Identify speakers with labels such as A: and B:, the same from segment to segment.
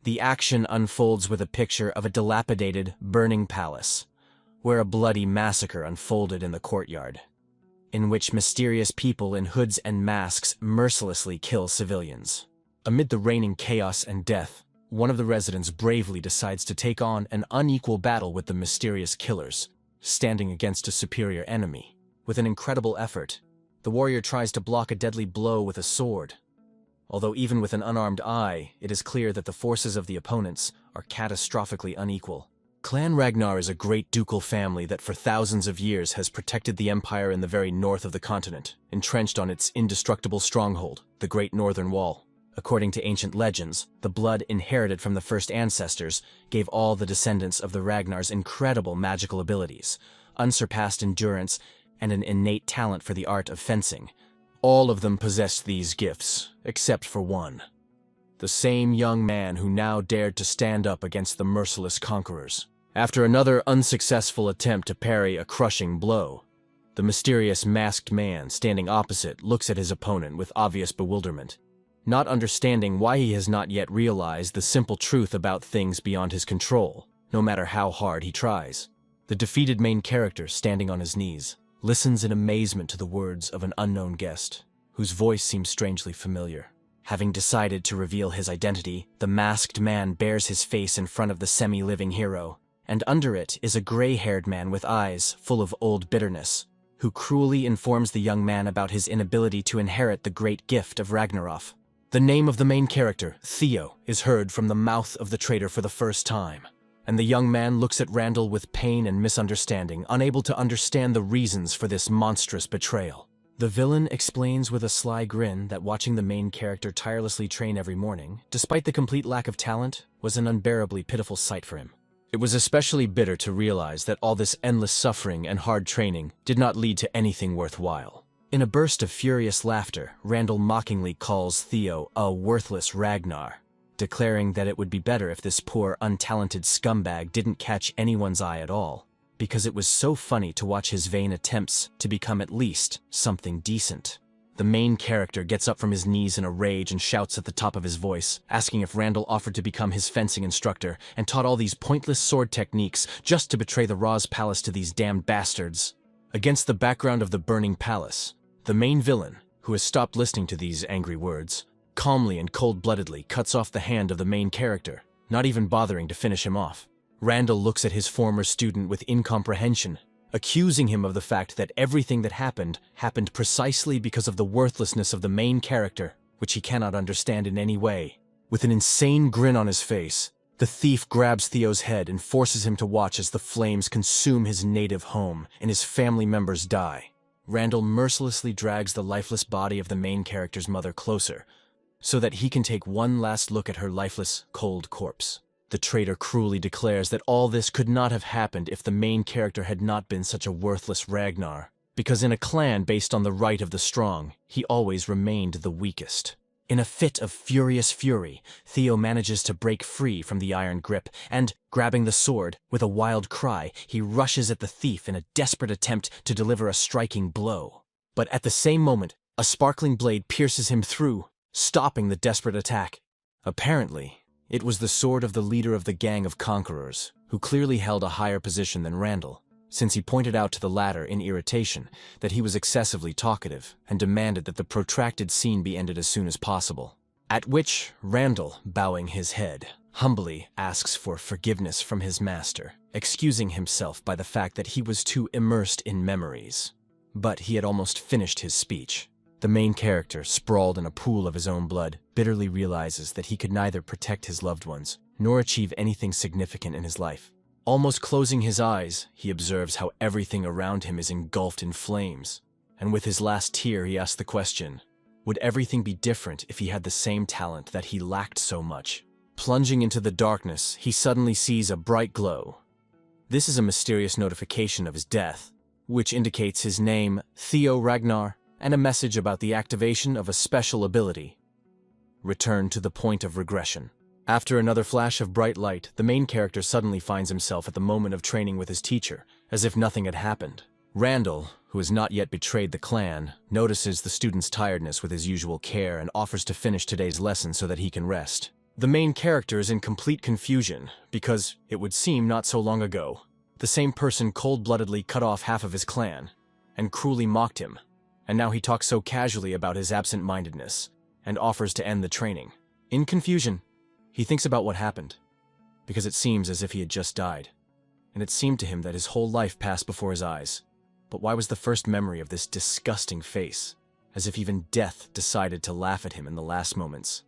A: The action unfolds with a picture of a dilapidated, burning palace, where a bloody massacre unfolded in the courtyard, in which mysterious people in hoods and masks mercilessly kill civilians. Amid the reigning chaos and death, one of the residents bravely decides to take on an unequal battle with the mysterious killers, standing against a superior enemy. With an incredible effort, the warrior tries to block a deadly blow with a sword. Although even with an unarmed eye, it is clear that the forces of the opponents are catastrophically unequal. Clan Ragnar is a great ducal family that for thousands of years has protected the empire in the very north of the continent, entrenched on its indestructible stronghold, the Great Northern Wall. According to ancient legends, the blood inherited from the first ancestors gave all the descendants of the Ragnars incredible magical abilities, unsurpassed endurance, and an innate talent for the art of fencing. All of them possessed these gifts, except for one. The same young man who now dared to stand up against the merciless conquerors. After another unsuccessful attempt to parry a crushing blow, the mysterious masked man standing opposite looks at his opponent with obvious bewilderment, not understanding why he has not yet realized the simple truth about things beyond his control, no matter how hard he tries. The defeated main character, standing on his knees, listens in amazement to the words of an unknown guest, whose voice seems strangely familiar. Having decided to reveal his identity, the masked man bares his face in front of the semi-living hero, and under it is a gray-haired man with eyes full of old bitterness, who cruelly informs the young man about his inability to inherit the great gift of Ragnarok. The name of the main character, Theo, is heard from the mouth of the traitor for the first time, and the young man looks at Randall with pain and misunderstanding, unable to understand the reasons for this monstrous betrayal. The villain explains with a sly grin that watching the main character tirelessly train every morning, despite the complete lack of talent, was an unbearably pitiful sight for him. It was especially bitter to realize that all this endless suffering and hard training did not lead to anything worthwhile. In a burst of furious laughter, Randall mockingly calls Theo a worthless Ragnar, declaring that it would be better if this poor, untalented scumbag didn't catch anyone's eye at all, because it was so funny to watch his vain attempts to become at least something decent. The main character gets up from his knees in a rage and shouts at the top of his voice, asking if Randall offered to become his fencing instructor and taught all these pointless sword techniques just to betray the Ra's palace to these damned bastards. Against the background of the burning palace, the main villain, who has stopped listening to these angry words, calmly and cold-bloodedly cuts off the hand of the main character, not even bothering to finish him off. Randall looks at his former student with incomprehension, accusing him of the fact that everything that happened precisely because of the worthlessness of the main character, which he cannot understand in any way. With an insane grin on his face, the thief grabs Theo's head and forces him to watch as the flames consume his native home and his family members die. Randall mercilessly drags the lifeless body of the main character's mother closer, so that he can take one last look at her lifeless, cold corpse. The traitor cruelly declares that all this could not have happened if the main character had not been such a worthless Ragnar, because in a clan based on the right of the strong, he always remained the weakest. In a fit of furious fury, Theo manages to break free from the iron grip and, grabbing the sword, with a wild cry, he rushes at the thief in a desperate attempt to deliver a striking blow. But at the same moment, a sparkling blade pierces him through, stopping the desperate attack. Apparently, it was the sword of the leader of the gang of conquerors, who clearly held a higher position than Randall, since he pointed out to the latter in irritation that he was excessively talkative and demanded that the protracted scene be ended as soon as possible. At which Randall, bowing his head, humbly asks for forgiveness from his master, excusing himself by the fact that he was too immersed in memories. But he had almost finished his speech. The main character, sprawled in a pool of his own blood, bitterly realizes that he could neither protect his loved ones nor achieve anything significant in his life. Almost closing his eyes, he observes how everything around him is engulfed in flames, and with his last tear he asks the question, would everything be different if he had the same talent that he lacked so much? Plunging into the darkness, he suddenly sees a bright glow. This is a mysterious notification of his death, which indicates his name, Theo Ragnar, and a message about the activation of a special ability. Return to the point of regression. After another flash of bright light, the main character suddenly finds himself at the moment of training with his teacher, as if nothing had happened. Randall, who has not yet betrayed the clan, notices the student's tiredness with his usual care and offers to finish today's lesson so that he can rest. The main character is in complete confusion because, it would seem not so long ago, the same person cold-bloodedly cut off half of his clan and cruelly mocked him, and now he talks so casually about his absent-mindedness and offers to end the training. In confusion, he thinks about what happened, because it seems as if he had just died, and it seemed to him that his whole life passed before his eyes. But why was the first memory of this disgusting face, as if even death decided to laugh at him in the last moments?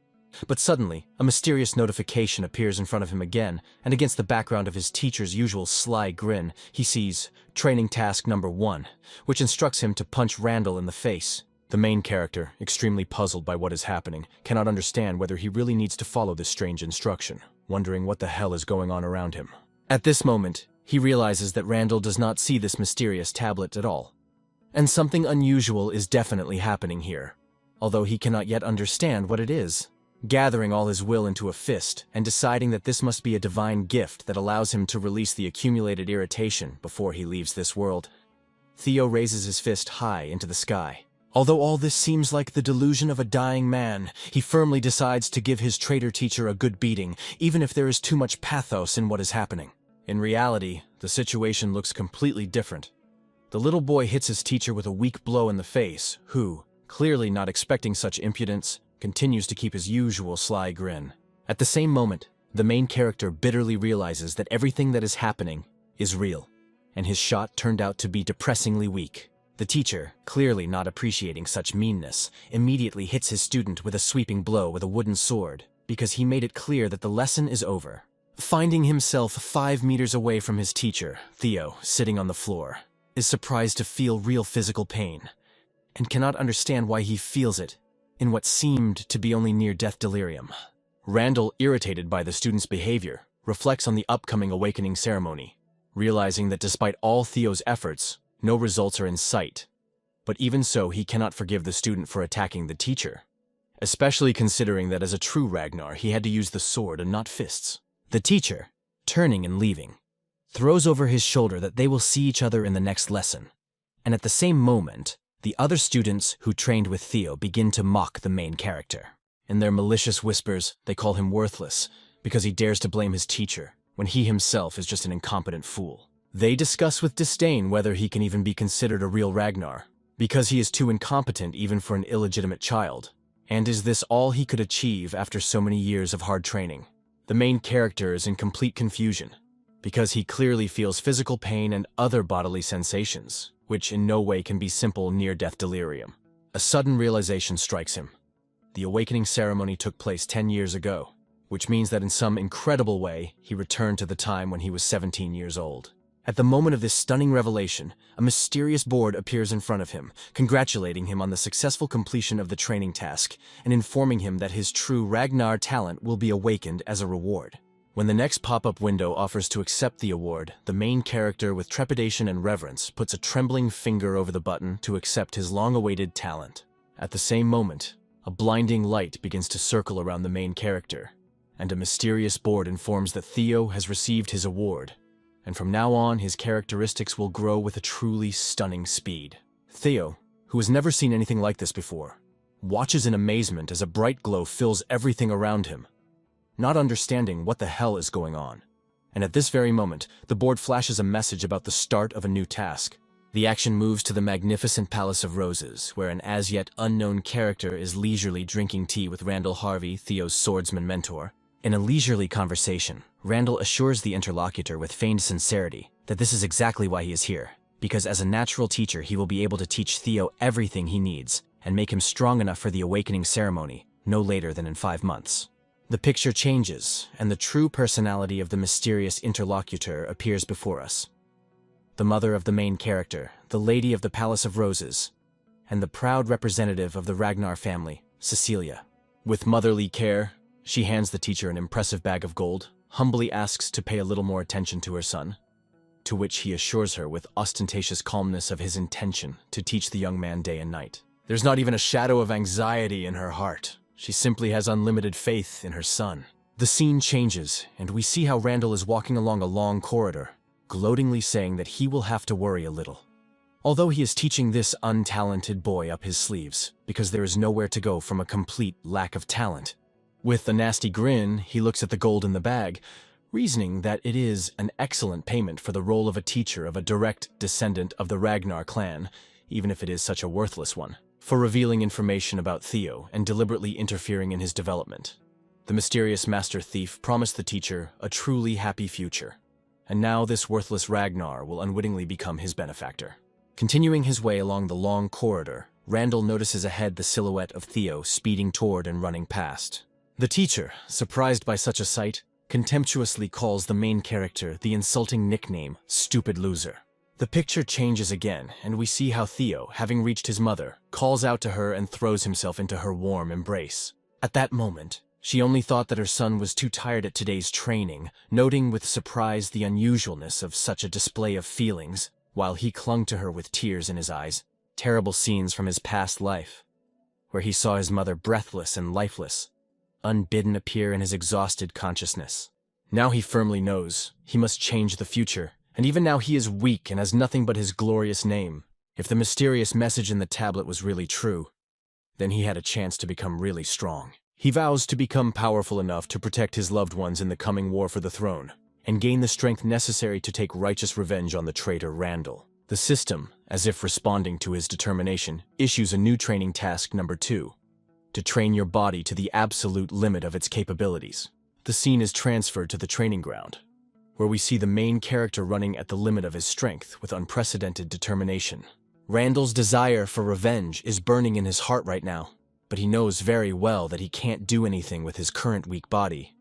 A: But suddenly, a mysterious notification appears in front of him again, and against the background of his teacher's usual sly grin, he sees Training Task Number 1, which instructs him to punch Randall in the face. The main character, extremely puzzled by what is happening, cannot understand whether he really needs to follow this strange instruction, wondering what the hell is going on around him. At this moment, he realizes that Randall does not see this mysterious tablet at all. And something unusual is definitely happening here, although he cannot yet understand what it is. Gathering all his will into a fist and deciding that this must be a divine gift that allows him to release the accumulated irritation before he leaves this world, Theo raises his fist high into the sky. Although all this seems like the delusion of a dying man, he firmly decides to give his traitor teacher a good beating, even if there is too much pathos in what is happening. In reality, the situation looks completely different. The little boy hits his teacher with a weak blow in the face, who, clearly not expecting such impudence, continues to keep his usual sly grin. At the same moment, the main character bitterly realizes that everything that is happening is real, and his shot turned out to be depressingly weak. The teacher, clearly not appreciating such meanness, immediately hits his student with a sweeping blow with a wooden sword, because he made it clear that the lesson is over. Finding himself 5 meters away from his teacher, Theo, sitting on the floor, is surprised to feel real physical pain, and cannot understand why he feels it in what seemed to be only near-death delirium. Randall, irritated by the student's behavior, reflects on the upcoming awakening ceremony, realizing that despite all Theo's efforts, no results are in sight. But even so, he cannot forgive the student for attacking the teacher, especially considering that as a true Ragnar, he had to use the sword and not fists. The teacher, turning and leaving, throws over his shoulder that they will see each other in the next lesson, and at the same moment, the other students who trained with Theo begin to mock the main character. In their malicious whispers, they call him worthless because he dares to blame his teacher when he himself is just an incompetent fool. They discuss with disdain whether he can even be considered a real Ragnar, because he is too incompetent even for an illegitimate child. And is this all he could achieve after so many years of hard training? The main character is in complete confusion, because he clearly feels physical pain and other bodily sensations, which in no way can be simple near-death delirium. A sudden realization strikes him. The awakening ceremony took place 10 years ago, which means that in some incredible way, he returned to the time when he was 17 years old. At the moment of this stunning revelation, a mysterious board appears in front of him, congratulating him on the successful completion of the training task and informing him that his true Ragnar talent will be awakened as a reward. When the next pop-up window offers to accept the award, the main character with trepidation and reverence puts a trembling finger over the button to accept his long-awaited talent. At the same moment, a blinding light begins to circle around the main character, and a mysterious board informs that Theo has received his award, and from now on his characteristics will grow with a truly stunning speed. Theo, who has never seen anything like this before, watches in amazement as a bright glow fills everything around him, not understanding what the hell is going on. And at this very moment, the board flashes a message about the start of a new task. The action moves to the magnificent Palace of Roses, where an as-yet unknown character is leisurely drinking tea with Randall Harvey, Theo's swordsman mentor. In a leisurely conversation, Randall assures the interlocutor with feigned sincerity that this is exactly why he is here, because as a natural teacher he will be able to teach Theo everything he needs and make him strong enough for the awakening ceremony no later than in 5 months. The picture changes, and the true personality of the mysterious interlocutor appears before us. The mother of the main character, the Lady of the Palace of Roses, and the proud representative of the Ragnar family, Cecilia. With motherly care, she hands the teacher an impressive bag of gold, humbly asks to pay a little more attention to her son, to which he assures her with ostentatious calmness of his intention to teach the young man day and night. There's not even a shadow of anxiety in her heart. She simply has unlimited faith in her son. The scene changes, and we see how Randall is walking along a long corridor, gloatingly saying that he will have to worry a little. Although he is teaching this untalented boy up his sleeves, because there is nowhere to go from a complete lack of talent, With a nasty grin, he looks at the gold in the bag, reasoning that it is an excellent payment for the role of a teacher of a direct descendant of the Ragnar clan, even if it is such a worthless one, for revealing information about Theo and deliberately interfering in his development. The mysterious master thief promised the teacher a truly happy future, and now this worthless Ragnar will unwittingly become his benefactor. Continuing his way along the long corridor, Randall notices ahead the silhouette of Theo speeding toward and running past. The teacher, surprised by such a sight, contemptuously calls the main character the insulting nickname, Stupid Loser. The picture changes again, and we see how Theo, having reached his mother, calls out to her and throws himself into her warm embrace. At that moment, she only thought that her son was too tired at today's training, noting with surprise the unusualness of such a display of feelings, while he clung to her with tears in his eyes. Terrible scenes from his past life, where he saw his mother breathless and lifeless, unbidden appear in his exhausted consciousness. Now he firmly knows he must change the future, and even now he is weak and has nothing but his glorious name. If the mysterious message in the tablet was really true, then he had a chance to become really strong. He vows to become powerful enough to protect his loved ones in the coming war for the throne, and gain the strength necessary to take righteous revenge on the traitor Randall. The system, as if responding to his determination, issues a new training task number 2, to train your body to the absolute limit of its capabilities. The scene is transferred to the training ground, where we see the main character running at the limit of his strength with unprecedented determination. Randall's desire for revenge is burning in his heart right now, but he knows very well that he can't do anything with his current weak body,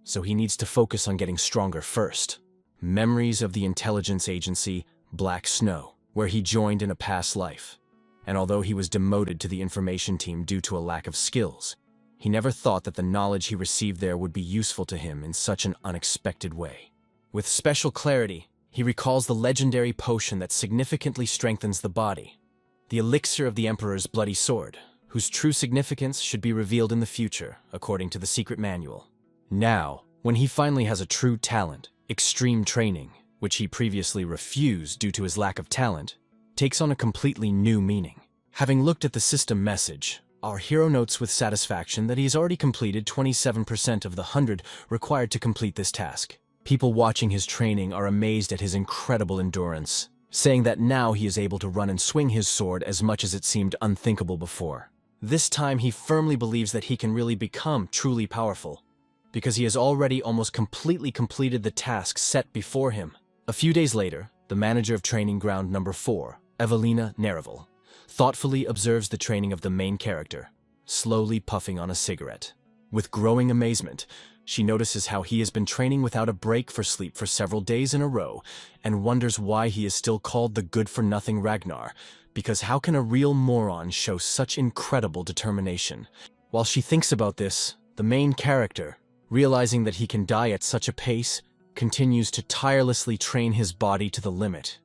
A: so he needs to focus on getting stronger first. Memories of the intelligence agency Black Snow, where he joined in a past life, and although he was demoted to the information team due to a lack of skills, he never thought that the knowledge he received there would be useful to him in such an unexpected way. With special clarity, he recalls the legendary potion that significantly strengthens the body, the elixir of the Emperor's bloody sword, whose true significance should be revealed in the future, according to the secret manual. Now, when he finally has a true talent, extreme training, which he previously refused due to his lack of talent, takes on a completely new meaning. Having looked at the system message, our hero notes with satisfaction that he has already completed 27% of the 100 required to complete this task. People watching his training are amazed at his incredible endurance, saying that now he is able to run and swing his sword as much as it seemed unthinkable before. This time he firmly believes that he can really become truly powerful, because he has already almost completely completed the task set before him. A few days later, the manager of training ground number 4, Evelina Nereville, thoughtfully observes the training of the main character, slowly puffing on a cigarette. With growing amazement, she notices how he has been training without a break for sleep for several days in a row, and wonders why he is still called the good-for-nothing Ragnar, because how can a real moron show such incredible determination? While she thinks about this, the main character, realizing that he can die at such a pace, continues to tirelessly train his body to the limit,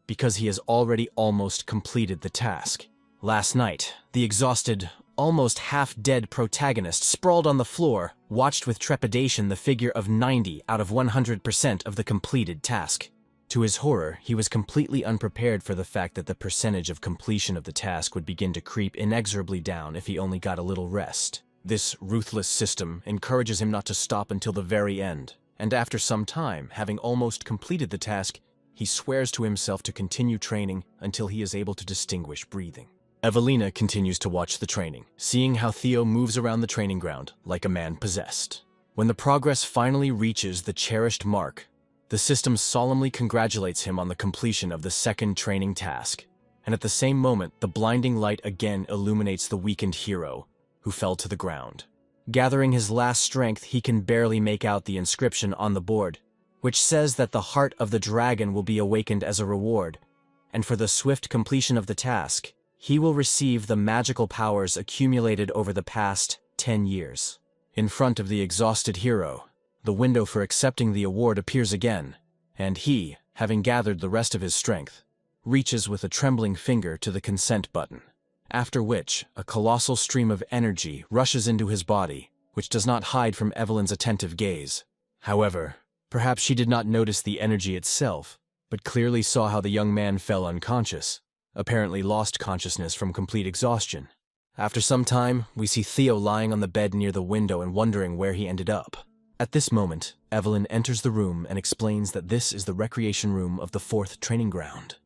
A: because he has already almost completed the task. Last night, the exhausted, almost half-dead protagonist sprawled on the floor, watched with trepidation the figure of 90 out of 100% of the completed task. To his horror, he was completely unprepared for the fact that the percentage of completion of the task would begin to creep inexorably down if he only got a little rest. This ruthless system encourages him not to stop until the very end, and after some time, having almost completed the task, he swears to himself to continue training until he is able to distinguish breathing. Evelina continues to watch the training, seeing how Theo moves around the training ground like a man possessed. When the progress finally reaches the cherished mark, the system solemnly congratulates him on the completion of the second training task, and at the same moment, the blinding light again illuminates the weakened hero, who fell to the ground. Gathering his last strength, he can barely make out the inscription on the board, which says that the heart of the dragon will be awakened as a reward, and for the swift completion of the task, he will receive the magical powers accumulated over the past 10 years. In front of the exhausted hero, the window for accepting the award appears again, and he, having gathered the rest of his strength, reaches with a trembling finger to the consent button, after which a colossal stream of energy rushes into his body, which does not hide from Evelyn's attentive gaze. However, perhaps she did not notice the energy itself, but clearly saw how the young man fell unconscious, apparently lost consciousness from complete exhaustion. After some time, we see Theo lying on the bed near the window and wondering where he ended up. At this moment, Evelyn enters the room and explains that this is the recreation room of the 4th training ground,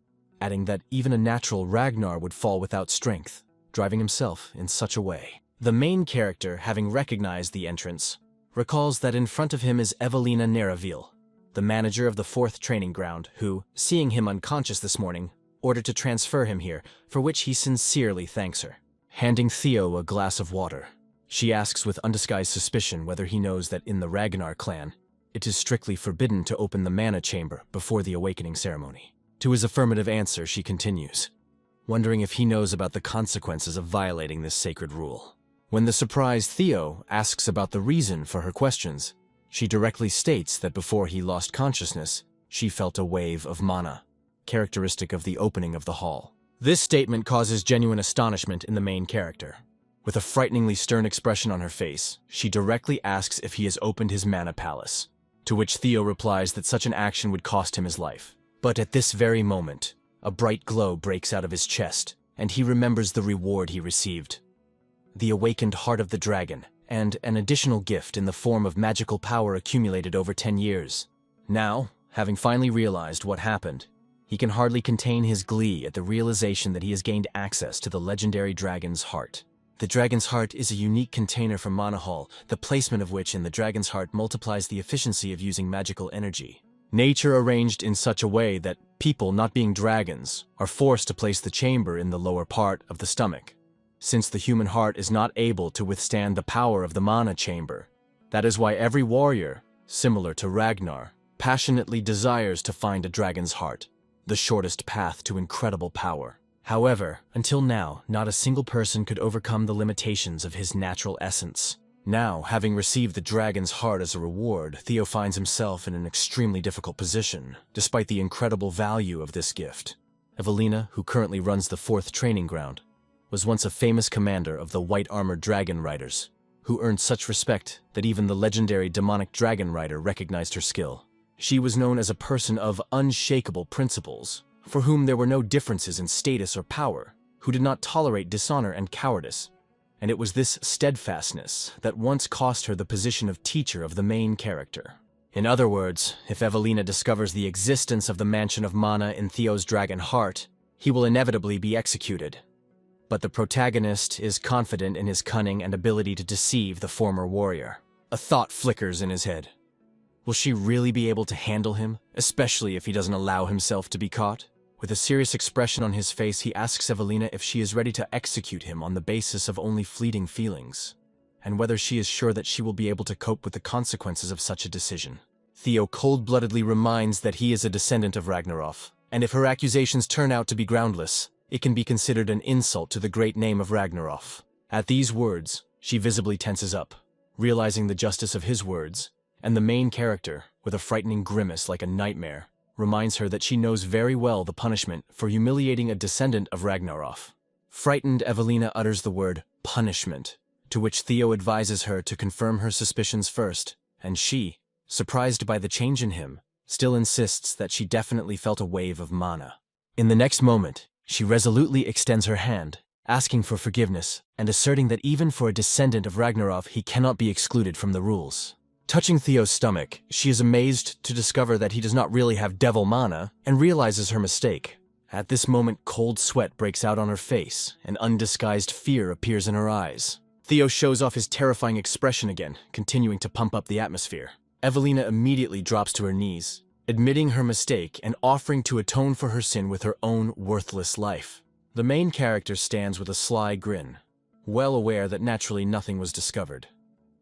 A: adding that even a natural Ragnar would fall without strength, driving himself in such a way. The main character, having recognized the entrance, recalls that in front of him is Evelina Neraville, the manager of the 4th training ground, who, seeing him unconscious this morning, ordered to transfer him here, for which he sincerely thanks her. Handing Theo a glass of water, she asks with undisguised suspicion whether he knows that in the Ragnar clan, it is strictly forbidden to open the mana chamber before the awakening ceremony. To his affirmative answer, she continues, wondering if he knows about the consequences of violating this sacred rule. When the surprised Theo asks about the reason for her questions, she directly states that before he lost consciousness, she felt a wave of mana, characteristic of the opening of the hall. This statement causes genuine astonishment in the main character. With a frighteningly stern expression on her face, she directly asks if he has opened his mana palace, to which Theo replies that such an action would cost him his life. But at this very moment, a bright glow breaks out of his chest, and he remembers the reward he received: the awakened heart of the dragon, and an additional gift in the form of magical power accumulated over 10 years. Now, having finally realized what happened, he can hardly contain his glee at the realization that he has gained access to the legendary dragon's heart. The dragon's heart is a unique container for Mana Hall, the placement of which in the dragon's heart multiplies the efficiency of using magical energy. Nature arranged in such a way that people, not being dragons, are forced to place the chamber in the lower part of the stomach. Since the human heart is not able to withstand the power of the mana chamber, that is why every warrior, similar to Ragnar, passionately desires to find a dragon's heart, the shortest path to incredible power. However, until now, not a single person could overcome the limitations of his natural essence. Now, having received the dragon's heart as a reward, Theo finds himself in an extremely difficult position, despite the incredible value of this gift. Evelina, who currently runs the 4th training ground, was once a famous commander of the white-armored dragon riders, who earned such respect that even the legendary demonic dragon rider recognized her skill. She was known as a person of unshakable principles, for whom there were no differences in status or power, who did not tolerate dishonor and cowardice. And it was this steadfastness that once cost her the position of teacher of the main character. In other words, if Evelina discovers the existence of the Mansion of Mana in Theo's dragon heart, he will inevitably be executed. But the protagonist is confident in his cunning and ability to deceive the former warrior. A thought flickers in his head. Will she really be able to handle him, especially if he doesn't allow himself to be caught? With a serious expression on his face, he asks Evelina if she is ready to execute him on the basis of only fleeting feelings, and whether she is sure that she will be able to cope with the consequences of such a decision. Theo cold-bloodedly reminds that he is a descendant of Ragnarok, and if her accusations turn out to be groundless, it can be considered an insult to the great name of Ragnarok. At these words, she visibly tenses up, realizing the justice of his words, and the main character, with a frightening grimace like a nightmare, reminds her that she knows very well the punishment for humiliating a descendant of Ragnarok. Frightened, Evelina utters the word punishment, to which Theo advises her to confirm her suspicions first, and she, surprised by the change in him, still insists that she definitely felt a wave of mana. In the next moment, she resolutely extends her hand, asking for forgiveness and asserting that even for a descendant of Ragnarok, he cannot be excluded from the rules. Touching Theo's stomach, she is amazed to discover that he does not really have devil mana and realizes her mistake. At this moment, cold sweat breaks out on her face and undisguised fear appears in her eyes. Theo shows off his terrifying expression again, continuing to pump up the atmosphere. Evelina immediately drops to her knees, admitting her mistake and offering to atone for her sin with her own worthless life. The main character stands with a sly grin, well aware that naturally nothing was discovered,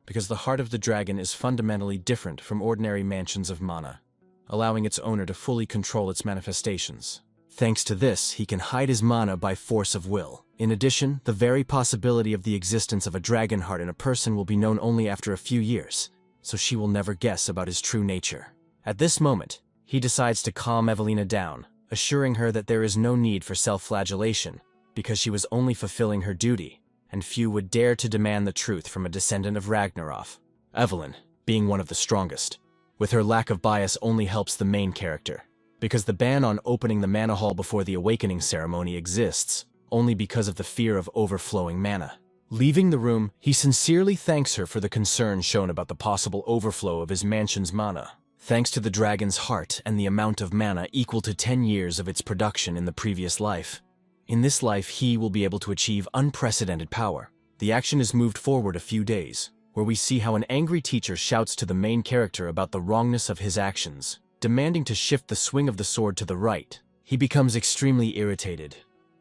A: because the heart of the dragon is fundamentally different from ordinary mansions of mana, allowing its owner to fully control its manifestations. Thanks to this, he can hide his mana by force of will. In addition, the very possibility of the existence of a dragon heart in a person will be known only after a few years, so she will never guess about his true nature. At this moment, he decides to calm Evelina down, assuring her that there is no need for self-flagellation, because she was only fulfilling her duty, and few would dare to demand the truth from a descendant of Ragnarok. Evelyn, being one of the strongest, with her lack of bias only helps the main character, because the ban on opening the Mana Hall before the awakening ceremony exists only because of the fear of overflowing mana. Leaving the room, he sincerely thanks her for the concern shown about the possible overflow of his mansion's mana. Thanks to the dragon's heart and the amount of mana equal to 10 years of its production in the previous life. In this life, he will be able to achieve unprecedented power. The action is moved forward a few days, where we see how an angry teacher shouts to the main character about the wrongness of his actions, demanding to shift the swing of the sword to the right. He becomes extremely irritated,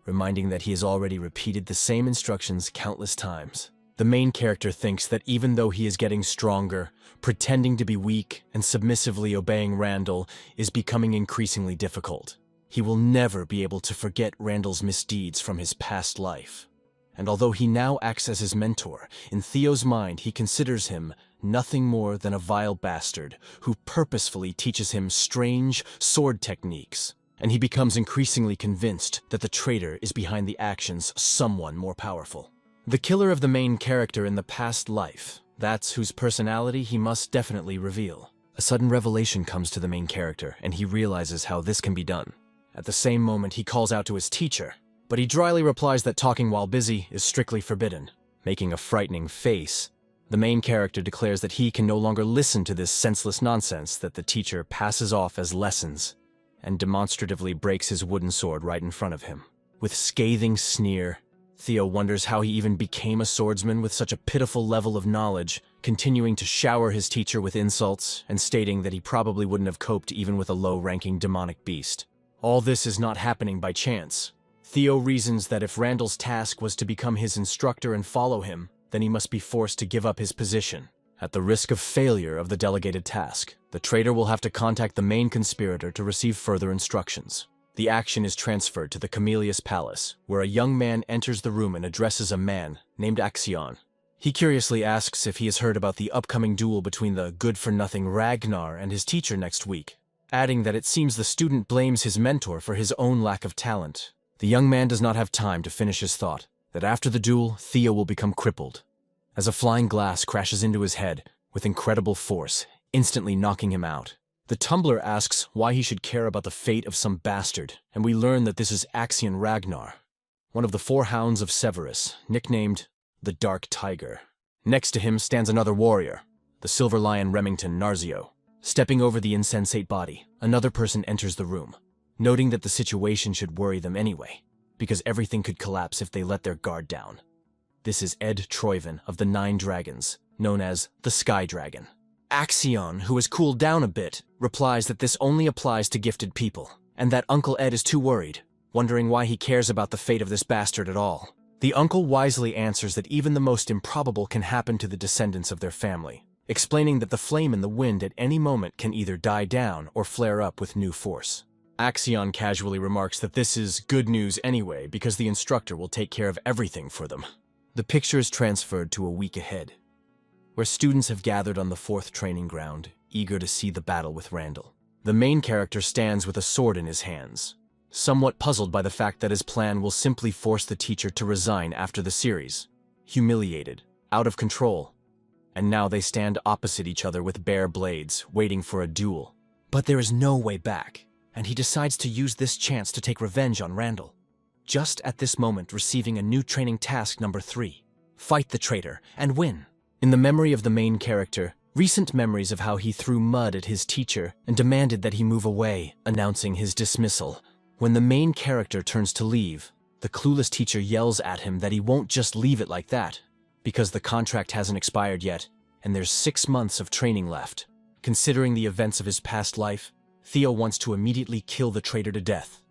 A: reminding that he has already repeated the same instructions countless times. The main character thinks that even though he is getting stronger, pretending to be weak and submissively obeying Randall is becoming increasingly difficult. He will never be able to forget Randall's misdeeds from his past life. And although he now acts as his mentor, in Theo's mind he considers him nothing more than a vile bastard who purposefully teaches him strange sword techniques. And he becomes increasingly convinced that the traitor is behind the actions someone more powerful. The killer of the main character in the past life, that's whose personality he must definitely reveal. A sudden revelation comes to the main character, and he realizes how this can be done. At the same moment, he calls out to his teacher, but he dryly replies that talking while busy is strictly forbidden. Making a frightening face, the main character declares that he can no longer listen to this senseless nonsense that the teacher passes off as lessons, and demonstratively breaks his wooden sword right in front of him. With scathing sneer, Theo wonders how he even became a swordsman with such a pitiful level of knowledge, continuing to shower his teacher with insults and stating that he probably wouldn't have coped even with a low-ranking demonic beast. All this is not happening by chance. Theo reasons that if Randall's task was to become his instructor and follow him, then he must be forced to give up his position. At the risk of failure of the delegated task, the traitor will have to contact the main conspirator to receive further instructions. The action is transferred to the Camellia's palace, where a young man enters the room and addresses a man named Axion. He curiously asks if he has heard about the upcoming duel between the good-for-nothing Ragnar and his teacher next week, adding that it seems the student blames his mentor for his own lack of talent. The young man does not have time to finish his thought, that after the duel, Theo will become crippled, as a flying glass crashes into his head with incredible force, instantly knocking him out. The tumbler asks why he should care about the fate of some bastard, and we learn that this is Axion Ragnar, one of the 4 hounds of Severus, nicknamed the Dark Tiger. Next to him stands another warrior, the Silver Lion Remington Narzio. Stepping over the insensate body, another person enters the room, noting that the situation should worry them anyway, because everything could collapse if they let their guard down. This is Ed Troyven of the 9 Dragons, known as the Sky Dragon. Axion, who has cooled down a bit, replies that this only applies to gifted people, and that Uncle Ed is too worried, wondering why he cares about the fate of this bastard at all. The uncle wisely answers that even the most improbable can happen to the descendants of their family, explaining that the flame in the wind at any moment can either die down or flare up with new force. Axion casually remarks that this is good news anyway because the instructor will take care of everything for them. The picture is transferred to a week ahead, where students have gathered on the 4th training ground, eager to see the battle with Randall. The main character stands with a sword in his hands, somewhat puzzled by the fact that his plan will simply force the teacher to resign after the series. Humiliated, out of control, and now they stand opposite each other with bare blades, waiting for a duel. But there is no way back, and he decides to use this chance to take revenge on Randall. Just at this moment receiving a new training task number 3, fight the traitor and win. In the memory of the main character, recent memories of how he threw mud at his teacher and demanded that he move away, announcing his dismissal. When the main character turns to leave, the clueless teacher yells at him that he won't just leave it like that, because the contract hasn't expired yet, and there's 6 months of training left. Considering the events of his past life, Theo wants to immediately kill the traitor to death.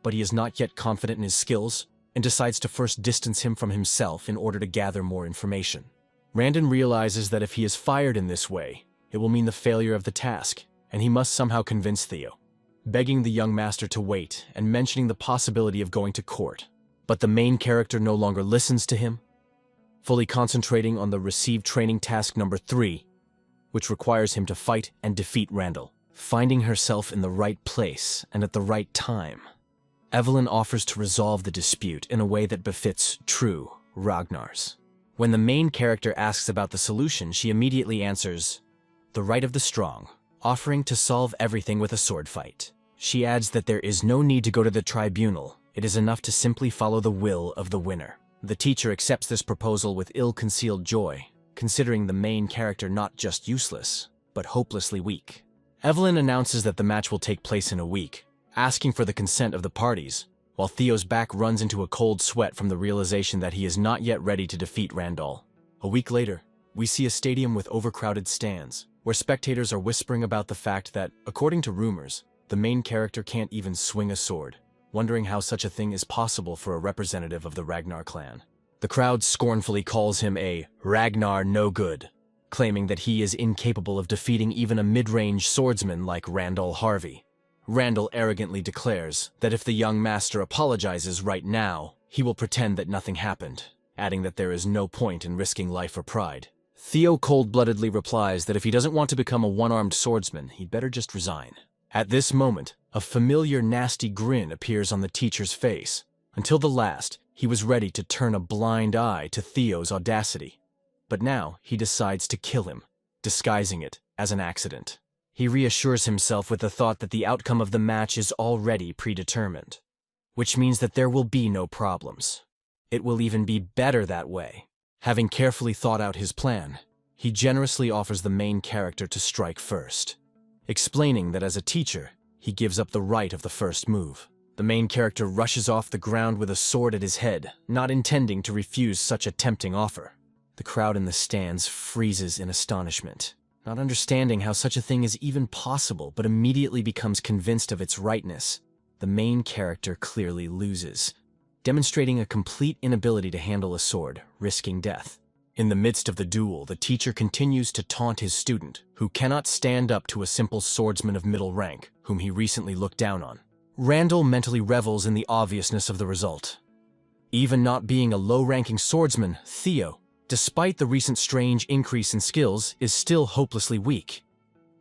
A: But he is not yet confident in his skills, and decides to first distance him from himself in order to gather more information. Randon realizes that if he is fired in this way, it will mean the failure of the task, and he must somehow convince Theo, begging the young master to wait and mentioning the possibility of going to court. But the main character no longer listens to him, fully concentrating on the received training task number 3, which requires him to fight and defeat Randall. Finding herself in the right place and at the right time, Evelyn offers to resolve the dispute in a way that befits true Ragnars. When the main character asks about the solution, she immediately answers, "The right of the strong," offering to solve everything with a sword fight. She adds that there is no need to go to the tribunal, It is enough to simply follow the will of the winner. The teacher accepts this proposal with ill-concealed joy, considering the main character not just useless, but hopelessly weak. Evelyn announces that the match will take place in a week, asking for the consent of the parties, while Theo's back runs into a cold sweat from the realization that he is not yet ready to defeat Randall. A week later, we see a stadium with overcrowded stands, where spectators are whispering about the fact that, according to rumors, the main character can't even swing a sword, wondering how such a thing is possible for a representative of the Ragnar clan. The crowd scornfully calls him a Ragnar no good, claiming that he is incapable of defeating even a mid-range swordsman like Randall Harvey. Randall arrogantly declares that if the young master apologizes right now, he will pretend that nothing happened, adding that there is no point in risking life or pride. Theo cold-bloodedly replies that if he doesn't want to become a one-armed swordsman, he'd better just resign. At this moment, a familiar nasty grin appears on the teacher's face. Until the last, he was ready to turn a blind eye to Theo's audacity. But now he decides to kill him, disguising it as an accident. He reassures himself with the thought that the outcome of the match is already predetermined, which means that there will be no problems. It will even be better that way. Having carefully thought out his plan, he generously offers the main character to strike first, explaining that as a teacher, he gives up the right of the first move. The main character rushes off the ground with a sword at his head, not intending to refuse such a tempting offer. The crowd in the stands freezes in astonishment, not understanding how such a thing is even possible, but immediately becomes convinced of its rightness. The main character clearly loses, demonstrating a complete inability to handle a sword, risking death. In the midst of the duel, the teacher continues to taunt his student, who cannot stand up to a simple swordsman of middle rank, whom he recently looked down on. Randall mentally revels in the obviousness of the result. Even not being a low-ranking swordsman, Theo, despite the recent strange increase in skills, is still hopelessly weak.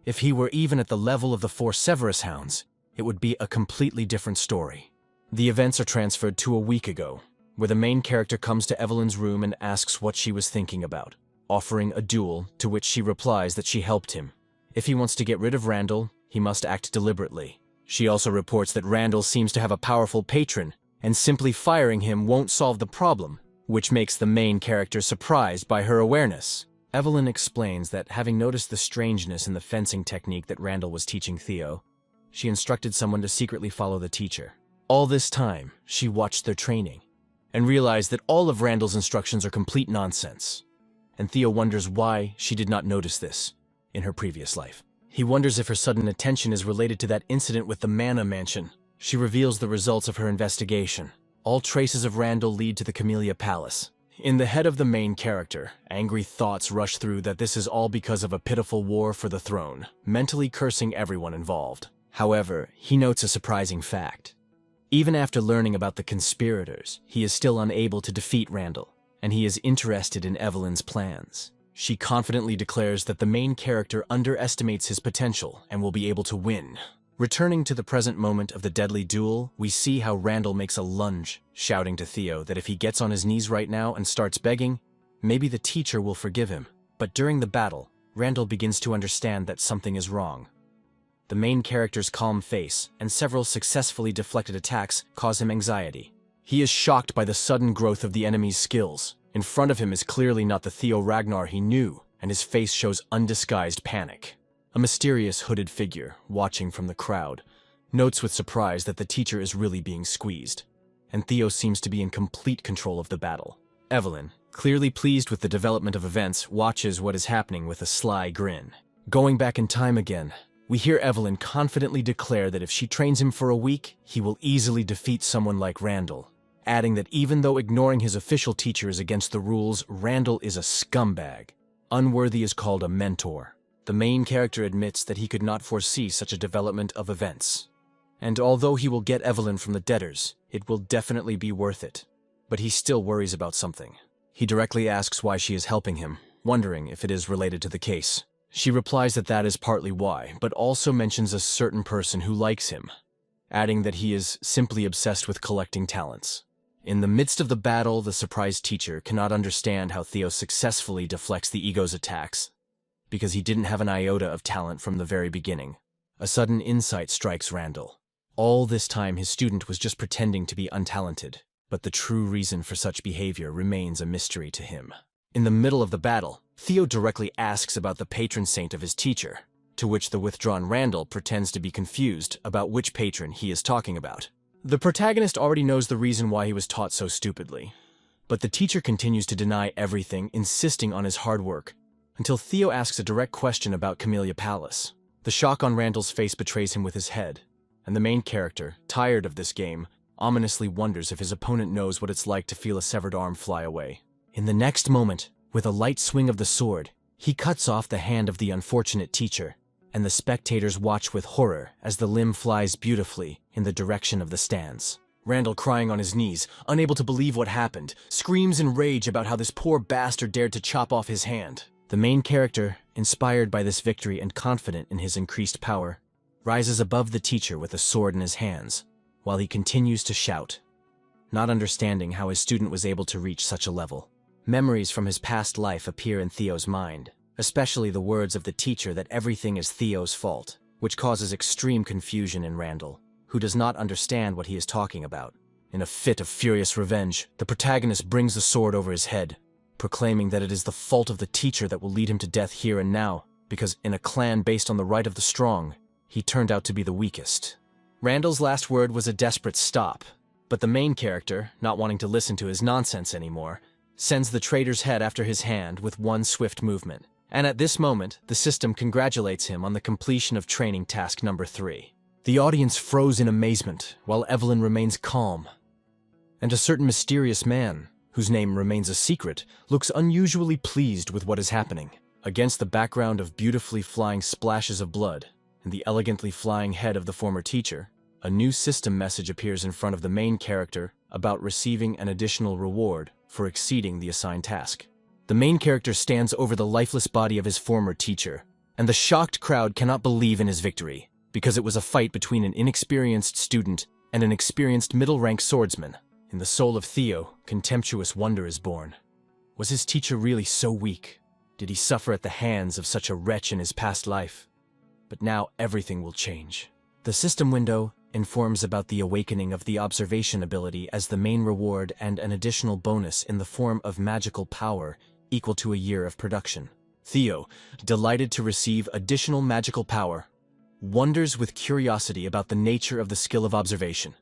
A: If he were even at the level of the 4 Severus hounds, it would be a completely different story. The events are transferred to a week ago, where the main character comes to Evelyn's room and asks what she was thinking about, offering a duel, to which she replies that she helped him. If he wants to get rid of Randall, he must act deliberately. She also reports that Randall seems to have a powerful patron, and simply firing him won't solve the problem, which makes the main character surprised by her awareness. Evelyn explains that having noticed the strangeness in the fencing technique that Randall was teaching Theo, she instructed someone to secretly follow the teacher. All this time, she watched their training, and realized that all of Randall's instructions are complete nonsense. And Theo wonders why she did not notice this in her previous life. He wonders if her sudden attention is related to that incident with the Manna Mansion. She reveals the results of her investigation. All traces of Randall lead to the Camellia Palace. In the head of the main character, angry thoughts rush through that this is all because of a pitiful war for the throne, mentally cursing everyone involved. However, he notes a surprising fact. Even after learning about the conspirators, he is still unable to defeat Randall, and he is interested in Evelyn's plans. She confidently declares that the main character underestimates his potential and will be able to win. Returning to the present moment of the deadly duel, we see how Randall makes a lunge, shouting to Theo that if he gets on his knees right now and starts begging, maybe the teacher will forgive him. But during the battle, Randall begins to understand that something is wrong. The main character's calm face and several successfully deflected attacks cause him anxiety. He is shocked by the sudden growth of the enemy's skills. In front of him is clearly not the Theo Ragnar he knew, and his face shows undisguised panic. A mysterious hooded figure, watching from the crowd, notes with surprise that the teacher is really being squeezed, and Theo seems to be in complete control of the battle. Evelyn, clearly pleased with the development of events, watches what is happening with a sly grin. Going back in time again, we hear Evelyn confidently declare that if she trains him for a week, he will easily defeat someone like Randall, adding that even though ignoring his official teacher is against the rules, Randall is a scumbag. Unworthy is called a mentor. The main character admits that he could not foresee such a development of events. And although he will get Evelyn from the debtors, it will definitely be worth it. But he still worries about something. He directly asks why she is helping him, wondering if it is related to the case. She replies that that is partly why, but also mentions a certain person who likes him, adding that he is simply obsessed with collecting talents. In the midst of the battle, the surprised teacher cannot understand how Theo successfully deflects the ego's attacks, because he didn't have an iota of talent from the very beginning. A sudden insight strikes Randall. All this time his student was just pretending to be untalented, but the true reason for such behavior remains a mystery to him. In the middle of the battle, Theo directly asks about the patron saint of his teacher, to which the withdrawn Randall pretends to be confused about which patron he is talking about. The protagonist already knows the reason why he was taught so stupidly, but the teacher continues to deny everything, insisting on his hard work, until Theo asks a direct question about Camellia Palace. The shock on Randall's face betrays him with his head, and the main character, tired of this game, ominously wonders if his opponent knows what it's like to feel a severed arm fly away. In the next moment, with a light swing of the sword, he cuts off the hand of the unfortunate teacher, and the spectators watch with horror as the limb flies beautifully in the direction of the stands. Randall, crying on his knees, unable to believe what happened, screams in rage about how this poor bastard dared to chop off his hand. The main character, inspired by this victory and confident in his increased power, rises above the teacher with a sword in his hands, while he continues to shout, not understanding how his student was able to reach such a level. Memories from his past life appear in Theo's mind, especially the words of the teacher that everything is Theo's fault, which causes extreme confusion in Randall, who does not understand what he is talking about. In a fit of furious revenge, the protagonist brings the sword over his head, proclaiming that it is the fault of the teacher that will lead him to death here and now, because in a clan based on the right of the strong, he turned out to be the weakest. Randall's last word was a desperate stop, but the main character, not wanting to listen to his nonsense anymore, sends the traitor's head after his hand with one swift movement. And at this moment, the system congratulates him on the completion of training task number 3. The audience froze in amazement, while Evelyn remains calm. And a certain mysterious man, whose name remains a secret, looks unusually pleased with what is happening. Against the background of beautifully flying splashes of blood and the elegantly flying head of the former teacher, a new system message appears in front of the main character about receiving an additional reward for exceeding the assigned task. The main character stands over the lifeless body of his former teacher, and the shocked crowd cannot believe in his victory, because it was a fight between an inexperienced student and an experienced middle-rank swordsman. In the soul of Theo, contemptuous wonder is born. Was his teacher really so weak? Did he suffer at the hands of such a wretch in his past life? But now everything will change. The system window informs about the awakening of the observation ability as the main reward and an additional bonus in the form of magical power equal to a year of production. Theo, delighted to receive additional magical power, wonders with curiosity about the nature of the skill of observation.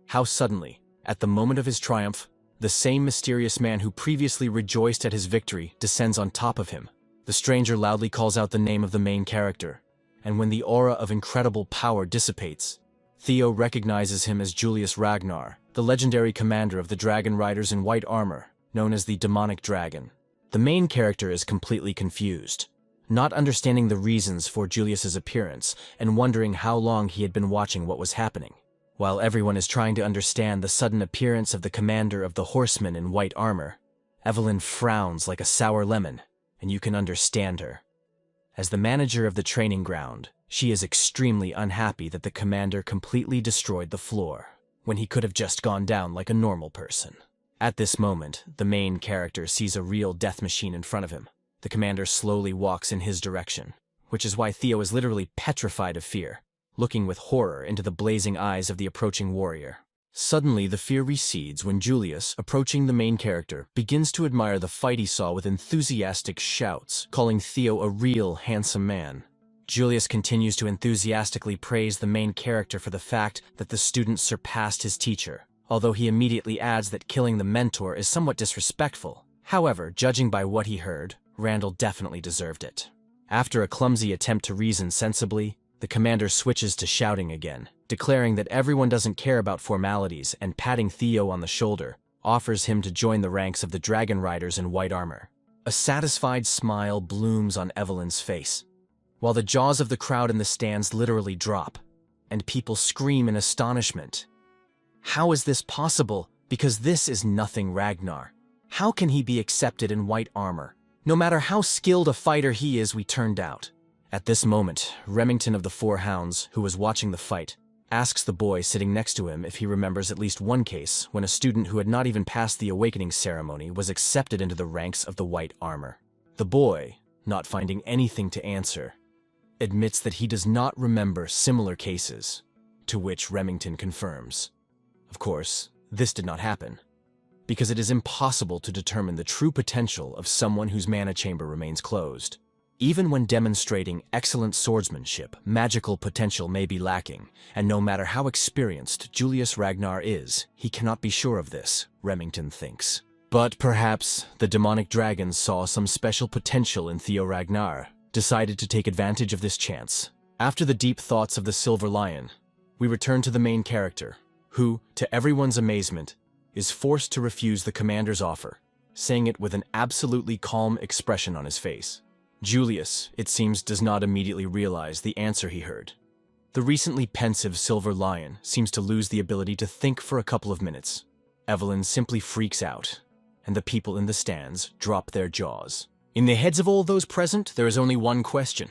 A: How suddenly, at the moment of his triumph, the same mysterious man who previously rejoiced at his victory descends on top of him. The stranger loudly calls out the name of the main character, and when the aura of incredible power dissipates, Theo recognizes him as Julius Ragnar, the legendary commander of the dragon riders in white armor, known as the demonic dragon. The main character is completely confused, not understanding the reasons for Julius's appearance and wondering how long he had been watching what was happening. While everyone is trying to understand the sudden appearance of the commander of the horsemen in white armor, Evelyn frowns like a sour lemon, and you can understand her. As the manager of the training ground, she is extremely unhappy that the commander completely destroyed the floor, when he could have just gone down like a normal person. At this moment, the main character sees a real death machine in front of him. The commander slowly walks in his direction, which is why Theo is literally petrified of fear, looking with horror into the blazing eyes of the approaching warrior. Suddenly, the fear recedes when Julius, approaching the main character, begins to admire the fight he saw with enthusiastic shouts, calling Theo a real handsome man. Julius continues to enthusiastically praise the main character for the fact that the student surpassed his teacher, although he immediately adds that killing the mentor is somewhat disrespectful. However, judging by what he heard, Randall definitely deserved it. After a clumsy attempt to reason sensibly, the commander switches to shouting again, declaring that everyone doesn't care about formalities, and patting Theo on the shoulder, offers him to join the ranks of the dragon riders in white armor. A satisfied smile blooms on Evelyn's face, while the jaws of the crowd in the stands literally drop, and people scream in astonishment. How is this possible? Because this is nothing Ragnar. How can he be accepted in white armor? No matter how skilled a fighter he is, we turned out. At this moment, Remington of the Four Hounds, who was watching the fight, asks the boy sitting next to him if he remembers at least one case when a student who had not even passed the awakening ceremony was accepted into the ranks of the white armor. The boy, not finding anything to answer, admits that he does not remember similar cases, to which Remington confirms. Of course, this did not happen, because it is impossible to determine the true potential of someone whose mana chamber remains closed. Even when demonstrating excellent swordsmanship, magical potential may be lacking, and no matter how experienced Julius Ragnar is, he cannot be sure of this, Remington thinks. But perhaps the demonic dragon saw some special potential in Theo Ragnar, decided to take advantage of this chance. After the deep thoughts of the Silver Lion, we return to the main character, who, to everyone's amazement, is forced to refuse the commander's offer, saying it with an absolutely calm expression on his face. Julius, it seems, does not immediately realize the answer he heard. The recently pensive Silver Lion seems to lose the ability to think for a couple of minutes. Evelyn simply freaks out, and the people in the stands drop their jaws. In the heads of all those present, there is only one question.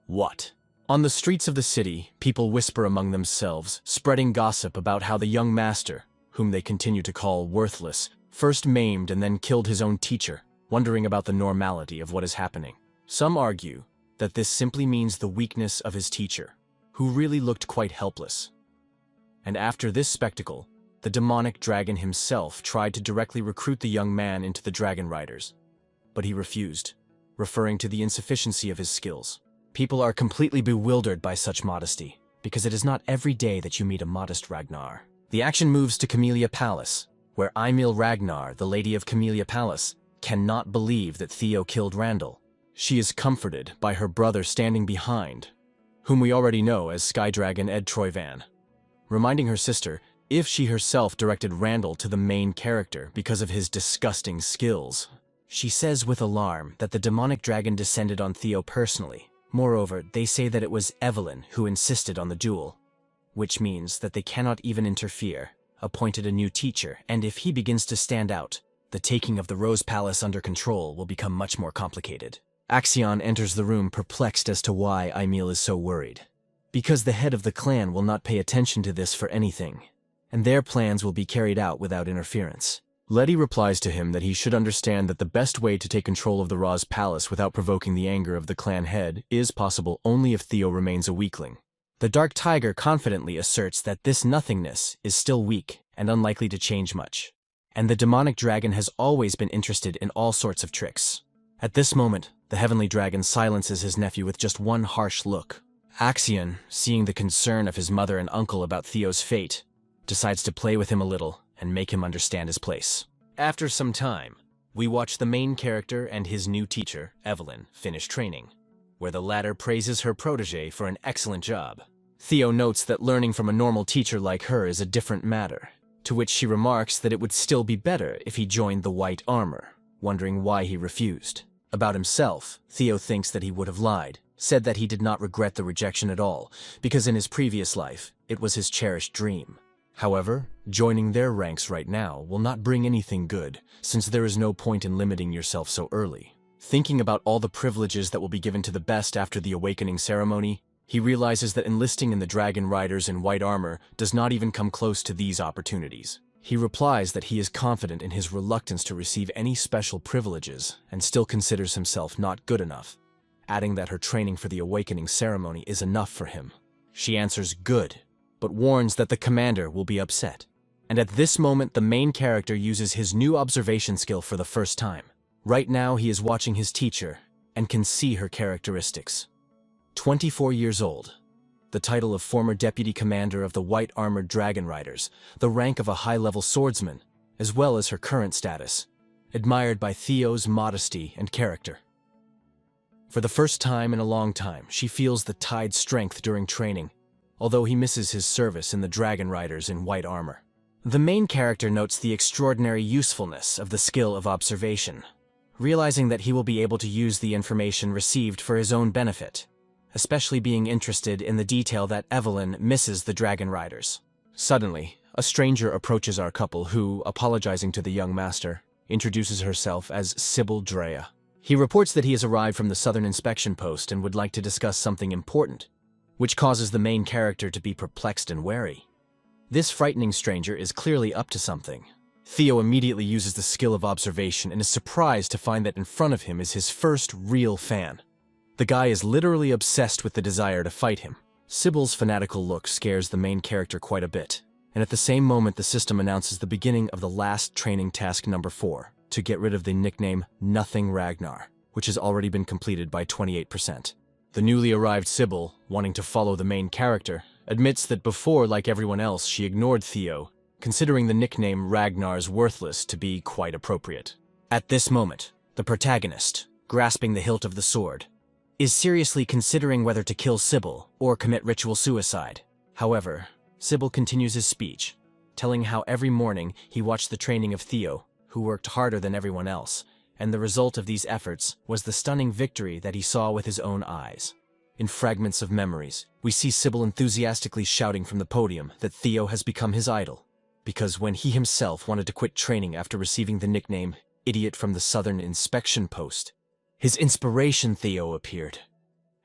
A: What? On the streets of the city, people whisper among themselves, spreading gossip about how the young master, whom they continue to call worthless, first maimed and then killed his own teacher, wondering about the normality of what is happening. Some argue that this simply means the weakness of his teacher, who really looked quite helpless. And after this spectacle, the demonic dragon himself tried to directly recruit the young man into the Dragon Riders, but he refused, referring to the insufficiency of his skills. People are completely bewildered by such modesty, because it is not every day that you meet a modest Ragnar. The action moves to Camellia Palace, where Emil Ragnar, the Lady of Camellia Palace, cannot believe that Theo killed Randall. She is comforted by her brother standing behind, whom we already know as Skydragon Ed Troyvan, reminding her sister if she herself directed Randall to the main character because of his disgusting skills. She says with alarm that the demonic dragon descended on Theo personally. Moreover, they say that it was Evelyn who insisted on the duel, which means that they cannot even interfere, appointed a new teacher, and if he begins to stand out, the taking of the Rose Palace under control will become much more complicated. Axion enters the room perplexed as to why Emil is so worried. Because the head of the clan will not pay attention to this for anything, and their plans will be carried out without interference. Letty replies to him that he should understand that the best way to take control of the Rose Palace without provoking the anger of the clan head is possible only if Theo remains a weakling. The Dark Tiger confidently asserts that this nothingness is still weak and unlikely to change much, and the demonic dragon has always been interested in all sorts of tricks. At this moment, the heavenly dragon silences his nephew with just one harsh look. Axion, seeing the concern of his mother and uncle about Theo's fate, decides to play with him a little and make him understand his place. After some time, we watch the main character and his new teacher, Evelyn, finish training, where the latter praises her protege for an excellent job. Theo notes that learning from a normal teacher like her is a different matter, to which she remarks that it would still be better if he joined the White Armor, wondering why he refused. About himself, Theo thinks that he would have lied, said that he did not regret the rejection at all, because in his previous life, it was his cherished dream. However, joining their ranks right now will not bring anything good, since there is no point in limiting yourself so early. Thinking about all the privileges that will be given to the best after the awakening ceremony, he realizes that enlisting in the Dragon Riders in white armor does not even come close to these opportunities. He replies that he is confident in his reluctance to receive any special privileges and still considers himself not good enough, adding that her training for the awakening ceremony is enough for him. She answers good, but warns that the commander will be upset. And at this moment, the main character uses his new observation skill for the first time. Right now, he is watching his teacher and can see her characteristics. 24 years old, the title of former deputy commander of the White Armored Dragon Riders, the rank of a high-level swordsman, as well as her current status, admired by Theo's modesty and character. For the first time in a long time, she feels the tide's strength during training, although he misses his service in the Dragon Riders in white armor. The main character notes the extraordinary usefulness of the skill of observation, realizing that he will be able to use the information received for his own benefit, especially being interested in the detail that Evelyn misses the Dragon Riders. Suddenly, a stranger approaches our couple who, apologizing to the young master, introduces herself as Sybil Drea. He reports that he has arrived from the Southern Inspection Post and would like to discuss something important, which causes the main character to be perplexed and wary. This frightening stranger is clearly up to something. Theo immediately uses the skill of observation and is surprised to find that in front of him is his first real fan. The guy is literally obsessed with the desire to fight him. Sybil's fanatical look scares the main character quite a bit, and at the same moment the system announces the beginning of the last training task number 4, to get rid of the nickname Nothing Ragnar, which has already been completed by 28%. The newly arrived Sybil, wanting to follow the main character, admits that before, like everyone else, she ignored Theo, considering the nickname Ragnar's worthless to be quite appropriate. At this moment, the protagonist, grasping the hilt of the sword, is seriously considering whether to kill Sybil or commit ritual suicide. However, Sybil continues his speech, telling how every morning he watched the training of Theo, who worked harder than everyone else, and the result of these efforts was the stunning victory that he saw with his own eyes. In fragments of memories, we see Sybil enthusiastically shouting from the podium that Theo has become his idol, because when he himself wanted to quit training after receiving the nickname Idiot from the Southern Inspection Post, his inspiration Theo appeared,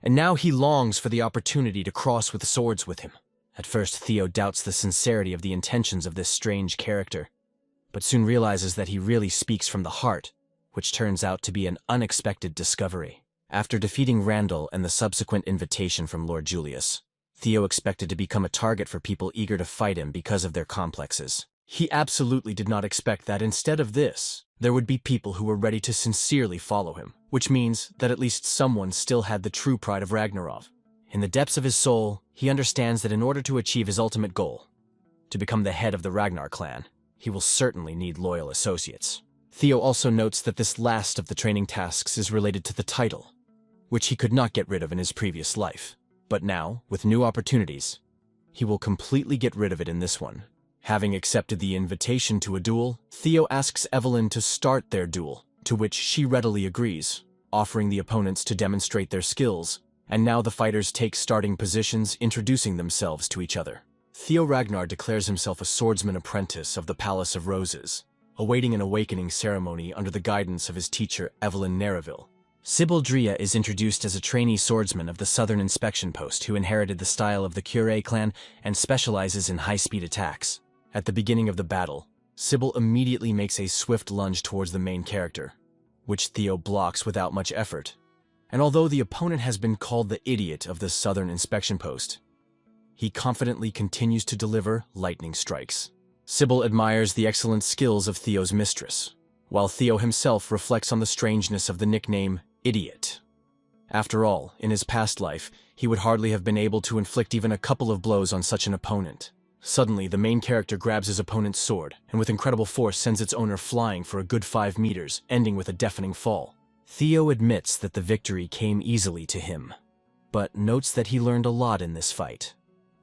A: and now he longs for the opportunity to cross with swords with him. At first, Theo doubts the sincerity of the intentions of this strange character, but soon realizes that he really speaks from the heart, which turns out to be an unexpected discovery. After defeating Randall and the subsequent invitation from Lord Julius, Theo expected to become a target for people eager to fight him because of their complexes. He absolutely did not expect that instead of this, there would be people who were ready to sincerely follow him, which means that at least someone still had the true pride of Ragnarov. In the depths of his soul, he understands that in order to achieve his ultimate goal, to become the head of the Ragnar clan, he will certainly need loyal associates. Theo also notes that this last of the training tasks is related to the title, which he could not get rid of in his previous life. But now, with new opportunities, he will completely get rid of it in this one. Having accepted the invitation to a duel, Theo asks Evelyn to start their duel, to which she readily agrees, offering the opponents to demonstrate their skills, and now the fighters take starting positions, introducing themselves to each other. Theo Ragnar declares himself a swordsman apprentice of the Palace of Roses, awaiting an awakening ceremony under the guidance of his teacher Evelyn Nereville. Sybil Drea is introduced as a trainee swordsman of the Southern Inspection Post who inherited the style of the Curie clan and specializes in high-speed attacks. At the beginning of the battle, Sybil immediately makes a swift lunge towards the main character, which Theo blocks without much effort. And although the opponent has been called the idiot of the Southern Inspection Post, he confidently continues to deliver lightning strikes. Sybil admires the excellent skills of Theo's mistress, while Theo himself reflects on the strangeness of the nickname Idiot. After all, in his past life, he would hardly have been able to inflict even a couple of blows on such an opponent. Suddenly, the main character grabs his opponent's sword, and with incredible force sends its owner flying for a good 5 meters, ending with a deafening fall. Theo admits that the victory came easily to him, but notes that he learned a lot in this fight,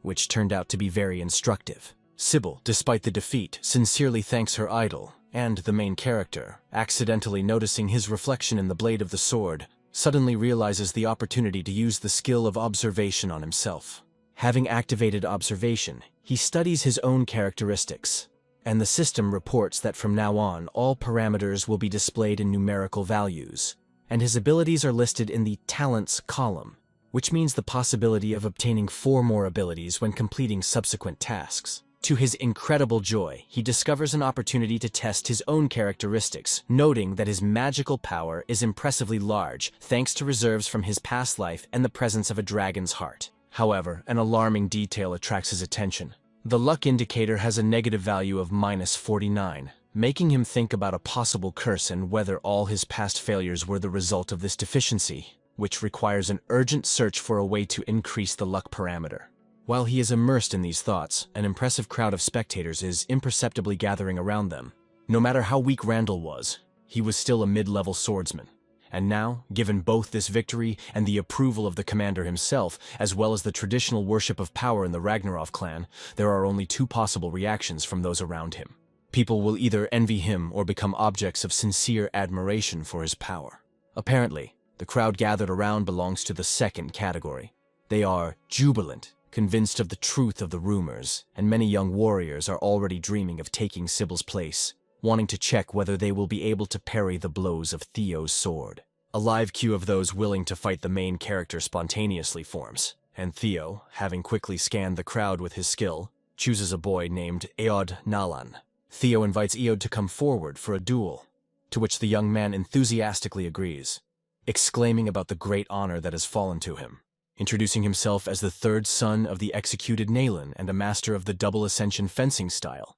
A: which turned out to be very instructive. Sybil, despite the defeat, sincerely thanks her idol, and the main character, accidentally noticing his reflection in the blade of the sword, suddenly realizes the opportunity to use the skill of observation on himself. Having activated observation, he studies his own characteristics, and the system reports that from now on all parameters will be displayed in numerical values, and his abilities are listed in the Talents column, which means the possibility of obtaining 4 more abilities when completing subsequent tasks. To his incredible joy, he discovers an opportunity to test his own characteristics, noting that his magical power is impressively large thanks to reserves from his past life and the presence of a dragon's heart. However, an alarming detail attracts his attention. The luck indicator has a negative value of -49, making him think about a possible curse and whether all his past failures were the result of this deficiency, which requires an urgent search for a way to increase the luck parameter. While he is immersed in these thoughts, an impressive crowd of spectators is imperceptibly gathering around them. No matter how weak Randall was, he was still a mid-level swordsman. And now, given both this victory and the approval of the commander himself, as well as the traditional worship of power in the Ragnarov clan, there are only 2 possible reactions from those around him. People will either envy him or become objects of sincere admiration for his power. Apparently, the crowd gathered around belongs to the second category. They are jubilant, convinced of the truth of the rumors, and many young warriors are already dreaming of taking Sybil's place, wanting to check whether they will be able to parry the blows of Theo's sword. A live queue of those willing to fight the main character spontaneously forms, and Theo, having quickly scanned the crowd with his skill, chooses a boy named Eod Nalan. Theo invites Eod to come forward for a duel, to which the young man enthusiastically agrees, exclaiming about the great honor that has fallen to him. introducing himself as the third son of the executed Naylan and a master of the double ascension fencing style.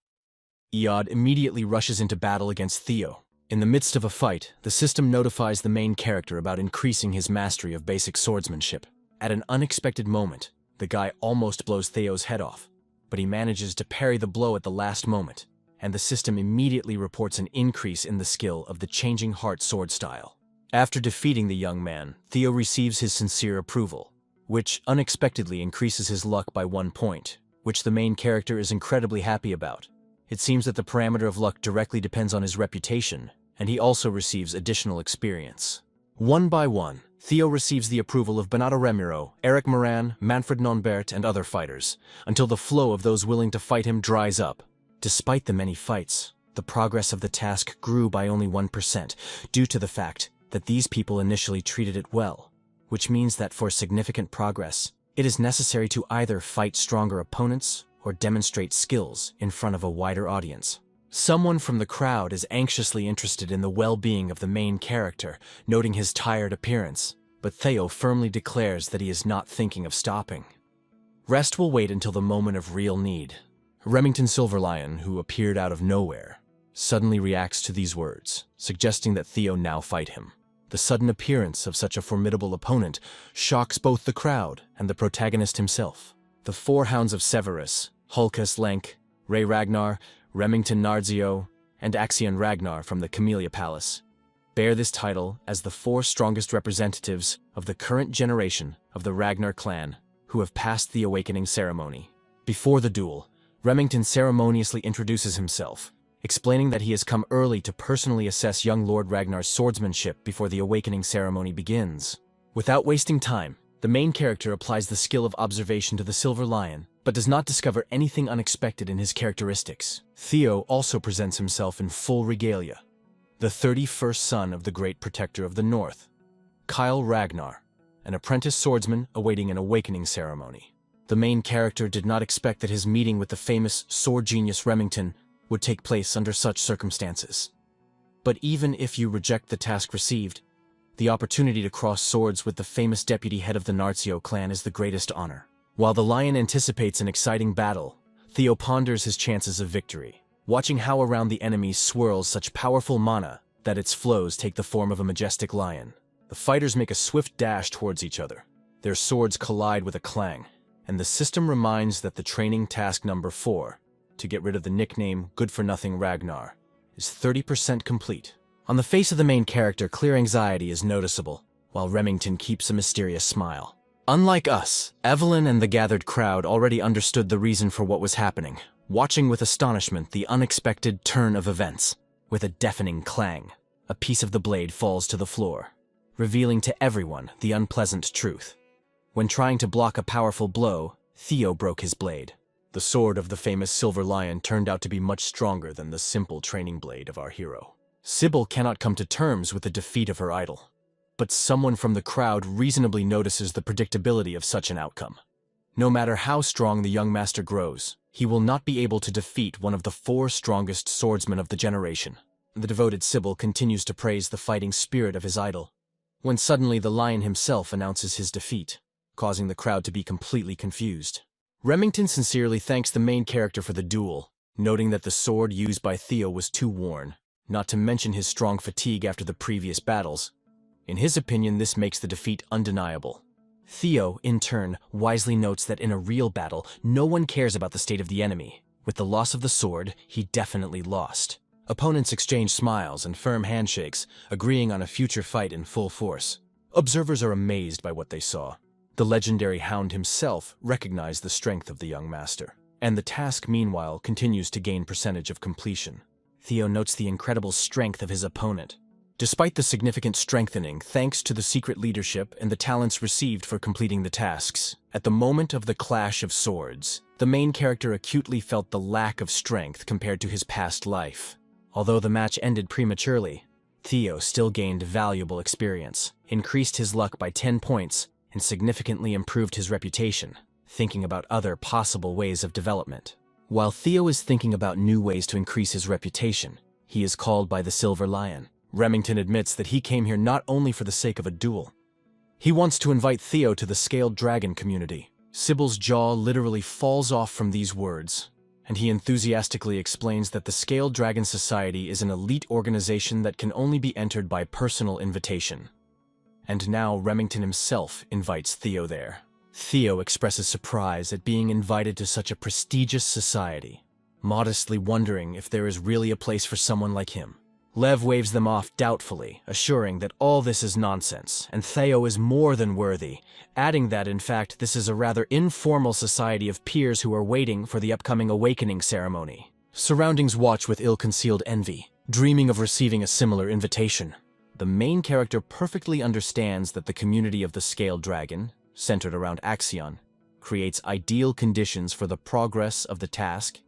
A: Iod immediately rushes into battle against Theo. In the midst of a fight, the system notifies the main character about increasing his mastery of basic swordsmanship. At an unexpected moment, the guy almost blows Theo's head off, but he manages to parry the blow at the last moment, and the system immediately reports an increase in the skill of the Changing Heart sword style. After defeating the young man, Theo receives his sincere approval, which unexpectedly increases his luck by 1 point, which the main character is incredibly happy about. It seems that the parameter of luck directly depends on his reputation, and he also receives additional experience. One by one, Theo receives the approval of Bernardo Remiro, Eric Moran, Manfred Nonbert, and other fighters, until the flow of those willing to fight him dries up. Despite the many fights, the progress of the task grew by only 1%, due to the fact that these people initially treated it well, which means that for significant progress, it is necessary to either fight stronger opponents or demonstrate skills in front of a wider audience. Someone from the crowd is anxiously interested in the well-being of the main character, noting his tired appearance, but Theo firmly declares that he is not thinking of stopping. Rest will wait until the moment of real need. Remington Silverlion, who appeared out of nowhere, suddenly reacts to these words, suggesting that Theo now fight him. The sudden appearance of such a formidable opponent shocks both the crowd and the protagonist himself. The four hounds of Severus, Hulkus Lenk, Ray Ragnar, Remington Narzio, and Axion Ragnar from the Camellia Palace bear this title as the four strongest representatives of the current generation of the Ragnar clan who have passed the awakening ceremony. Before the duel, Remington ceremoniously introduces himself, explaining that he has come early to personally assess young Lord Ragnar's swordsmanship before the awakening ceremony begins. Without wasting time, the main character applies the skill of observation to the Silver Lion, but does not discover anything unexpected in his characteristics. Theo also presents himself in full regalia, the 31st son of the great protector of the North, Kyle Ragnar, an apprentice swordsman awaiting an awakening ceremony. The main character did not expect that his meeting with the famous sword genius Remington would take place under such circumstances. But even if you reject the task received, the opportunity to cross swords with the famous deputy head of the Narzio clan is the greatest honor. While the lion anticipates an exciting battle, Theo ponders his chances of victory, watching how around the enemy swirls such powerful mana that its flows take the form of a majestic lion. The fighters make a swift dash towards each other. Their swords collide with a clang, and the system reminds that the training task number 4, to get rid of the nickname Good-for-Nothing Ragnar, is 30% complete. On the face of the main character, clear anxiety is noticeable, while Remington keeps a mysterious smile. Unlike us, Evelyn and the gathered crowd already understood the reason for what was happening, watching with astonishment the unexpected turn of events. With a deafening clang, a piece of the blade falls to the floor, revealing to everyone the unpleasant truth. When trying to block a powerful blow, Theo broke his blade. The sword of the famous Silver Lion turned out to be much stronger than the simple training blade of our hero. Sybil cannot come to terms with the defeat of her idol, but someone from the crowd reasonably notices the predictability of such an outcome. No matter how strong the young master grows, he will not be able to defeat one of the 4 strongest swordsmen of the generation. The devoted Sybil continues to praise the fighting spirit of his idol, when suddenly the lion himself announces his defeat, causing the crowd to be completely confused. Remington sincerely thanks the main character for the duel, noting that the sword used by Theo was too worn, not to mention his strong fatigue after the previous battles. In his opinion, this makes the defeat undeniable. Theo, in turn, wisely notes that in a real battle, no one cares about the state of the enemy. With the loss of the sword, he definitely lost. Opponents exchange smiles and firm handshakes, agreeing on a future fight in full force. Observers are amazed by what they saw. The legendary hound himself recognized the strength of the young master, and the task, meanwhile, continues to gain percentage of completion. Theo notes the incredible strength of his opponent. Despite the significant strengthening thanks to the secret leadership and the talents received for completing the tasks, at the moment of the clash of swords, the main character acutely felt the lack of strength compared to his past life. Although the match ended prematurely, Theo still gained valuable experience, increased his luck by 10 points, and significantly improved his reputation, thinking about other possible ways of development. While Theo is thinking about new ways to increase his reputation, he is called by the Silver Lion. Remington admits that he came here not only for the sake of a duel. He wants to invite Theo to the Scaled Dragon community. Sybil's jaw literally falls off from these words, and he enthusiastically explains that the Scaled Dragon Society is an elite organization that can only be entered by personal invitation. And now Remington himself invites Theo there. Theo expresses surprise at being invited to such a prestigious society, modestly wondering if there is really a place for someone like him. Lev waves them off doubtfully, assuring that all this is nonsense, and Theo is more than worthy, adding that, in fact, this is a rather informal society of peers who are waiting for the upcoming awakening ceremony. Surroundings watch with ill-concealed envy, dreaming of receiving a similar invitation. The main character perfectly understands that the community of the Scaled Dragon, centered around Axion, creates ideal conditions for the progress of the task,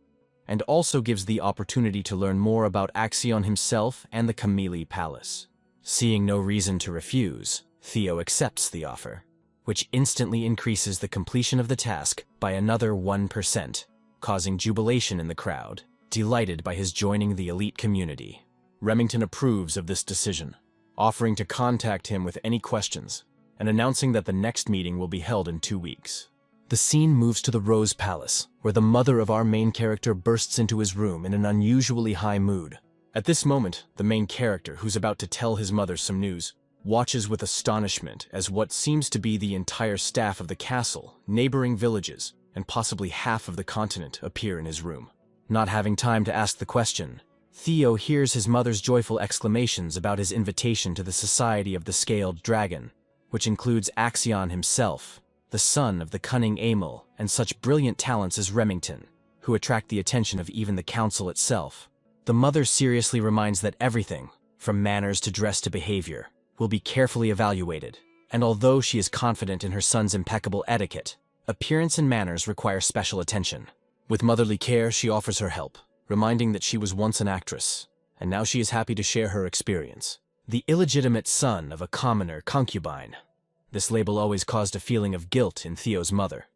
A: and also gives the opportunity to learn more about Axion himself and the Camille Palace. Seeing no reason to refuse, Theo accepts the offer, which instantly increases the completion of the task by another 1%, causing jubilation in the crowd, delighted by his joining the elite community. Remington approves of this decision, offering to contact him with any questions, and announcing that the next meeting will be held in 2 weeks. The scene moves to the Rose Palace, where the mother of our main character bursts into his room in an unusually high mood. At this moment, the main character, who's about to tell his mother some news, watches with astonishment as what seems to be the entire staff of the castle, neighboring villages, and possibly half of the continent appear in his room. Not having time to ask the question, Theo hears his mother's joyful exclamations about his invitation to the Society of the Scaled Dragon, which includes Axion himself, the son of the cunning Emil, and such brilliant talents as Remington, who attract the attention of even the council itself. The mother seriously reminds that everything, from manners to dress to behavior, will be carefully evaluated, and although she is confident in her son's impeccable etiquette, appearance and manners require special attention. With motherly care, she offers her help, reminding that she was once an actress, and now she is happy to share her experience. The illegitimate son of a commoner concubine. This label always caused a feeling of guilt in Theo's mother,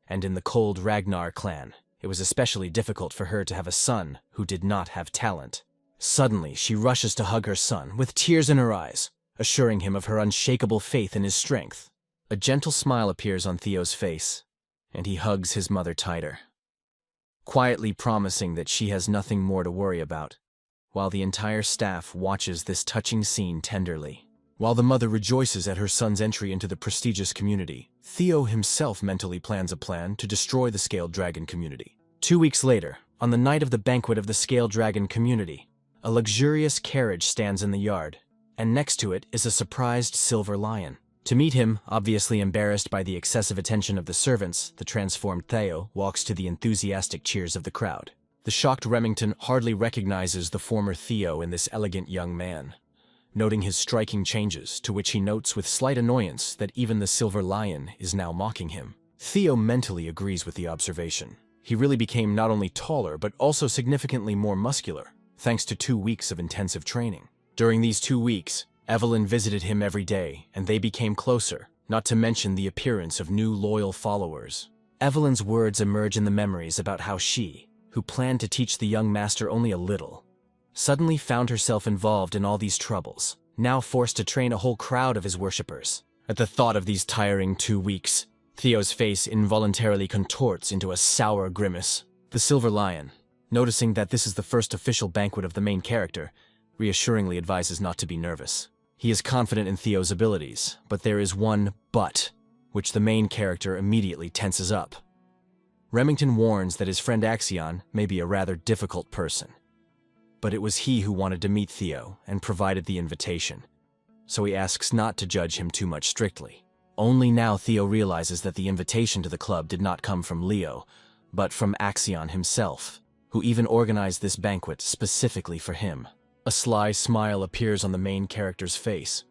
A: and in the cold Ragnar clan, it was especially difficult for her to have a son who did not have talent. Suddenly, she rushes to hug her son, with tears in her eyes, assuring him of her unshakable faith in his strength. A gentle smile appears on Theo's face, and he hugs his mother tighter, quietly promising that she has nothing more to worry about, while the entire staff watches this touching scene tenderly. While the mother rejoices at her son's entry into the prestigious community, Theo himself mentally plans a plan to destroy the Scaled Dragon community. 2 weeks later, on the night of the banquet of the Scaled Dragon community, a luxurious carriage stands in the yard, and next to it is a surprised silver lion. To meet him, obviously embarrassed by the excessive attention of the servants, the transformed Theo walks to the enthusiastic cheers of the crowd. The shocked Remington hardly recognizes the former Theo in this elegant young man, noting his striking changes, to which he notes with slight annoyance that even the silver lion is now mocking him. Theo mentally agrees with the observation. He really became not only taller, but also significantly more muscular, thanks to 2 weeks of intensive training. During these 2 weeks, Evelyn visited him every day, and they became closer, not to mention the appearance of new loyal followers. Evelyn's words emerge in the memories about how she, who planned to teach the young master only a little, suddenly found herself involved in all these troubles, now forced to train a whole crowd of his worshippers. At the thought of these tiring 2 weeks, Theo's face involuntarily contorts into a sour grimace. The Silver Lion, noticing that this is the first official banquet of the main character, reassuringly advises not to be nervous. He is confident in Theo's abilities, but there is one but, which the main character immediately tenses up. Remington warns that his friend Axion may be a rather difficult person, but it was he who wanted to meet Theo and provided the invitation, so he asks not to judge him too much strictly. Only now Theo realizes that the invitation to the club did not come from Leo, but from Axion himself, who even organized this banquet specifically for him. A sly smile appears on the main character's face.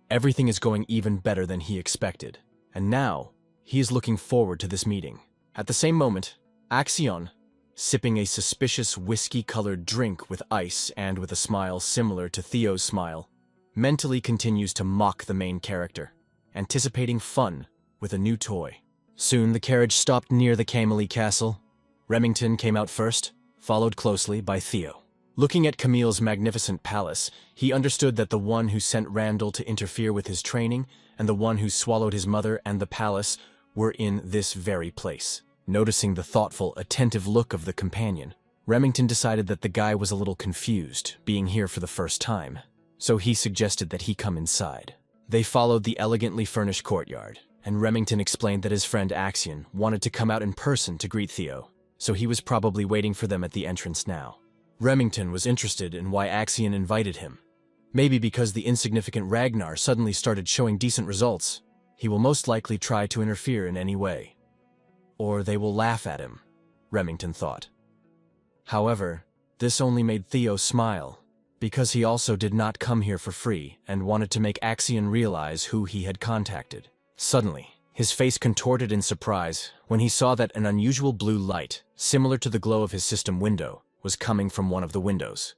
A: Everything is going even better than he expected, and now he is looking forward to this meeting. At the same moment, Axion, sipping a suspicious whiskey-colored drink with ice and with a smile similar to Theo's smile, mentally continues to mock the main character, anticipating fun with a new toy. Soon the carriage stopped near the Camille Castle. Remington came out first, followed closely by Theo. Looking at Camille's magnificent palace, he understood that the one who sent Randall to interfere with his training and the one who swallowed his mother and the palace were in this very place. Noticing the thoughtful, attentive look of the companion, Remington decided that the guy was a little confused, being here for the first time, so he suggested that he come inside. They followed the elegantly furnished courtyard, and Remington explained that his friend Axion wanted to come out in person to greet Theo, so he was probably waiting for them at the entrance now. Remington was interested in why Axion invited him. Maybe because the insignificant Ragnar suddenly started showing decent results. He will most likely try to interfere in any way. Or they will laugh at him, Remington thought. However, this only made Theo smile, because he also did not come here for free and wanted to make Axion realize who he had contacted. Suddenly, his face contorted in surprise when he saw that an unusual blue light, similar to the glow of his system window, was coming from one of the windows.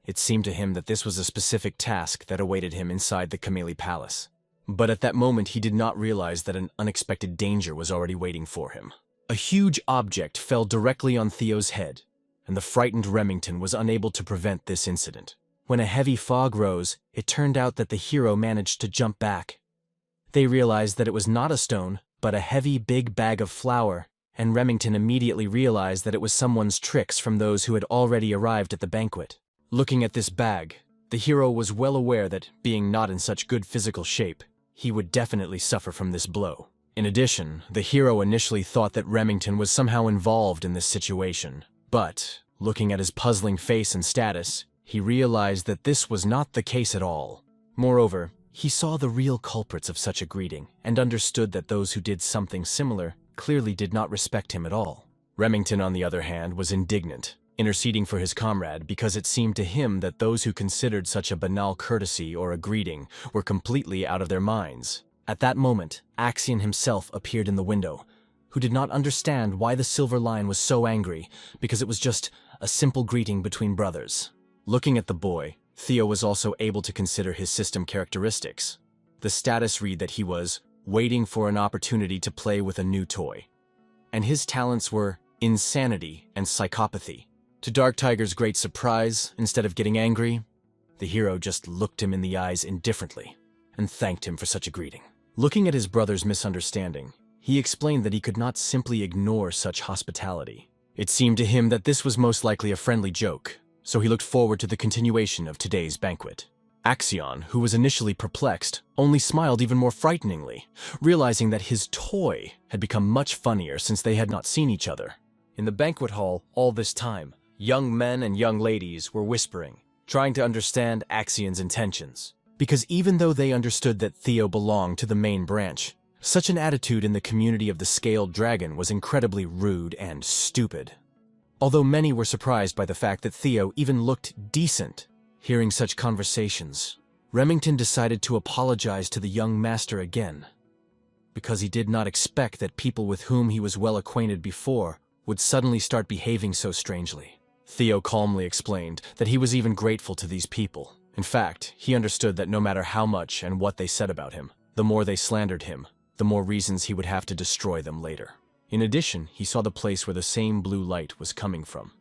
A: It seemed to him that this was a specific task that awaited him inside the Camille Palace. But at that moment he did not realize that an unexpected danger was already waiting for him. A huge object fell directly on Theo's head, and the frightened Remington was unable to prevent this incident. When a heavy fog rose, it turned out that the hero managed to jump back. They realized that it was not a stone, but a heavy big bag of flour, and Remington immediately realized that it was someone's tricks from those who had already arrived at the banquet. Looking at this bag, the hero was well aware that, being not in such good physical shape, he would definitely suffer from this blow. In addition, the hero initially thought that Remington was somehow involved in this situation, but, looking at his puzzling face and status, he realized that this was not the case at all. Moreover, he saw the real culprits of such a greeting and understood that those who did something similar clearly did not respect him at all. Remington, on the other hand, was indignant, interceding for his comrade because it seemed to him that those who considered such a banal courtesy or a greeting were completely out of their minds. At that moment, Axion himself appeared in the window, who did not understand why the Silver Lion was so angry, because it was just a simple greeting between brothers. Looking at the boy, Theo was also able to consider his system characteristics. The status read that he was waiting for an opportunity to play with a new toy, and his talents were insanity and psychopathy. To Dark Tiger's great surprise, instead of getting angry, the hero just looked him in the eyes indifferently and thanked him for such a greeting. Looking at his brother's misunderstanding, he explained that he could not simply ignore such hospitality. It seemed to him that this was most likely a friendly joke, so he looked forward to the continuation of today's banquet. Axion, who was initially perplexed, only smiled even more frighteningly, realizing that his toy had become much funnier since they had not seen each other. In the banquet hall, all this time, young men and young ladies were whispering, trying to understand Axion's intentions. Because even though they understood that Theo belonged to the main branch, such an attitude in the community of the Scaled Dragon was incredibly rude and stupid. Although many were surprised by the fact that Theo even looked decent. Hearing such conversations, Remington decided to apologize to the young master again, because he did not expect that people with whom he was well acquainted before would suddenly start behaving so strangely. Theo calmly explained that he was even grateful to these people. In fact, he understood that no matter how much and what they said about him, the more they slandered him, the more reasons he would have to destroy them later. In addition, he saw the place where the same blue light was coming from.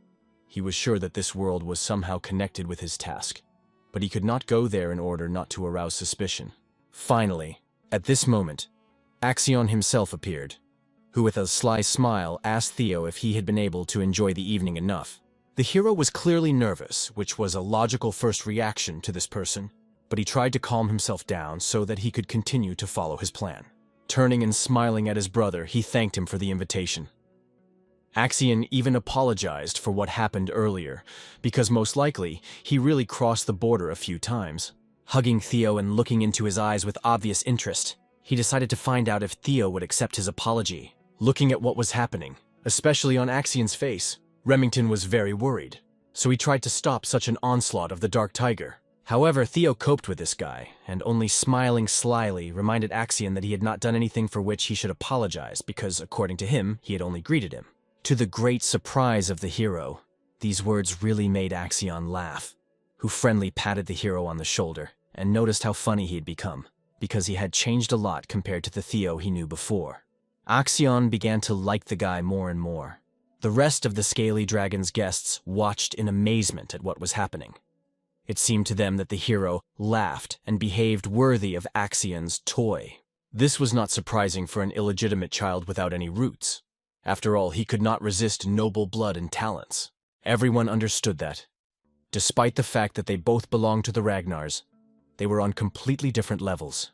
A: He was sure that this world was somehow connected with his task, but he could not go there in order not to arouse suspicion. Finally, at this moment, Axion himself appeared, who with a sly smile asked Theo if he had been able to enjoy the evening enough. The hero was clearly nervous, which was a logical first reaction to this person, but he tried to calm himself down so that he could continue to follow his plan. Turning and smiling at his brother, he thanked him for the invitation. Axion even apologized for what happened earlier, because most likely, he really crossed the border a few times. Hugging Theo and looking into his eyes with obvious interest, he decided to find out if Theo would accept his apology. Looking at what was happening, especially on Axion's face, Remington was very worried, so he tried to stop such an onslaught of the Dark Tiger. However, Theo coped with this guy, and only smiling slyly reminded Axion that he had not done anything for which he should apologize because, according to him, he had only greeted him. To the great surprise of the hero, these words really made Axion laugh, who friendly patted the hero on the shoulder and noticed how funny he had become, because he had changed a lot compared to the Theo he knew before. Axion began to like the guy more and more, The rest of the Scaly Dragon's guests watched in amazement at what was happening. It seemed to them that the hero laughed and behaved worthy of Axion's toy. This was not surprising for an illegitimate child without any roots. After all, he could not resist noble blood and talents. Everyone understood that. Despite the fact that they both belonged to the Ragnars, they were on completely different levels.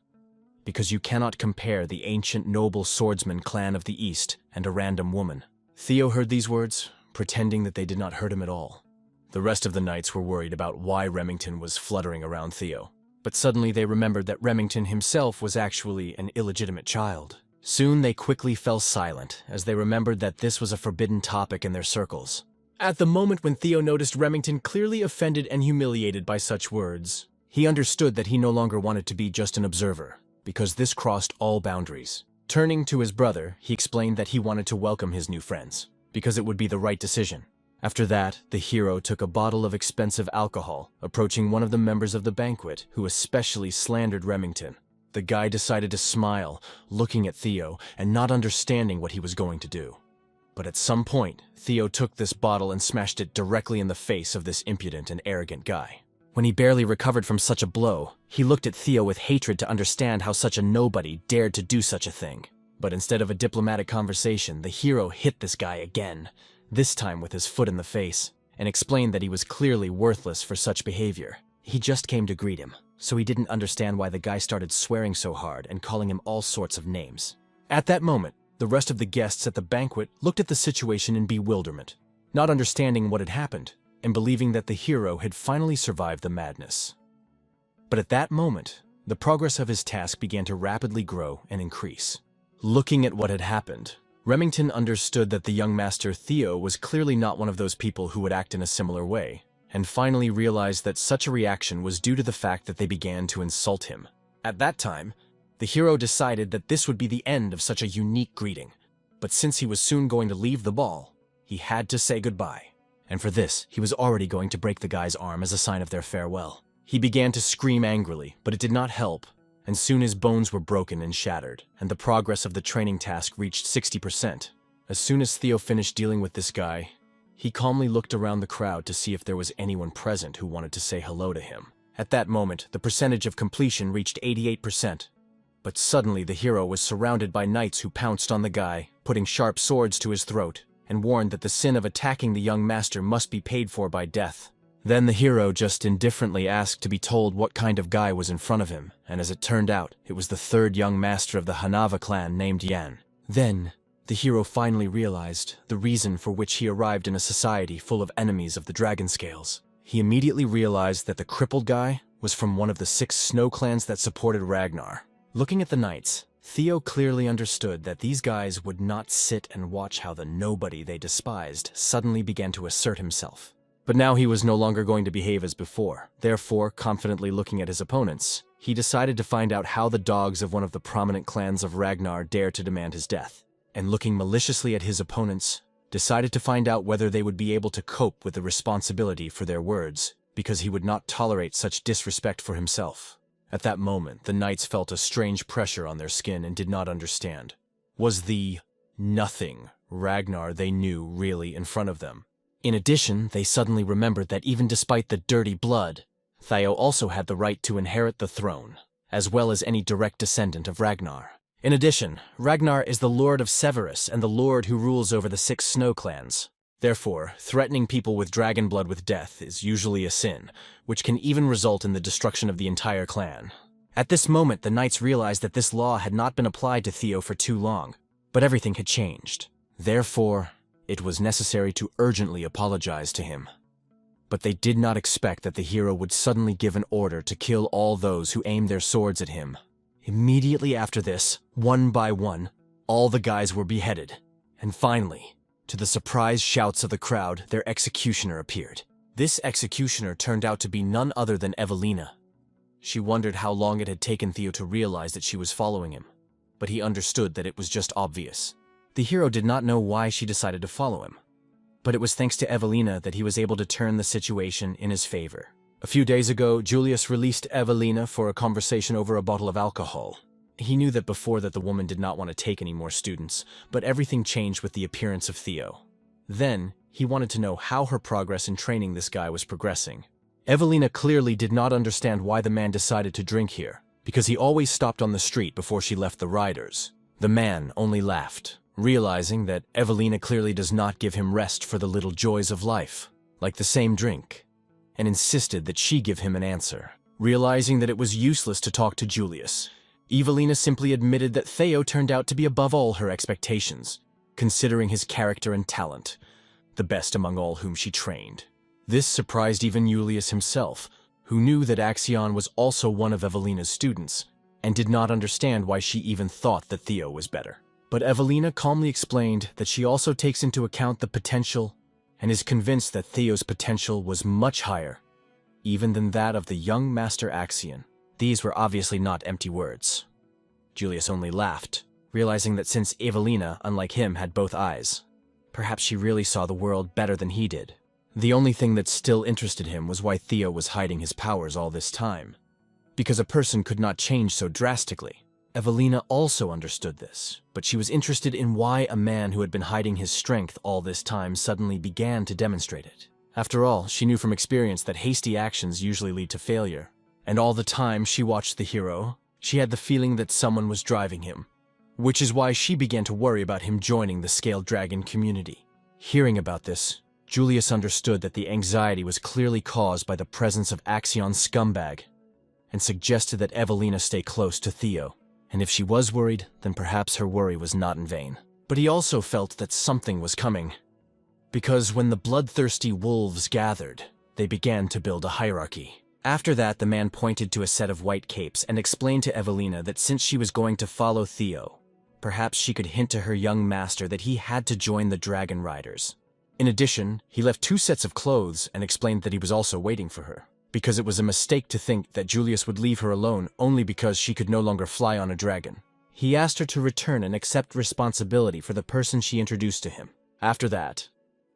A: Because you cannot compare the ancient noble swordsman clan of the East and a random woman. Theo heard these words, pretending that they did not hurt him at all. The rest of the knights were worried about why Remington was fluttering around Theo. But suddenly they remembered that Remington himself was actually an illegitimate child. Soon they quickly fell silent, as they remembered that this was a forbidden topic in their circles. At the moment when Theo noticed Remington clearly offended and humiliated by such words, he understood that he no longer wanted to be just an observer, because this crossed all boundaries. Turning to his brother, he explained that he wanted to welcome his new friends, because it would be the right decision. After that, the hero took a bottle of expensive alcohol, approaching one of the members of the banquet, who especially slandered Remington. The guy decided to smile, looking at Theo and not understanding what he was going to do. But at some point, Theo took this bottle and smashed it directly in the face of this impudent and arrogant guy. When he barely recovered from such a blow, he looked at Theo with hatred to understand how such a nobody dared to do such a thing. But instead of a diplomatic conversation, the hero hit this guy again, this time with his foot in the face, and explained that he was clearly worthless for such behavior. He just came to greet him, so he didn't understand why the guy started swearing so hard and calling him all sorts of names. At that moment, the rest of the guests at the banquet looked at the situation in bewilderment, not understanding what had happened, and believing that the hero had finally survived the madness. But at that moment, the progress of his task began to rapidly grow and increase. Looking at what had happened, Remington understood that the young master Theo was clearly not one of those people who would act in a similar way, and finally realized that such a reaction was due to the fact that they began to insult him. At that time, the hero decided that this would be the end of such a unique greeting, but since he was soon going to leave the ball, he had to say goodbye. And for this, he was already going to break the guy's arm as a sign of their farewell. He began to scream angrily, but it did not help, and soon his bones were broken and shattered, and the progress of the training task reached 60%. As soon as Theo finished dealing with this guy, he calmly looked around the crowd to see if there was anyone present who wanted to say hello to him. At that moment, the percentage of completion reached 88%. But suddenly the hero was surrounded by knights who pounced on the guy, putting sharp swords to his throat, and warned that the sin of attacking the young master must be paid for by death. Then the hero just indifferently asked to be told what kind of guy was in front of him, and as it turned out, it was the third young master of the Hanava clan named Yan. Then, the hero finally realized the reason for which he arrived in a society full of enemies of the dragon scales. He immediately realized that the crippled guy was from one of the 6 snow clans that supported Ragnar. Looking at the knights, Theo clearly understood that these guys would not sit and watch how the nobody they despised suddenly began to assert himself. But now he was no longer going to behave as before. Therefore, confidently looking at his opponents, he decided to find out how the dogs of one of the prominent clans of Ragnar dared to demand his death. And looking maliciously at his opponents, decided to find out whether they would be able to cope with the responsibility for their words, because he would not tolerate such disrespect for himself. At that moment, the knights felt a strange pressure on their skin and did not understand. Was the nothing Ragnar they knew really in front of them? In addition, they suddenly remembered that even despite the dirty blood, Theo also had the right to inherit the throne, as well as any direct descendant of Ragnar. In addition, Ragnar is the Lord of Severus and the Lord who rules over the 6 snow clans. Therefore, threatening people with dragon blood with death is usually a sin, which can even result in the destruction of the entire clan. At this moment, the knights realized that this law had not been applied to Theo for too long, but everything had changed. Therefore, it was necessary to urgently apologize to him. But they did not expect that the hero would suddenly give an order to kill all those who aimed their swords at him. Immediately after this, one by one, all the guys were beheaded. And finally, to the surprised shouts of the crowd, their executioner appeared. This executioner turned out to be none other than Evelina. She wondered how long it had taken Theo to realize that she was following him, but he understood that it was just obvious. The hero did not know why she decided to follow him, but it was thanks to Evelina that he was able to turn the situation in his favor. A few days ago, Julius released Evelina for a conversation over a bottle of alcohol. He knew that before that the woman did not want to take any more students, but everything changed with the appearance of Theo. Then, he wanted to know how her progress in training this guy was progressing. Evelina clearly did not understand why the man decided to drink here, because he always stopped on the street before she left the riders. The man only laughed, realizing that Evelina clearly does not give him rest for the little joys of life, like the same drink, and insisted that she give him an answer. Realizing that it was useless to talk to Julius, Evelina simply admitted that Theo turned out to be above all her expectations, considering his character and talent, the best among all whom she trained. This surprised even Julius himself, who knew that Axion was also one of Evelina's students, and did not understand why she even thought that Theo was better. But Evelina calmly explained that she also takes into account the potential and is convinced that Theo's potential was much higher, even than that of the young Master Axion. These were obviously not empty words. Julius only laughed, realizing that since Evelina, unlike him, had both eyes, perhaps she really saw the world better than he did. The only thing that still interested him was why Theo was hiding his powers all this time. Because a person could not change so drastically. Evelina also understood this, but she was interested in why a man who had been hiding his strength all this time suddenly began to demonstrate it. After all, she knew from experience that hasty actions usually lead to failure. And all the time she watched the hero, she had the feeling that someone was driving him, which is why she began to worry about him joining the Scaled Dragon community. Hearing about this, Julius understood that the anxiety was clearly caused by the presence of Axion's scumbag, and suggested that Evelina stay close to Theo. And if she was worried, then perhaps her worry was not in vain. But he also felt that something was coming. Because when the bloodthirsty wolves gathered, they began to build a hierarchy. After that, the man pointed to a set of white capes and explained to Evelina that since she was going to follow Theo, perhaps she could hint to her young master that he had to join the Dragon Riders. In addition, he left 2 sets of clothes and explained that he was also waiting for her, because it was a mistake to think that Julius would leave her alone only because she could no longer fly on a dragon. He asked her to return and accept responsibility for the person she introduced to him. After that,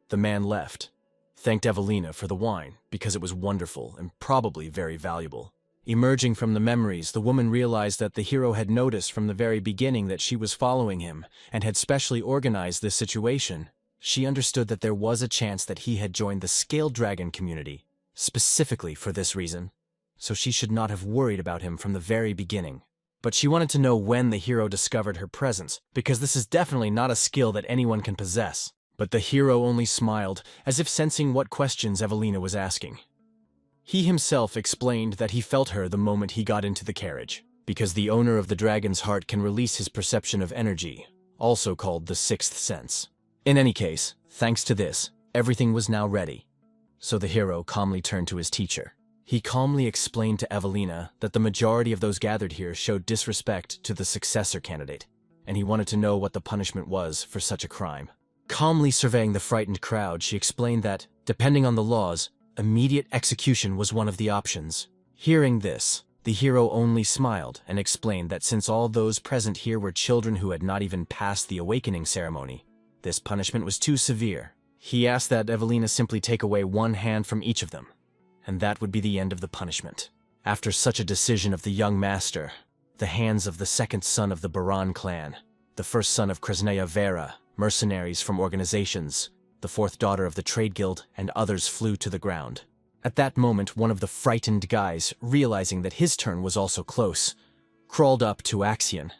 A: the man left, thanked Evelina for the wine because it was wonderful and probably very valuable. Emerging from the memories, the woman realized that the hero had noticed from the very beginning that she was following him and had specially organized this situation. She understood that there was a chance that he had joined the Scaled Dragon community, specifically for this reason, so she should not have worried about him from the very beginning. But she wanted to know when the hero discovered her presence, because this is definitely not a skill that anyone can possess. But the hero only smiled, as if sensing what questions Evelina was asking. He himself explained that he felt her the moment he got into the carriage, because the owner of the dragon's heart can release his perception of energy, also called the sixth sense. In any case, thanks to this, everything was now ready. So the hero calmly turned to his teacher. He calmly explained to Evelina that the majority of those gathered here showed disrespect to the successor candidate, and he wanted to know what the punishment was for such a crime. Calmly surveying the frightened crowd, she explained that, depending on the laws, immediate execution was one of the options. Hearing this, the hero only smiled and explained that since all those present here were children who had not even passed the awakening ceremony, this punishment was too severe. He asked that Evelina simply take away one hand from each of them, and that would be the end of the punishment. After such a decision of the young master, the hands of the second son of the Baran clan, the first son of Kresnaya Vera, mercenaries from organizations, the fourth daughter of the trade guild, and others flew to the ground. At that moment, one of the frightened guys, realizing that his turn was also close, crawled up to Axion,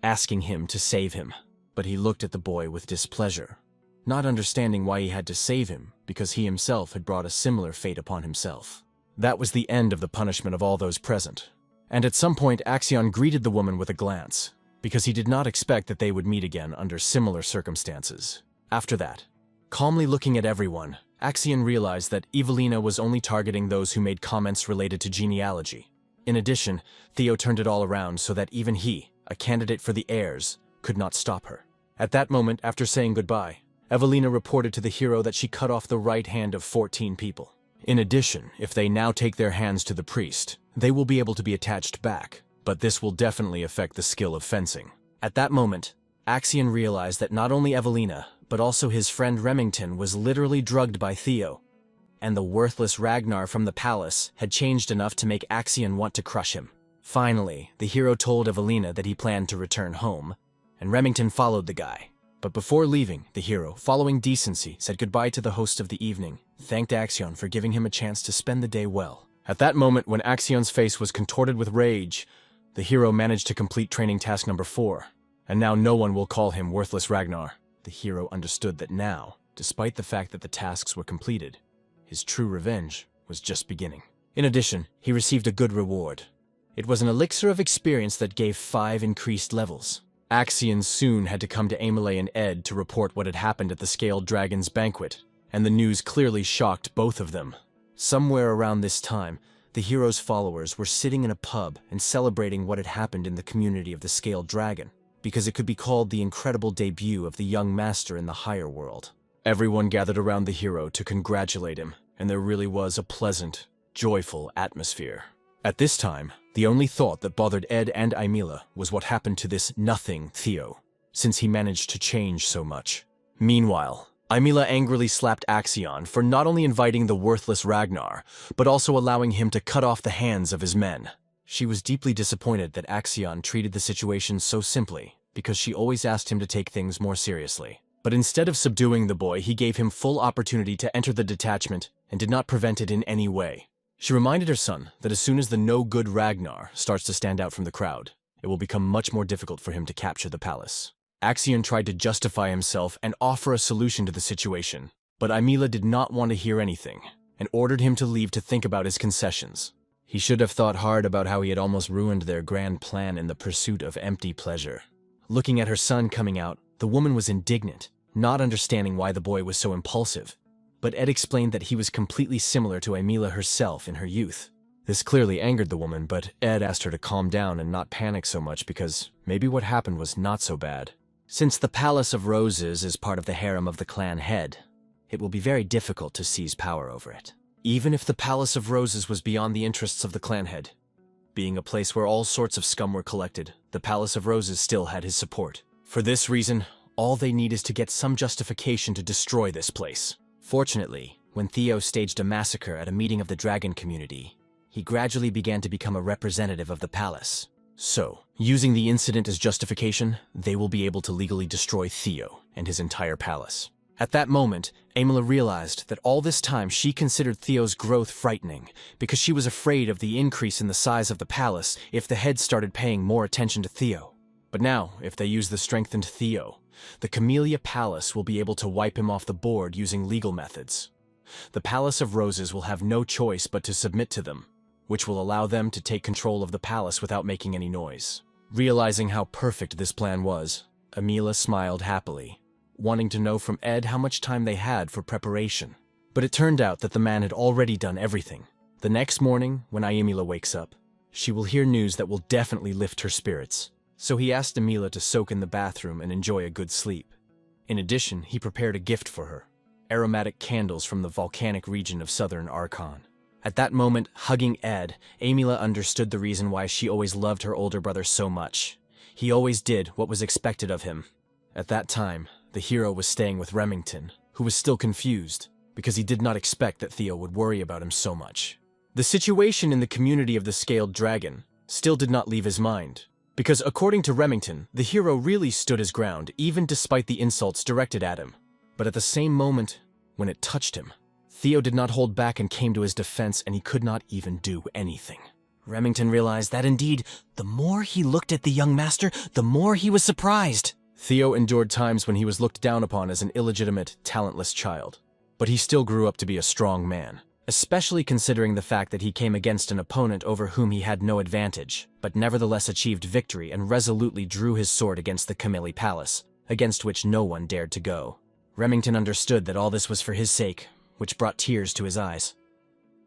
A: asking him to save him. But he looked at the boy with displeasure, not understanding why he had to save him, because he himself had brought a similar fate upon himself. That was the end of the punishment of all those present, and at some point Axion greeted the woman with a glance, because he did not expect that they would meet again under similar circumstances. After that, calmly looking at everyone, Axion realized that Evelina was only targeting those who made comments related to genealogy. In addition, Theo turned it all around so that even he, a candidate for the heirs, could not stop her. At that moment, after saying goodbye, Evelina reported to the hero that she cut off the right hand of 14 people. In addition, if they now take their hands to the priest, they will be able to be attached back, but this will definitely affect the skill of fencing. At that moment, Axion realized that not only Evelina, but also his friend Remington was literally drugged by Theo, and the worthless Ragnar from the palace had changed enough to make Axion want to crush him. Finally, the hero told Evelina that he planned to return home, and Remington followed the guy. But before leaving, the hero, following decency, said goodbye to the host of the evening, thanked Axion for giving him a chance to spend the day well. At that moment, when Axion's face was contorted with rage, the hero managed to complete training task number 4, and now no one will call him Worthless Ragnar. The hero understood that now, despite the fact that the tasks were completed, his true revenge was just beginning. In addition, he received a good reward. It was an elixir of experience that gave 5 increased levels. Axion soon had to come to Amelie and Ed to report what had happened at the Scaled Dragon's banquet, and the news clearly shocked both of them. Somewhere around this time, the hero's followers were sitting in a pub and celebrating what had happened in the community of the Scaled Dragon, because it could be called the incredible debut of the young master in the higher world. Everyone gathered around the hero to congratulate him, and there really was a pleasant, joyful atmosphere. At this time, the only thought that bothered Ed and Aimila was what happened to this nothing Theo, since he managed to change so much. Meanwhile, Aimila angrily slapped Axion for not only inviting the worthless Ragnar, but also allowing him to cut off the hands of his men. She was deeply disappointed that Axion treated the situation so simply, because she always asked him to take things more seriously. But instead of subduing the boy, he gave him full opportunity to enter the detachment and did not prevent it in any way. She reminded her son that as soon as the no-good Ragnar starts to stand out from the crowd, it will become much more difficult for him to capture the palace. Axion tried to justify himself and offer a solution to the situation, but Aimila did not want to hear anything and ordered him to leave to think about his concessions. He should have thought hard about how he had almost ruined their grand plan in the pursuit of empty pleasure. Looking at her son coming out, the woman was indignant, not understanding why the boy was so impulsive. But Ed explained that he was completely similar to Aimila herself in her youth. This clearly angered the woman, but Ed asked her to calm down and not panic so much because maybe what happened was not so bad. Since the Palace of Roses is part of the harem of the clan head, it will be very difficult to seize power over it. Even if the Palace of Roses was beyond the interests of the clan head, being a place where all sorts of scum were collected, the Palace of Roses still had his support. For this reason, all they need is to get some justification to destroy this place. Fortunately, when Theo staged a massacre at a meeting of the dragon community, he gradually began to become a representative of the palace. So, using the incident as justification, they will be able to legally destroy Theo and his entire palace. At that moment, Aimila realized that all this time she considered Theo's growth frightening because she was afraid of the increase in the size of the palace if the head started paying more attention to Theo. But now, if they use the strengthened Theo, the Camellia Palace will be able to wipe him off the board using legal methods. The Palace of Roses will have no choice but to submit to them, which will allow them to take control of the palace without making any noise. Realizing how perfect this plan was, Aimila smiled happily, wanting to know from Ed how much time they had for preparation. But it turned out that the man had already done everything. The next morning, when Aimila wakes up, she will hear news that will definitely lift her spirits. So he asked Aimila to soak in the bathroom and enjoy a good sleep. In addition, he prepared a gift for her, aromatic candles from the volcanic region of southern Archon. At that moment, hugging Ed, Aimila understood the reason why she always loved her older brother so much. He always did what was expected of him. At that time, the hero was staying with Remington, who was still confused, because he did not expect that Theo would worry about him so much. The situation in the community of the Scaled Dragon still did not leave his mind, because according to Remington, the hero really stood his ground even despite the insults directed at him. But at the same moment, when it touched him, Theo did not hold back and came to his defense, and he could not even do anything. Remington realized that indeed, the more he looked at the young master, the more he was surprised. Theo endured times when he was looked down upon as an illegitimate, talentless child. But he still grew up to be a strong man, especially considering the fact that he came against an opponent over whom he had no advantage, but nevertheless achieved victory and resolutely drew his sword against the Camellia Palace, against which no one dared to go. Remington understood that all this was for his sake, which brought tears to his eyes.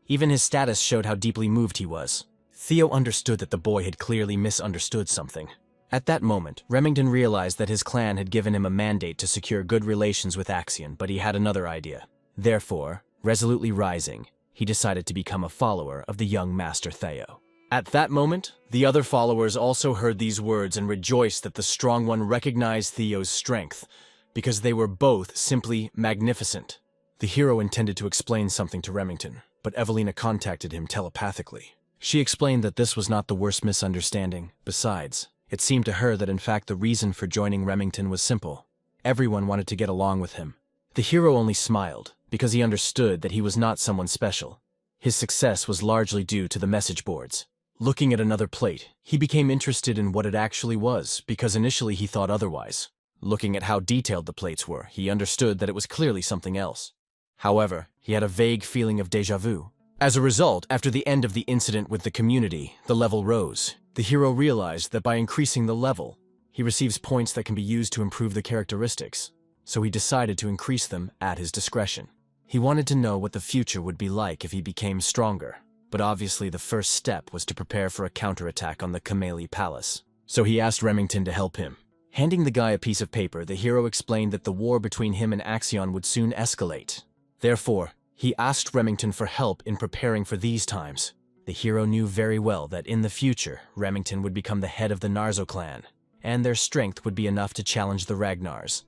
A: Even his status showed how deeply moved he was. Theo understood that the boy had clearly misunderstood something. At that moment, Remington realized that his clan had given him a mandate to secure good relations with Axion, but he had another idea. Therefore, resolutely rising, he decided to become a follower of the young Master Theo. At that moment, the other followers also heard these words and rejoiced that the Strong One recognized Theo's strength, because they were both simply magnificent. The hero intended to explain something to Remington, but Evelina contacted him telepathically. She explained that this was not the worst misunderstanding. Besides, it seemed to her that in fact the reason for joining Remington was simple. everyone wanted to get along with him. The hero only smiled, because he understood that he was not someone special. His success was largely due to the message boards. Looking at another plate, he became interested in what it actually was, because initially he thought otherwise. Looking at how detailed the plates were, he understood that it was clearly something else. However, he had a vague feeling of déjà vu. As a result, after the end of the incident with the community, the level rose. The hero realized that by increasing the level, he receives points that can be used to improve the characteristics, so he decided to increase them at his discretion. He wanted to know what the future would be like if he became stronger, but obviously the first step was to prepare for a counterattack on the Kameli Palace. So he asked Remington to help him. Handing the guy a piece of paper, the hero explained that the war between him and Axion would soon escalate. Therefore, he asked Remington for help in preparing for these times. The hero knew very well that in the future, Remington would become the head of the Narzo clan, and their strength would be enough to challenge the Ragnars.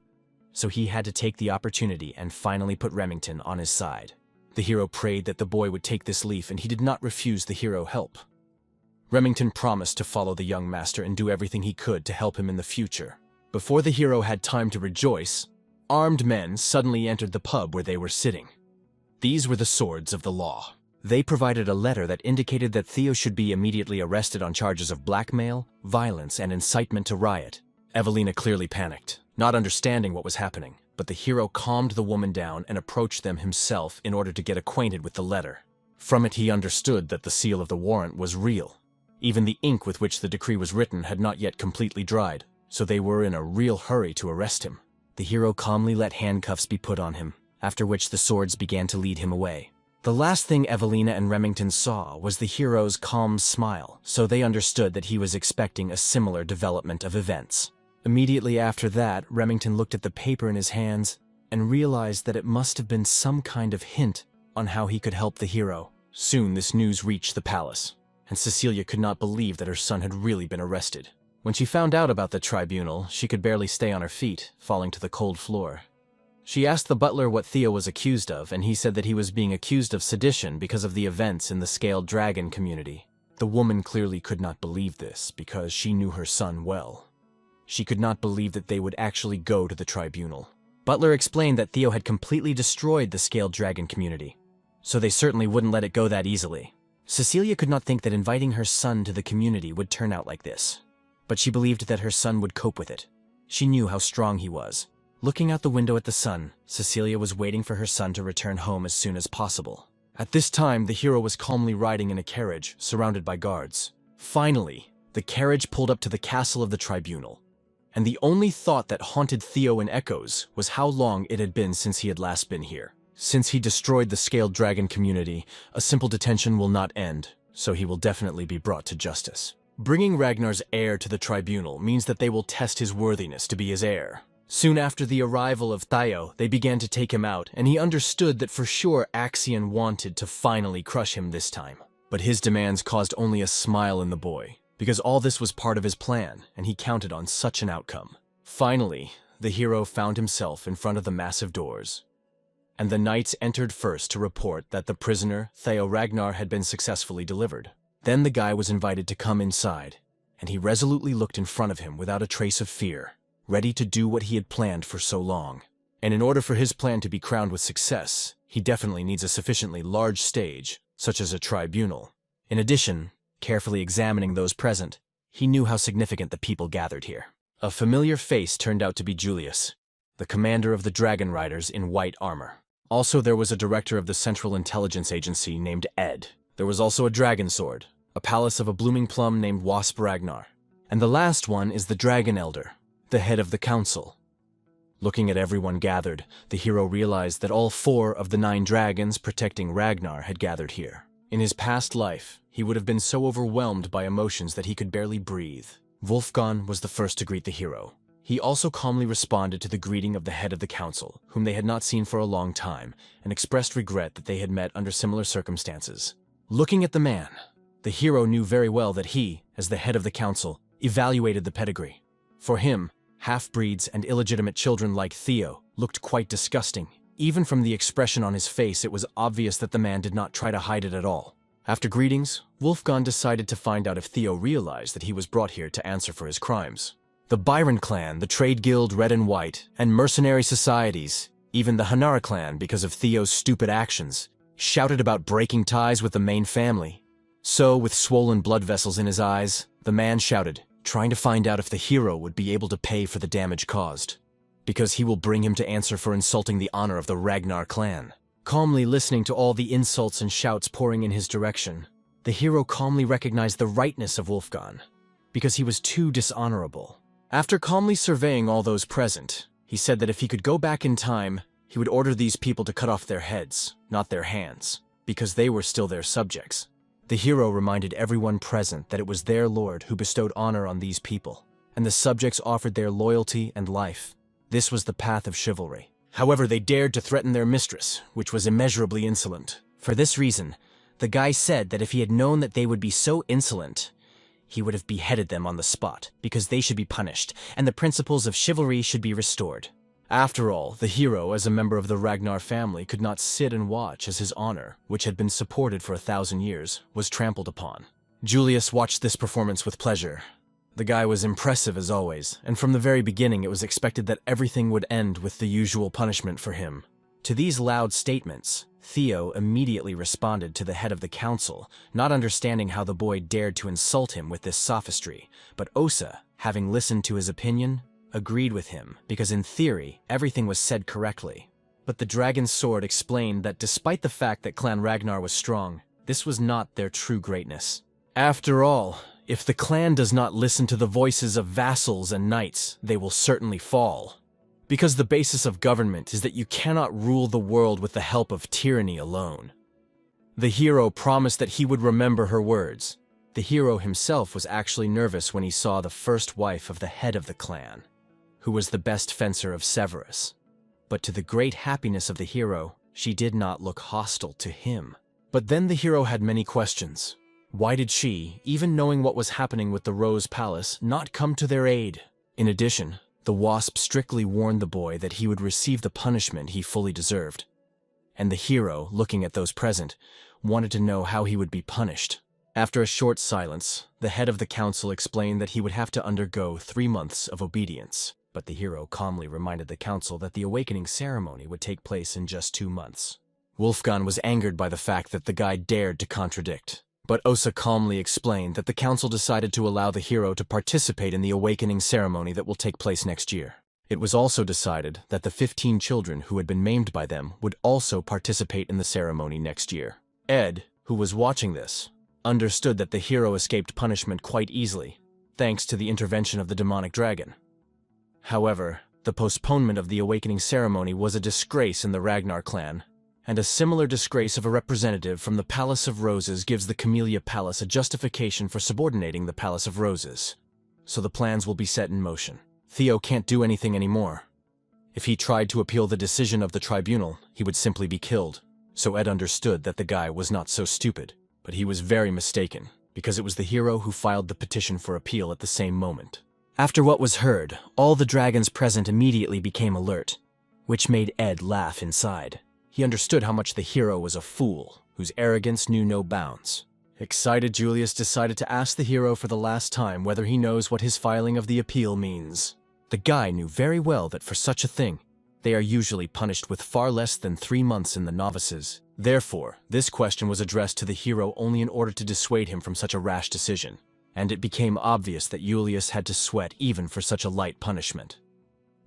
A: So he had to take the opportunity and finally put Remington on his side. The hero prayed that the boy would take this leaf, and he did not refuse the hero help. Remington promised to follow the young master and do everything he could to help him in the future. Before the hero had time to rejoice, armed men suddenly entered the pub where they were sitting. These were the swords of the law. They provided a letter that indicated that Theo should be immediately arrested on charges of blackmail, violence, and incitement to riot. Evelina clearly panicked, not understanding what was happening, but the hero calmed the woman down and approached them himself in order to get acquainted with the letter. From it he understood that the seal of the warrant was real. Even the ink with which the decree was written had not yet completely dried, so they were in a real hurry to arrest him. The hero calmly let handcuffs be put on him, after which the swords began to lead him away. The last thing Evelina and Remington saw was the hero's calm smile, so they understood that he was expecting a similar development of events. Immediately after that, Remington looked at the paper in his hands and realized that it must have been some kind of hint on how he could help the hero. Soon this news reached the palace, and Cecilia could not believe that her son had really been arrested. When she found out about the tribunal, she could barely stay on her feet, falling to the cold floor. She asked the butler what Theo was accused of, and he said that he was being accused of sedition because of the events in the Scaled Dragon community. The woman clearly could not believe this, because she knew her son well. She could not believe that they would actually go to the tribunal. Butler explained that Theo had completely destroyed the Scaled Dragon community, so they certainly wouldn't let it go that easily. Cecilia could not think that inviting her son to the community would turn out like this, but she believed that her son would cope with it. She knew how strong he was. Looking out the window at the sun, Cecilia was waiting for her son to return home as soon as possible. At this time, the hero was calmly riding in a carriage, surrounded by guards. Finally, the carriage pulled up to the castle of the tribunal, and the only thought that haunted Theo in echoes was how long it had been since he had last been here. Since he destroyed the Scaled Dragon community, a simple detention will not end, so he will definitely be brought to justice. Bringing Ragnar's heir to the tribunal means that they will test his worthiness to be his heir. Soon after the arrival of Theo, they began to take him out, and he understood that for sure Axion wanted to finally crush him this time. But his demands caused only a smile in the boy, because all this was part of his plan, and he counted on such an outcome. Finally, the hero found himself in front of the massive doors, and the knights entered first to report that the prisoner, Theo Ragnar, had been successfully delivered. Then the guy was invited to come inside, and he resolutely looked in front of him without a trace of fear, ready to do what he had planned for so long. And in order for his plan to be crowned with success, he definitely needs a sufficiently large stage, such as a tribunal. In addition, carefully examining those present, he knew how significant the people gathered here. A familiar face turned out to be Julius, the commander of the Dragon Riders in white armor. Also, there was a director of the Central Intelligence Agency named Ed. There was also a dragon sword, a palace of a blooming plum named Wasp Ragnar. And the last one is the Dragon Elder, the head of the council. Looking at everyone gathered, the hero realized that all 4 of the 9 dragons protecting Ragnar had gathered here. In his past life, he would have been so overwhelmed by emotions that he could barely breathe. Wolfgang was the first to greet the hero. He also calmly responded to the greeting of the head of the council, whom they had not seen for a long time, and expressed regret that they had met under similar circumstances. Looking at the man, the hero knew very well that he, as the head of the council, evaluated the pedigree. For him, half-breeds and illegitimate children like Theo looked quite disgusting. Even from the expression on his face, it was obvious that the man did not try to hide it at all. After greetings, Wolfgang decided to find out if Theo realized that he was brought here to answer for his crimes. The Byron clan, the trade guild Red and White, and mercenary societies, even the Hanara clan because of Theo's stupid actions, shouted about breaking ties with the main family. So, with swollen blood vessels in his eyes, the man shouted, trying to find out if the hero would be able to pay for the damage caused, because he will bring him to answer for insulting the honor of the Ragnar clan. Calmly listening to all the insults and shouts pouring in his direction, the hero calmly recognized the rightness of Wolfgang, because he was too dishonorable. After calmly surveying all those present, he said that if he could go back in time, he would order these people to cut off their heads, not their hands, because they were still their subjects. The hero reminded everyone present that it was their lord who bestowed honor on these people, and the subjects offered their loyalty and life. This was the path of chivalry. However, they dared to threaten their mistress, which was immeasurably insolent. For this reason, the guy said that if he had known that they would be so insolent, he would have beheaded them on the spot, because they should be punished, and the principles of chivalry should be restored. After all, the hero, as a member of the Ragnar family, could not sit and watch as his honor, which had been supported for 1,000 years, was trampled upon. Julius watched this performance with pleasure. The guy was impressive as always, and from the very beginning it was expected that everything would end with the usual punishment for him. To these loud statements, Theo immediately responded to the head of the council, not understanding how the boy dared to insult him with this sophistry, but Osa, having listened to his opinion, agreed with him, because in theory, everything was said correctly. But the dragon's sword explained that despite the fact that Clan Ragnar was strong, this was not their true greatness. After all, if the clan does not listen to the voices of vassals and knights, they will certainly fall. Because the basis of government is that you cannot rule the world with the help of tyranny alone. The hero promised that he would remember her words. The hero himself was actually nervous when he saw the first wife of the head of the clan, who was the best fencer of Severus. But to the great happiness of the hero, she did not look hostile to him. But then the hero had many questions. Why did she, even knowing what was happening with the Rose Palace, not come to their aid? In addition, the wasp strictly warned the boy that he would receive the punishment he fully deserved. And the hero, looking at those present, wanted to know how he would be punished. After a short silence, the head of the council explained that he would have to undergo 3 months of obedience. But the hero calmly reminded the council that the awakening ceremony would take place in just 2 months. Wolfgang was angered by the fact that the guy dared to contradict. But Osa calmly explained that the council decided to allow the hero to participate in the awakening ceremony that will take place next year. It was also decided that the 15 children who had been maimed by them would also participate in the ceremony next year. Ed, who was watching this, understood that the hero escaped punishment quite easily, thanks to the intervention of the demonic dragon. However, the postponement of the awakening ceremony was a disgrace in the Ragnar clan, and a similar disgrace of a representative from the Palace of Roses gives the Camellia Palace a justification for subordinating the Palace of Roses. So the plans will be set in motion. Theo can't do anything anymore. If he tried to appeal the decision of the tribunal, he would simply be killed. So Ed understood that the guy was not so stupid, but he was very mistaken, because it was the hero who filed the petition for appeal at the same moment. After what was heard, all the dragons present immediately became alert, which made Ed laugh inside. He understood how much the hero was a fool, whose arrogance knew no bounds. Excited, Julius decided to ask the hero for the last time whether he knows what his filing of the appeal means. The guy knew very well that for such a thing, they are usually punished with far less than 3 months in the novices. Therefore, this question was addressed to the hero only in order to dissuade him from such a rash decision. And it became obvious that Julius had to sweat even for such a light punishment.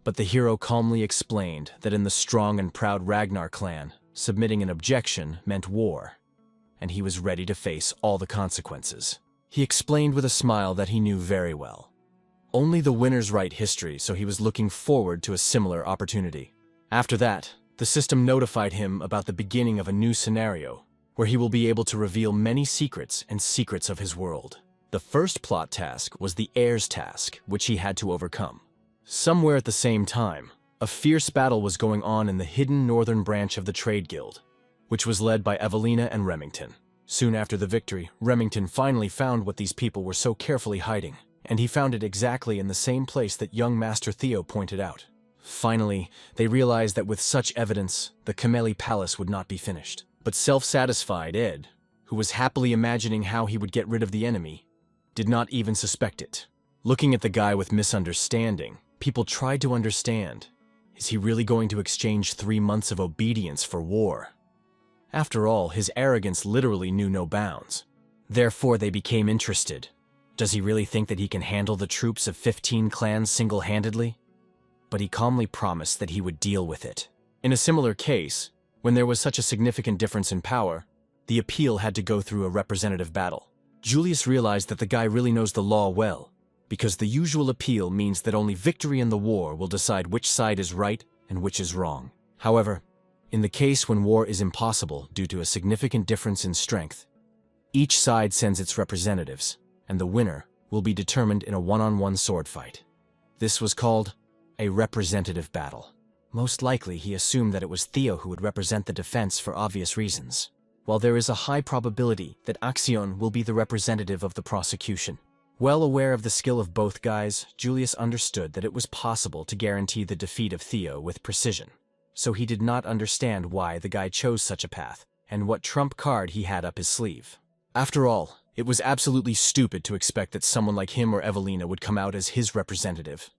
A: But the hero calmly explained that in the strong and proud Ragnar clan, submitting an objection meant war, and he was ready to face all the consequences. He explained with a smile that he knew very well. Only the winners write history, so he was looking forward to a similar opportunity. After that, the system notified him about the beginning of a new scenario, where he will be able to reveal many secrets and secrets of his world. The first plot task was the heir's task, which he had to overcome. Somewhere at the same time, a fierce battle was going on in the hidden northern branch of the Trade Guild, which was led by Evelina and Remington. Soon after the victory, Remington finally found what these people were so carefully hiding, and he found it exactly in the same place that young Master Theo pointed out. Finally, they realized that with such evidence, the Camellia Palace would not be finished. But self-satisfied Ed, who was happily imagining how he would get rid of the enemy, did not even suspect it. Looking at the guy with misunderstanding, people tried to understand. Is he really going to exchange 3 months of obedience for war? After all, his arrogance literally knew no bounds. Therefore, they became interested. Does he really think that he can handle the troops of 15 clans single-handedly? But he calmly promised that he would deal with it. In a similar case, when there was such a significant difference in power, the appeal had to go through a representative battle. Julius realized that the guy really knows the law well, because the usual appeal means that only victory in the war will decide which side is right and which is wrong. However, in the case when war is impossible due to a significant difference in strength, each side sends its representatives, and the winner will be determined in a one-on-one sword fight. This was called a representative battle. Most likely, he assumed that it was Theo who would represent the defense for obvious reasons, while there is a high probability that Axion will be the representative of the prosecution. Well aware of the skill of both guys, Julius understood that it was possible to guarantee the defeat of Theo with precision. So he did not understand why the guy chose such a path, and what trump card he had up his sleeve. After all, it was absolutely stupid to expect that someone like him or Evelina would come out as his representative.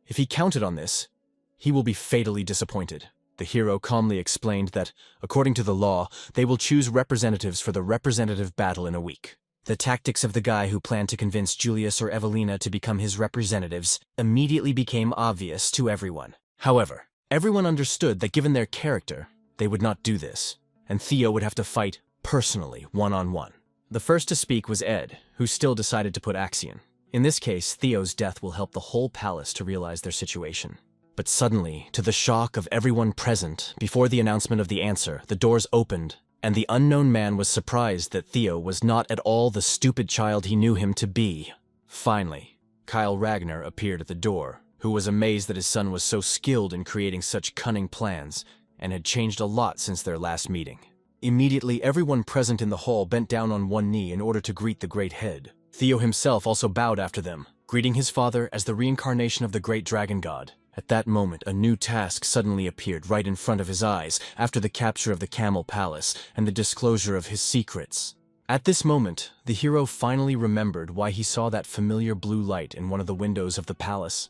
A: If he counted on this, he will be fatally disappointed. The hero calmly explained that, according to the law, they will choose representatives for the representative battle in a week. The tactics of the guy who planned to convince Julius or Evelina to become his representatives immediately became obvious to everyone. However, everyone understood that given their character, they would not do this, and Theo would have to fight personally, one-on-one. The first to speak was Ed, who still decided to put Axion. In this case, Theo's death will help the whole palace to realize their situation. But suddenly, to the shock of everyone present, before the announcement of the answer, the doors opened, and the unknown man was surprised that Theo was not at all the stupid child he knew him to be. Finally, Kyle Ragnar appeared at the door, who was amazed that his son was so skilled in creating such cunning plans, and had changed a lot since their last meeting. Immediately, everyone present in the hall bent down on one knee in order to greet the great head. Theo himself also bowed after them, greeting his father as the reincarnation of the great dragon god. At that moment, a new task suddenly appeared right in front of his eyes after the capture of the Camel Palace and the disclosure of his secrets. At this moment, the hero finally remembered why he saw that familiar blue light in one of the windows of the palace.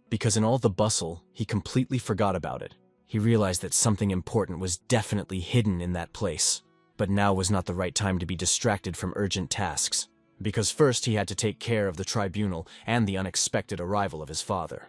A: Because in all the bustle, he completely forgot about it. He realized that something important was definitely hidden in that place. But now was not the right time to be distracted from urgent tasks, because first he had to take care of the tribunal and the unexpected arrival of his father.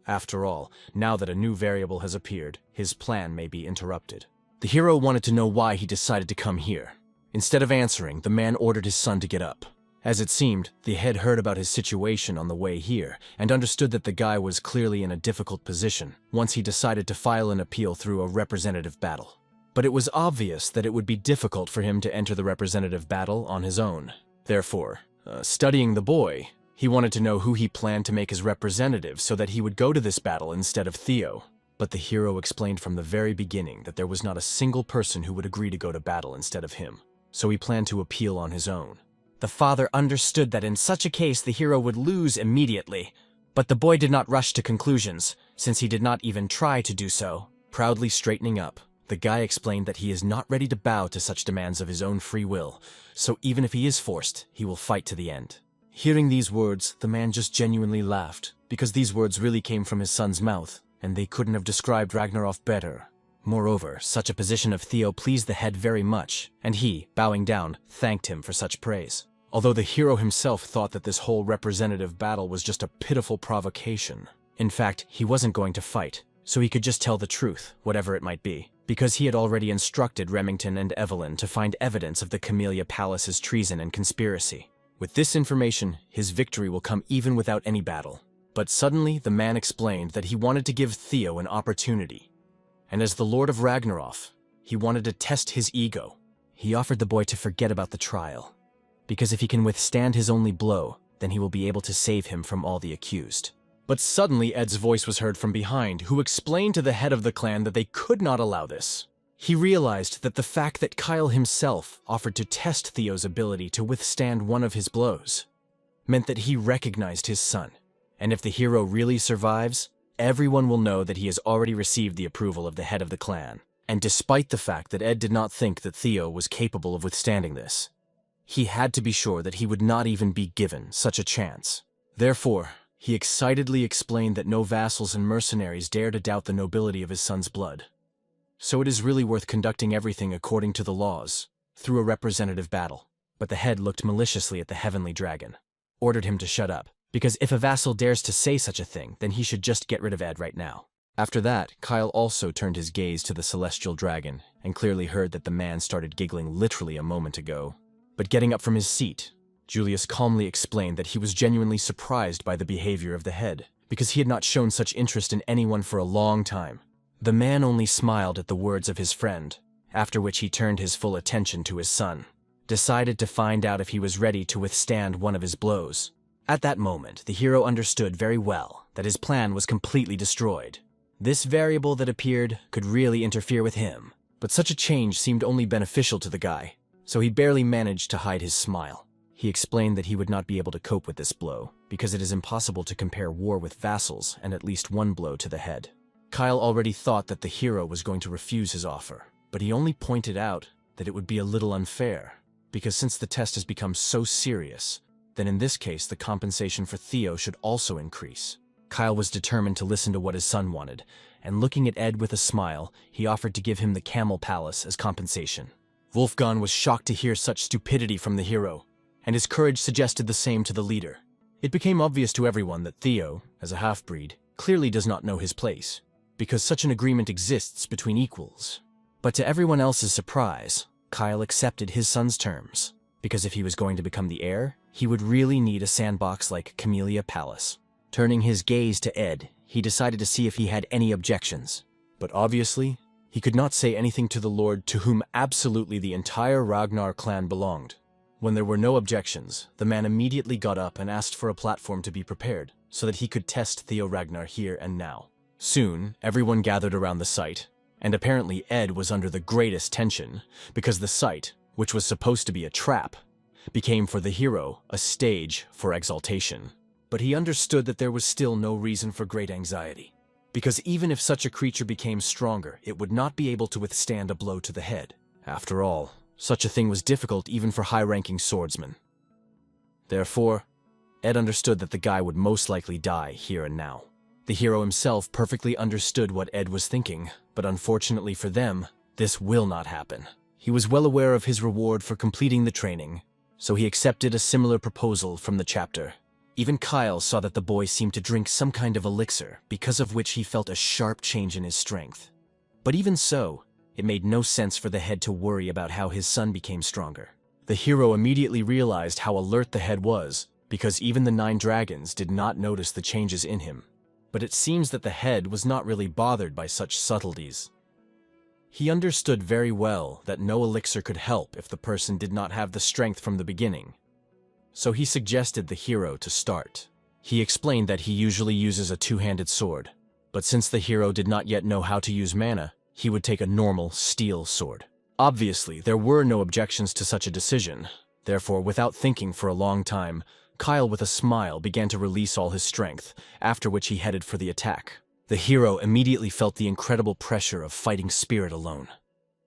A: After all, now that a new variable has appeared, his plan may be interrupted. The hero wanted to know why he decided to come here. Instead of answering, the man ordered his son to get up. As it seemed, the head heard about his situation on the way here, and understood that the guy was clearly in a difficult position, once he decided to file an appeal through a representative battle. But it was obvious that it would be difficult for him to enter the representative battle on his own. Therefore, studying the boy, he wanted to know who he planned to make his representative so that he would go to this battle instead of Theo. But the hero explained from the very beginning that there was not a single person who would agree to go to battle instead of him, so he planned to appeal on his own. The father understood that in such a case the hero would lose immediately, but the boy did not rush to conclusions, since he did not even try to do so. Proudly straightening up, the guy explained that he is not ready to bow to such demands of his own free will, so even if he is forced, he will fight to the end. Hearing these words, the man just genuinely laughed, because these words really came from his son's mouth, and they couldn't have described Ragnarov better. Moreover, such a position of Theo pleased the head very much, and he, bowing down, thanked him for such praise. Although the hero himself thought that this whole representative battle was just a pitiful provocation. In fact, he wasn't going to fight, so he could just tell the truth, whatever it might be, because he had already instructed Remington and Evelyn to find evidence of the Camellia Palace's treason and conspiracy. With this information, his victory will come even without any battle. But suddenly, the man explained that he wanted to give Theo an opportunity. And as the Lord of Ragnarov, he wanted to test his ego. He offered the boy to forget about the trial, because if he can withstand his only blow, then he will be able to save him from all the accused. But suddenly Ed's voice was heard from behind, who explained to the head of the clan that they could not allow this. He realized that the fact that Kyle himself offered to test Theo's ability to withstand one of his blows meant that he recognized his son. And if the hero really survives, everyone will know that he has already received the approval of the head of the clan. And despite the fact that Ed did not think that Theo was capable of withstanding this, he had to be sure that he would not even be given such a chance. Therefore, he excitedly explained that no vassals and mercenaries dare to doubt the nobility of his son's blood. So it is really worth conducting everything according to the laws, through a representative battle. But the head looked maliciously at the heavenly dragon, ordered him to shut up, because if a vassal dares to say such a thing, then he should just get rid of Ed right now. After that, Kyle also turned his gaze to the celestial dragon, and clearly heard that the man started giggling literally a moment ago. But getting up from his seat, Julius calmly explained that he was genuinely surprised by the behavior of the head, because he had not shown such interest in anyone for a long time. The man only smiled at the words of his friend, after which he turned his full attention to his son, decided to find out if he was ready to withstand one of his blows. At that moment, the hero understood very well that his plan was completely destroyed. This variable that appeared could really interfere with him, but such a change seemed only beneficial to the guy, so he barely managed to hide his smile. He explained that he would not be able to cope with this blow, because it is impossible to compare war with vassals and at least one blow to the head. Kyle already thought that the hero was going to refuse his offer, but he only pointed out that it would be a little unfair, because since the test has become so serious, then in this case the compensation for Theo should also increase. Kyle was determined to listen to what his son wanted, and looking at Ed with a smile, he offered to give him the Camel Palace as compensation. Wolfgang was shocked to hear such stupidity from the hero, and his courage suggested the same to the leader. It became obvious to everyone that Theo, as a half-breed, clearly does not know his place, because such an agreement exists between equals. But to everyone else's surprise, Kyle accepted his son's terms, because if he was going to become the heir, he would really need a sandbox like Camellia Palace. Turning his gaze to Ed, he decided to see if he had any objections. But obviously, he could not say anything to the lord to whom absolutely the entire Ragnar clan belonged. When there were no objections, the man immediately got up and asked for a platform to be prepared, so that he could test Theo Ragnar here and now. Soon, everyone gathered around the site, and apparently Ed was under the greatest tension, because the site, which was supposed to be a trap, became for the hero a stage for exaltation. But he understood that there was still no reason for great anxiety, because even if such a creature became stronger, it would not be able to withstand a blow to the head. After all, such a thing was difficult even for high-ranking swordsmen. Therefore, Ed understood that the guy would most likely die here and now. The hero himself perfectly understood what Ed was thinking, but unfortunately for them, this will not happen. He was well aware of his reward for completing the training, so he accepted a similar proposal from the chapter. Even Kyle saw that the boy seemed to drink some kind of elixir, because of which he felt a sharp change in his strength. But even so, it made no sense for the head to worry about how his son became stronger. The hero immediately realized how alert the head was, because even the 9 dragons did not notice the changes in him. But it seems that the head was not really bothered by such subtleties. He understood very well that no elixir could help if the person did not have the strength from the beginning. So he suggested the hero to start. He explained that he usually uses a 2-handed sword, but since the hero did not yet know how to use mana, he would take a normal steel sword. Obviously, there were no objections to such a decision. Therefore, without thinking for a long time, Kyle with a smile began to release all his strength, after which he headed for the attack. The hero immediately felt the incredible pressure of fighting spirit alone.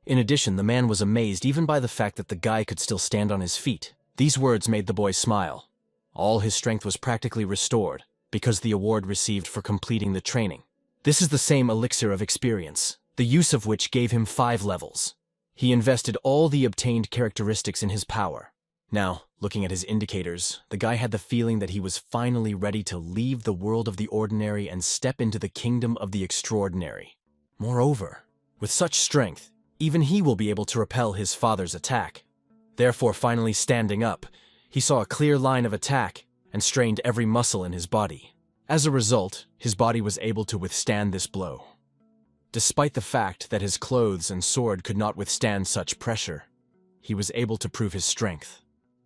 A: In addition, the man was amazed even by the fact that the guy could still stand on his feet. These words made the boy smile. All his strength was practically restored, because the award received for completing the training. This is the same elixir of experience, the use of which gave him 5 levels. He invested all the obtained characteristics in his power. Now, looking at his indicators, the guy had the feeling that he was finally ready to leave the world of the ordinary and step into the kingdom of the extraordinary. Moreover, with such strength, even he will be able to repel his father's attack. Therefore, finally standing up, he saw a clear line of attack and strained every muscle in his body. As a result, his body was able to withstand this blow. Despite the fact that his clothes and sword could not withstand such pressure, he was able to prove his strength.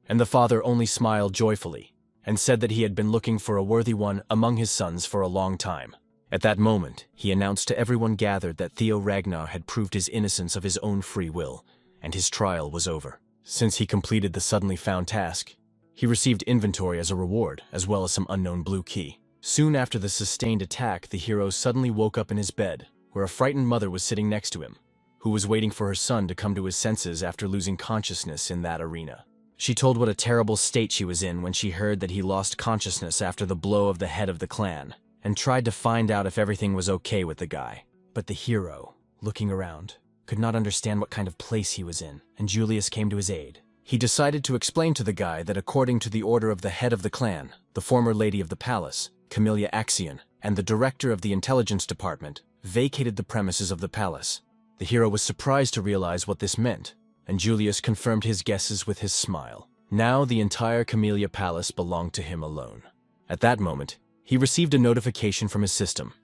A: And the father only smiled joyfully, and said that he had been looking for a worthy one among his sons for a long time. At that moment, he announced to everyone gathered that Theo Ragnar had proved his innocence of his own free will, and his trial was over. Since he completed the suddenly found task, he received inventory as a reward, as well as some unknown blue key. Soon after the sustained attack, the hero suddenly woke up in his bed, where a frightened mother was sitting next to him, who was waiting for her son to come to his senses after losing consciousness in that arena. She told what a terrible state she was in when she heard that he lost consciousness after the blow of the head of the clan, and tried to find out if everything was okay with the guy. But the hero, looking around, could not understand what kind of place he was in, and Julius came to his aid. He decided to explain to the guy that according to the order of the head of the clan, the former lady of the palace, Camellia Axion, and the director of the intelligence department, vacated the premises of the palace. The hero was surprised to realize what this meant, and Julius confirmed his guesses with his smile. Now the entire Camellia Palace belonged to him alone. At that moment, he received a notification from his system.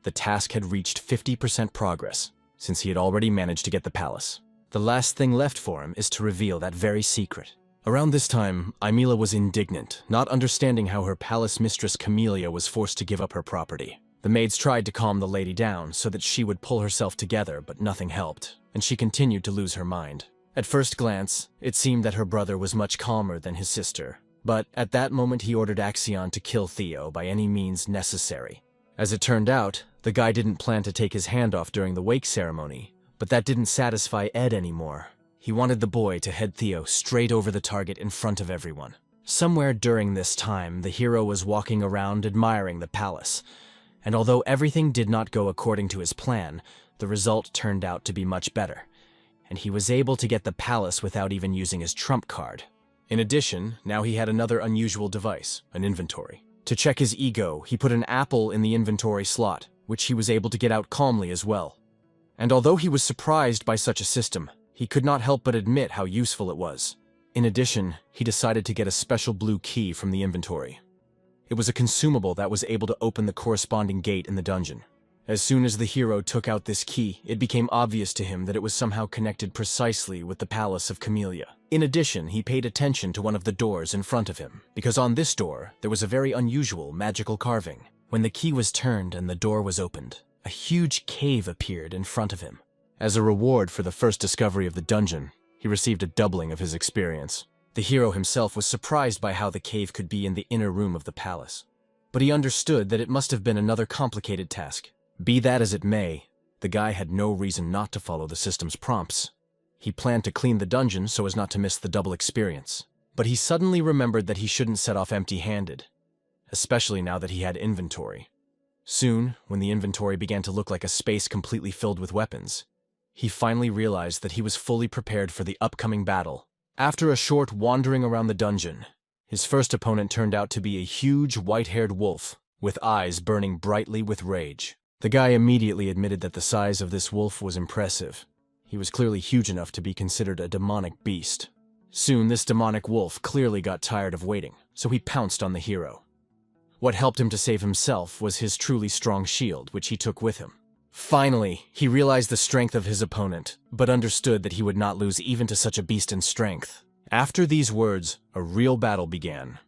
A: The task had reached 50% progress, since he had already managed to get the palace. The last thing left for him is to reveal that very secret. Around this time, Aimila was indignant, not understanding how her palace mistress Camellia was forced to give up her property. The maids tried to calm the lady down so that she would pull herself together, but nothing helped, and she continued to lose her mind. At first glance, it seemed that her brother was much calmer than his sister, but at that moment he ordered Axion to kill Theo by any means necessary. As it turned out, the guy didn't plan to take his hand off during the wake ceremony, but that didn't satisfy Ed anymore. He wanted the boy to head Theo straight over the target in front of everyone. Somewhere during this time, the hero was walking around admiring the palace, and although everything did not go according to his plan, the result turned out to be much better, and he was able to get the palace without even using his trump card. In addition, now he had another unusual device, an inventory. To check his ego, he put an apple in the inventory slot, which he was able to get out calmly as well. And although he was surprised by such a system, he could not help but admit how useful it was. In addition, he decided to get a special blue key from the inventory. It was a consumable that was able to open the corresponding gate in the dungeon. As soon as the hero took out this key, it became obvious to him that it was somehow connected precisely with the palace of Camellia. In addition, he paid attention to one of the doors in front of him, because on this door, there was a very unusual magical carving. When the key was turned and the door was opened, a huge cave appeared in front of him. As a reward for the first discovery of the dungeon, he received a doubling of his experience. The hero himself was surprised by how the cave could be in the inner room of the palace, but he understood that it must have been another complicated task. Be that as it may, the guy had no reason not to follow the system's prompts. He planned to clean the dungeon so as not to miss the double experience, but he suddenly remembered that he shouldn't set off empty-handed, especially now that he had inventory. Soon, when the inventory began to look like a space completely filled with weapons, he finally realized that he was fully prepared for the upcoming battle. After a short wandering around the dungeon, his first opponent turned out to be a huge white-haired wolf, with eyes burning brightly with rage. The guy immediately admitted that the size of this wolf was impressive. He was clearly huge enough to be considered a demonic beast. Soon, this demonic wolf clearly got tired of waiting, so he pounced on the hero. What helped him to save himself was his truly strong shield, which he took with him. Finally, he realized the strength of his opponent, but understood that he would not lose even to such a beast in strength. After these words, a real battle began.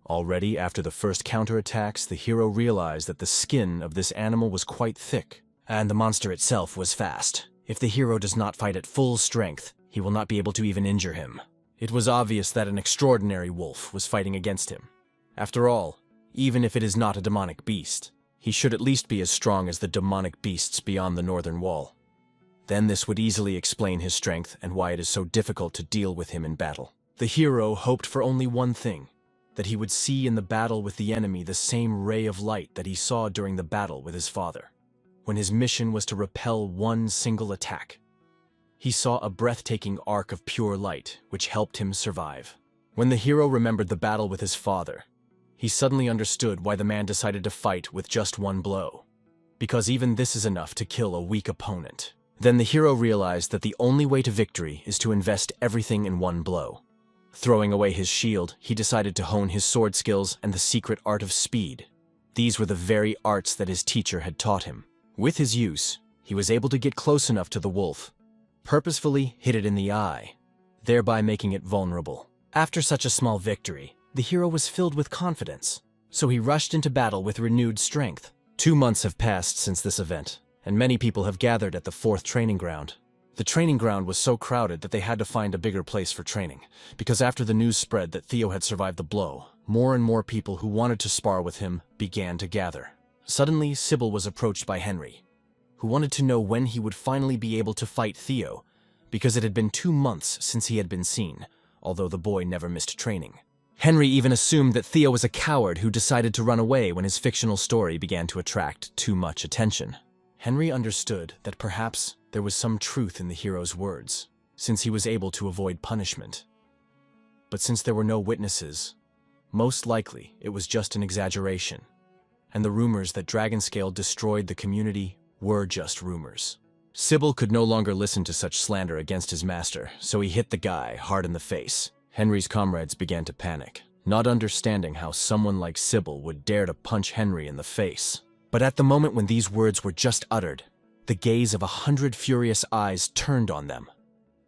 A: Already after the first counterattacks, the hero realized that the skin of this animal was quite thick, and the monster itself was fast. If the hero does not fight at full strength, he will not be able to even injure him. It was obvious that an extraordinary wolf was fighting against him. After all, even if it is not a demonic beast, he should at least be as strong as the demonic beasts beyond the northern wall. Then this would easily explain his strength and why it is so difficult to deal with him in battle. The hero hoped for only one thing, that he would see in the battle with the enemy the same ray of light that he saw during the battle with his father, when his mission was to repel one single attack. He saw a breathtaking arc of pure light, which helped him survive. When the hero remembered the battle with his father, he suddenly understood why the man decided to fight with just one blow, because even this is enough to kill a weak opponent. Then the hero realized that the only way to victory is to invest everything in one blow. Throwing away his shield, he decided to hone his sword skills and the secret art of speed. These were the very arts that his teacher had taught him. With his use, he was able to get close enough to the wolf, purposefully hit it in the eye, thereby making it vulnerable. After such a small victory, the hero was filled with confidence, so he rushed into battle with renewed strength. 2 months have passed since this event, and many people have gathered at the 4th training ground. The training ground was so crowded that they had to find a bigger place for training, because after the news spread that Theo had survived the blow, more and more people who wanted to spar with him began to gather. Suddenly, Sybil was approached by Henry, who wanted to know when he would finally be able to fight Theo, because it had been 2 months since he had been seen, although the boy never missed training. Henry even assumed that Theo was a coward who decided to run away when his fictional story began to attract too much attention. Henry understood that perhaps there was some truth in the hero's words, since he was able to avoid punishment. But since there were no witnesses, most likely it was just an exaggeration, and the rumors that Dragonscale destroyed the community were just rumors. Sybil could no longer listen to such slander against his master, so he hit the guy hard in the face. Henry's comrades began to panic, not understanding how someone like Sybil would dare to punch Henry in the face. But at the moment when these words were just uttered, the gaze of 100 furious eyes turned on them,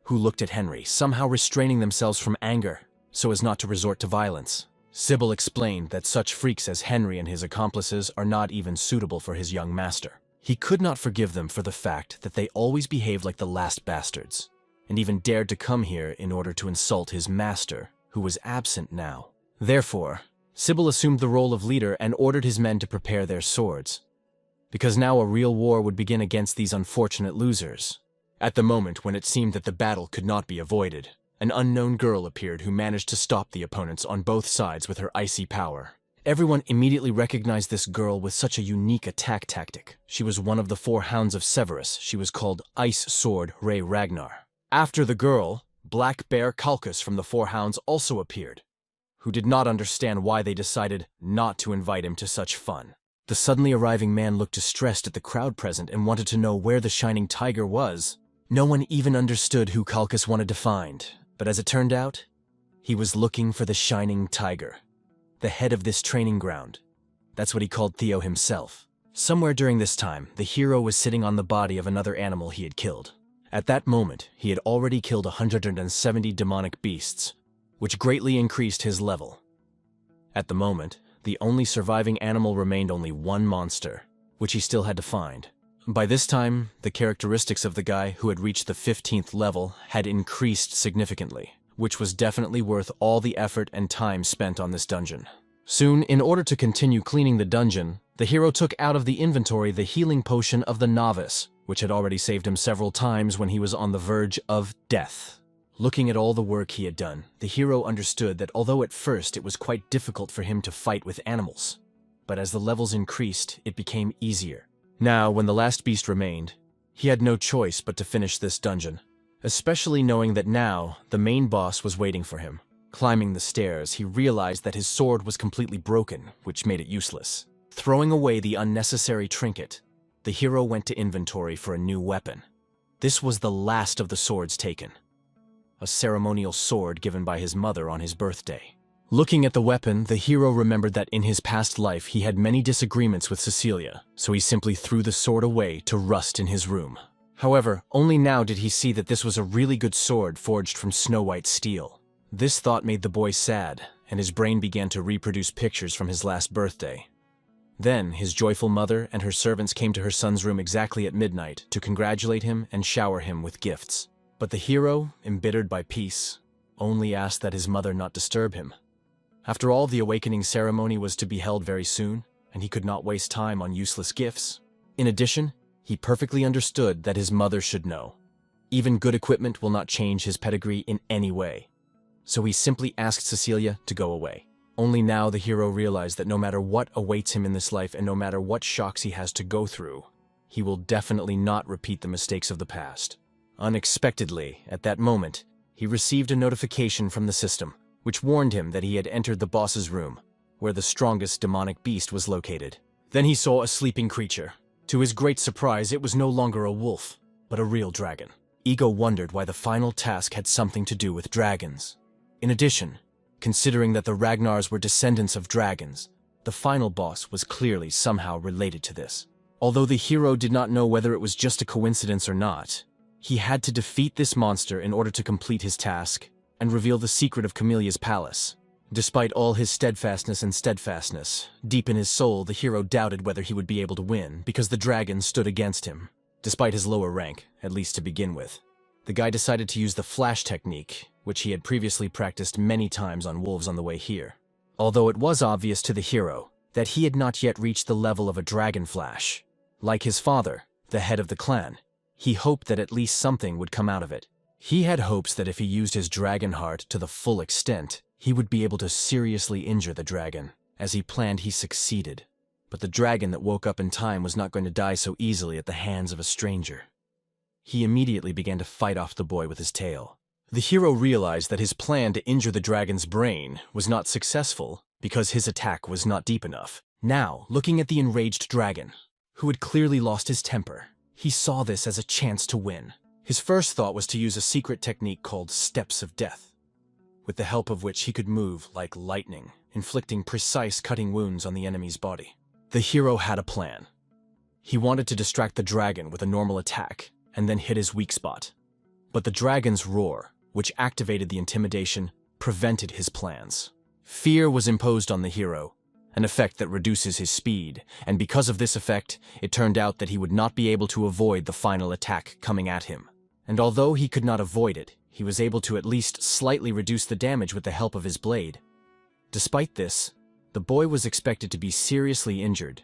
A: who looked at Henry, somehow restraining themselves from anger so as not to resort to violence. Sybil explained that such freaks as Henry and his accomplices are not even suitable for his young master. He could not forgive them for the fact that they always behaved like the last bastards, and even dared to come here in order to insult his master, who was absent now. Therefore, Sybil assumed the role of leader and ordered his men to prepare their swords, because now a real war would begin against these unfortunate losers. At the moment when it seemed that the battle could not be avoided, an unknown girl appeared who managed to stop the opponents on both sides with her icy power. Everyone immediately recognized this girl with such a unique attack tactic. She was one of the 4 hounds of Severus. She was called Ice Sword Ray Ragnar. After the girl, Black Bear Calcus from the 4 hounds also appeared, who did not understand why they decided not to invite him to such fun. The suddenly arriving man looked distressed at the crowd present and wanted to know where the shining tiger was. No one even understood who Calcus wanted to find, but as it turned out, he was looking for the shining tiger, the head of this training ground. That's what he called Theo himself. Somewhere during this time, the hero was sitting on the body of another animal he had killed. At that moment, he had already killed 170 demonic beasts, which greatly increased his level. At the moment, the only surviving animal remained only one monster, which he still had to find. By this time, the characteristics of the guy who had reached the 15th level had increased significantly, which was definitely worth all the effort and time spent on this dungeon. Soon, in order to continue cleaning the dungeon, the hero took out of the inventory the healing potion of the novice, which had already saved him several times when he was on the verge of death. Looking at all the work he had done, the hero understood that although at first it was quite difficult for him to fight with animals, but as the levels increased, it became easier. Now, when the last beast remained, he had no choice but to finish this dungeon, especially knowing that now the main boss was waiting for him. Climbing the stairs, he realized that his sword was completely broken, which made it useless. Throwing away the unnecessary trinket, the hero went to inventory for a new weapon. This was the last of the swords taken, a ceremonial sword given by his mother on his birthday. Looking at the weapon, the hero remembered that in his past life he had many disagreements with Cecilia, so he simply threw the sword away to rust in his room. However, only now did he see that this was a really good sword forged from snow-white steel. This thought made the boy sad, and his brain began to reproduce pictures from his last birthday. Then, his joyful mother and her servants came to her son's room exactly at midnight to congratulate him and shower him with gifts. But the hero, embittered by peace, only asked that his mother not disturb him. After all, the awakening ceremony was to be held very soon, and he could not waste time on useless gifts. In addition, he perfectly understood that his mother should know. Even good equipment will not change his pedigree in any way. So he simply asked Cecilia to go away. Only now the hero realized that no matter what awaits him in this life and no matter what shocks he has to go through, he will definitely not repeat the mistakes of the past. Unexpectedly, at that moment, he received a notification from the system, which warned him that he had entered the boss's room, where the strongest demonic beast was located. Then he saw a sleeping creature. To his great surprise, it was no longer a wolf, but a real dragon. Ego wondered why the final task had something to do with dragons. In addition, considering that the Ragnars were descendants of dragons, the final boss was clearly somehow related to this. Although the hero did not know whether it was just a coincidence or not, he had to defeat this monster in order to complete his task and reveal the secret of Camelia's palace. Despite all his steadfastness, deep in his soul the hero doubted whether he would be able to win because the dragon stood against him, despite his lower rank, at least to begin with. The guy decided to use the flash technique, which he had previously practiced many times on wolves on the way here. Although it was obvious to the hero that he had not yet reached the level of a dragon flash. Like his father, the head of the clan, he hoped that at least something would come out of it. He had hopes that if he used his dragon heart to the full extent, he would be able to seriously injure the dragon. As he planned, he succeeded. But the dragon that woke up in time was not going to die so easily at the hands of a stranger. He immediately began to fight off the boy with his tail. The hero realized that his plan to injure the dragon's brain was not successful because his attack was not deep enough. Now, looking at the enraged dragon, who had clearly lost his temper, he saw this as a chance to win. His first thought was to use a secret technique called Steps of Death, with the help of which he could move like lightning, inflicting precise cutting wounds on the enemy's body. The hero had a plan. He wanted to distract the dragon with a normal attack and then hit his weak spot. But the dragon's roar, which activated the intimidation, prevented his plans. Fear was imposed on the hero, an effect that reduces his speed, and because of this effect, it turned out that he would not be able to avoid the final attack coming at him. And although he could not avoid it, he was able to at least slightly reduce the damage with the help of his blade. Despite this, the boy was expected to be seriously injured,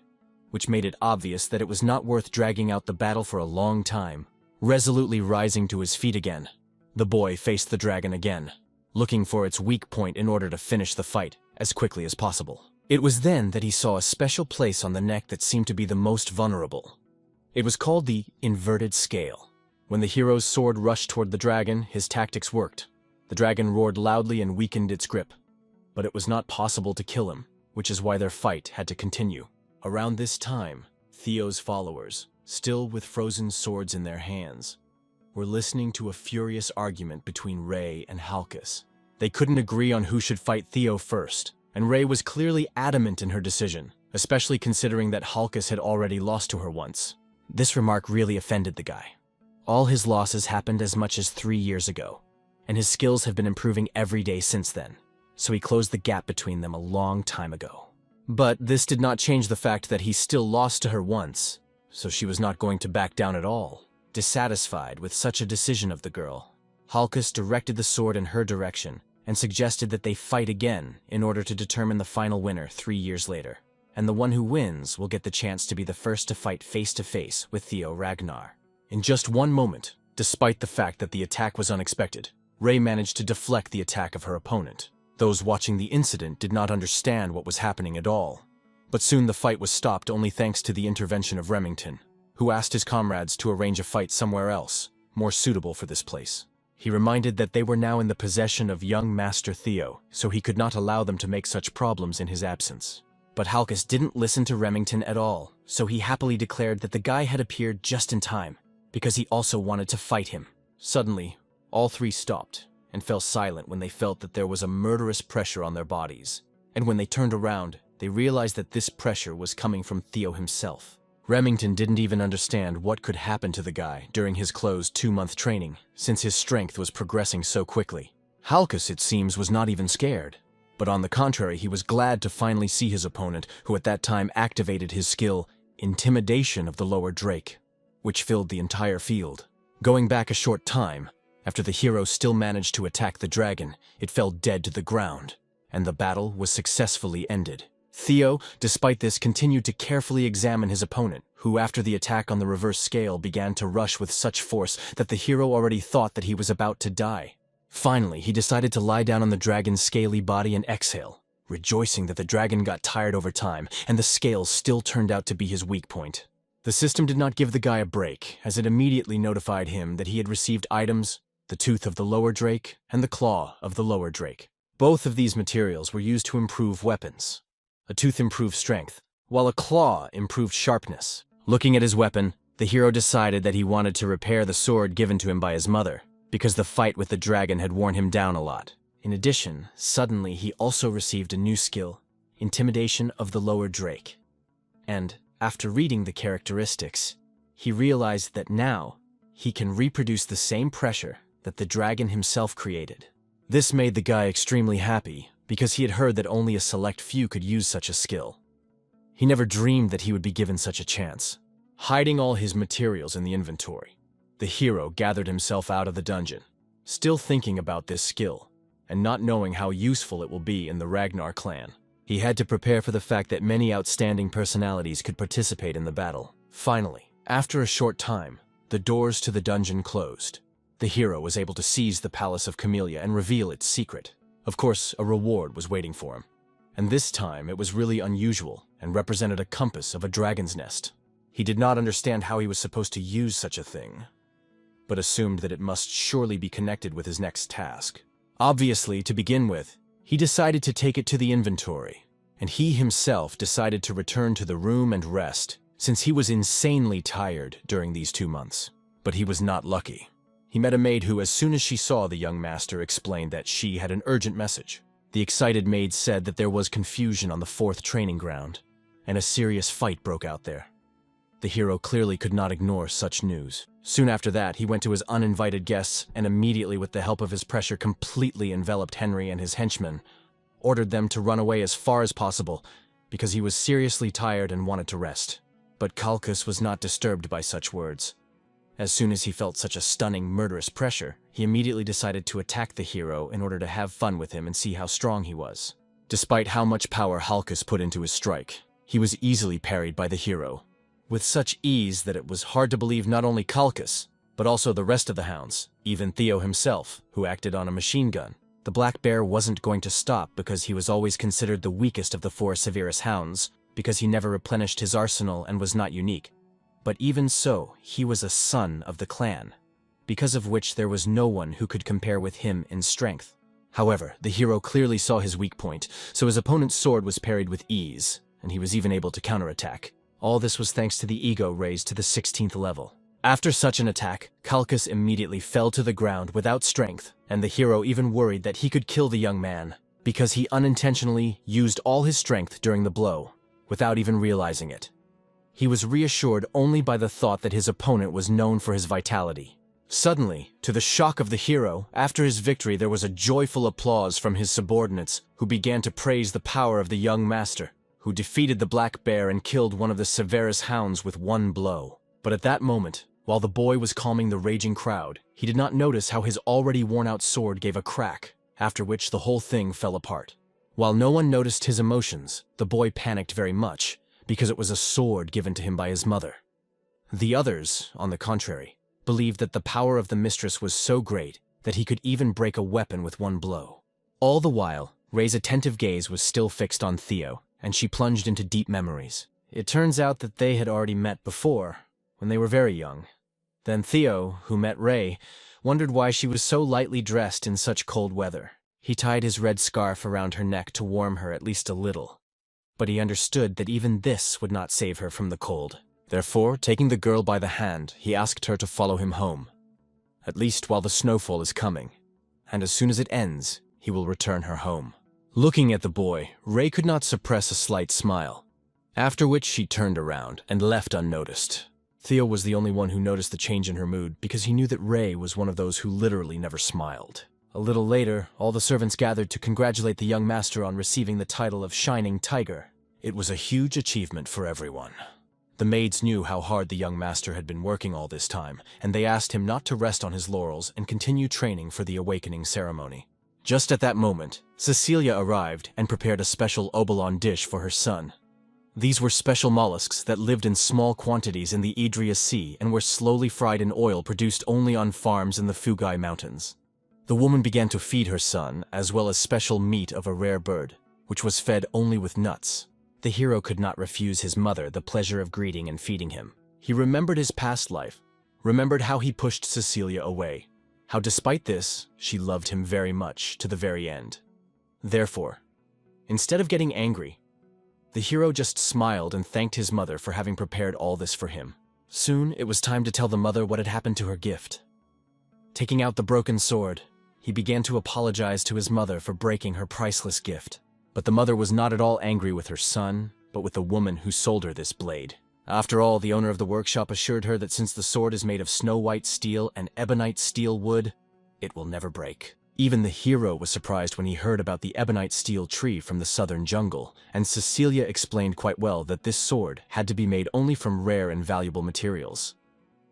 A: which made it obvious that it was not worth dragging out the battle for a long time. Resolutely rising to his feet again, the boy faced the dragon again, looking for its weak point in order to finish the fight as quickly as possible. It was then that he saw a special place on the neck that seemed to be the most vulnerable. It was called the inverted scale. When the hero's sword rushed toward the dragon, his tactics worked. The dragon roared loudly and weakened its grip, but it was not possible to kill him, which is why their fight had to continue. Around this time, Theo's followers, still with frozen swords in their hands, were listening to a furious argument between Ray and Halkus. They couldn't agree on who should fight Theo first, and Ray was clearly adamant in her decision, especially considering that Halkus had already lost to her once. This remark really offended the guy. All his losses happened as much as 3 years ago, and his skills have been improving every day since then, so he closed the gap between them a long time ago. But this did not change the fact that he still lost to her once, so she was not going to back down at all. Dissatisfied with such a decision of the girl, Halkus directed the sword in her direction and suggested that they fight again in order to determine the final winner 3 years later. And the one who wins will get the chance to be the first to fight face-to-face with Theo Ragnar. In just one moment, despite the fact that the attack was unexpected, Ray managed to deflect the attack of her opponent. Those watching the incident did not understand what was happening at all. But soon the fight was stopped only thanks to the intervention of Remington, who asked his comrades to arrange a fight somewhere else, more suitable for this place. He reminded that they were now in the possession of young Master Theo, so he could not allow them to make such problems in his absence. But Halkus didn't listen to Remington at all, so he happily declared that the guy had appeared just in time, because he also wanted to fight him. Suddenly, all three stopped and fell silent when they felt that there was a murderous pressure on their bodies. And when they turned around, they realized that this pressure was coming from Theo himself. Remington didn't even understand what could happen to the guy during his closed 2-month training, since his strength was progressing so quickly. Halkus, it seems, was not even scared. But on the contrary, he was glad to finally see his opponent, who at that time activated his skill, Intimidation of the Lower Drake, which filled the entire field. Going back a short time, after the hero still managed to attack the dragon, it fell dead to the ground, and the battle was successfully ended. Theo, despite this, continued to carefully examine his opponent, who after the attack on the reverse scale began to rush with such force that the hero already thought that he was about to die. Finally, he decided to lie down on the dragon's scaly body and exhale, rejoicing that the dragon got tired over time, and the scales still turned out to be his weak point. The system did not give the guy a break, as it immediately notified him that he had received items, the tooth of the lower drake and the claw of the lower drake. Both of these materials were used to improve weapons. A tooth improved strength, while a claw improved sharpness. Looking at his weapon, the hero decided that he wanted to repair the sword given to him by his mother, because the fight with the dragon had worn him down a lot. In addition, suddenly he also received a new skill, Intimidation of the Lower Drake. And, after reading the characteristics, he realized that now he can reproduce the same pressure that the dragon himself created. This made the guy extremely happy, because he had heard that only a select few could use such a skill. He never dreamed that he would be given such a chance. Hiding all his materials in the inventory, the hero gathered himself out of the dungeon, still thinking about this skill, and not knowing how useful it will be in the Ragnar clan. He had to prepare for the fact that many outstanding personalities could participate in the battle. Finally, after a short time, the doors to the dungeon closed, the hero was able to seize the palace of Camellia and reveal its secret. Of course, a reward was waiting for him. And this time it was really unusual and represented a compass of a dragon's nest. He did not understand how he was supposed to use such a thing, but assumed that it must surely be connected with his next task. Obviously, to begin with, he decided to take it to the inventory, and he himself decided to return to the room and rest, since he was insanely tired during these 2 months. But he was not lucky. He met a maid who, as soon as she saw the young master, explained that she had an urgent message. The excited maid said that there was confusion on the 4th training ground, and a serious fight broke out there. The hero clearly could not ignore such news. Soon after that, he went to his uninvited guests and immediately, with the help of his pressure, completely enveloped Henry and his henchmen, ordered them to run away as far as possible because he was seriously tired and wanted to rest. But Calchas was not disturbed by such words. As soon as he felt such a stunning, murderous pressure, he immediately decided to attack the hero in order to have fun with him and see how strong he was. Despite how much power Calchas put into his strike, he was easily parried by the hero, with such ease that it was hard to believe not only Calchas, but also the rest of the hounds, even Theo himself, who acted on a machine gun. The Black Bear wasn't going to stop because he was always considered the weakest of the 4 Severus hounds, because he never replenished his arsenal and was not unique. But even so, he was a son of the clan, because of which there was no one who could compare with him in strength. However, the hero clearly saw his weak point, so his opponent's sword was parried with ease, and he was even able to counterattack. All this was thanks to the ego raised to the 16th level. After such an attack, Calchas immediately fell to the ground without strength, and the hero even worried that he could kill the young man, because he unintentionally used all his strength during the blow, without even realizing it. He was reassured only by the thought that his opponent was known for his vitality. Suddenly, to the shock of the hero, after his victory there was a joyful applause from his subordinates, who began to praise the power of the young master, who defeated the Black Bear and killed one of the Severus hounds with one blow. But at that moment, while the boy was calming the raging crowd, he did not notice how his already worn-out sword gave a crack, after which the whole thing fell apart. While no one noticed his emotions, the boy panicked very much, because it was a sword given to him by his mother. The others, on the contrary, believed that the power of the mistress was so great that he could even break a weapon with one blow. All the while, Ray's attentive gaze was still fixed on Theo, and she plunged into deep memories. It turns out that they had already met before, when they were very young. Then Theo, who met Ray, wondered why she was so lightly dressed in such cold weather. He tied his red scarf around her neck to warm her at least a little, but he understood that even this would not save her from the cold. Therefore, taking the girl by the hand, he asked her to follow him home, at least while the snowfall is coming, and as soon as it ends, he will return her home. Looking at the boy, Ray could not suppress a slight smile, after which she turned around and left unnoticed. Theo was the only one who noticed the change in her mood because he knew that Ray was one of those who literally never smiled. A little later, all the servants gathered to congratulate the young master on receiving the title of Shining Tiger. It was a huge achievement for everyone. The maids knew how hard the young master had been working all this time, and they asked him not to rest on his laurels and continue training for the awakening ceremony. Just at that moment, Cecilia arrived and prepared a special obolon dish for her son. These were special mollusks that lived in small quantities in the Idria Sea and were slowly fried in oil produced only on farms in the Fugai Mountains. The woman began to feed her son, as well as special meat of a rare bird, which was fed only with nuts. The hero could not refuse his mother the pleasure of greeting and feeding him. He remembered his past life, remembered how he pushed Cecilia away, how despite this, she loved him very much to the very end. Therefore, instead of getting angry, the hero just smiled and thanked his mother for having prepared all this for him. Soon, it was time to tell the mother what had happened to her gift. Taking out the broken sword, he began to apologize to his mother for breaking her priceless gift. But the mother was not at all angry with her son, but with the woman who sold her this blade. After all, the owner of the workshop assured her that since the sword is made of snow-white steel and ebonite steel wood, it will never break. Even the hero was surprised when he heard about the ebonite steel tree from the southern jungle, and Cecilia explained quite well that this sword had to be made only from rare and valuable materials.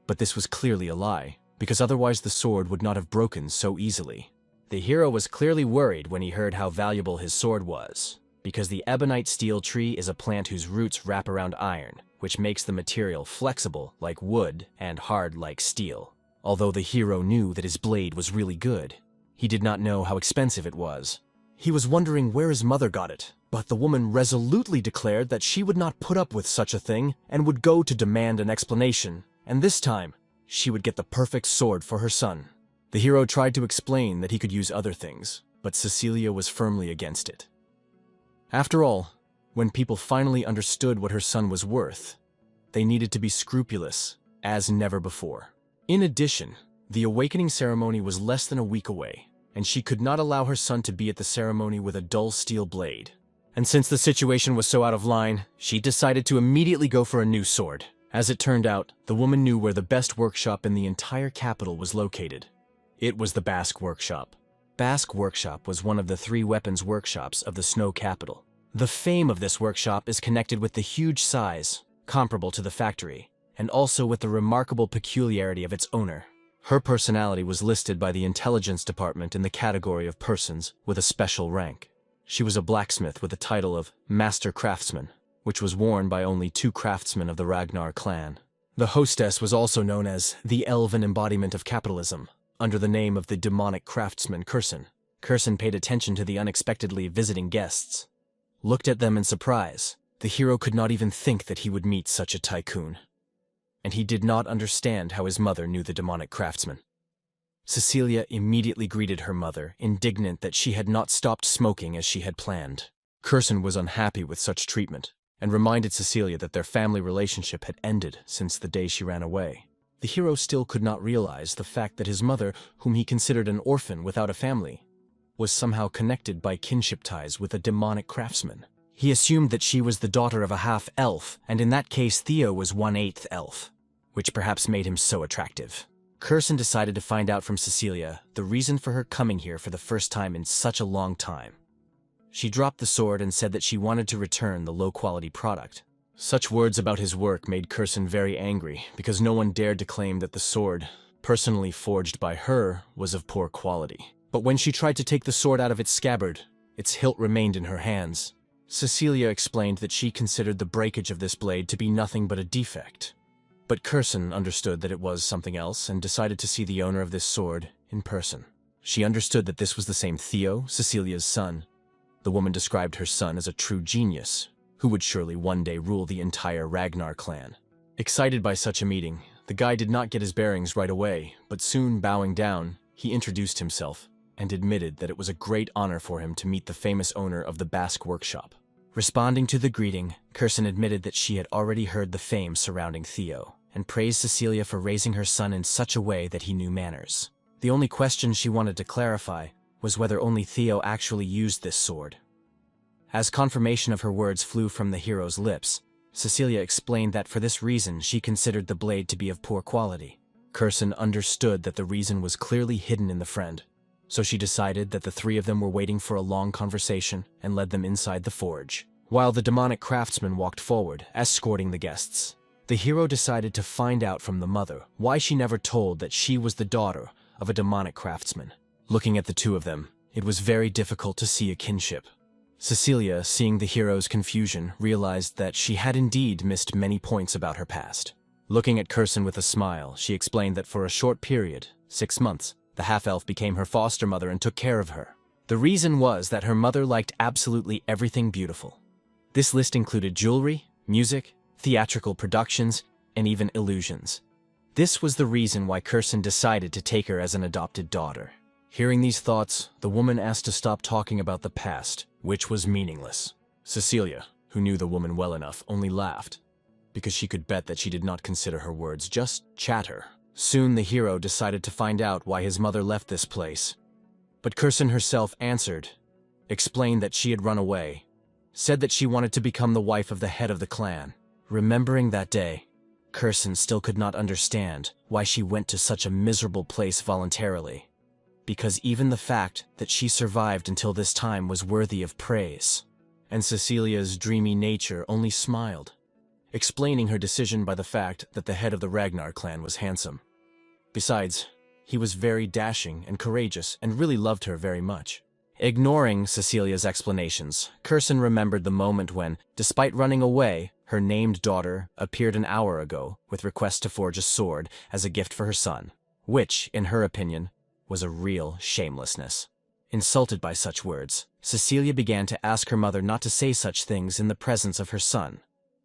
A: But this was clearly a lie, because otherwise the sword would not have broken so easily. The hero was clearly worried when he heard how valuable his sword was, because the ebonite steel tree is a plant whose roots wrap around iron, which makes the material flexible like wood and hard like steel. although the hero knew that his blade was really good. He did not know how expensive it was. He was wondering where his mother got it, but the woman resolutely declared that she would not put up with such a thing and would go to demand an explanation, and this time, she would get the perfect sword for her son. The hero tried to explain that he could use other things, but Cecilia was firmly against it. After all, when people finally understood what her son was worth, they needed to be scrupulous as never before. In addition, the awakening ceremony was less than a week away, and she could not allow her son to be at the ceremony with a dull steel blade. And since the situation was so out of line, she decided to immediately go for a new sword. As it turned out, the woman knew where the best workshop in the entire capital was located. It was the Basque Workshop. Basque Workshop was one of the 3 weapons workshops of the Snow Capital. The fame of this workshop is connected with the huge size, comparable to the factory, and also with the remarkable peculiarity of its owner. Her personality was listed by the intelligence department in the category of persons with a special rank. She was a blacksmith with the title of Master Craftsman, which was worn by only 2 craftsmen of the Ragnar clan. The hostess was also known as the elven embodiment of capitalism, under the name of the demonic craftsman Kursen. Kursen paid attention to the unexpectedly visiting guests, looked at them in surprise. The hero could not even think that he would meet such a tycoon, and he did not understand how his mother knew the demonic craftsman. Cecilia immediately greeted her mother, indignant that she had not stopped smoking as she had planned. Kursen was unhappy with such treatment, and reminded Cecilia that their family relationship had ended since the day she ran away. The hero still could not realize the fact that his mother, whom he considered an orphan without a family, was somehow connected by kinship ties with a demonic craftsman. He assumed that she was the daughter of a half-elf, and in that case Theo was 1/8 elf, which perhaps made him so attractive. Kursen decided to find out from Cecilia the reason for her coming here for the first time in such a long time. She dropped the sword and said that she wanted to return the low-quality product. Such words about his work made Kursen very angry, because no one dared to claim that the sword, personally forged by her, was of poor quality. But when she tried to take the sword out of its scabbard, its hilt remained in her hands. Cecilia explained that she considered the breakage of this blade to be nothing but a defect. But Kursen understood that it was something else and decided to see the owner of this sword in person. She understood that this was the same Theo, Cecilia's son. The woman described her son as a true genius, who would surely one day rule the entire Ragnar clan. Excited by such a meeting, the guy did not get his bearings right away, but soon bowing down, he introduced himself and admitted that it was a great honor for him to meet the famous owner of the Basque Workshop. Responding to the greeting, Kursen admitted that she had already heard the fame surrounding Theo, and praised Cecilia for raising her son in such a way that he knew manners. The only question she wanted to clarify was whether only Theo actually used this sword. As confirmation of her words flew from the hero's lips, Cecilia explained that for this reason she considered the blade to be of poor quality. Kursen understood that the reason was clearly hidden in the friend, so she decided that the 3 of them were waiting for a long conversation and led them inside the forge, while the demonic craftsman walked forward, escorting the guests. The hero decided to find out from the mother why she never told that she was the daughter of a demonic craftsman. Looking at the 2 of them, it was very difficult to see a kinship. Cecilia, seeing the hero's confusion, realized that she had indeed missed many points about her past. Looking at Kursen with a smile, she explained that for a short period, 6 months, the half-elf became her foster mother and took care of her. The reason was that her mother liked absolutely everything beautiful. This list included jewelry, music, theatrical productions, and even illusions. This was the reason why Kursen decided to take her as an adopted daughter. Hearing these thoughts, the woman asked to stop talking about the past, which was meaningless. Cecilia, who knew the woman well enough, only laughed, because she could bet that she did not consider her words just chatter. Soon the hero decided to find out why his mother left this place. But Kursen herself answered, explained that she had run away, said that she wanted to become the wife of the head of the clan. Remembering that day, Kursen still could not understand why she went to such a miserable place voluntarily, because even the fact that she survived until this time was worthy of praise. And Cecilia's dreamy nature only smiled, explaining her decision by the fact that the head of the Ragnar clan was handsome. Besides, he was very dashing and courageous and really loved her very much. Ignoring Cecilia's explanations, Kursen remembered the moment when, despite running away, her named daughter appeared an hour ago with request to forge a sword as a gift for her son. which, in her opinion, was a real shamelessness. Insulted by such words, Cecilia began to ask her mother not to say such things in the presence of her son,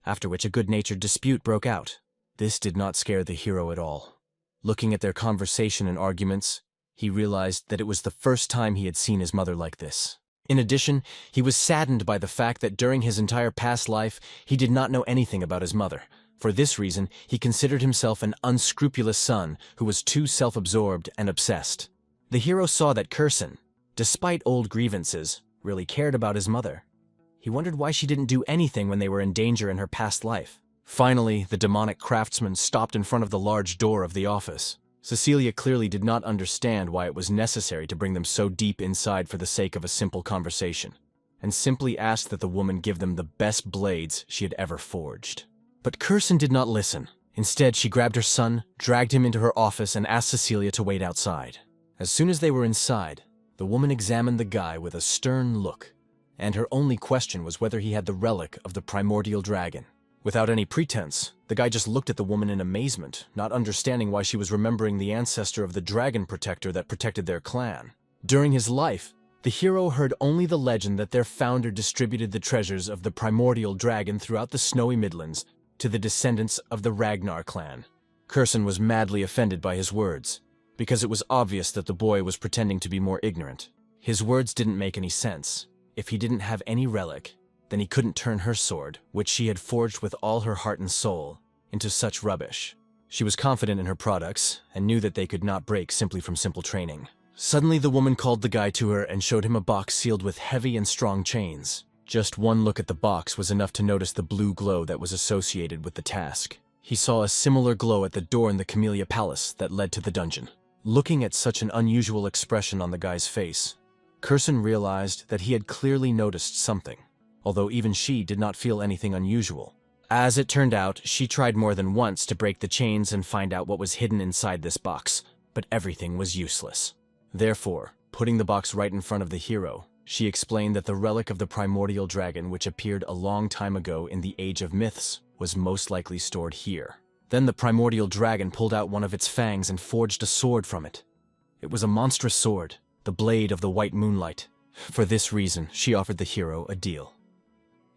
A: after which a good-natured dispute broke out. This did not scare the hero at all. Looking at their conversation and arguments, he realized that it was the first time he had seen his mother like this. In addition, he was saddened by the fact that during his entire past life, he did not know anything about his mother. For this reason, he considered himself an unscrupulous son who was too self-absorbed and obsessed. The hero saw that Kurson, despite old grievances, really cared about his mother. He wondered why she didn't do anything when they were in danger in her past life. Finally, the demonic craftsman stopped in front of the large door of the office. Cecilia clearly did not understand why it was necessary to bring them so deep inside for the sake of a simple conversation, and simply asked that the woman give them the best blades she had ever forged. But Kurson did not listen. Instead, she grabbed her son, dragged him into her office, and asked Cecilia to wait outside. As soon as they were inside, the woman examined the guy with a stern look, and her only question was whether he had the relic of the primordial dragon. Without any pretense, the guy just looked at the woman in amazement, not understanding why she was remembering the ancestor of the dragon protector that protected their clan. During his life, the hero heard only the legend that their founder distributed the treasures of the primordial dragon throughout the snowy Midlands to the descendants of the Ragnar clan. Kurson was madly offended by his words, because it was obvious that the boy was pretending to be more ignorant. His words didn't make any sense. If he didn't have any relic, then he couldn't turn her sword, which she had forged with all her heart and soul, into such rubbish. She was confident in her products, and knew that they could not break simply from simple training. Suddenly the woman called the guy to her and showed him a box sealed with heavy and strong chains. Just one look at the box was enough to notice the blue glow that was associated with the task. He saw a similar glow at the door in the Camellia Palace that led to the dungeon. Looking at such an unusual expression on the guy's face, Kurson realized that he had clearly noticed something, although even she did not feel anything unusual. As it turned out, she tried more than once to break the chains and find out what was hidden inside this box, but everything was useless. Therefore, putting the box right in front of the hero, she explained that the relic of the primordial dragon, which appeared a long time ago in the Age of Myths, was most likely stored here. Then the primordial dragon pulled out one of its fangs and forged a sword from it. It was a monstrous sword, the blade of the white moonlight. For this reason, she offered the hero a deal.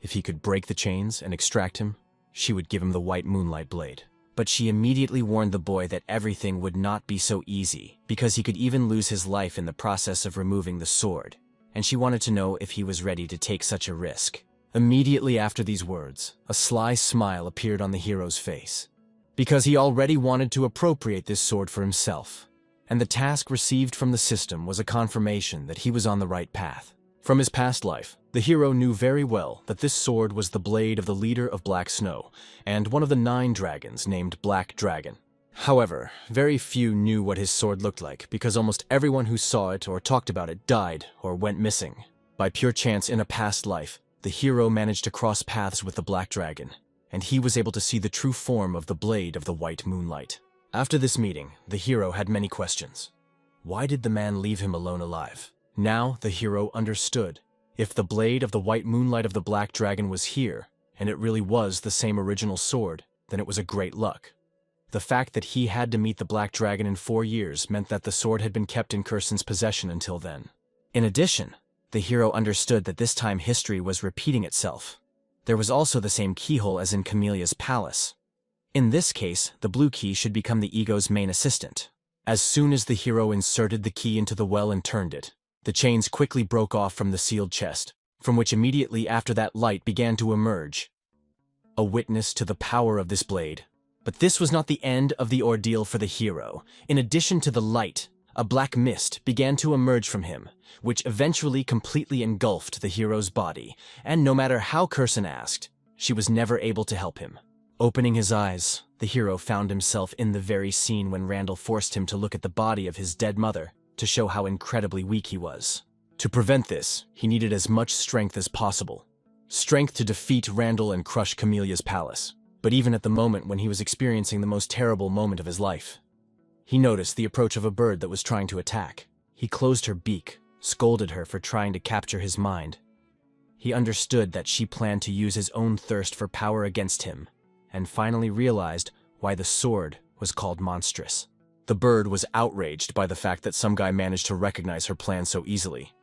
A: If he could break the chains and extract him, she would give him the white moonlight blade. But she immediately warned the boy that everything would not be so easy, because he could even lose his life in the process of removing the sword, and she wanted to know if he was ready to take such a risk. Immediately after these words, a sly smile appeared on the hero's face, because he already wanted to appropriate this sword for himself, and the task received from the system was a confirmation that he was on the right path. From his past life, the hero knew very well that this sword was the blade of the leader of Black Snow, and one of the 9 dragons named Black Dragon. However, very few knew what his sword looked like, because almost everyone who saw it or talked about it died or went missing. By pure chance in a past life, the hero managed to cross paths with the Black Dragon, and he was able to see the true form of the blade of the white moonlight. After this meeting, the hero had many questions. Why did the man leave him alone alive? Now the hero understood. If the blade of the white moonlight of the Black Dragon was here, and it really was the same original sword, then it was a great luck. The fact that he had to meet the Black Dragon in 4 years meant that the sword had been kept in Kurson's possession until then. In addition, the hero understood that this time history was repeating itself. There was also the same keyhole as in Camellia's palace. In this case, the blue key should become the ego's main assistant. As soon as the hero inserted the key into the well and turned it, the chains quickly broke off from the sealed chest, from which immediately after that light began to emerge. A witness to the power of this blade. But this was not the end of the ordeal for the hero. In addition to the light, a black mist began to emerge from him, which eventually completely engulfed the hero's body, and no matter how Kurson asked, she was never able to help him. Opening his eyes, the hero found himself in the very scene when Randall forced him to look at the body of his dead mother, to show how incredibly weak he was. To prevent this, he needed as much strength as possible. Strength to defeat Randall and crush Camellia's palace. But even at the moment when he was experiencing the most terrible moment of his life, he noticed the approach of a bird that was trying to attack. He closed her beak, scolded her for trying to capture his mind. He understood that she planned to use his own thirst for power against him, and finally realized why the sword was called monstrous. The bird was outraged by the fact that some guy managed to recognize her plan so easily.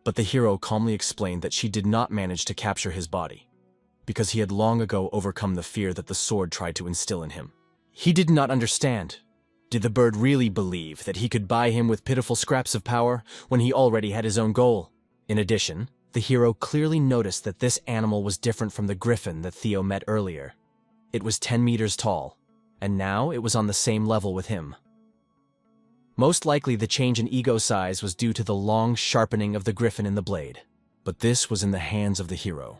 A: But the hero calmly explained that she did not manage to capture his body, because he had long ago overcome the fear that the sword tried to instill in him. He did not understand. Did the bird really believe that he could buy him with pitiful scraps of power when he already had his own goal? In addition, the hero clearly noticed that this animal was different from the griffin that Theo met earlier. It was 10 meters tall, and now it was on the same level with him. Most likely the change in ego size was due to the long sharpening of the griffin in the blade. But this was in the hands of the hero,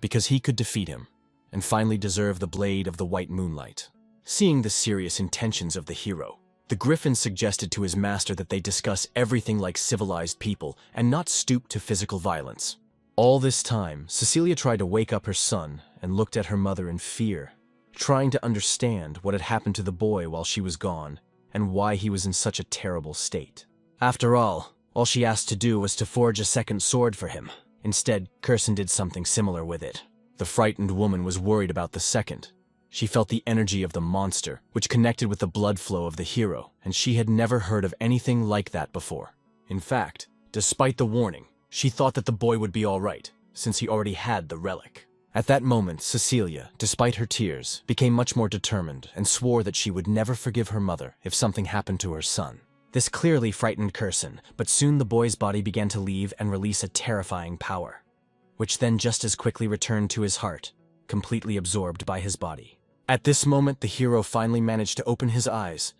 A: because he could defeat him, and finally deserve the blade of the white moonlight. Seeing the serious intentions of the hero, the griffin suggested to his master that they discuss everything like civilized people and not stoop to physical violence. All this time, Cecilia tried to wake up her son and looked at her mother in fear, trying to understand what had happened to the boy while she was gone and why he was in such a terrible state. After all she asked to do was to forge a second sword for him. Instead, Kirsten did something similar with it. The frightened woman was worried about the second. She felt the energy of the monster, which connected with the blood flow of the hero, and she had never heard of anything like that before. In fact, despite the warning, she thought that the boy would be all right, since he already had the relic. At that moment, Cecilia, despite her tears, became much more determined and swore that she would never forgive her mother if something happened to her son. This clearly frightened Kirsten, but soon the boy's body began to leave and release a terrifying power, which then just as quickly returned to his heart, completely absorbed by his body. At this moment, the hero finally managed to open his eyes,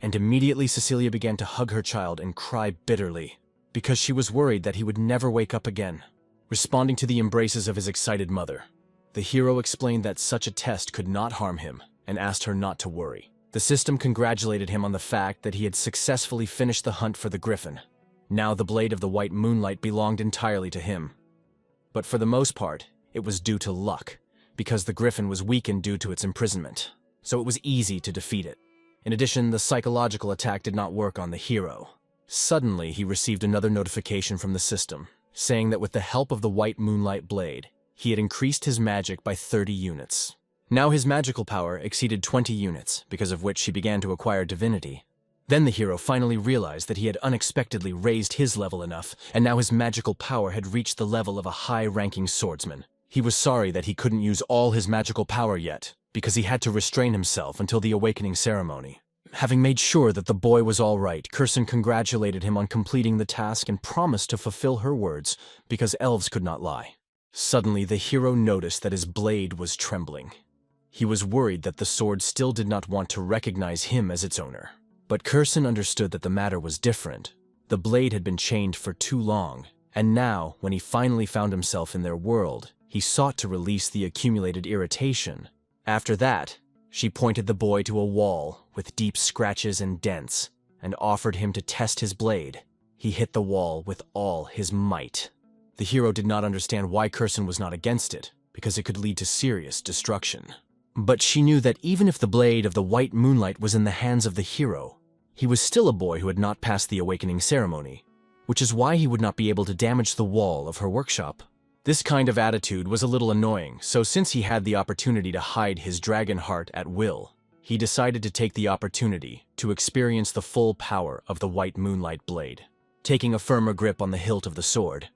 A: and immediately Cecilia began to hug her child and cry bitterly, because she was worried that he would never wake up again. Responding to the embraces of his excited mother, the hero explained that such a test could not harm him and asked her not to worry. The system congratulated him on the fact that he had successfully finished the hunt for the griffin. Now the blade of the white moonlight belonged entirely to him. But for the most part, it was due to luck, because the griffin was weakened due to its imprisonment, so it was easy to defeat it. In addition, the psychological attack did not work on the hero. Suddenly, he received another notification from the system, saying that with the help of the white moonlight blade, he had increased his magic by 30 units. Now his magical power exceeded 20 units, because of which he began to acquire divinity. Then the hero finally realized that he had unexpectedly raised his level enough, and now his magical power had reached the level of a high-ranking swordsman. He was sorry that he couldn't use all his magical power yet, because he had to restrain himself until the awakening ceremony. Having made sure that the boy was all right, Kirsten congratulated him on completing the task and promised to fulfill her words, because elves could not lie. Suddenly, the hero noticed that his blade was trembling. He was worried that the sword still did not want to recognize him as its owner. But Kirsten understood that the matter was different. The blade had been chained for too long, and now, when he finally found himself in their world, he sought to release the accumulated irritation. After that, she pointed the boy to a wall with deep scratches and dents and offered him to test his blade. He hit the wall with all his might. The hero did not understand why Kirsten was not against it, because it could lead to serious destruction. But she knew that even if the blade of the white moonlight was in the hands of the hero, he was still a boy who had not passed the awakening ceremony, which is why he would not be able to damage the wall of her workshop. This kind of attitude was a little annoying, so since he had the opportunity to hide his dragon heart at will, he decided to take the opportunity to experience the full power of the white moonlight blade. Taking a firmer grip on the hilt of the sword,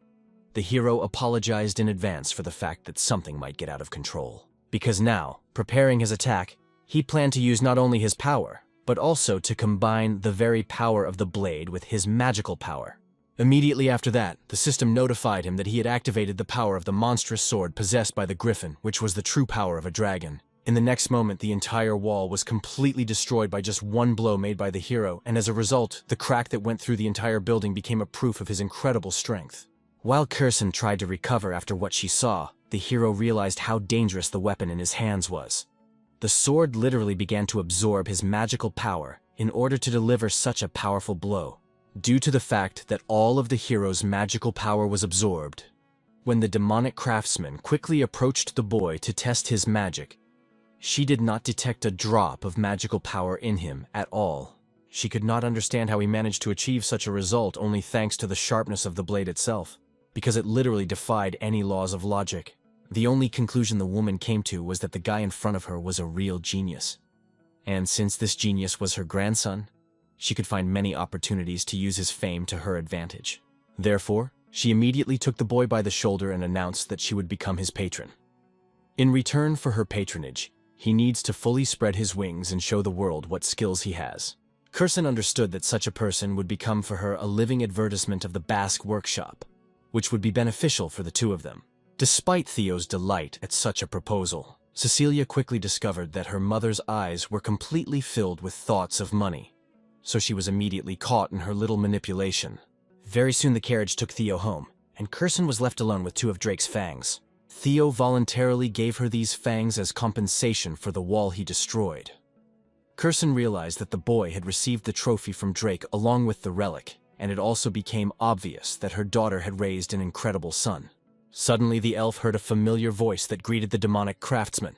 A: the hero apologized in advance for the fact that something might get out of control. Because now, preparing his attack, he planned to use not only his power, but also to combine the very power of the blade with his magical power. Immediately after that, the system notified him that he had activated the power of the monstrous sword possessed by the griffin, which was the true power of a dragon. In the next moment, the entire wall was completely destroyed by just one blow made by the hero, and as a result, the crack that went through the entire building became a proof of his incredible strength. While Kirsten tried to recover after what she saw, the hero realized how dangerous the weapon in his hands was. The sword literally began to absorb his magical power in order to deliver such a powerful blow. Due to the fact that all of the hero's magical power was absorbed, when the demonic craftsman quickly approached the boy to test his magic, she did not detect a drop of magical power in him at all. She could not understand how he managed to achieve such a result only thanks to the sharpness of the blade itself, because it literally defied any laws of logic. The only conclusion the woman came to was that the guy in front of her was a real genius. And since this genius was her grandson, she could find many opportunities to use his fame to her advantage. Therefore, she immediately took the boy by the shoulder and announced that she would become his patron. In return for her patronage, he needs to fully spread his wings and show the world what skills he has. Kirsten understood that such a person would become for her a living advertisement of the Basque workshop, which would be beneficial for the two of them. Despite Theo's delight at such a proposal, Cecilia quickly discovered that her mother's eyes were completely filled with thoughts of money, so she was immediately caught in her little manipulation. Very soon the carriage took Theo home, and Kirsten was left alone with two of Drake's fangs. Theo voluntarily gave her these fangs as compensation for the wall he destroyed. Kirsten realized that the boy had received the trophy from Drake along with the relic, and it also became obvious that her daughter had raised an incredible son. Suddenly the elf heard a familiar voice that greeted the demonic craftsman.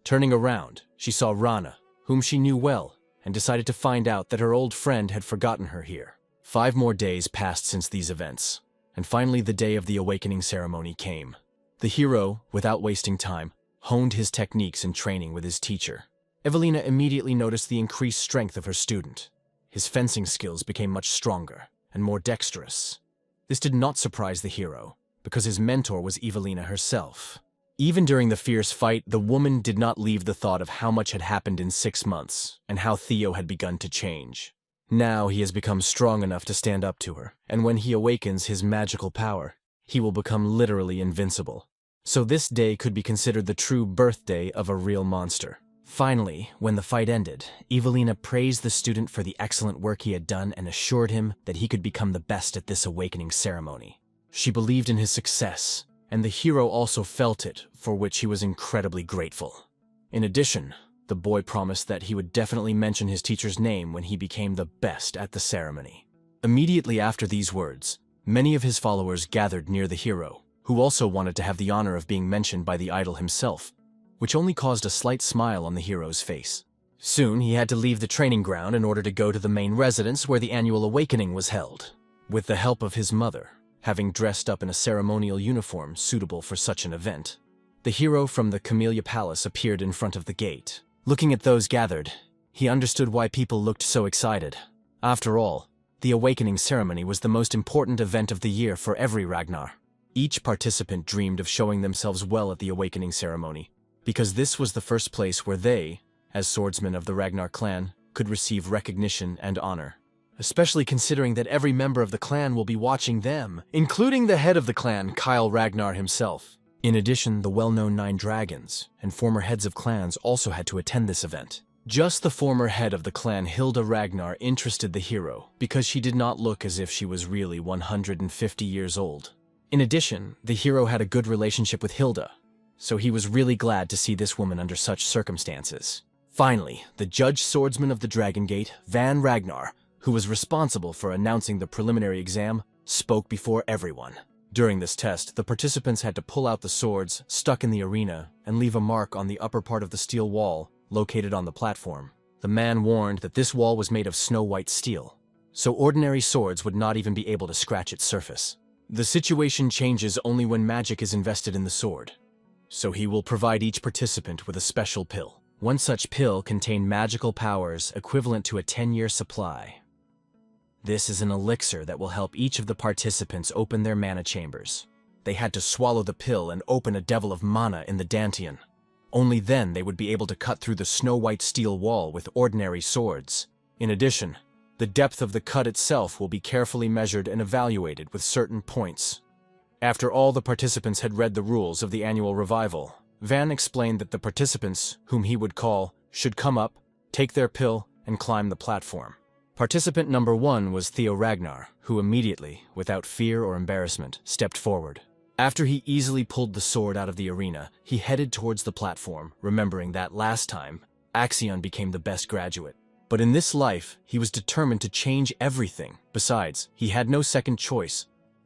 A: Turning around, she saw Rana, whom she knew well, and decided to find out that her old friend had forgotten her here. 5 more days passed since these events, and finally the day of the awakening ceremony came. The hero, without wasting time, honed his techniques in training with his teacher. Evelina immediately noticed the increased strength of her student. His fencing skills became much stronger and more dexterous. This did not surprise the hero, because his mentor was Evelina herself. Even during the fierce fight, the woman did not leave the thought of how much had happened in 6 months and how Theo had begun to change. Now he has become strong enough to stand up to her, and when he awakens his magical power, he will become literally invincible. So this day could be considered the true birthday of a real monster. Finally, when the fight ended, Evelina praised the student for the excellent work he had done and assured him that he could become the best at this awakening ceremony. She believed in his success, and the hero also felt it, for which he was incredibly grateful. In addition, the boy promised that he would definitely mention his teacher's name when he became the best at the ceremony. Immediately after these words, many of his followers gathered near the hero, who also wanted to have the honor of being mentioned by the idol himself, which only caused a slight smile on the hero's face. Soon he had to leave the training ground in order to go to the main residence where the annual awakening was held. With the help of his mother, having dressed up in a ceremonial uniform suitable for such an event, the hero from the Camellia Palace appeared in front of the gate. Looking at those gathered, he understood why people looked so excited. After all, the awakening ceremony was the most important event of the year for every Ragnar. Each participant dreamed of showing themselves well at the awakening ceremony, because this was the first place where they, as swordsmen of the Ragnar clan, could receive recognition and honor. Especially considering that every member of the clan will be watching them, including the head of the clan, Kyle Ragnar himself. In addition, the well-known 9 dragons and former heads of clans also had to attend this event. Just the former head of the clan, Hilda Ragnar, interested the hero because she did not look as if she was really 150 years old. In addition, the hero had a good relationship with Hilda, so he was really glad to see this woman under such circumstances. Finally, the judge swordsman of the Dragon Gate, Van Ragnar, who was responsible for announcing the preliminary exam, spoke before everyone. During this test, the participants had to pull out the swords stuck in the arena and leave a mark on the upper part of the steel wall located on the platform. The man warned that this wall was made of snow-white steel, so ordinary swords would not even be able to scratch its surface. The situation changes only when magic is invested in the sword, so he will provide each participant with a special pill. One such pill contained magical powers equivalent to a 10-year supply. This is an elixir that will help each of the participants open their mana chambers. They had to swallow the pill and open a devil of mana in the Dantian. Only then they would be able to cut through the snow-white steel wall with ordinary swords. In addition, the depth of the cut itself will be carefully measured and evaluated with certain points. After all the participants had read the rules of the annual revival, Van explained that the participants, whom he would call, should come up, take their pill, and climb the platform. Participant number 1 was Theo Ragnar, who immediately, without fear or embarrassment, stepped forward. After he easily pulled the sword out of the arena, he headed towards the platform, remembering that last time, Axion became the best graduate. But in this life, he was determined to change everything. Besides, he had no second choice,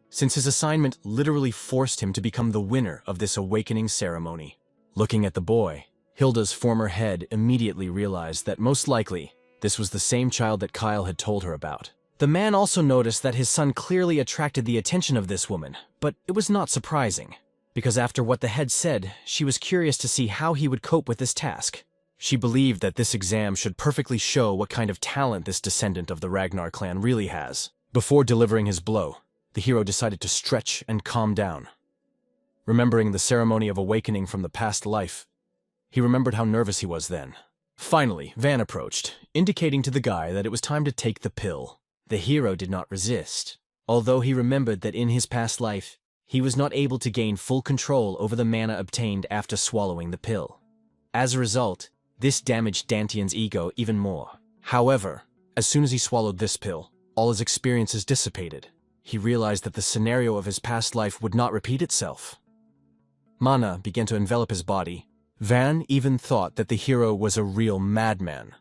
A: since his assignment literally forced him to become the winner of this awakening ceremony. Looking at the boy, Hilda's former head immediately realized that most likely, this was the same child that Kyle had told her about. The man also noticed that his son clearly attracted the attention of this woman, but it was not surprising, because after what the head said, she was curious to see how he would cope with this task. She believed that this exam should perfectly show what kind of talent this descendant of the Ragnar clan really has. Before delivering his blow, the hero decided to stretch and calm down. Remembering the ceremony of awakening from the past life, he remembered how nervous he was then. Finally, Van approached, indicating to the guy that it was time to take the pill. The hero did not resist, although he remembered that in his past life, he was not able to gain full control over the mana obtained after swallowing the pill. As a result, this damaged Dantian's ego even more. However, as soon as he swallowed this pill, all his experiences dissipated. He realized that the scenario of his past life would not repeat itself. Mana began to envelop his body. Van even thought that the hero was a real madman,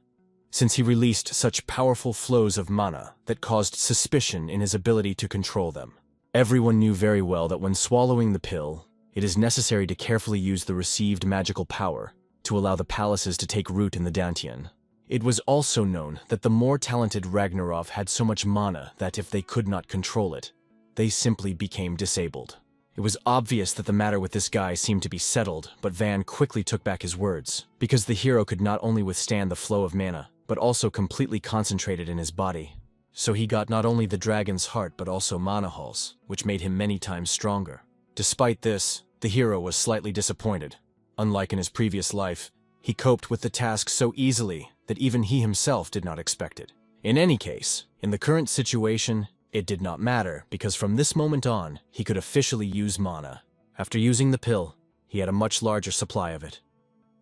A: since he released such powerful flows of mana that caused suspicion in his ability to control them. Everyone knew very well that when swallowing the pill, it is necessary to carefully use the received magical power to allow the palaces to take root in the Dantian. It was also known that the more talented Ragnarov had so much mana that if they could not control it, they simply became disabled. It was obvious that the matter with this guy seemed to be settled, but Van quickly took back his words, because the hero could not only withstand the flow of mana, but also completely concentrated in his body. So he got not only the dragon's heart but also mana halls, which made him many times stronger. Despite this, the hero was slightly disappointed. Unlike in his previous life, he coped with the task so easily that even he himself did not expect it. In any case, in the current situation, it did not matter, because from this moment on, he could officially use mana. After using the pill, he had a much larger supply of it.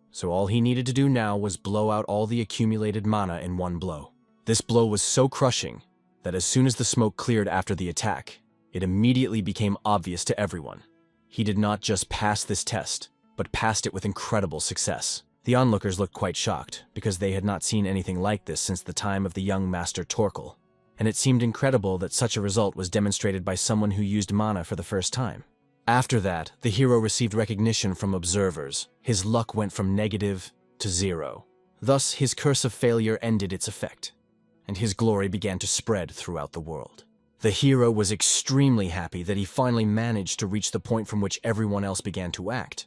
A: So all he needed to do now was blow out all the accumulated mana in one blow. This blow was so crushing that as soon as the smoke cleared after the attack, it immediately became obvious to everyone. He did not just pass this test, but passed it with incredible success. The onlookers looked quite shocked, because they had not seen anything like this since the time of the young master Torkel, and it seemed incredible that such a result was demonstrated by someone who used mana for the first time. After that, the hero received recognition from observers. His luck went from negative to 0. Thus, his curse of failure ended its effect, and his glory began to spread throughout the world. The hero was extremely happy that he finally managed to reach the point from which everyone else began to act,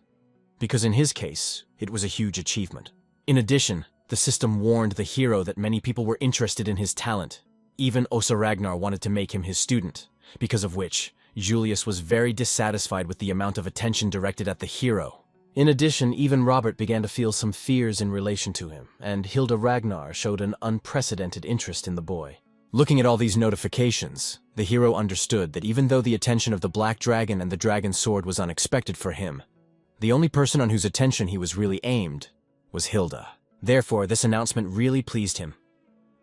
A: because in his case, it was a huge achievement. In addition, the system warned the hero that many people were interested in his talent. Even Osa Ragnar wanted to make him his student, because of which, Julius was very dissatisfied with the amount of attention directed at the hero. In addition, even Robert began to feel some fears in relation to him, and Hilda Ragnar showed an unprecedented interest in the boy. Looking at all these notifications, the hero understood that even though the attention of the Black Dragon and the Dragon Sword was unexpected for him, the only person on whose attention he was really aimed was Hilda. Therefore, this announcement really pleased him.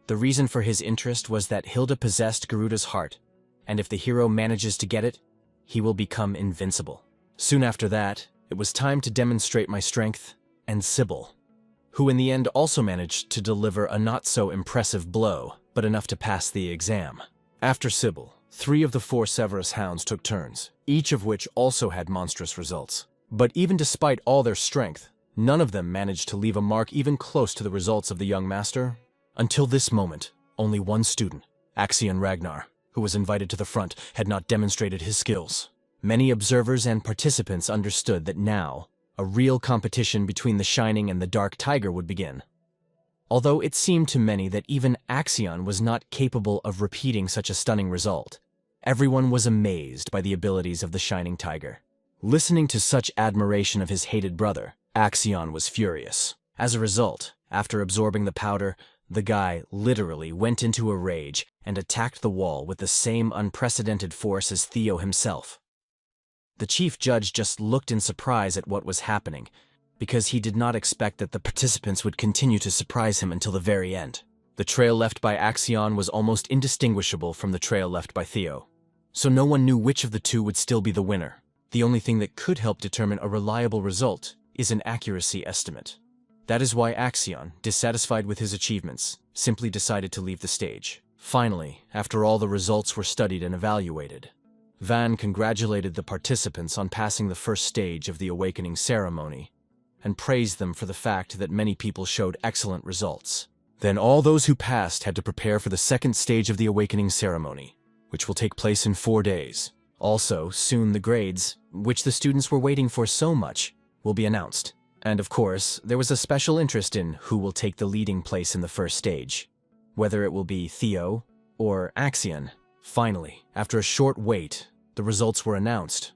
A: The reason for his interest was that Hilda possessed Garuda's heart, and if the hero manages to get it, he will become invincible. Soon after that, it was time to demonstrate my strength, and Sybil, who in the end also managed to deliver a not-so-impressive blow, but enough to pass the exam. After Sybil, 3 of the 4 Severus hounds took turns, each of which also had monstrous results. But even despite all their strength, none of them managed to leave a mark even close to the results of the young master. Until this moment, only one student, Axion Ragnar, who was invited to the front, had not demonstrated his skills. Many observers and participants understood that now, a real competition between the Shining and the Dark Tiger would begin. Although it seemed to many that even Axion was not capable of repeating such a stunning result, everyone was amazed by the abilities of the Shining Tiger. Listening to such admiration of his hated brother, Axion was furious. As a result, after absorbing the powder, the guy literally went into a rage and attacked the wall with the same unprecedented force as Theo himself. The chief judge just looked in surprise at what was happening, because he did not expect that the participants would continue to surprise him until the very end. The trail left by Axion was almost indistinguishable from the trail left by Theo, so no one knew which of the two would still be the winner. The only thing that could help determine a reliable result is an accuracy estimate. That is why Axion, dissatisfied with his achievements, simply decided to leave the stage. Finally, after all the results were studied and evaluated, Van congratulated the participants on passing the first stage of the awakening ceremony, and praised them for the fact that many people showed excellent results. Then all those who passed had to prepare for the second stage of the awakening ceremony, which will take place in 4 days. Also, soon the grades, which the students were waiting for so much, will be announced. And of course, there was a special interest in who will take the leading place in the first stage, whether it will be Theo or Axion. Finally, after a short wait, the results were announced.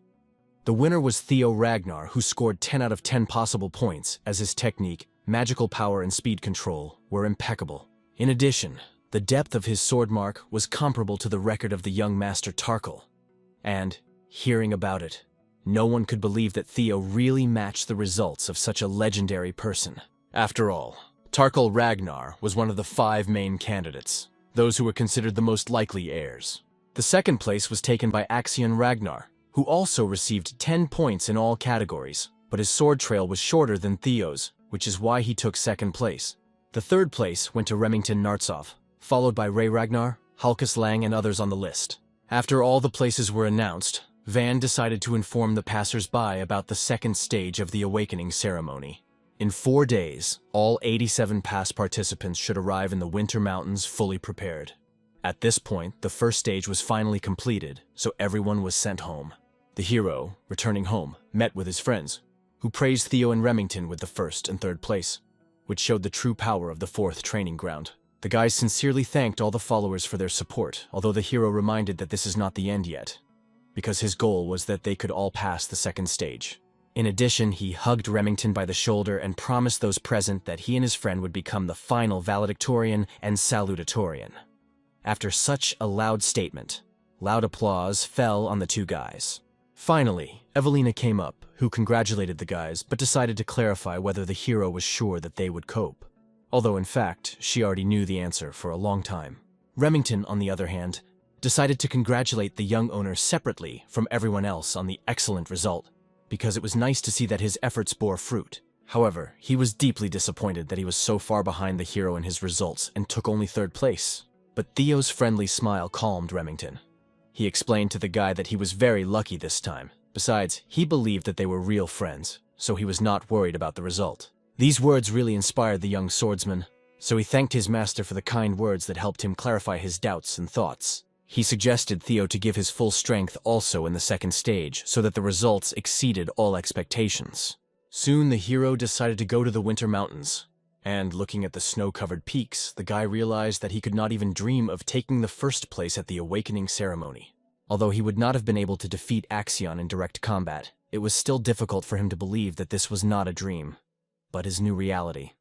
A: The winner was Theo Ragnar, who scored 10 out of 10 possible points, as his technique, magical power, and speed control were impeccable. In addition, the depth of his sword mark was comparable to the record of the young master Tarkal. And, hearing about it, no one could believe that Theo really matched the results of such a legendary person. After all, Tarkal Ragnar was one of the 5 main candidates, those who were considered the most likely heirs. The second place was taken by Axion Ragnar, who also received 10 points in all categories, but his sword trail was shorter than Theo's, which is why he took second place. The third place went to Remington Nartsov, followed by Ray Ragnar, Halkus Lang, and others on the list. After all the places were announced, Van decided to inform the passers-by about the second stage of the awakening ceremony. In 4 days, all 87 past participants should arrive in the Winter Mountains fully prepared. At this point, the first stage was finally completed, so everyone was sent home. The hero, returning home, met with his friends, who praised Theo and Remington with the first and third place, which showed the true power of the 4th training ground. The guys sincerely thanked all the followers for their support, although the hero reminded that this is not the end yet, because his goal was that they could all pass the second stage. In addition, he hugged Remington by the shoulder and promised those present that he and his friend would become the final valedictorian and salutatorian. After such a loud statement, loud applause fell on the 2 guys. Finally, Evelina came up, who congratulated the guys but decided to clarify whether the hero was sure that they would cope, although in fact, she already knew the answer for a long time. Remington, on the other hand, decided to congratulate the young owner separately from everyone else on the excellent result, because it was nice to see that his efforts bore fruit. However, he was deeply disappointed that he was so far behind the hero in his results and took only 3rd place. But Theo's friendly smile calmed Remington. He explained to the guy that he was very lucky this time. Besides, he believed that they were real friends, so he was not worried about the result. These words really inspired the young swordsman, so he thanked his master for the kind words that helped him clarify his doubts and thoughts. He suggested Theo to give his full strength also in the second stage, so that the results exceeded all expectations. Soon the hero decided to go to the Winter Mountains, and looking at the snow-covered peaks, the guy realized that he could not even dream of taking the first place at the awakening ceremony. Although he would not have been able to defeat Axion in direct combat, it was still difficult for him to believe that this was not a dream, but his new reality.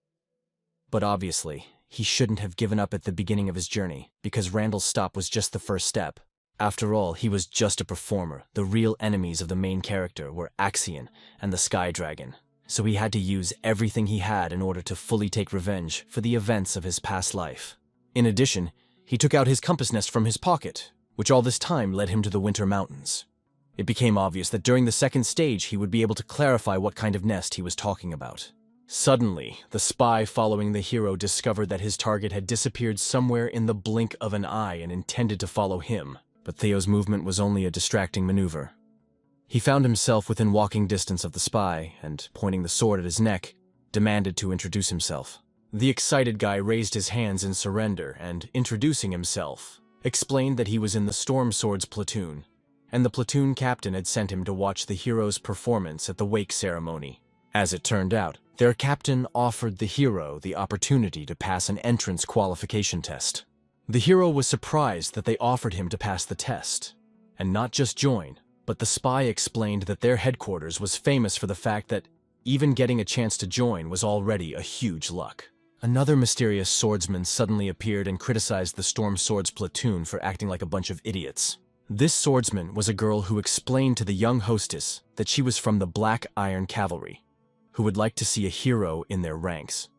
A: But obviously, he shouldn't have given up at the beginning of his journey, because Randall's stop was just the first step. After all, he was just a performer. The real enemies of the main character were Axion and the Sky Dragon, so he had to use everything he had in order to fully take revenge for the events of his past life. In addition, he took out his compass nest from his pocket, which all this time led him to the Winter Mountains. It became obvious that during the second stage he would be able to clarify what kind of nest he was talking about. Suddenly, the spy following the hero discovered that his target had disappeared somewhere in the blink of an eye and intended to follow him, but Theo's movement was only a distracting maneuver. He found himself within walking distance of the spy and, pointing the sword at his neck, demanded to introduce himself. The excited guy raised his hands in surrender and, introducing himself, explained that he was in the Storm Swords platoon, and the platoon captain had sent him to watch the hero's performance at the wake ceremony. As it turned out, their captain offered the hero the opportunity to pass an entrance qualification test. The hero was surprised that they offered him to pass the test, and not just join, but the spy explained that their headquarters was famous for the fact that even getting a chance to join was already a huge luck. Another mysterious swordsman suddenly appeared and criticized the Storm Swords platoon for acting like a bunch of idiots. This swordsman was a girl who explained to the young hostess that she was from the Black Iron Cavalry, who would like to see a hero in their ranks.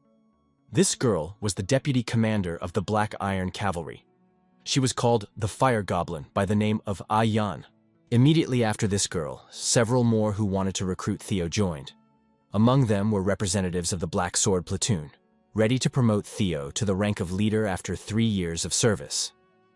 A: This girl was the deputy commander of the Black Iron Cavalry. She was called the Fire Goblin by the name of Ayan. Immediately after this girl, several more who wanted to recruit Theo joined. Among them were representatives of the Black Sword platoon, ready to promote Theo to the rank of leader after 3 years of service,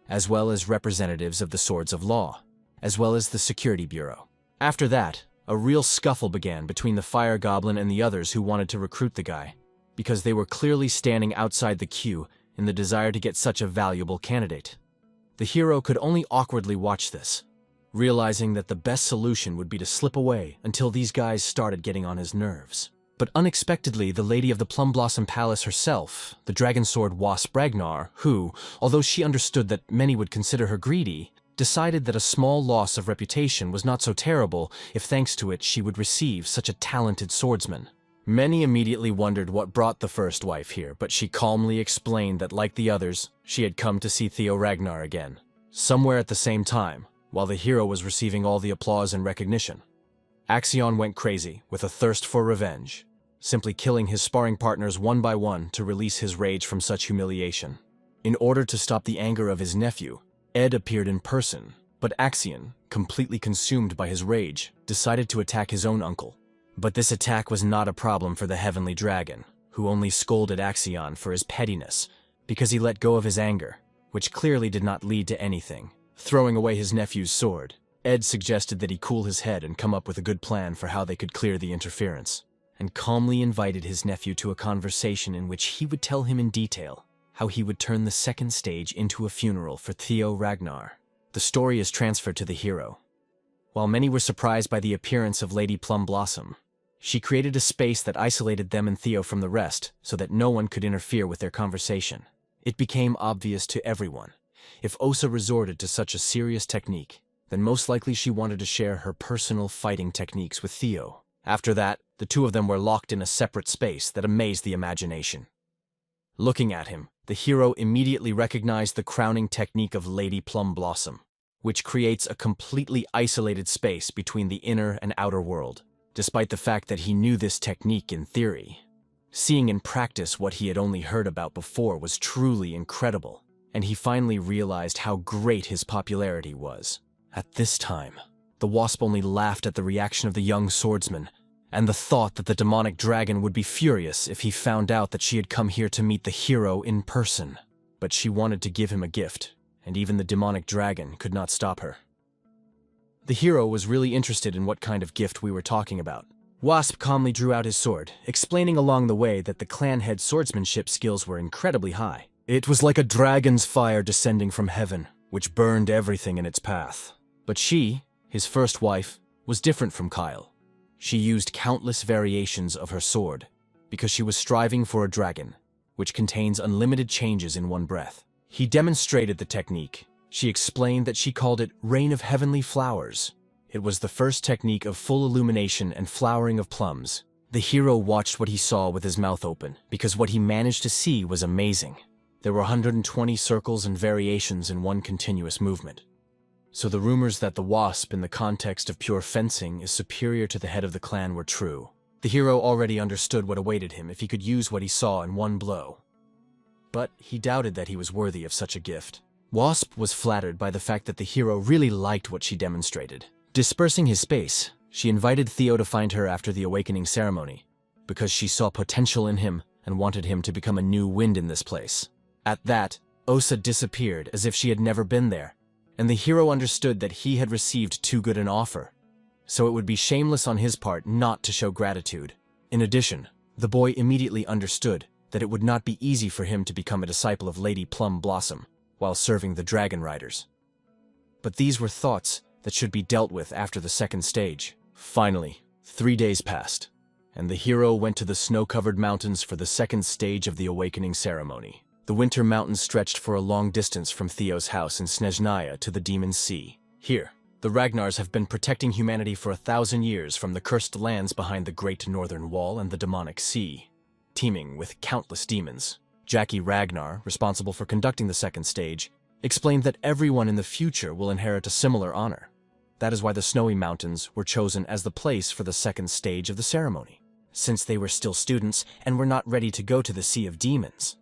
A: as well as representatives of the Swords of Law, as well as the Security Bureau. After that, a real scuffle began between the Fire Goblin and the others who wanted to recruit the guy, because they were clearly standing outside the queue in the desire to get such a valuable candidate. The hero could only awkwardly watch this, realizing that the best solution would be to slip away until these guys started getting on his nerves. But unexpectedly, the lady of the Plum Blossom Palace herself, the dragon sword Wasp Ragnar, who, although she understood that many would consider her greedy, decided that a small loss of reputation was not so terrible if thanks to it she would receive such a talented swordsman. Many immediately wondered what brought the first wife here, but she calmly explained that, like the others, she had come to see Theo Ragnar again. Somewhere at the same time, while the hero was receiving all the applause and recognition, Axion went crazy with a thirst for revenge, simply killing his sparring partners one by one to release his rage from such humiliation. In order to stop the anger of his nephew, Ed appeared in person, but Axion, completely consumed by his rage, decided to attack his own uncle. But this attack was not a problem for the Heavenly Dragon, who only scolded Axion for his pettiness because he let go of his anger, which clearly did not lead to anything. Throwing away his nephew's sword, Ed suggested that he cool his head and come up with a good plan for how they could clear the interference, and calmly invited his nephew to a conversation in which he would tell him in detail how he would turn the second stage into a funeral for Theo Ragnar. The story is transferred to the hero. While many were surprised by the appearance of Lady Plum Blossom, she created a space that isolated them and Theo from the rest so that no one could interfere with their conversation. It became obvious to everyone. If Osa resorted to such a serious technique, then most likely she wanted to share her personal fighting techniques with Theo. After that, the two of them were locked in a separate space that amazed the imagination. Looking at him, the hero immediately recognized the crowning technique of Lady Plum Blossom, which creates a completely isolated space between the inner and outer world. Despite the fact that he knew this technique in theory, seeing in practice what he had only heard about before was truly incredible, and he finally realized how great his popularity was. At this time, the Wasp only laughed at the reaction of the young swordsman, and the thought that the demonic dragon would be furious if he found out that she had come here to meet the hero in person. But she wanted to give him a gift, and even the demonic dragon could not stop her. The hero was really interested in what kind of gift we were talking about. Wasp calmly drew out his sword, explaining along the way that the clan head's swordsmanship skills were incredibly high. It was like a dragon's fire descending from heaven, which burned everything in its path. But she, his first wife, was different from Kyle. She used countless variations of her sword, because she was striving for a dragon, which contains unlimited changes in one breath. He demonstrated the technique. She explained that she called it Rain of Heavenly Flowers. It was the first technique of full illumination and flowering of plums. The hero watched what he saw with his mouth open, because what he managed to see was amazing. There were 120 circles and variations in one continuous movement. So the rumors that the Wasp in the context of pure fencing is superior to the head of the clan were true. The hero already understood what awaited him if he could use what he saw in one blow. But he doubted that he was worthy of such a gift. Wasp was flattered by the fact that the hero really liked what she demonstrated. Dispersing his space, she invited Theo to find her after the awakening ceremony, because she saw potential in him and wanted him to become a new wind in this place. At that, Osa disappeared as if she had never been there, and the hero understood that he had received too good an offer, so it would be shameless on his part not to show gratitude. In addition, the boy immediately understood that it would not be easy for him to become a disciple of Lady Plum Blossom while serving the Dragon Riders. But these were thoughts that should be dealt with after the second stage. Finally, 3 days passed, and the hero went to the snow-covered mountains for the second stage of the awakening ceremony. The winter mountains stretched for a long distance from Theo's house in Snezhnaya to the Demon Sea. Here, the Ragnars have been protecting humanity for 1,000 years from the cursed lands behind the Great Northern Wall and the demonic sea, teeming with countless demons. Jackie Ragnar, responsible for conducting the second stage, explained that everyone in the future will inherit a similar honor. That is why the snowy mountains were chosen as the place for the second stage of the ceremony. Since they were still students and were not ready to go to the Sea of Demons,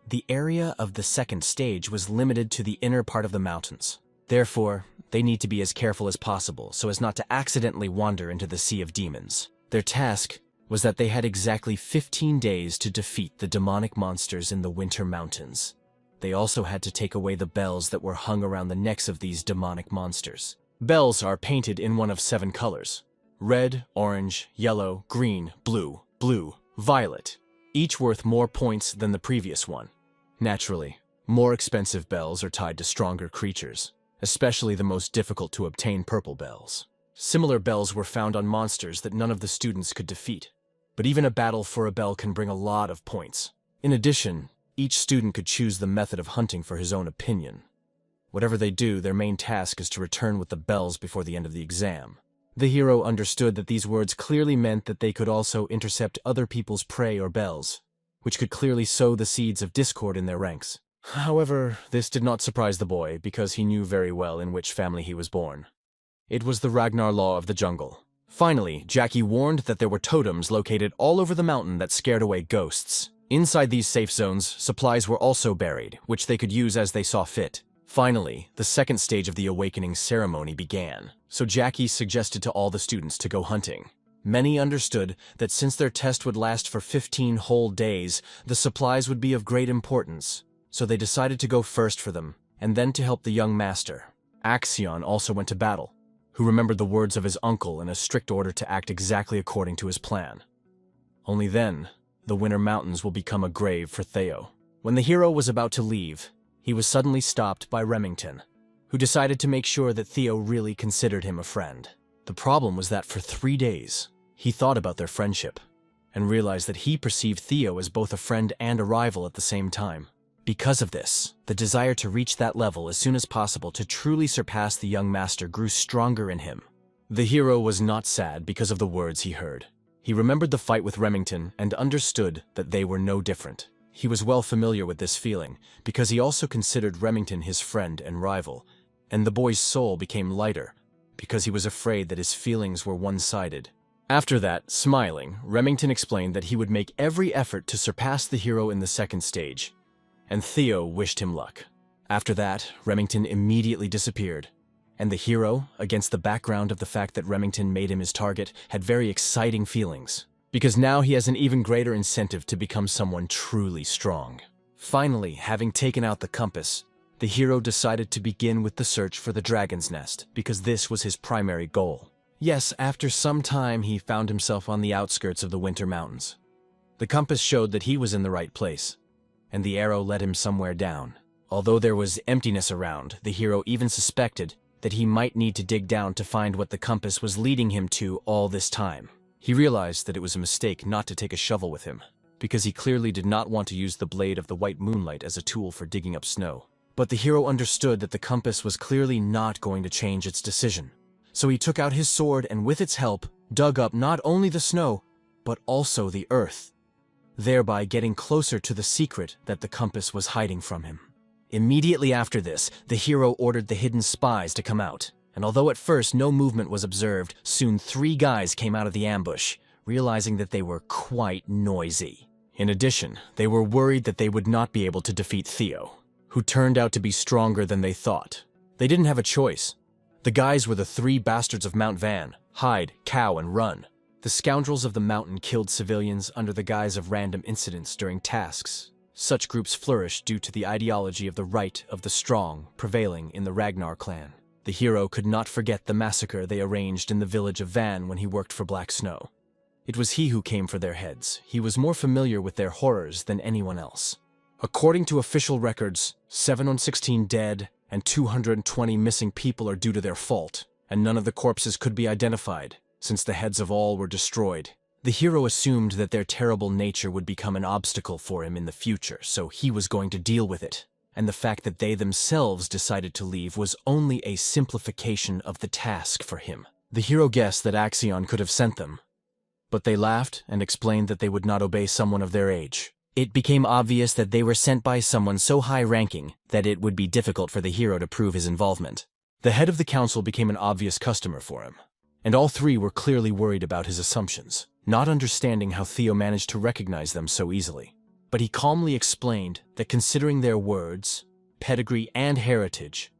A: the area of the second stage was limited to the inner part of the mountains. Therefore, they need to be as careful as possible so as not to accidentally wander into the Sea of Demons. Their task was that they had exactly 15 days to defeat the demonic monsters in the Winter Mountains. They also had to take away the bells that were hung around the necks of these demonic monsters. Bells are painted in one of 7 colors: red, orange, yellow, green, blue, violet, each worth more points than the previous one. Naturally, more expensive bells are tied to stronger creatures, especially the most difficult to obtain purple bells. Similar bells were found on monsters that none of the students could defeat, but even a battle for a bell can bring a lot of points. In addition, each student could choose the method of hunting for his own opinion. Whatever they do, their main task is to return with the bells before the end of the exam. The hero understood that these words clearly meant that they could also intercept other people's prey or bells, which could clearly sow the seeds of discord in their ranks. However, this did not surprise the boy because he knew very well in which family he was born. It was the Ragnar law of the jungle. Finally, Jackie warned that there were totems located all over the mountain that scared away ghosts. Inside these safe zones, supplies were also buried, which they could use as they saw fit. Finally, the second stage of the awakening ceremony began, so Jackie suggested to all the students to go hunting. Many understood that since their test would last for 15 whole days, the supplies would be of great importance, so they decided to go first for them, and then to help the young master. Axion also went to battle, who remembered the words of his uncle and a strict order to act exactly according to his plan. Only then, the Winter Mountains will become a grave for Theo. When the hero was about to leave, he was suddenly stopped by Remington, who decided to make sure that Theo really considered him a friend. The problem was that for 3 days, he thought about their friendship, and realized that he perceived Theo as both a friend and a rival at the same time. Because of this, the desire to reach that level as soon as possible to truly surpass the young master grew stronger in him. The hero was not sad because of the words he heard. He remembered the fight with Remington and understood that they were no different. He was well familiar with this feeling because he also considered Remington his friend and rival, and the boy's soul became lighter because he was afraid that his feelings were one-sided. After that, smiling, Remington explained that he would make every effort to surpass the hero in the second stage, and Theo wished him luck. After that, Remington immediately disappeared, and the hero, against the background of the fact that Remington made him his target, had very exciting feelings, because now he has an even greater incentive to become someone truly strong. Finally, having taken out the compass, the hero decided to begin with the search for the dragon's nest, because this was his primary goal. Yes, after some time he found himself on the outskirts of the Winter Mountains. The compass showed that he was in the right place, and the arrow led him somewhere down. Although there was emptiness around, the hero even suspected that he might need to dig down to find what the compass was leading him to all this time. He realized that it was a mistake not to take a shovel with him, because he clearly did not want to use the blade of the white moonlight as a tool for digging up snow. But the hero understood that the compass was clearly not going to change its decision. So he took out his sword and with its help, dug up not only the snow, but also the earth, thereby getting closer to the secret that the compass was hiding from him. Immediately after this, the hero ordered the hidden spies to come out, and although at first no movement was observed, soon 3 guys came out of the ambush, realizing that they were quite noisy. In addition, they were worried that they would not be able to defeat Theo, who turned out to be stronger than they thought. They didn't have a choice. The guys were the 3 bastards of Mount Van: hide, cow, and run. The scoundrels of the mountain killed civilians under the guise of random incidents during tasks. Such groups flourished due to the ideology of the right of the strong prevailing in the Ragnar clan. The hero could not forget the massacre they arranged in the village of Van when he worked for Black Snow. It was he who came for their heads. He was more familiar with their horrors than anyone else. According to official records, 7 on 16 dead and 220 missing people are due to their fault, and none of the corpses could be identified, since the heads of all were destroyed. The hero assumed that their terrible nature would become an obstacle for him in the future, so he was going to deal with it. And the fact that they themselves decided to leave was only a simplification of the task for him. The hero guessed that Axion could have sent them, but they laughed and explained that they would not obey someone of their age. It became obvious that they were sent by someone so high-ranking that it would be difficult for the hero to prove his involvement. The head of the council became an obvious customer for him, and all 3 were clearly worried about his assumptions, not understanding how Theo managed to recognize them so easily. But he calmly explained that considering their words, pedigree, and heritage,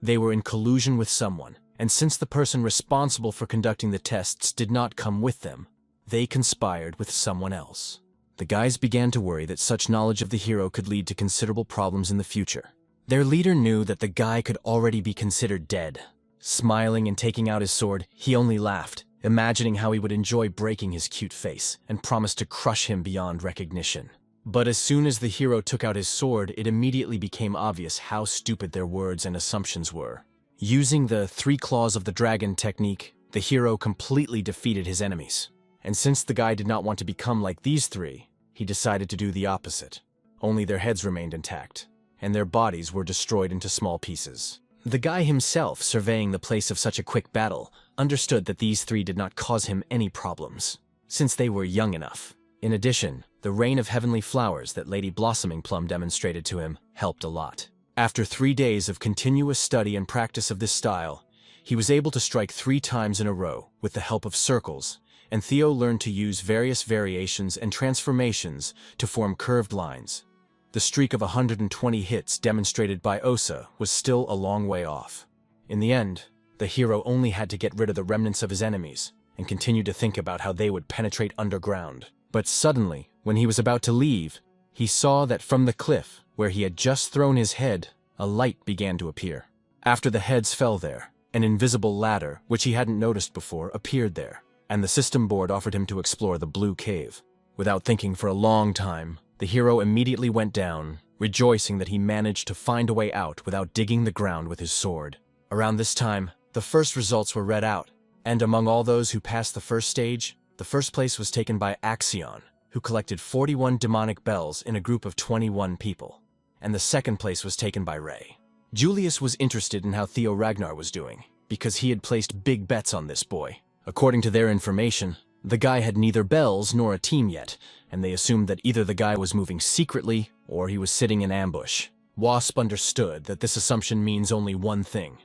A: they were in collusion with someone, and since the person responsible for conducting the tests did not come with them, they conspired with someone else. The guys began to worry that such knowledge of the hero could lead to considerable problems in the future. Their leader knew that the guy could already be considered dead. Smiling and taking out his sword, he only laughed, imagining how he would enjoy breaking his cute face, and promised to crush him beyond recognition. But as soon as the hero took out his sword, it immediately became obvious how stupid their words and assumptions were. Using the 3 claws of the dragon technique, the hero completely defeated his enemies, And since the guy did not want to become like these three, he decided to do the opposite. Only their heads remained intact, and their bodies were destroyed into small pieces. The guy himself, surveying the place of such a quick battle, understood that these three did not cause him any problems, since they were young enough. In addition, the rain of heavenly flowers that Lady Blossoming Plum demonstrated to him helped a lot. After 3 days of continuous study and practice of this style, he was able to strike 3 times in a row with the help of circles, and Theo learned to use various variations and transformations to form curved lines. The streak of 120 hits demonstrated by Osa was still a long way off. In the end, the hero only had to get rid of the remnants of his enemies and continued to think about how they would penetrate underground. But suddenly, when he was about to leave, he saw that from the cliff, where he had just thrown his head, a light began to appear. After the heads fell there, an invisible ladder, which he hadn't noticed before, appeared there, and the system board offered him to explore the blue cave. Without thinking for a long time, the hero immediately went down, rejoicing that he managed to find a way out without digging the ground with his sword. Around this time, the first results were read out, and among all those who passed the first stage, the first place was taken by Axion, who collected 41 demonic bells in a group of 21 people, and the second place was taken by Ray. Julius was interested in how Theo Ragnar was doing, because he had placed big bets on this boy. According to their information, the guy had neither bells nor a team yet, and they assumed that either the guy was moving secretly or he was sitting in ambush. Wasp understood that this assumption means only one thing.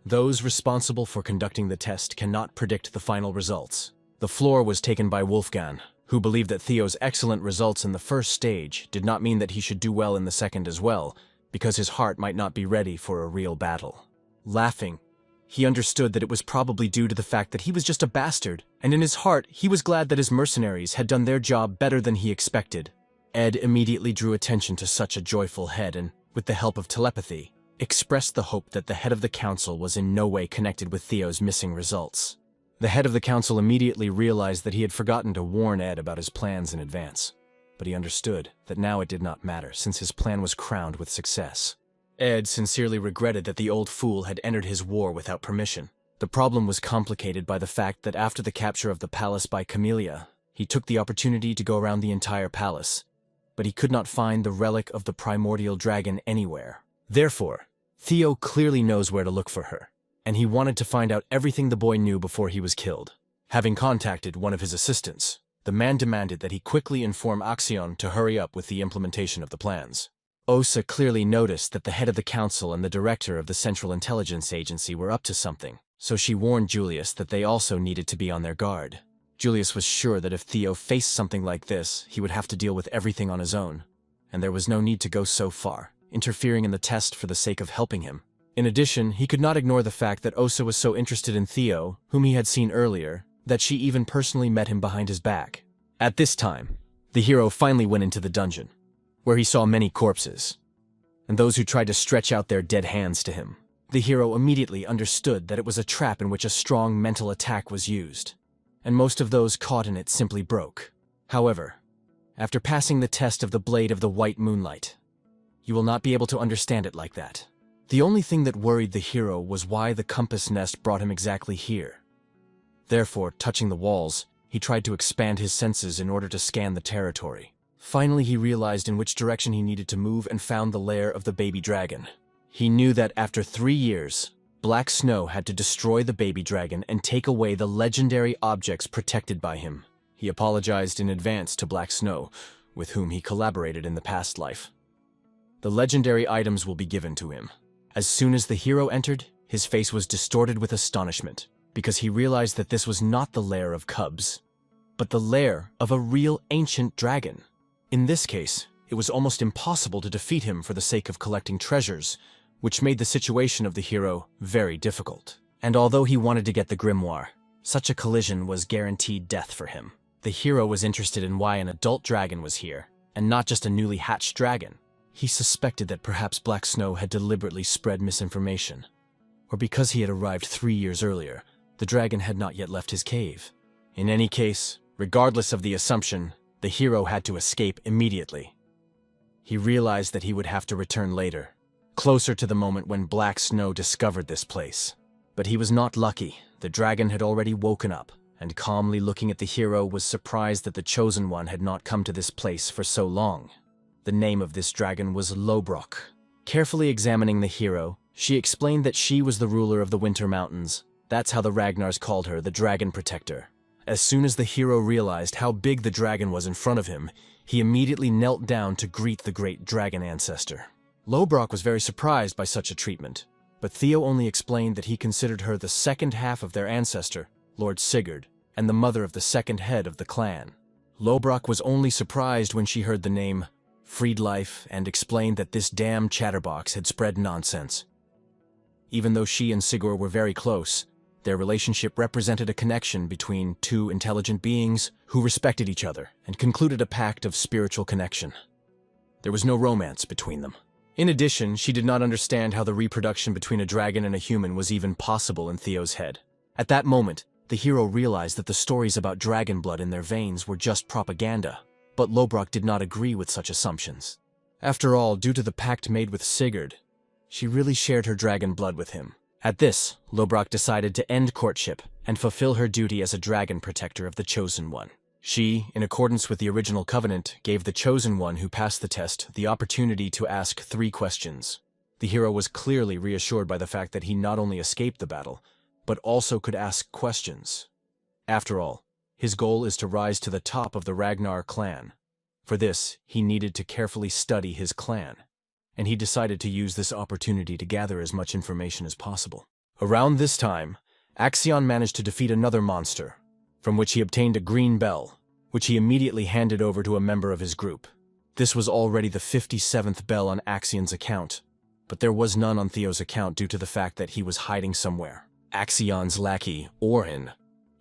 A: Those responsible for conducting the test cannot predict the final results. The floor was taken by Wolfgang, who believed that Theo's excellent results in the first stage did not mean that he should do well in the second as well, because his heart might not be ready for a real battle. Laughing, he understood that it was probably due to the fact that he was just a bastard, and in his heart he was glad that his mercenaries had done their job better than he expected. Ed immediately drew attention to such a joyful head and, with the help of telepathy, expressed the hope that the head of the council was in no way connected with Theo's missing results. The head of the council immediately realized that he had forgotten to warn Ed about his plans in advance, but he understood that now it did not matter since his plan was crowned with success. Ed sincerely regretted that the old fool had entered his war without permission. The problem was complicated by the fact that after the capture of the palace by Camellia, he took the opportunity to go around the entire palace, but he could not find the relic of the primordial dragon anywhere. Therefore, Theo clearly knows where to look for her, and he wanted to find out everything the boy knew before he was killed. Having contacted one of his assistants, the man demanded that he quickly inform Axion to hurry up with the implementation of the plans. Osa clearly noticed that the head of the council and the director of the Central Intelligence Agency were up to something, so she warned Julius that they also needed to be on their guard. Julius was sure that if Theo faced something like this, he would have to deal with everything on his own, and there was no need to go so far, interfering in the test for the sake of helping him. In addition, he could not ignore the fact that Osa was so interested in Theo, whom he had seen earlier, that she even personally met him behind his back. At this time, the hero finally went into the dungeon, where he saw many corpses, and those who tried to stretch out their dead hands to him. The hero immediately understood that it was a trap in which a strong mental attack was used, and most of those caught in it simply broke. However, after passing the test of the Blade of the White Moonlight, you will not be able to understand it like that. The only thing that worried the hero was why the compass nest brought him exactly here. Therefore, touching the walls, he tried to expand his senses in order to scan the territory. Finally, he realized in which direction he needed to move and found the lair of the baby dragon. He knew that after 3 years, Black Snow had to destroy the baby dragon and take away the legendary objects protected by him. He apologized in advance to Black Snow, with whom he collaborated in the past life. The legendary items will be given to him. As soon as the hero entered, his face was distorted with astonishment, because he realized that this was not the lair of cubs, but the lair of a real ancient dragon. In this case, it was almost impossible to defeat him for the sake of collecting treasures, which made the situation of the hero very difficult. And although he wanted to get the grimoire, such a collision was guaranteed death for him. The hero was interested in why an adult dragon was here, and not just a newly hatched dragon. He suspected that perhaps Black Snow had deliberately spread misinformation, or because he had arrived 3 years earlier, the dragon had not yet left his cave. In any case, regardless of the assumption, the hero had to escape immediately. He realized that he would have to return later, closer to the moment when Black Snow discovered this place. But he was not lucky. The dragon had already woken up, and calmly looking at the hero was surprised that the Chosen One had not come to this place for so long. The name of this dragon was Lobrock. Carefully examining the hero, she explained that she was the ruler of the Winter Mountains. That's how the Ragnars called her, the Dragon Protector. As soon as the hero realized how big the dragon was in front of him, he immediately knelt down to greet the great dragon ancestor. Lobrock was very surprised by such a treatment, but Theo only explained that he considered her the second half of their ancestor, Lord Sigurd, and the mother of the second head of the clan. Lobrock was only surprised when she heard the name Friedlife and explained that this damn chatterbox had spread nonsense. Even though she and Sigurd were very close, their relationship represented a connection between two intelligent beings who respected each other and concluded a pact of spiritual connection. There was no romance between them. In addition, she did not understand how the reproduction between a dragon and a human was even possible in Theo's head. At that moment, the hero realized that the stories about dragon blood in their veins were just propaganda, but Lobrock did not agree with such assumptions. After all, due to the pact made with Sigurd, she really shared her dragon blood with him. At this, Lobrock decided to end courtship and fulfill her duty as a dragon protector of the Chosen One. She, in accordance with the original covenant, gave the Chosen One who passed the test the opportunity to ask 3 questions. The hero was clearly reassured by the fact that he not only escaped the battle, but also could ask questions. After all, his goal is to rise to the top of the Ragnar clan. For this, he needed to carefully study his clan, and he decided to use this opportunity to gather as much information as possible. Around this time, Axion managed to defeat another monster, from which he obtained a green bell, which he immediately handed over to a member of his group. This was already the 57th bell on Axion's account, but there was none on Theo's account due to the fact that he was hiding somewhere. Axion's lackey, Orin,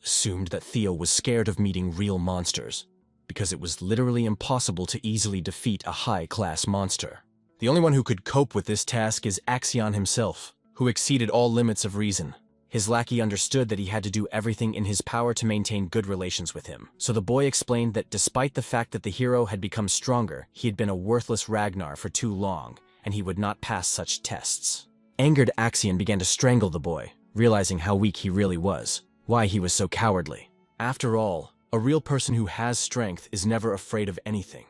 A: assumed that Theo was scared of meeting real monsters, because it was literally impossible to easily defeat a high-class monster. The only one who could cope with this task is Axion himself, who exceeded all limits of reason. His lackey understood that he had to do everything in his power to maintain good relations with him, so the boy explained that despite the fact that the hero had become stronger, he had been a worthless Ragnar for too long, and he would not pass such tests. Angered Axion began to strangle the boy, realizing how weak he really was, why he was so cowardly. After all, a real person who has strength is never afraid of anything.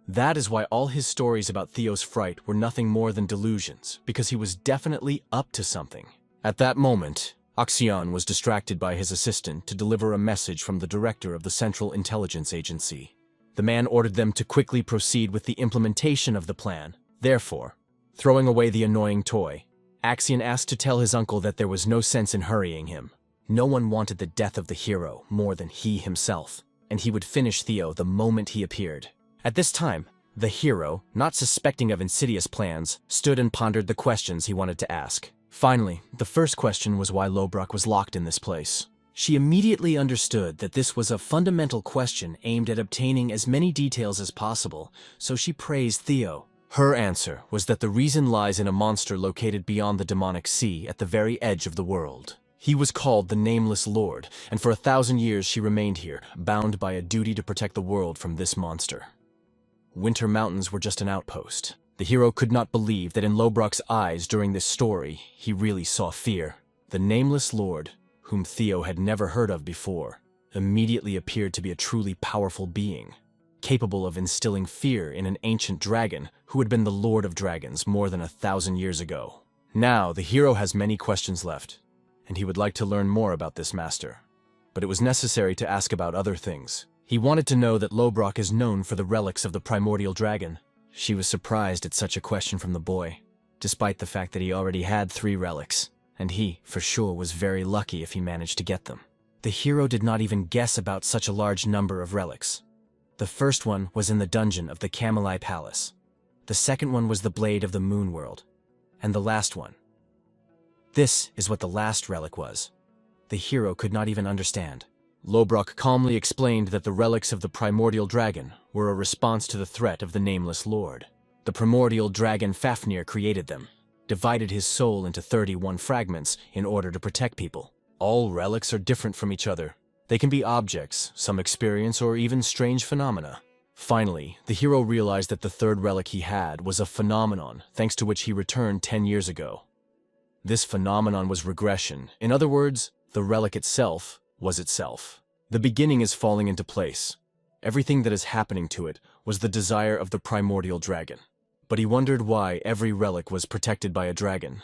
A: That is why all his stories about Theo's fright were nothing more than delusions, because he was definitely up to something. At that moment, Axion was distracted by his assistant to deliver a message from the director of the Central Intelligence Agency. The man ordered them to quickly proceed with the implementation of the plan. Therefore, throwing away the annoying toy, Axion asked to tell his uncle that there was no sense in hurrying him. No one wanted the death of the hero more than he himself, and he would finish Theo the moment he appeared. At this time, the hero, not suspecting of insidious plans, stood and pondered the questions he wanted to ask. Finally, the first question was why Lobrock was locked in this place. She immediately understood that this was a fundamental question aimed at obtaining as many details as possible, so she praised Theo. Her answer was that the reason lies in a monster located beyond the demonic sea at the very edge of the world. He was called the Nameless Lord, and for 1,000 years she remained here, bound by a duty to protect the world from this monster. Winter Mountains were just an outpost. The hero could not believe that in Lobrock's eyes during this story, he really saw fear. The Nameless Lord, whom Theo had never heard of before, immediately appeared to be a truly powerful being, capable of instilling fear in an ancient dragon who had been the Lord of Dragons more than 1,000 years ago. Now, the hero has many questions left, and he would like to learn more about this master. But it was necessary to ask about other things. He wanted to know that Lobrock is known for the relics of the primordial dragon. She was surprised at such a question from the boy, despite the fact that he already had 3 relics, and he, for sure, was very lucky if he managed to get them. The hero did not even guess about such a large number of relics. The first one was in the dungeon of the Camelai Palace. The second one was the blade of the Moon World. And the last one. This is what the last relic was. The hero could not even understand. Lobrock calmly explained that the relics of the primordial dragon were a response to the threat of the Nameless Lord. The primordial dragon Fafnir created them, divided his soul into 31 fragments in order to protect people. All relics are different from each other. They can be objects, some experience, or even strange phenomena. Finally, the hero realized that the third relic he had was a phenomenon, thanks to which he returned 10 years ago. This phenomenon was regression. In other words, the relic itself was itself. The beginning is falling into place. Everything that is happening to it was the desire of the primordial dragon. But he wondered why every relic was protected by a dragon.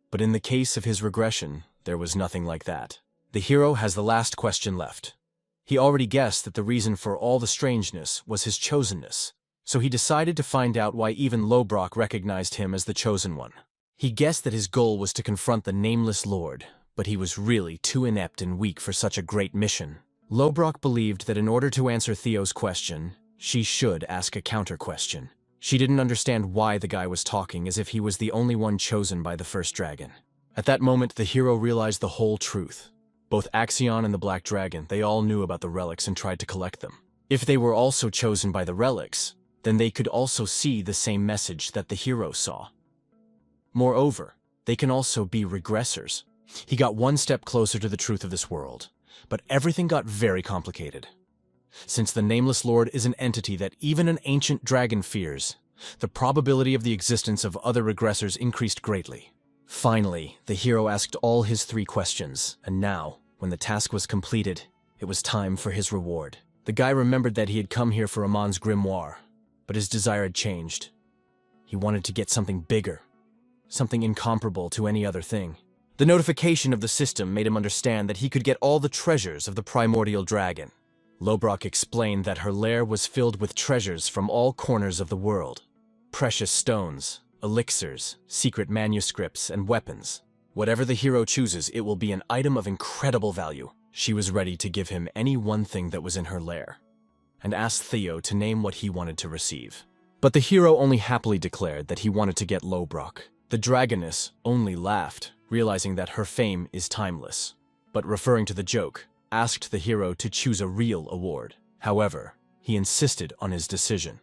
A: But in the case of his regression, there was nothing like that. The hero has the last question left. He already guessed that the reason for all the strangeness was his chosenness, so he decided to find out why even Lobrock recognized him as the chosen one. He guessed that his goal was to confront the nameless lord, but he was really too inept and weak for such a great mission. Lobrock believed that in order to answer Theo's question, she should ask a counter-question. She didn't understand why the guy was talking as if he was the only one chosen by the first dragon. At that moment, the hero realized the whole truth. Both Axion and the Black Dragon, they all knew about the relics and tried to collect them. If they were also chosen by the relics, then they could also see the same message that the hero saw. Moreover, they can also be regressors. He got one step closer to the truth of this world, but everything got very complicated. Since the Nameless Lord is an entity that even an ancient dragon fears, the probability of the existence of other regressors increased greatly. Finally, the hero asked all his 3 questions, and now, when the task was completed, it was time for his reward. The guy remembered that he had come here for Amon's grimoire, but his desire had changed. He wanted to get something bigger, something incomparable to any other thing. The notification of the system made him understand that he could get all the treasures of the primordial dragon. Lobrock explained that her lair was filled with treasures from all corners of the world. Precious stones, elixirs, secret manuscripts, and weapons. Whatever the hero chooses, it will be an item of incredible value. She was ready to give him any one thing that was in her lair, and asked Theo to name what he wanted to receive. But the hero only happily declared that he wanted to get Lobrock. The dragoness only laughed, realizing that her fame is timeless, but referring to the joke, asked the hero to choose a real award. However, he insisted on his decision.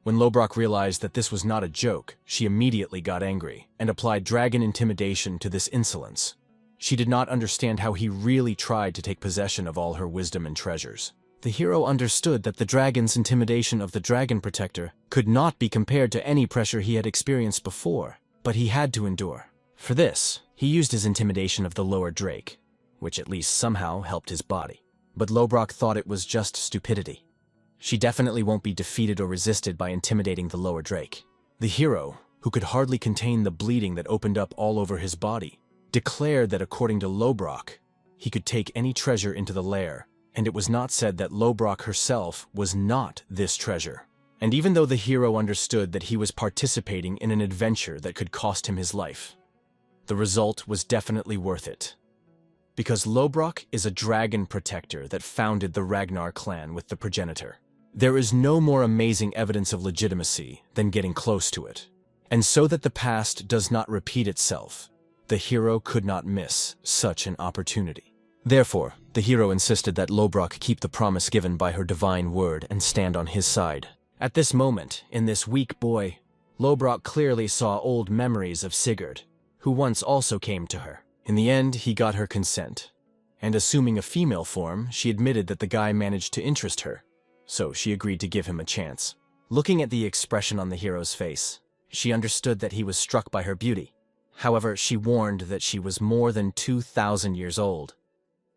A: When Lobrock realized that this was not a joke, she immediately got angry and applied dragon intimidation to this insolence. She did not understand how he really tried to take possession of all her wisdom and treasures. The hero understood that the dragon's intimidation of the dragon protector could not be compared to any pressure he had experienced before, but he had to endure. For this, he used his intimidation of the lower drake, which at least somehow helped his body. But Lobrock thought it was just stupidity. She definitely won't be defeated or resisted by intimidating the lower drake. The hero, who could hardly contain the bleeding that opened up all over his body, declared that according to Lobrock, he could take any treasure into the lair, and it was not said that Lobrock herself was not this treasure. And even though the hero understood that he was participating in an adventure that could cost him his life, the result was definitely worth it. Because Lobrock is a dragon protector that founded the Ragnar clan with the progenitor. There is no more amazing evidence of legitimacy than getting close to it. And so that the past does not repeat itself, the hero could not miss such an opportunity. Therefore, the hero insisted that Lobrock keep the promise given by her divine word and stand on his side. At this moment, in this weak boy, Lobrock clearly saw old memories of Sigurd, who once also came to her. In the end, he got her consent, and assuming a female form, she admitted that the guy managed to interest her, so she agreed to give him a chance. Looking at the expression on the hero's face, she understood that he was struck by her beauty. However, she warned that she was more than 2,000 years old.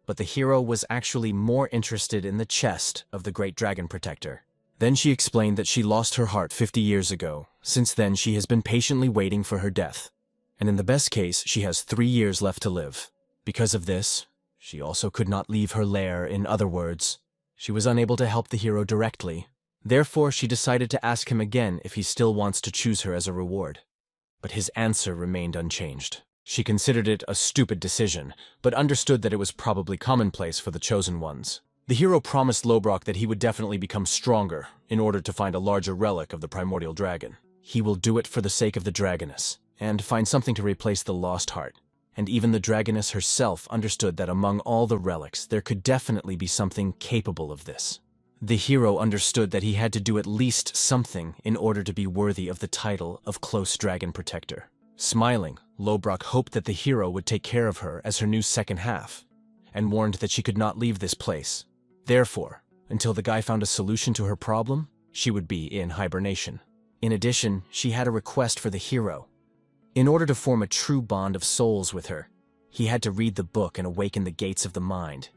A: But the hero was actually more interested in the chest of the great dragon protector. Then she explained that she lost her heart 50 years ago. Since then, she has been patiently waiting for her death. And in the best case, she has 3 years left to live. Because of this, she also could not leave her lair. In other words, she was unable to help the hero directly. Therefore, she decided to ask him again if he still wants to choose her as a reward. But his answer remained unchanged. She considered it a stupid decision, but understood that it was probably commonplace for the chosen ones. The hero promised Lobrock that he would definitely become stronger in order to find a larger relic of the primordial dragon. He will do it for the sake of the dragoness, and find something to replace the lost heart. And even the dragoness herself understood that among all the relics, there could definitely be something capable of this. The hero understood that he had to do at least something in order to be worthy of the title of Close Dragon Protector. Smiling, Lobrock hoped that the hero would take care of her as her new second half, and warned that she could not leave this place. Therefore, until the guy found a solution to her problem, she would be in hibernation. In addition, she had a request for the hero. In order to form a true bond of souls with her, he had to read the book and awaken the gates of the mind.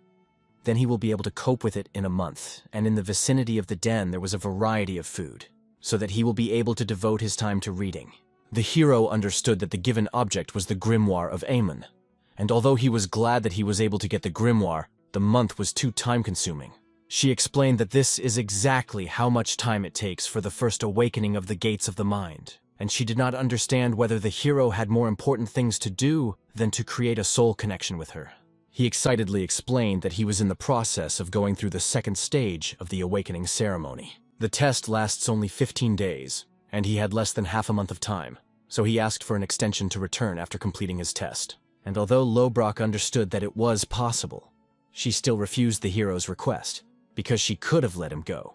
A: then he will be able to cope with it in a month, and in the vicinity of the den there was a variety of food, so that he will be able to devote his time to reading. The hero understood that the given object was the grimoire of Aemon, and although he was glad that he was able to get the grimoire, the month was too time-consuming. She explained that this is exactly how much time it takes for the first awakening of the gates of the mind, and she did not understand whether the hero had more important things to do than to create a soul connection with her. He excitedly explained that he was in the process of going through the second stage of the awakening ceremony. The test lasts only 15 days, and he had less than half a month of time, so he asked for an extension to return after completing his test. And although Lobrock understood that it was possible, she still refused the hero's request, because she could have let him go.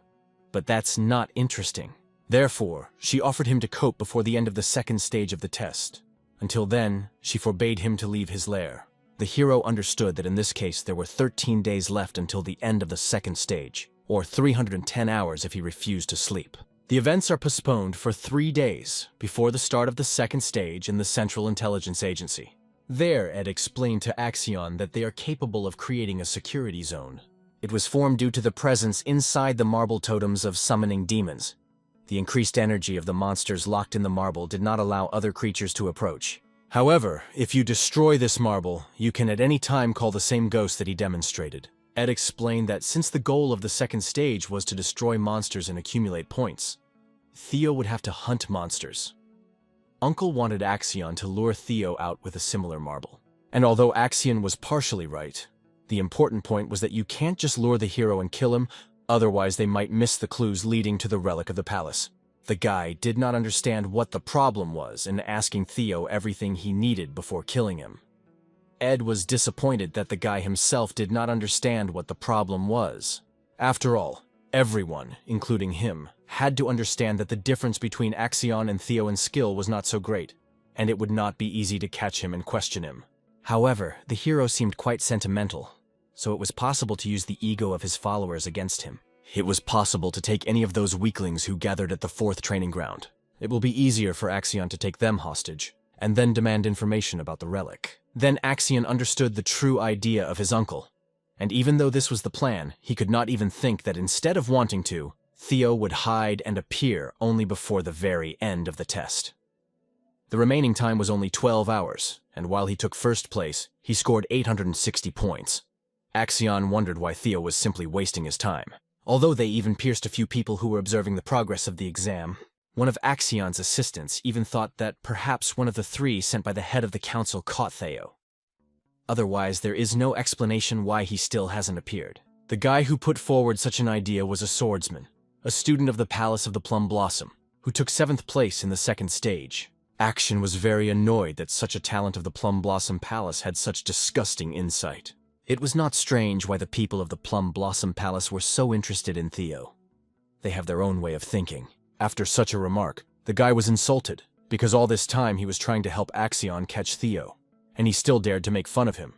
A: But that's not interesting. Therefore, she offered him to cope before the end of the second stage of the test. Until then, she forbade him to leave his lair. The hero understood that in this case there were 13 days left until the end of the second stage, or 310 hours if he refused to sleep. The events are postponed for 3 days before the start of the second stage in the Central Intelligence Agency. There, Ed explained to Axion that they are capable of creating a security zone. It was formed due to the presence inside the marble totems of summoning demons. The increased energy of the monsters locked in the marble did not allow other creatures to approach. However, if you destroy this marble, you can at any time call the same ghost that he demonstrated. Ed explained that since the goal of the second stage was to destroy monsters and accumulate points, Theo would have to hunt monsters. Uncle wanted Axion to lure Theo out with a similar marble. And although Axion was partially right, the important point was that you can't just lure the hero and kill him, otherwise they might miss the clues leading to the relic of the palace. The guy did not understand what the problem was in asking Theo everything he needed before killing him. Ed was disappointed that the guy himself did not understand what the problem was. After all, everyone, including him, had to understand that the difference between Axion and Theo in skill was not so great, and it would not be easy to catch him and question him. However, the hero seemed quite sentimental, so it was possible to use the ego of his followers against him. It was possible to take any of those weaklings who gathered at the 4th training ground. It will be easier for Axion to take them hostage, and then demand information about the relic. Then Axion understood the true idea of his uncle, and even though this was the plan, he could not even think that instead of wanting to, Theo would hide and appear only before the very end of the test. The remaining time was only 12 hours, and while he took first place, he scored 860 points. Axion wondered why Theo was simply wasting his time. Although they even pierced a few people who were observing the progress of the exam, one of Axion's assistants even thought that perhaps one of the 3 sent by the head of the council caught Theo. Otherwise, there is no explanation why he still hasn't appeared. The guy who put forward such an idea was a swordsman, a student of the Palace of the Plum Blossom, who took 7th place in the second stage. Axion was very annoyed that such a talent of the Plum Blossom Palace had such disgusting insight. It was not strange why the people of the Plum Blossom Palace were so interested in Theo. They have their own way of thinking. After such a remark, the guy was insulted, because all this time he was trying to help Axion catch Theo, and he still dared to make fun of him.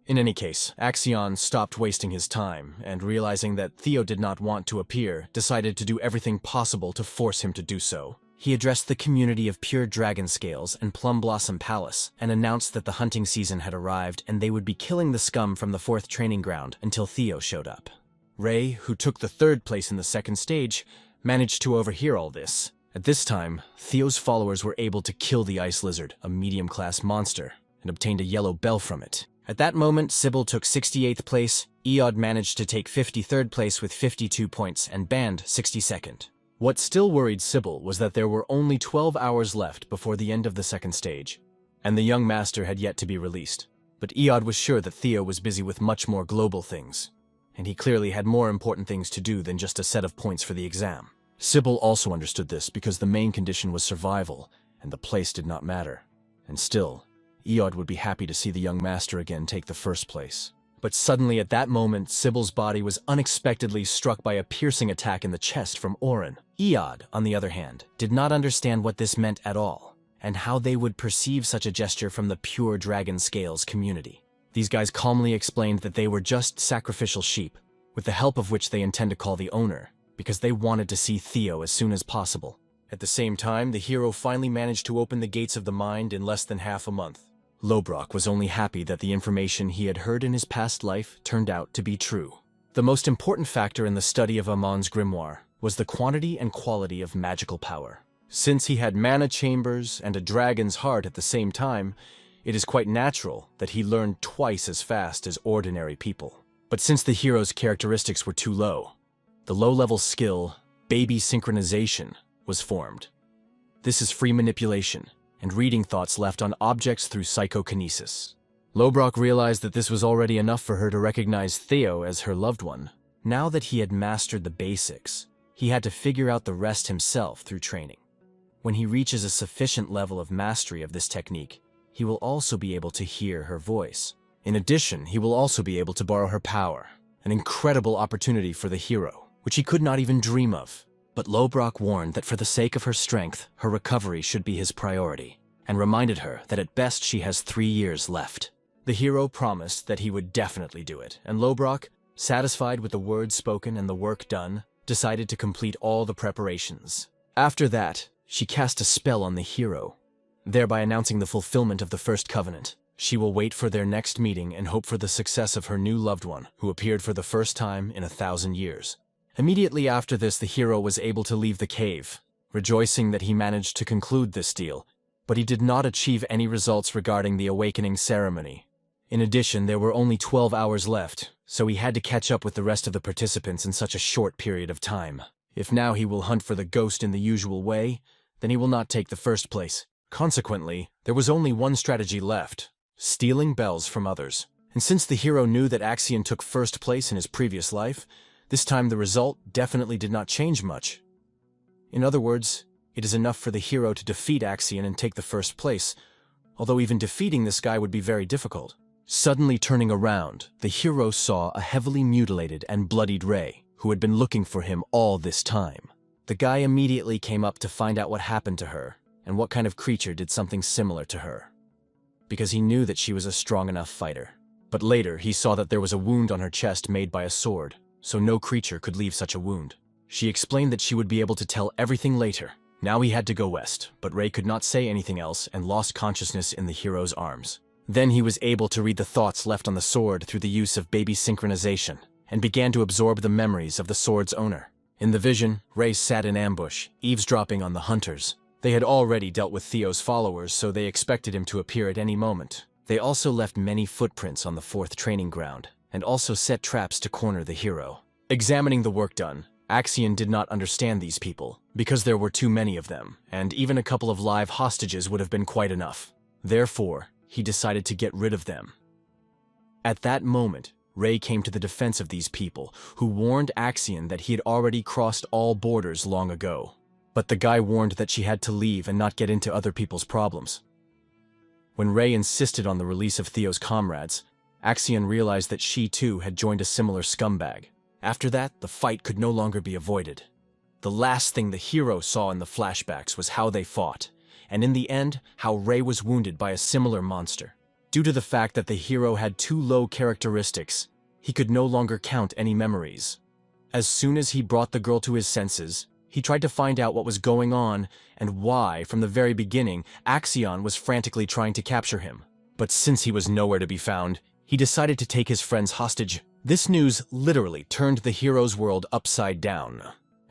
A: In any case, Axion stopped wasting his time, and realizing that Theo did not want to appear, decided to do everything possible to force him to do so. He addressed the community of Pure Dragon Scales and Plum Blossom Palace, and announced that the hunting season had arrived and they would be killing the scum from the 4th training ground until Theo showed up. Ray, who took the 3rd place in the second stage, managed to overhear all this. At this time, Theo's followers were able to kill the ice lizard, a medium-class monster, and obtained a yellow bell from it. At that moment, Sybil took 68th place, Eod managed to take 53rd place with 52 points, and Band 62nd. What still worried Sybil was that there were only 12 hours left before the end of the second stage, and the young master had yet to be released. But Eod was sure that Theo was busy with much more global things, and he clearly had more important things to do than just a set of points for the exam. Sybil also understood this because the main condition was survival, and the place did not matter. And still, Eod would be happy to see the young master again take the first place. But suddenly at that moment, Sybil's body was unexpectedly struck by a piercing attack in the chest from Orin. Eod, on the other hand, did not understand what this meant at all, and how they would perceive such a gesture from the Pure Dragon Scales community. These guys calmly explained that they were just sacrificial sheep, with the help of which they intend to call the owner, because they wanted to see Theo as soon as possible. At the same time, the hero finally managed to open the gates of the mind in less than half a month. Lobrock was only happy that the information he had heard in his past life turned out to be true. The most important factor in the study of Amon's grimoire was the quantity and quality of magical power. Since he had mana chambers and a dragon's heart at the same time, it is quite natural that he learned twice as fast as ordinary people. But since the hero's characteristics were too low, the low-level skill, baby synchronization, was formed. This is free manipulation and reading thoughts left on objects through psychokinesis. Lobrock realized that this was already enough for her to recognize Theo as her loved one. Now that he had mastered the basics, he had to figure out the rest himself through training. When he reaches a sufficient level of mastery of this technique, he will also be able to hear her voice. In addition, he will also be able to borrow her power, an incredible opportunity for the hero, which he could not even dream of. But Lobrock warned that for the sake of her strength, her recovery should be his priority, and reminded her that at best she has 3 years left. The hero promised that he would definitely do it, and Lobrock, satisfied with the words spoken and the work done, decided to complete all the preparations. After that, she cast a spell on the hero, thereby announcing the fulfillment of the first covenant. She will wait for their next meeting and hope for the success of her new loved one, who appeared for the first time in 1,000 years. Immediately after this, the hero was able to leave the cave, rejoicing that he managed to conclude this deal, but he did not achieve any results regarding the awakening ceremony. In addition, there were only 12 hours left, so he had to catch up with the rest of the participants in such a short period of time. If now he will hunt for the ghost in the usual way, then he will not take the first place. Consequently, there was only one strategy left: stealing bells from others. And since the hero knew that Axion took first place in his previous life, this time the result definitely did not change much. In other words, it is enough for the hero to defeat Axion and take the first place, although even defeating this guy would be very difficult. Suddenly turning around, the hero saw a heavily mutilated and bloodied Ray, who had been looking for him all this time. The guy immediately came up to find out what happened to her, and what kind of creature did something similar to her, because he knew that she was a strong enough fighter. But later, he saw that there was a wound on her chest made by a sword, so no creature could leave such a wound. She explained that she would be able to tell everything later. Now he had to go west, but Ray could not say anything else and lost consciousness in the hero's arms. Then he was able to read the thoughts left on the sword through the use of baby synchronization, and began to absorb the memories of the sword's owner. In the vision, Ray sat in ambush, eavesdropping on the hunters. They had already dealt with Theo's followers, so they expected him to appear at any moment. They also left many footprints on the 4th training ground, and also set traps to corner the hero. Examining the work done, Axion did not understand these people, because there were too many of them, and even a couple of live hostages would have been quite enough. Therefore, he decided to get rid of them. At that moment, Ray came to the defense of these people, who warned Axion that he had already crossed all borders long ago. But the guy warned that she had to leave and not get into other people's problems. When Ray insisted on the release of Theo's comrades, Axion realized that she too had joined a similar scumbag. After that, the fight could no longer be avoided. The last thing the hero saw in the flashbacks was how they fought, and in the end, how Ray was wounded by a similar monster. Due to the fact that the hero had too low characteristics, he could no longer count any memories. As soon as he brought the girl to his senses, he tried to find out what was going on and why, from the very beginning, Axion was frantically trying to capture him. But since he was nowhere to be found, he decided to take his friends hostage. This news literally turned the hero's world upside down.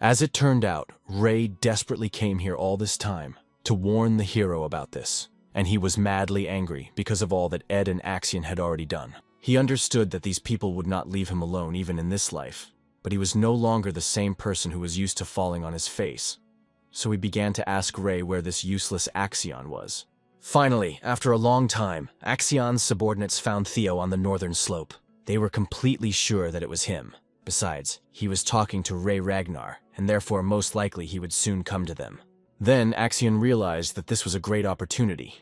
A: As it turned out, Ray desperately came here all this time to warn the hero about this, and he was madly angry because of all that Ed and Axion had already done. He understood that these people would not leave him alone even in this life, but he was no longer the same person who was used to falling on his face. So he began to ask Ray where this useless Axion was. Finally, after a long time, Axion's subordinates found Theo on the northern slope. They were completely sure that it was him. Besides, he was talking to Ray Ragnar, and therefore most likely he would soon come to them. Then Axion realized that this was a great opportunity.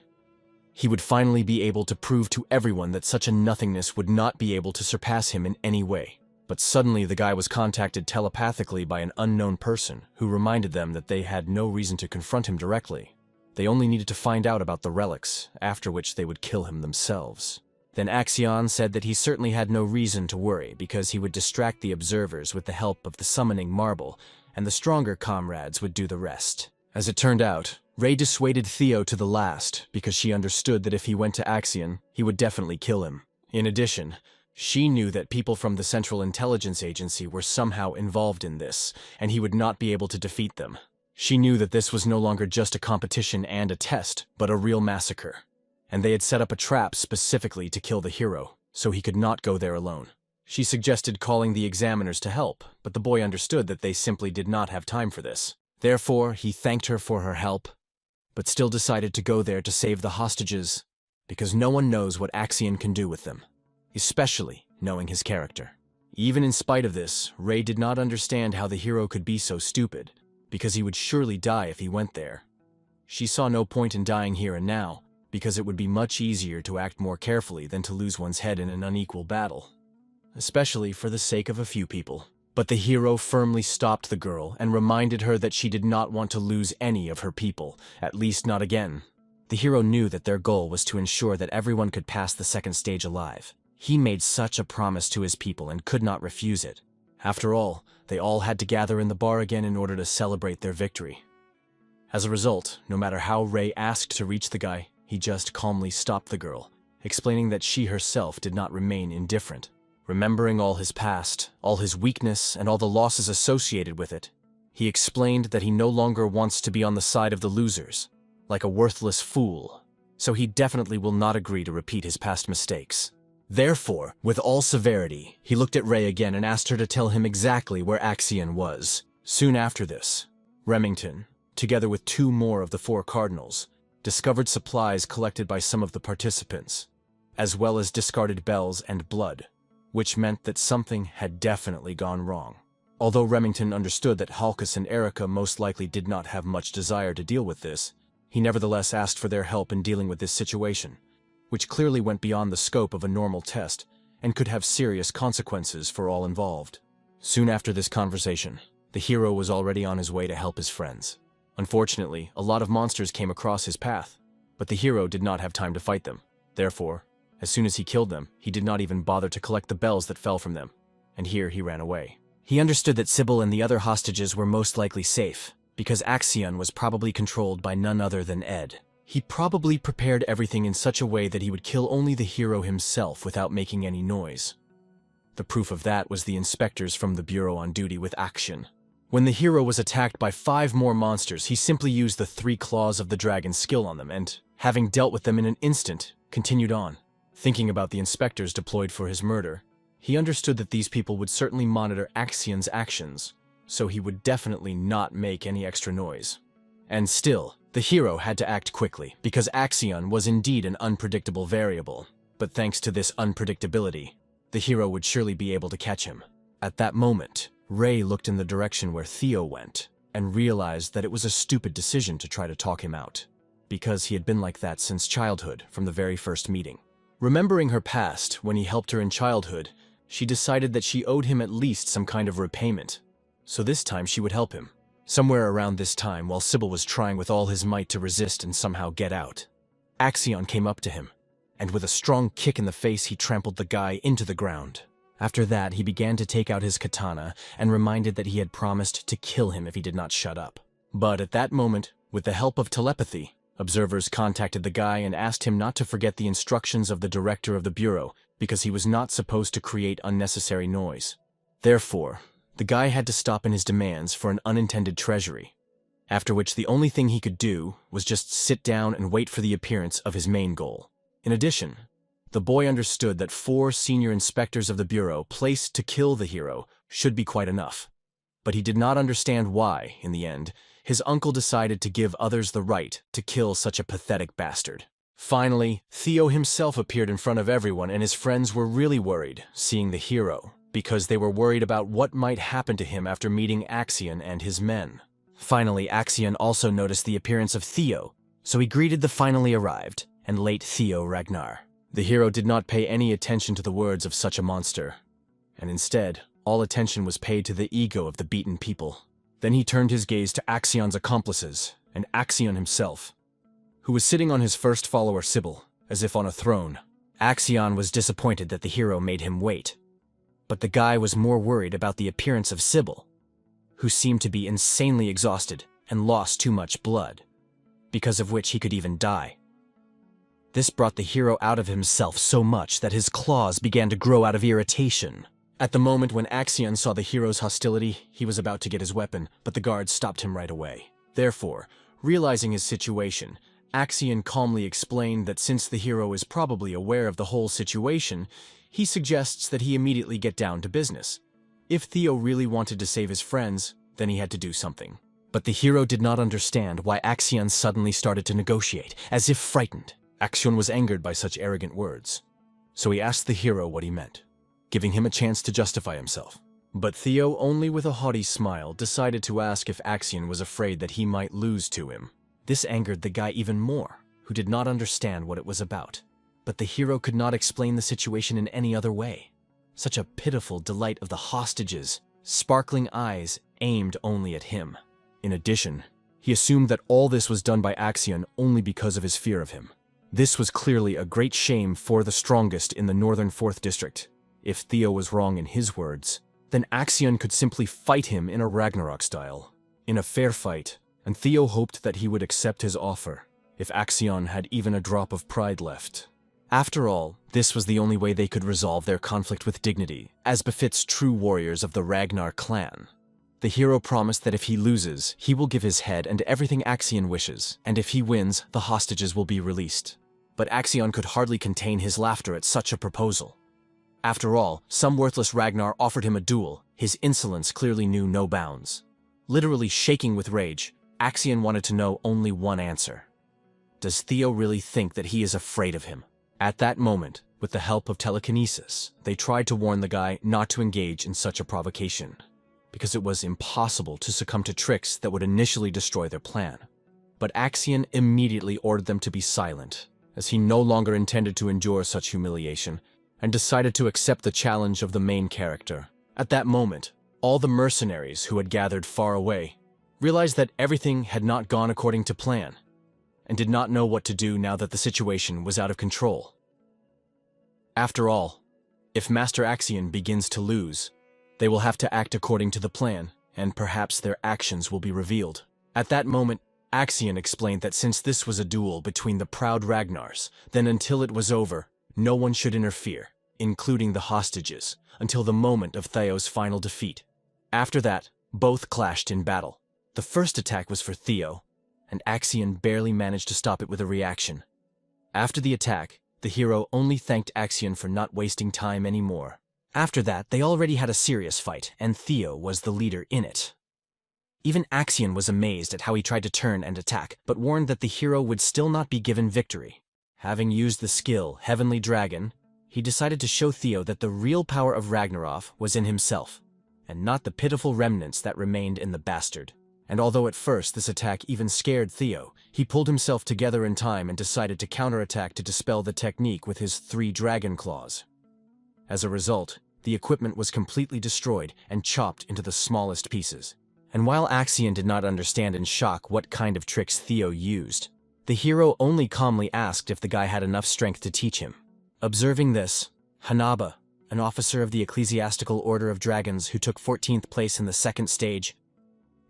A: He would finally be able to prove to everyone that such a nothingness would not be able to surpass him in any way. But suddenly the guy was contacted telepathically by an unknown person who reminded them that they had no reason to confront him directly. They only needed to find out about the relics, after which they would kill him themselves. Then Axion said that he certainly had no reason to worry because he would distract the observers with the help of the summoning marble, and the stronger comrades would do the rest. As it turned out, Ray dissuaded Theo to the last because she understood that if he went to Axion, he would definitely kill him. In addition, She knew that people from the Central Intelligence Agency were somehow involved in this, and he would not be able to defeat them. She knew that this was no longer just a competition and a test, but a real massacre. And they had set up a trap specifically to kill the hero, so he could not go there alone. She suggested calling the examiners to help, but the boy understood that they simply did not have time for this. Therefore, he thanked her for her help, but still decided to go there to save the hostages, because no one knows what Axion can do with them, especially knowing his character. Even in spite of this, Ray did not understand how the hero could be so stupid, because he would surely die if he went there. She saw no point in dying here and now, because it would be much easier to act more carefully than to lose one's head in an unequal battle, especially for the sake of a few people. But the hero firmly stopped the girl and reminded her that she did not want to lose any of her people, at least not again. The hero knew that their goal was to ensure that everyone could pass the second stage alive. He made such a promise to his people and could not refuse it. After all, they all had to gather in the bar again in order to celebrate their victory. As a result, no matter how Ray asked to reach the guy, he just calmly stopped the girl, explaining that she herself did not remain indifferent. Remembering all his past, all his weakness, and all the losses associated with it, he explained that he no longer wants to be on the side of the losers, like a worthless fool, so he definitely will not agree to repeat his past mistakes. Therefore, with all severity, he looked at Ray again and asked her to tell him exactly where Axion was. Soon after this, Remington, together with 2 more of the 4 cardinals, discovered supplies collected by some of the participants, as well as discarded bells and blood, which meant that something had definitely gone wrong. Although Remington understood that Halkus and Erica most likely did not have much desire to deal with this, he nevertheless asked for their help in dealing with this situation, which clearly went beyond the scope of a normal test and could have serious consequences for all involved. Soon after this conversation, the hero was already on his way to help his friends. Unfortunately, a lot of monsters came across his path, but the hero did not have time to fight them. Therefore, as soon as he killed them, he did not even bother to collect the bells that fell from them, and here he ran away. He understood that Sybil and the other hostages were most likely safe, because Axion was probably controlled by none other than Ed. He probably prepared everything in such a way that he would kill only the hero himself without making any noise. The proof of that was the inspectors from the Bureau on duty with Axion. When the hero was attacked by 5 more monsters, he simply used the 3 claws of the dragon's skill on them and, having dealt with them in an instant, continued on. Thinking about the inspectors deployed for his murder, he understood that these people would certainly monitor Axion's actions, so he would definitely not make any extra noise. And still, the hero had to act quickly, because Axion was indeed an unpredictable variable. But thanks to this unpredictability, the hero would surely be able to catch him. At that moment, Ray looked in the direction where Theo went, and realized that it was a stupid decision to try to talk him out, because he had been like that since childhood, from the very first meeting. Remembering her past, when he helped her in childhood, she decided that she owed him at least some kind of repayment. So this time she would help him. Somewhere around this time, while Sybil was trying with all his might to resist and somehow get out, Axion came up to him, and with a strong kick in the face he trampled the guy into the ground. After that, he began to take out his katana and reminded that he had promised to kill him if he did not shut up. But at that moment, with the help of telepathy, observers contacted the guy and asked him not to forget the instructions of the director of the Bureau, because he was not supposed to create unnecessary noise. Therefore, the guy had to stop in his demands for an unintended treasury, after which the only thing he could do was just sit down and wait for the appearance of his main goal. In addition, the boy understood that 4 senior inspectors of the Bureau placed to kill the hero should be quite enough. But he did not understand why, in the end, his uncle decided to give others the right to kill such a pathetic bastard. Finally, Theo himself appeared in front of everyone, and his friends were really worried, seeing the hero, because they were worried about what might happen to him after meeting Axion and his men. Finally, Axion also noticed the appearance of Theo, so he greeted the finally arrived and late Theo Ragnar. The hero did not pay any attention to the words of such a monster, and instead, all attention was paid to the ego of the beaten people. Then he turned his gaze to Axion's accomplices, and Axion himself, who was sitting on his first follower Sybil, as if on a throne. Axion was disappointed that the hero made him wait, but the guy was more worried about the appearance of Sybil, who seemed to be insanely exhausted and lost too much blood, because of which he could even die. This brought the hero out of himself so much that his claws began to grow out of irritation. At the moment when Axion saw the hero's hostility, he was about to get his weapon, but the guard stopped him right away. Therefore, realizing his situation, Axion calmly explained that since the hero is probably aware of the whole situation, he suggests that he immediately get down to business. If Theo really wanted to save his friends, then he had to do something. But the hero did not understand why Axion suddenly started to negotiate, as if frightened. Axion was angered by such arrogant words. So he asked the hero what he meant, giving him a chance to justify himself. But Theo, only with a haughty smile, decided to ask if Axion was afraid that he might lose to him. This angered the guy even more, who did not understand what it was about. But the hero could not explain the situation in any other way. Such a pitiful delight of the hostages, sparkling eyes aimed only at him. In addition, he assumed that all this was done by Axion only because of his fear of him. This was clearly a great shame for the strongest in the northern 4th district. If Theo was wrong in his words, then Axion could simply fight him in a Ragnarok style, in a fair fight, and Theo hoped that he would accept his offer, if Axion had even a drop of pride left. After all, this was the only way they could resolve their conflict with dignity, as befits true warriors of the Ragnar clan. The hero promised that if he loses, he will give his head and everything Axion wishes, and if he wins, the hostages will be released. But Axion could hardly contain his laughter at such a proposal. After all, some worthless Ragnar offered him a duel. His insolence clearly knew no bounds. Literally shaking with rage, Axion wanted to know only one answer. Does Theo really think that he is afraid of him? At that moment, with the help of telekinesis, they tried to warn the guy not to engage in such a provocation, because it was impossible to succumb to tricks that would initially destroy their plan. But Axion immediately ordered them to be silent, as he no longer intended to endure such humiliation, and decided to accept the challenge of the main character. At that moment, all the mercenaries who had gathered far away realized that everything had not gone according to plan, and did not know what to do now that the situation was out of control. After all, if Master Axion begins to lose, they will have to act according to the plan, and perhaps their actions will be revealed. At that moment, Axion explained that since this was a duel between the proud Ragnars, then until it was over, no one should interfere, including the hostages, until the moment of Theo's final defeat. After that, both clashed in battle. The first attack was for Theo, and Axion barely managed to stop it with a reaction. After the attack, the hero only thanked Axion for not wasting time anymore. After that, they already had a serious fight, and Theo was the leader in it. Even Axion was amazed at how he tried to turn and attack, but warned that the hero would still not be given victory. Having used the skill Heavenly Dragon, he decided to show Theo that the real power of Ragnarok was in himself, and not the pitiful remnants that remained in the bastard. And although at first this attack even scared Theo, he pulled himself together in time and decided to counterattack to dispel the technique with his 3 dragon claws. As a result, the equipment was completely destroyed and chopped into the smallest pieces. And while Axion did not understand in shock what kind of tricks Theo used, the hero only calmly asked if the guy had enough strength to teach him. Observing this, Hanaba, an officer of the Ecclesiastical Order of Dragons who took 14th place in the 2nd stage,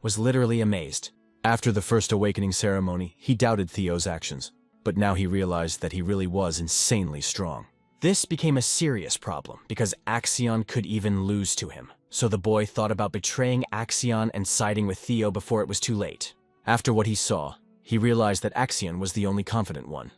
A: was literally amazed. After the first awakening ceremony, he doubted Theo's actions, but now he realized that he really was insanely strong. This became a serious problem because Axion could even lose to him, so the boy thought about betraying Axion and siding with Theo before it was too late. After what he saw, he realized that Axion was the only confident one.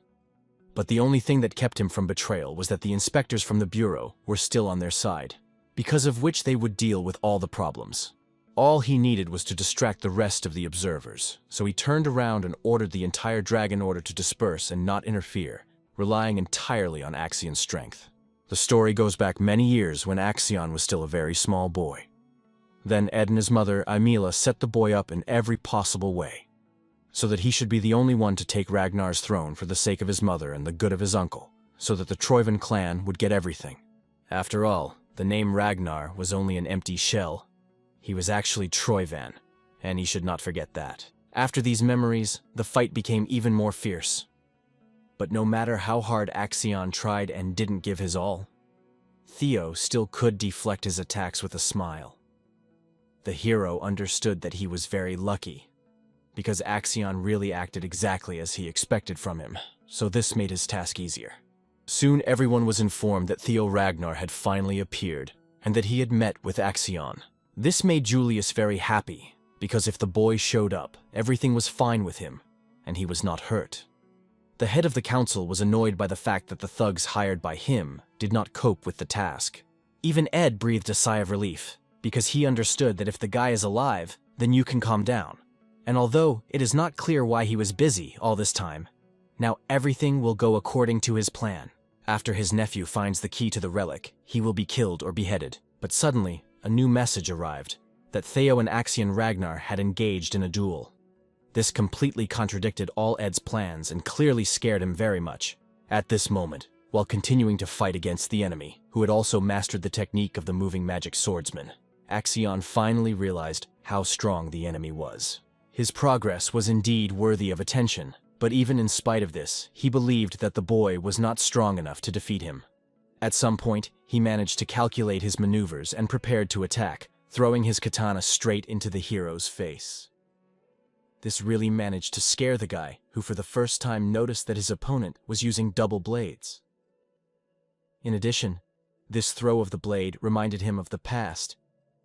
A: But the only thing that kept him from betrayal was that the inspectors from the Bureau were still on their side, because of which they would deal with all the problems. All he needed was to distract the rest of the observers, so he turned around and ordered the entire Dragon Order to disperse and not interfere, relying entirely on Axion's strength. The story goes back many years when Axion was still a very small boy. Then Ed and his mother, Aimila, set the boy up in every possible way, so that he should be the only one to take Ragnar's throne for the sake of his mother and the good of his uncle, so that the Troivan clan would get everything. After all, the name Ragnar was only an empty shell. He was actually Troivan, and he should not forget that. After these memories, the fight became even more fierce. But no matter how hard Axion tried and didn't give his all, Theo still could deflect his attacks with a smile. The hero understood that he was very lucky, because Axion really acted exactly as he expected from him. so this made his task easier. Soon everyone was informed that Theo Ragnar had finally appeared, and that he had met with Axion. This made Julius very happy, because if the boy showed up, everything was fine with him, and he was not hurt. The head of the council was annoyed by the fact that the thugs hired by him did not cope with the task. Even Ed breathed a sigh of relief, because he understood that if the guy is alive, then you can calm down. And although it is not clear why he was busy all this time, now everything will go according to his plan. After his nephew finds the key to the relic, he will be killed or beheaded. But suddenly, a new message arrived, that Theo and Axion Ragnar had engaged in a duel. This completely contradicted all Ed's plans and clearly scared him very much. At this moment, while continuing to fight against the enemy, who had also mastered the technique of the moving magic swordsman, Axion finally realized how strong the enemy was. His progress was indeed worthy of attention, but even in spite of this, he believed that the boy was not strong enough to defeat him. At some point, he managed to calculate his maneuvers and prepared to attack, throwing his katana straight into the hero's face. This really managed to scare the guy, who for the first time noticed that his opponent was using double blades. In addition, this throw of the blade reminded him of the past,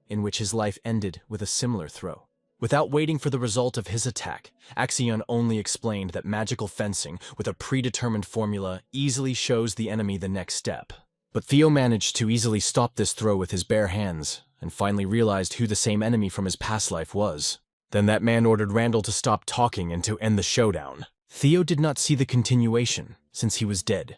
A: in which his life ended with a similar throw. Without waiting for the result of his attack, Axion only explained that magical fencing with a predetermined formula easily shows the enemy the next step. But Theo managed to easily stop this throw with his bare hands, and finally realized who the same enemy from his past life was. Then that man ordered Randall to stop talking and to end the showdown. Theo did not see the continuation, since he was dead.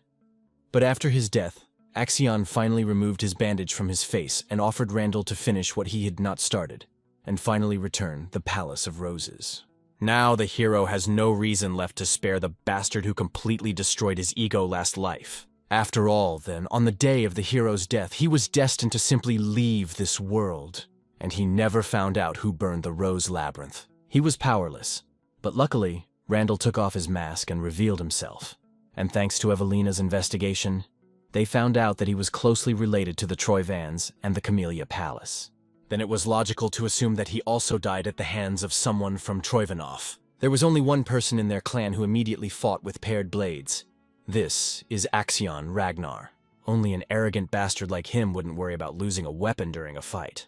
A: But after his death, Axion finally removed his bandage from his face and offered Randall to finish what he had not started, and finally return the Palace of Roses. Now the hero has no reason left to spare the bastard who completely destroyed his ego last life. After all, then, on the day of the hero's death, he was destined to simply leave this world, and he never found out who burned the Rose Labyrinth. He was powerless, but luckily, Randall took off his mask and revealed himself. And thanks to Evelina's investigation, they found out that he was closely related to the Troyvans and the Camellia Palace. Then it was logical to assume that he also died at the hands of someone from Troivanov. There was only one person in their clan who immediately fought with paired blades. This is Axion Ragnar. Only an arrogant bastard like him wouldn't worry about losing a weapon during a fight.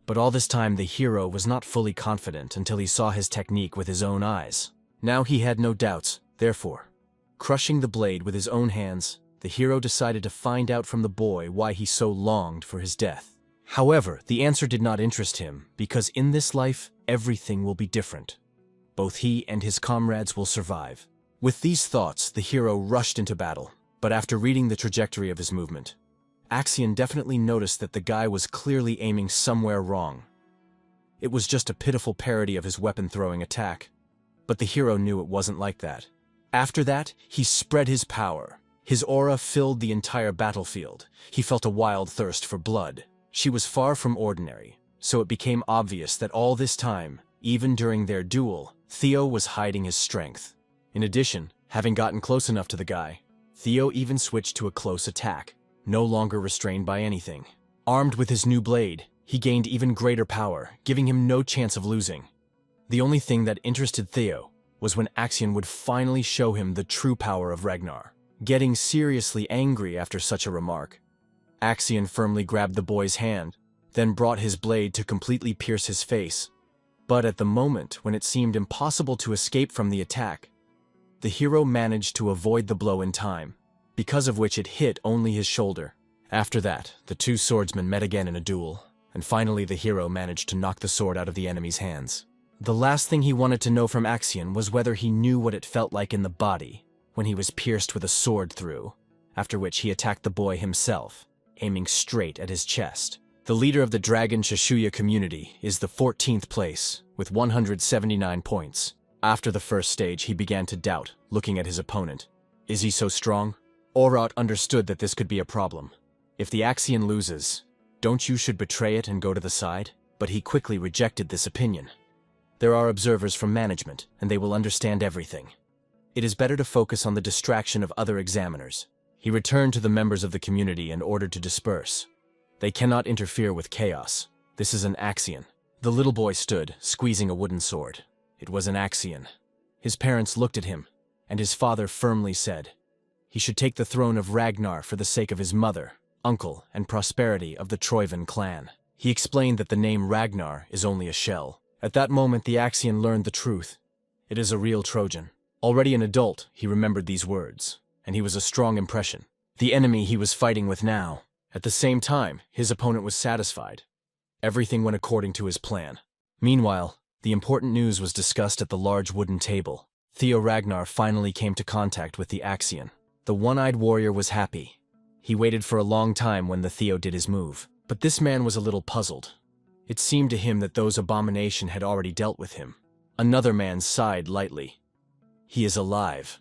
A: But all this time the hero was not fully confident until he saw his technique with his own eyes. Now he had no doubts, therefore. Crushing the blade with his own hands, the hero decided to find out from the boy why he so longed for his death. However, the answer did not interest him, because in this life, everything will be different. Both he and his comrades will survive. With these thoughts, the hero rushed into battle, but after reading the trajectory of his movement, Axion definitely noticed that the guy was clearly aiming somewhere wrong. It was just a pitiful parody of his weapon-throwing attack, but the hero knew it wasn't like that. After that, he spread his power. His aura filled the entire battlefield. He felt a wild thirst for blood. She was far from ordinary, so it became obvious that all this time, even during their duel, Theo was hiding his strength. In addition, having gotten close enough to the guy, Theo even switched to a close attack, no longer restrained by anything. Armed with his new blade, he gained even greater power, giving him no chance of losing. The only thing that interested Theo was when Axion would finally show him the true power of Ragnar. Getting seriously angry after such a remark, Axion firmly grabbed the boy's hand, then brought his blade to completely pierce his face. But at the moment when it seemed impossible to escape from the attack, the hero managed to avoid the blow in time, because of which it hit only his shoulder. After that, the two swordsmen met again in a duel, and finally the hero managed to knock the sword out of the enemy's hands. The last thing he wanted to know from Axion was whether he knew what it felt like in the body when he was pierced with a sword through, after which he attacked the boy himself, aiming straight at his chest. The leader of the Dragon Shishuya community is the 14th place, with 179 points. After the first stage, he began to doubt, looking at his opponent. Is he so strong? Orat understood that this could be a problem. If the Axion loses, don't you should betray it and go to the side? But he quickly rejected this opinion. There are observers from management, and they will understand everything. It is better to focus on the distraction of other examiners. He returned to the members of the community and ordered to disperse. They cannot interfere with chaos. This is an Axion. The little boy stood, squeezing a wooden sword. It was an Axion. His parents looked at him, and his father firmly said he should take the throne of Ragnar for the sake of his mother, uncle, and prosperity of the Troivan clan. He explained that the name Ragnar is only a shell. At that moment, the Axian learned the truth. It is a real Trojan. Already an adult, he remembered these words, and he was a strong impression. The enemy he was fighting with now. At the same time, his opponent was satisfied. Everything went according to his plan. Meanwhile, the important news was discussed at the large wooden table. Theo Ragnar finally came to contact with the Axian. The one-eyed warrior was happy. He waited for a long time when the Theo did his move. But this man was a little puzzled. It seemed to him that those abomination had already dealt with him. Another man sighed lightly. He is alive.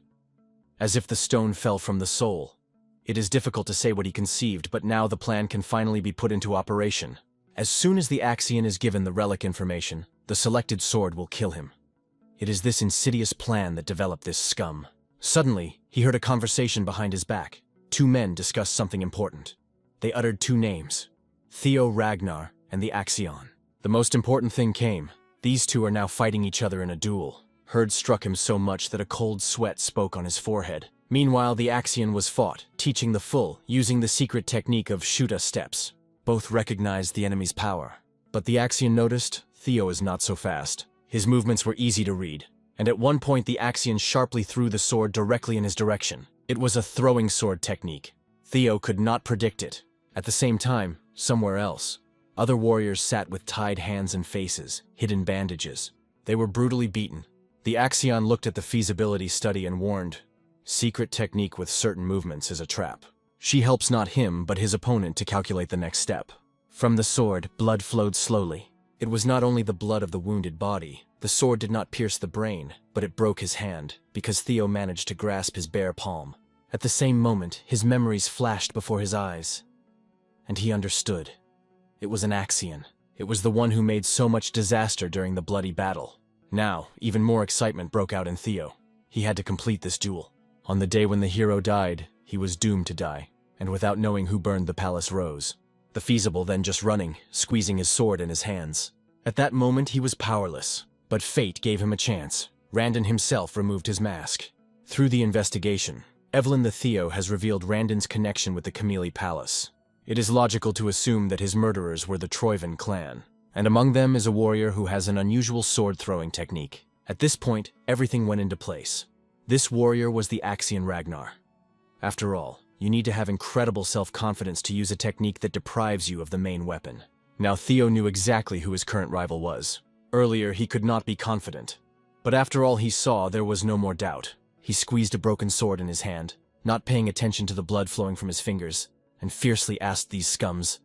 A: As if the stone fell from the soul. It is difficult to say what he conceived, but now the plan can finally be put into operation. As soon as the Axian is given the relic information, the selected sword will kill him. It is this insidious plan that developed this scum. Suddenly, he heard a conversation behind his back. Two men discussed something important. They uttered two names, Theo Ragnar and the Axion. The most important thing came. These two are now fighting each other in a duel. Herd struck him so much that a cold sweat spoke on his forehead. Meanwhile, the Axion was fought, teaching the full, using the secret technique of Shuta steps. Both recognized the enemy's power. But the Axion noticed, Theo is not so fast. His movements were easy to read, and at one point the Axion sharply threw the sword directly in his direction. It was a throwing sword technique. Theo could not predict it. At the same time, somewhere else, other warriors sat with tied hands and faces, hidden bandages. They were brutally beaten. The Axion looked at the feasibility study and warned, secret technique with certain movements is a trap. She helps not him, but his opponent to calculate the next step. From the sword, blood flowed slowly. It was not only the blood of the wounded body. The sword did not pierce the brain, but it broke his hand, because Theo managed to grasp his bare palm. At the same moment, his memories flashed before his eyes. And he understood. It was an Axion. It was the one who made so much disaster during the bloody battle. Now, even more excitement broke out in Theo. He had to complete this duel. On the day when the hero died, he was doomed to die, and without knowing who burned the palace rose. The feasible then just running, squeezing his sword in his hands. At that moment he was powerless, but fate gave him a chance. Randon himself removed his mask. Through the investigation, Evelyn the Theo has revealed Randon's connection with the Camille Palace. It is logical to assume that his murderers were the Troivan clan, and among them is a warrior who has an unusual sword-throwing technique. At this point, everything went into place. This warrior was the Axion Ragnar. After all, you need to have incredible self-confidence to use a technique that deprives you of the main weapon. Now Theo knew exactly who his current rival was. Earlier, he could not be confident. But after all he saw, there was no more doubt. He squeezed a broken sword in his hand, not paying attention to the blood flowing from his fingers, and fiercely asked these scums,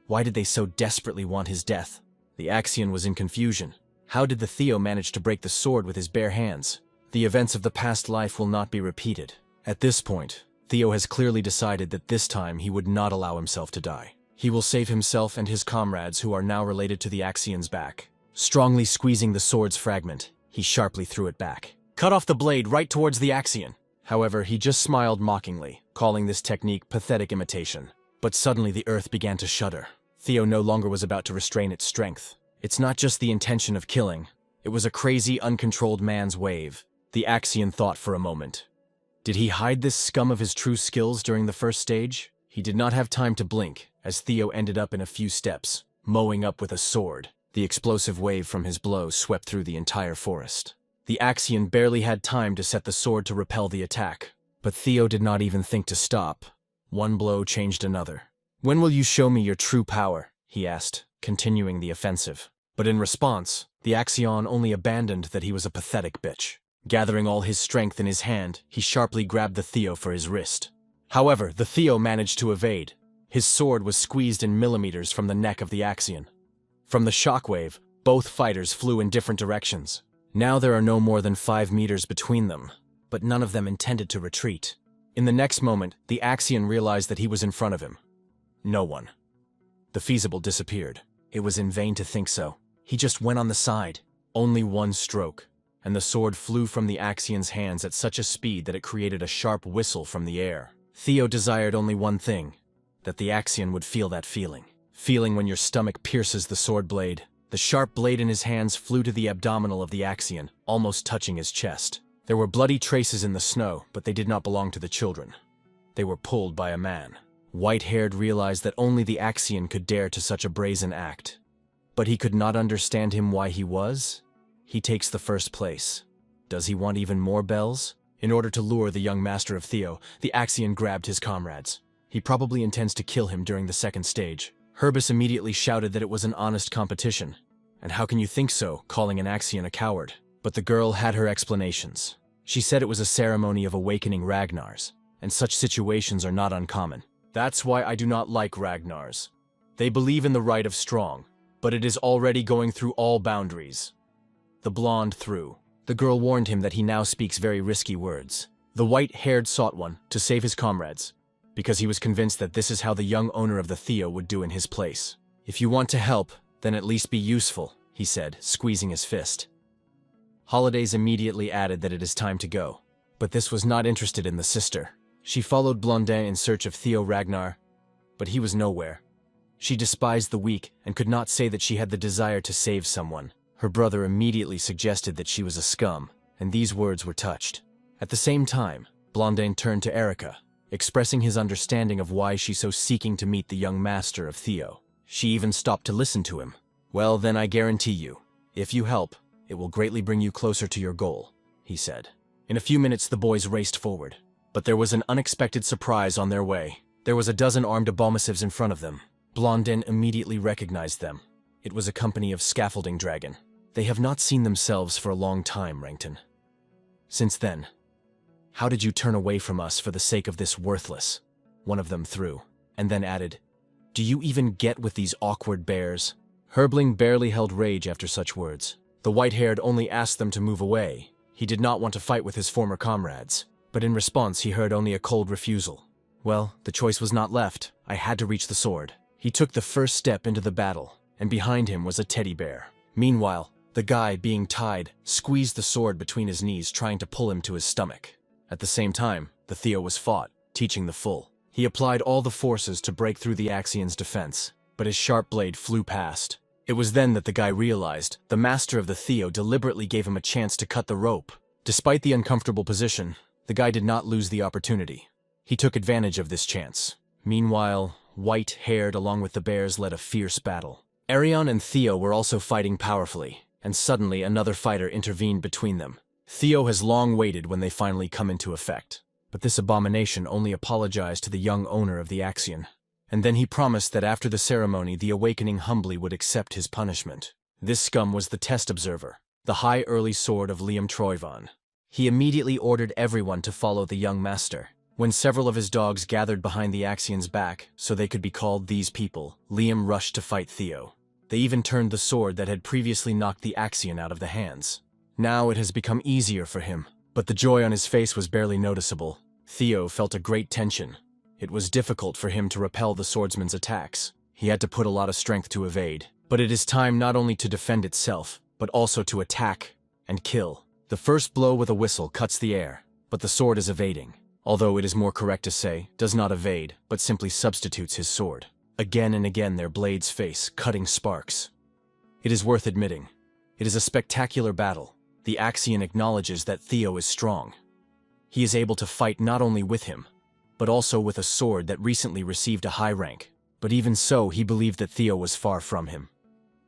A: why did they so desperately want his death? The Axion was in confusion. How did the Theo manage to break the sword with his bare hands? The events of the past life will not be repeated. At this point, Theo has clearly decided that this time he would not allow himself to die. He will save himself and his comrades who are now related to the Axion's back. Strongly squeezing the sword's fragment, he sharply threw it back. Cut off the blade right towards the Axion. However, he just smiled mockingly, calling this technique pathetic imitation. But suddenly the earth began to shudder. Theo no longer was about to restrain its strength. It's not just the intention of killing. It was a crazy, uncontrolled man's wave. The Axion thought for a moment. Did he hide this scum of his true skills during the first stage? He did not have time to blink, as Theo ended up in a few steps, mowing up with a sword. The explosive wave from his blow swept through the entire forest. The Axion barely had time to set the sword to repel the attack, but Theo did not even think to stop. One blow changed another. When will you show me your true power? He asked, continuing the offensive. But in response, the Axion only abandoned that he was a pathetic bitch. Gathering all his strength in his hand, he sharply grabbed the Theo for his wrist. However, the Theo managed to evade. His sword was squeezed in millimeters from the neck of the Axion. From the shockwave, both fighters flew in different directions. Now there are no more than 5 meters between them, but none of them intended to retreat. In the next moment, the Axion realized that he was in front of him. No one. The feasible disappeared. It was in vain to think so. He just went on the side. Only one stroke, and the sword flew from the Axion's hands at such a speed that it created a sharp whistle from the air. Theo desired only one thing, that the Axion would feel that feeling. Feeling when your stomach pierces the sword blade. The sharp blade in his hands flew to the abdominal of the Axion, almost touching his chest. There were bloody traces in the snow, but they did not belong to the children. They were pulled by a man. White-haired realized that only the Axion could dare to such a brazen act. But he could not understand him why he was. He takes the first place. Does he want even more bells? In order to lure the young master of Theo, the Axion grabbed his comrades. He probably intends to kill him during the second stage. Herbus immediately shouted that it was an honest competition. And how can you think so, calling an Axion a coward? But the girl had her explanations. She said it was a ceremony of awakening Ragnars, and such situations are not uncommon. That's why I do not like Ragnars. They believe in the right of strong, but it is already going through all boundaries. The blonde threw. The girl warned him that he now speaks very risky words. The white-haired sought one to save his comrades, because he was convinced that this is how the young owner of the Theo would do in his place. If you want to help, then at least be useful, he said, squeezing his fist. Holidays immediately added that it is time to go. But this was not interested in the sister. She followed Blondin in search of Theo Ragnar, but he was nowhere. She despised the weak and could not say that she had the desire to save someone. Her brother immediately suggested that she was a scum, and these words were touched. At the same time, Blondin turned to Erica, expressing his understanding of why she's so seeking to meet the young master of Theo. She even stopped to listen to him. Well, then I guarantee you, if you help, it will greatly bring you closer to your goal, he said. In a few minutes, the boys raced forward. But there was an unexpected surprise on their way. There was a dozen armed abominatives in front of them. Blondin immediately recognized them. It was a company of scaffolding dragon. They have not seen themselves for a long time, Rankton. Since then, how did you turn away from us for the sake of this worthless? One of them threw, and then added, do you even get with these awkward bears? Herbling barely held rage after such words. The white-haired only asked them to move away. He did not want to fight with his former comrades, but in response he heard only a cold refusal. Well, the choice was not left. I had to reach the sword. He took the first step into the battle, and behind him was a teddy bear. Meanwhile, the guy, being tied, squeezed the sword between his knees, trying to pull him to his stomach. At the same time, the Theo was fought, teaching the full. He applied all the forces to break through the Axion's defense, but his sharp blade flew past. It was then that the guy realized the master of the Theo deliberately gave him a chance to cut the rope. Despite the uncomfortable position, the guy did not lose the opportunity. He took advantage of this chance. Meanwhile, white-haired along with the bears led a fierce battle. Arion and Theo were also fighting powerfully, and suddenly another fighter intervened between them. Theo has long waited when they finally come into effect. But this abomination only apologized to the young owner of the Axion. And then he promised that after the ceremony the awakening humbly would accept his punishment. This scum was the test observer, the high early sword of Liam Troyvon. He immediately ordered everyone to follow the young master. When several of his dogs gathered behind the Axion's back so they could be called these people, Liam rushed to fight Theo. They even turned the sword that had previously knocked the Axion out of the hands. Now it has become easier for him, but the joy on his face was barely noticeable. Theo felt a great tension. It was difficult for him to repel the swordsman's attacks. He had to put a lot of strength to evade. But it is time not only to defend itself, but also to attack and kill. The first blow with a whistle cuts the air, but the sword is evading. Although it is more correct to say, does not evade, but simply substitutes his sword. Again and again their blades face, cutting sparks. It is worth admitting. It is a spectacular battle. The Axion acknowledges that Theo is strong. He is able to fight not only with him, but also with a sword that recently received a high rank. But even so, he believed that Theo was far from him.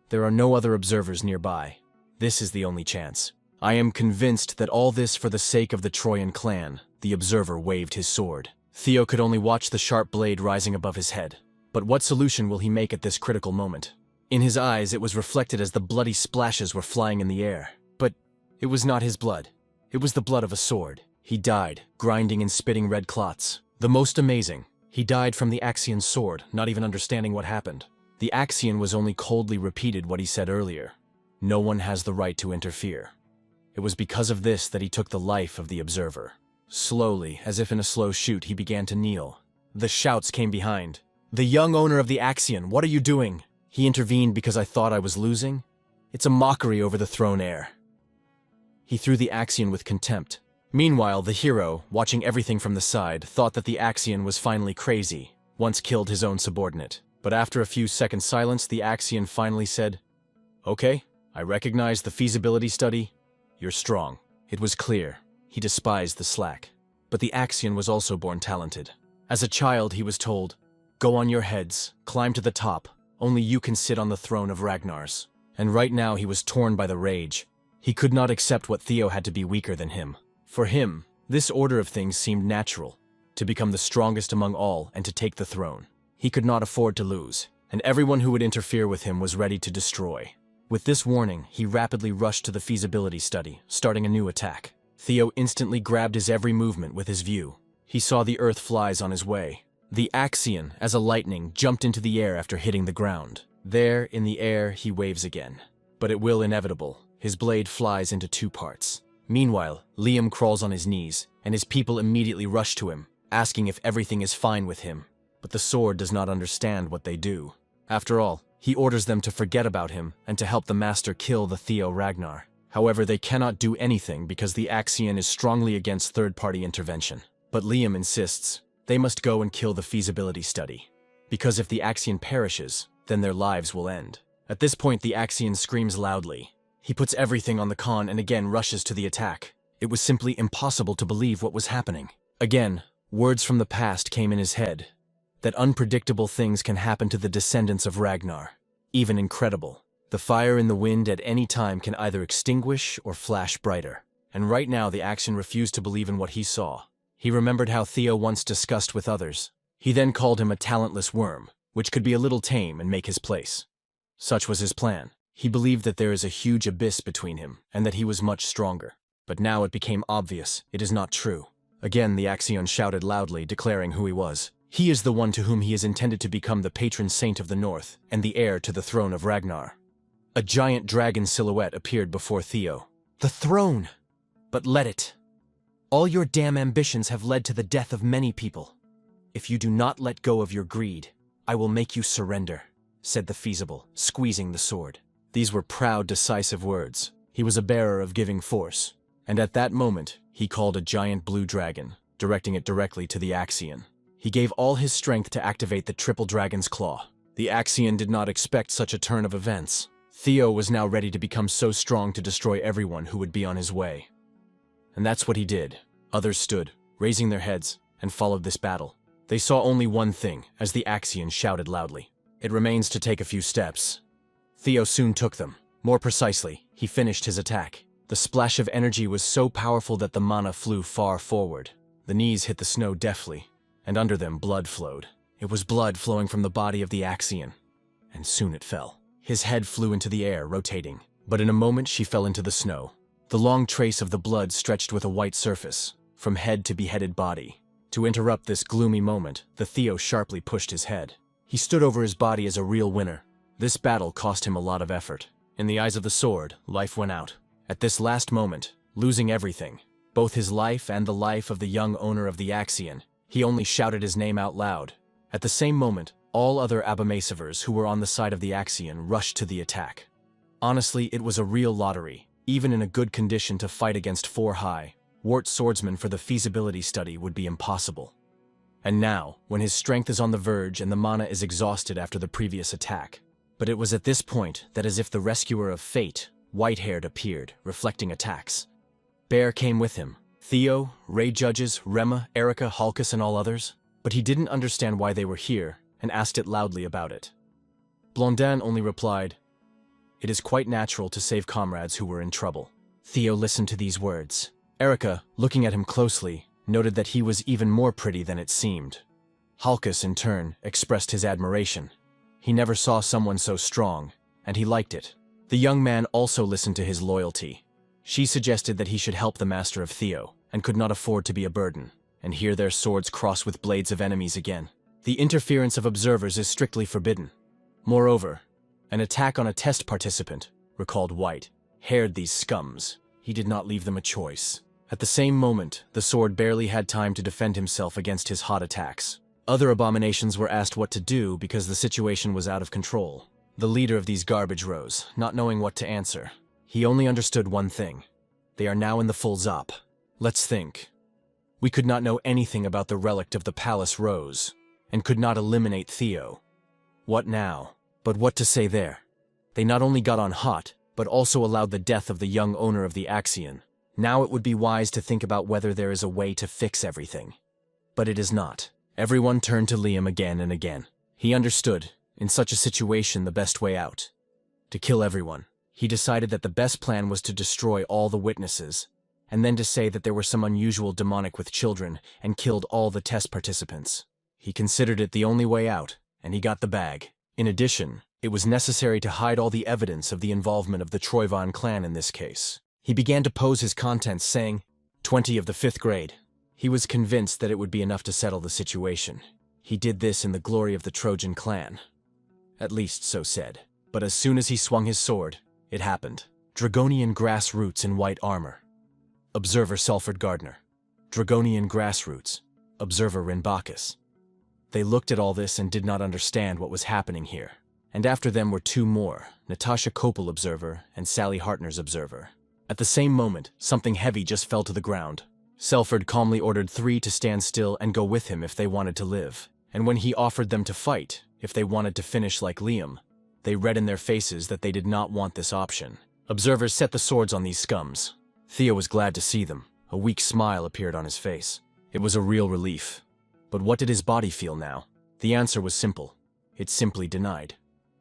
A: There are no other observers nearby. This is the only chance. I am convinced that all this for the sake of the Troyan clan. The observer waved his sword. Theo could only watch the sharp blade rising above his head. But what solution will he make at this critical moment? In his eyes, it was reflected as the bloody splashes were flying in the air. But it was not his blood. It was the blood of a sword. He died, grinding and spitting red clots. The most amazing, he died from the Axion's sword, not even understanding what happened. The Axion was only coldly repeated what he said earlier. No one has the right to interfere. It was because of this that he took the life of the observer. Slowly, as if in a slow shoot, he began to kneel. The shouts came behind. The young owner of the Axion, what are you doing? He intervened because I thought I was losing? It's a mockery over the throne heir. He threw the Axion with contempt. Meanwhile, the hero, watching everything from the side, thought that the Axion was finally crazy, once killed his own subordinate. But after a few seconds' silence, the Axion finally said, "Okay, I recognize the feasibility study. You're strong." It was clear. he despised the slack. But the Axion was also born talented. As a child, he was told, "Go on your heads, climb to the top, only you can sit on the throne of Ragnar's." And right now he was torn by the rage. He could not accept what Theo had to be weaker than him. For him, this order of things seemed natural, to become the strongest among all and to take the throne. He could not afford to lose, and everyone who would interfere with him was ready to destroy. With this warning, he rapidly rushed to the feasibility study, starting a new attack. Theo instantly grabbed his every movement with his view. He saw the earth flies on his way. The Axion, as a lightning, jumped into the air after hitting the ground. There, in the air, he waves again. But it will inevitable. His blade flies into two parts. Meanwhile, Liam crawls on his knees, and his people immediately rush to him, asking if everything is fine with him. But the sword does not understand what they do. After all, he orders them to forget about him and to help the master kill the Theo Ragnar. However, they cannot do anything because the Axion is strongly against third-party intervention. But Liam insists they must go and kill the feasibility study. Because if the Axion perishes, then their lives will end. At this point, the Axion screams loudly. He puts everything on the con and again rushes to the attack. It was simply impossible to believe what was happening. Again, words from the past came in his head. That unpredictable things can happen to the descendants of Ragnar. Even incredible. The fire in the wind at any time can either extinguish or flash brighter. And right now the Axion refused to believe in what he saw. He remembered how Theo once discussed with others. He then called him a talentless worm, which could be a little tame and make his place. Such was his plan. He believed that there is a huge abyss between him, and that he was much stronger. But now it became obvious it is not true. Again the Axion shouted loudly, declaring who he was. He is the one to whom he is intended to become the patron saint of the North, and the heir to the throne of Ragnar. A giant dragon silhouette appeared before Theo. "The throne! But let it. All your damn ambitions have led to the death of many people. If you do not let go of your greed, I will make you surrender," said the Feasible, squeezing the sword. These were proud, decisive words. He was a bearer of giving force. And at that moment, he called a giant blue dragon, directing it directly to the Axion. He gave all his strength to activate the triple dragon's claw. The Axion did not expect such a turn of events. Theo was now ready to become so strong to destroy everyone who would be on his way. And that's what he did. Others stood, raising their heads, and followed this battle. They saw only one thing, as the Axion shouted loudly. "It remains to take a few steps." Theo soon took them. More precisely, he finished his attack. The splash of energy was so powerful that the mana flew far forward. The knees hit the snow deftly, and under them blood flowed. It was blood flowing from the body of the Axion, and soon it fell. His head flew into the air, rotating, but in a moment she fell into the snow. The long trace of the blood stretched with a white surface, from head to beheaded body. To interrupt this gloomy moment, the Theo sharply pushed his head. He stood over his body as a real winner. This battle cost him a lot of effort. In the eyes of the sword, life went out. At this last moment, losing everything, both his life and the life of the young owner of the Axion, he only shouted his name out loud. At the same moment, all other Abimasivers who were on the side of the Axion rushed to the attack. Honestly, it was a real lottery. Even in a good condition to fight against 4 high, Wart swordsmen for the feasibility study would be impossible. And now, when his strength is on the verge and the mana is exhausted after the previous attack. But it was at this point that, as if the rescuer of fate, White-haired appeared, reflecting attacks. Bear came with him. Theo, Ray Judges, Rema, Erica, Halkus, and all others. But he didn't understand why they were here, and asked it loudly about it. Blondin only replied, "It is quite natural to save comrades who were in trouble." Theo listened to these words. Erica, looking at him closely, noted that he was even more pretty than it seemed. Halkus, in turn, expressed his admiration. He never saw someone so strong, and he liked it. The young man also listened to his loyalty. She suggested that he should help the master of Theo, and could not afford to be a burden. And here their swords cross with blades of enemies again. The interference of observers is strictly forbidden. Moreover, an attack on a test participant, recalled White, harried these scums. He did not leave them a choice. At the same moment, the sword barely had time to defend himself against his hot attacks. Other abominations were asked what to do because the situation was out of control. The leader of these garbage rose, not knowing what to answer. He only understood one thing. They are now in the full zop. Let's think. We could not know anything about the relic of the palace rose, and could not eliminate Theo. What now? But what to say there? They not only got on hot, but also allowed the death of the young owner of the Axion. Now it would be wise to think about whether there is a way to fix everything. But it is not. Everyone turned to Liam again and again. He understood, in such a situation, the best way out. To kill everyone. He decided that the best plan was to destroy all the witnesses, and then to say that there were some unusual demonic with children, and killed all the test participants. He considered it the only way out, and he got the bag. In addition, it was necessary to hide all the evidence of the involvement of the Troyvon clan in this case. He began to pose his contents, saying, 20 of the 5th grade. He was convinced that it would be enough to settle the situation. He did this in the glory of the Trojan clan. At least so said. But as soon as he swung his sword, it happened. Dragonian grassroots in white armor. Observer Salford Gardner. Dragonian grassroots. Observer Rinbacchus. They looked at all this and did not understand what was happening here. And after them were 2 more, Natasha Kopel Observer and Sally Hartner's Observer. At the same moment, something heavy just fell to the ground. Selford calmly ordered 3 to stand still and go with him if they wanted to live. And when he offered them to fight, if they wanted to finish like Liam, they read in their faces that they did not want this option. Observers set the swords on these scums. Theo was glad to see them. A weak smile appeared on his face. It was a real relief. But what did his body feel now? The answer was simple. It simply denied.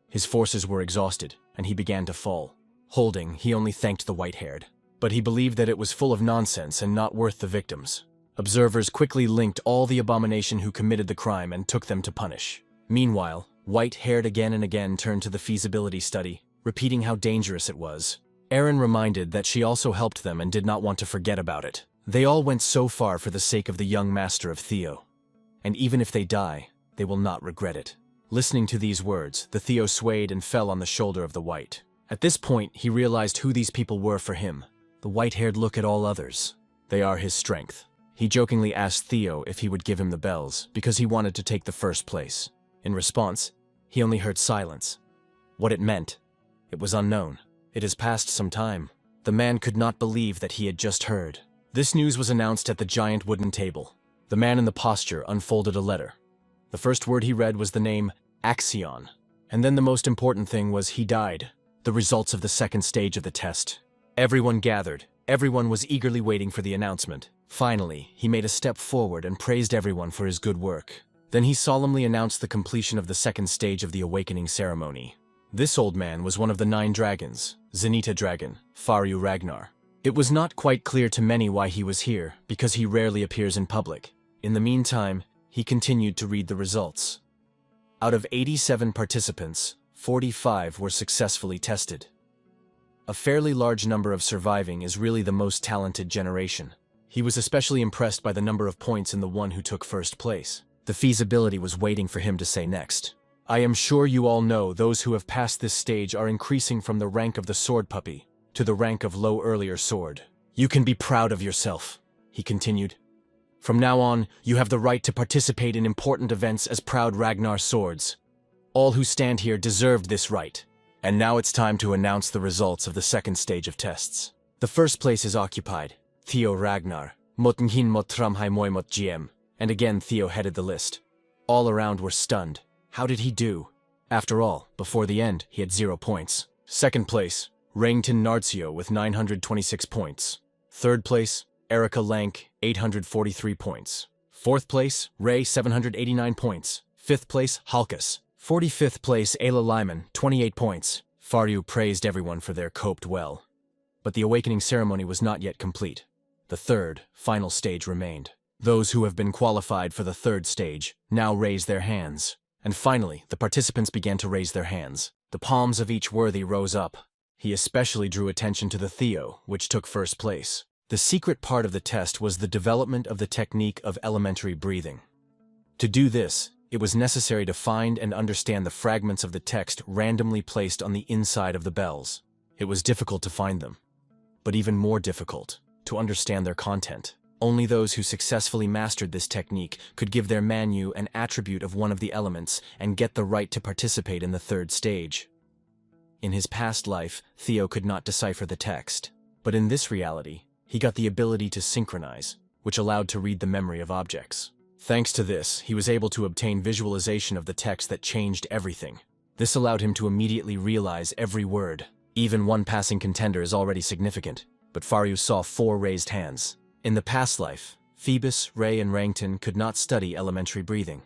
A: His forces were exhausted, and he began to fall. Holding, he only thanked the white-haired. But he believed that it was full of nonsense and not worth the victims. Observers quickly linked all the abomination who committed the crime and took them to punish. Meanwhile, white-haired again and again turned to the feasibility study, repeating how dangerous it was. Erin reminded that she also helped them and did not want to forget about it. They all went so far for the sake of the young master of Theo. And even if they die, they will not regret it. Listening to these words, the Theo swayed and fell on the shoulder of the white. At this point, he realized who these people were for him. The white-haired look at all others. They are his strength. He jokingly asked Theo if he would give him the bells, because he wanted to take the first place. In response, he only heard silence. What it meant, it was unknown. It has passed some time. The man could not believe that he had just heard. This news was announced at the giant wooden table. The man in the posture unfolded a letter. The first word he read was the name Axion. And then the most important thing was he died. The results of the second stage of the test. Everyone gathered. Everyone was eagerly waiting for the announcement. Finally, he made a step forward and praised everyone for his good work. Then he solemnly announced the completion of the second stage of the awakening ceremony. This old man was one of the 9 dragons, Zenita Dragon, Faryu Ragnar. It was not quite clear to many why he was here, because he rarely appears in public. In the meantime, he continued to read the results. Out of 87 participants, 45 were successfully tested. A fairly large number of surviving is really the most talented generation. He was especially impressed by the number of points in the one who took first place. The feasibility was waiting for him to say next. I am sure you all know those who have passed this stage are increasing from the rank of the sword puppy to the rank of low earlier sword. You can be proud of yourself, he continued. From now on, you have the right to participate in important events as proud Ragnar swords. All who stand here deserved this right. And now it's time to announce the results of the second stage of tests. The first place is occupied. Theo Ragnar, Motnghin mot Tramhai Moi mot GM. And again Theo headed the list. All around were stunned. How did he do? After all, before the end, he had 0 points. Second place, Raington Nardzio with 926 points. Third place, Erica Lank, 843 points. Fourth place, Ray, 789 points. Fifth place, Halkus. 45th place, Ayla Lyman, 28 points. Faryu praised everyone for their coped well. But the awakening ceremony was not yet complete. The third, final stage remained. Those who have been qualified for the third stage now raise their hands. And finally, the participants began to raise their hands. The palms of each worthy rose up. He especially drew attention to the Theo, which took first place. The secret part of the test was the development of the technique of elementary breathing. To do this, it was necessary to find and understand the fragments of the text randomly placed on the inside of the bells. It was difficult to find them, but even more difficult, to understand their content. Only those who successfully mastered this technique could give their manu an attribute of one of the elements and get the right to participate in the third stage. In his past life, Theo could not decipher the text, but in this reality, he got the ability to synchronize, which allowed to read the memory of objects. Thanks to this, he was able to obtain visualization of the text that changed everything. This allowed him to immediately realize every word. Even one passing contender is already significant. but Faru saw 4 raised hands. In the past life, Phoebus, Ray, and Rangton could not study elementary breathing.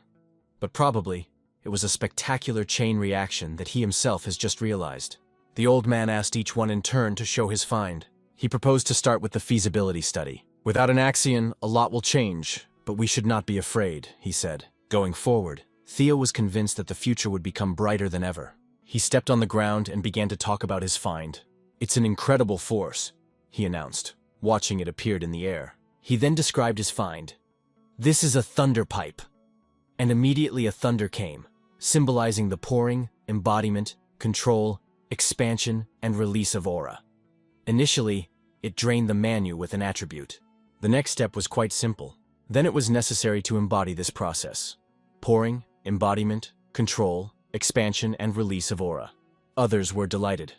A: But probably, it was a spectacular chain reaction that he himself has just realized. The old man asked each one in turn to show his find. He proposed to start with the feasibility study. Without an axion, a lot will change, but we should not be afraid, he said. Going forward, Theo was convinced that the future would become brighter than ever. He stepped on the ground and began to talk about his find. It's an incredible force, he announced, watching it appear in the air. He then described his find. This is a thunder pipe. And immediately a thunder came, symbolizing the pouring, embodiment, control, expansion, and release of aura. Initially, it drained the Manu with an attribute. The next step was quite simple. Then it was necessary to embody this process. Pouring, embodiment, control, expansion, and release of aura. Others were delighted.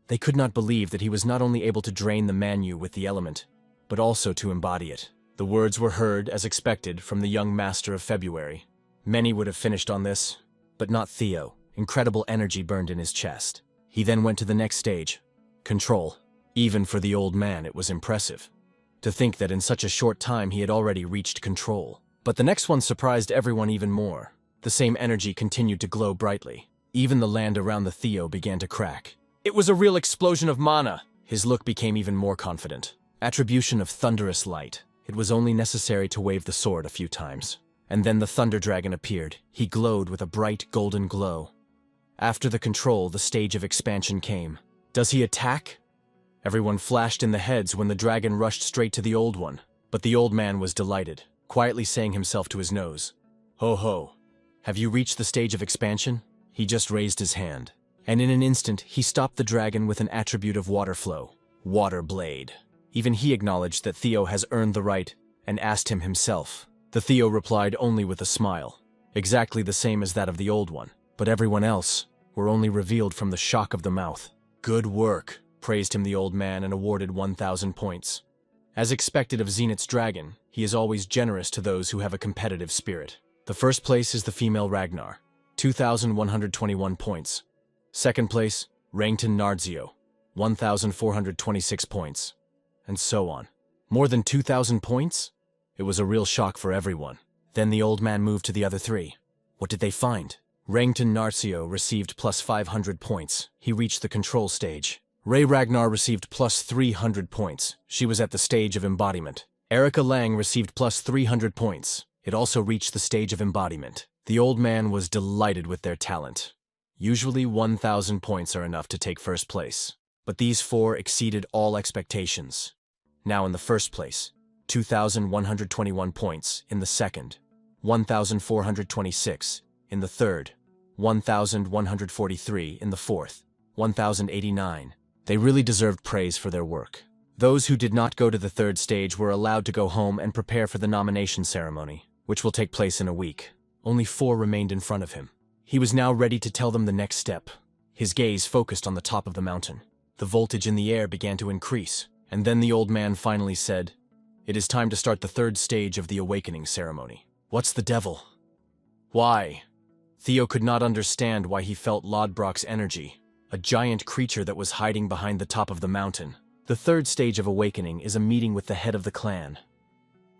A: They could not believe that he was not only able to drain the Manu with the element, but also to embody it. The words were heard, as expected, from the young master of February. Many would have finished on this, but not Theo. Incredible energy burned in his chest. He then went to the next stage, control. Even for the old man, it was impressive. To think that in such a short time he had already reached control. But the next one surprised everyone even more. The same energy continued to glow brightly. Even the land around the Theo began to crack. It was a real explosion of mana! His look became even more confident. Attribution of thunderous light. It was only necessary to wave the sword a few times. And then the Thunder Dragon appeared. He glowed with a bright golden glow. After the control, the stage of expansion came. Does he attack? Everyone flashed in the heads when the dragon rushed straight to the old one. But the old man was delighted, quietly saying himself to his nose, "Ho ho, have you reached the stage of expansion?" He just raised his hand. And in an instant, he stopped the dragon with an attribute of water flow. Water Blade. Even he acknowledged that Theo has earned the right, and asked him himself. The Theo replied only with a smile, exactly the same as that of the old one. But everyone else were only revealed from the shock of the mouth. Good work, praised him the old man and awarded 1,000 points. As expected of Zenith's dragon, he is always generous to those who have a competitive spirit. The first place is the female Ragnar, 2,121 points. Second place, Rangton Nardzio, 1,426 points. And so on. More than 2,000 points? It was a real shock for everyone. Then the old man moved to the other 3. What did they find? Rangton Narcio received plus 500 points. He reached the control stage. Ray Ragnar received plus 300 points. She was at the stage of embodiment. Erica Lang received plus 300 points. It also reached the stage of embodiment. The old man was delighted with their talent. Usually 1,000 points are enough to take first place. But these 4 exceeded all expectations. Now in the first place, 2,121 points in the second, 1,426 in the third, 1,143 in the fourth, 1,089. They really deserved praise for their work. Those who did not go to the third stage were allowed to go home and prepare for the nomination ceremony, which will take place in a week. Only 4 remained in front of him. He was now ready to tell them the next step. His gaze focused on the top of the mountain. The voltage in the air began to increase, and then the old man finally said, "It is time to start the third stage of the awakening ceremony." What's the devil? Why? Theo could not understand why he felt Lodbrok's energy, a giant creature that was hiding behind the top of the mountain. The third stage of awakening is a meeting with the head of the clan.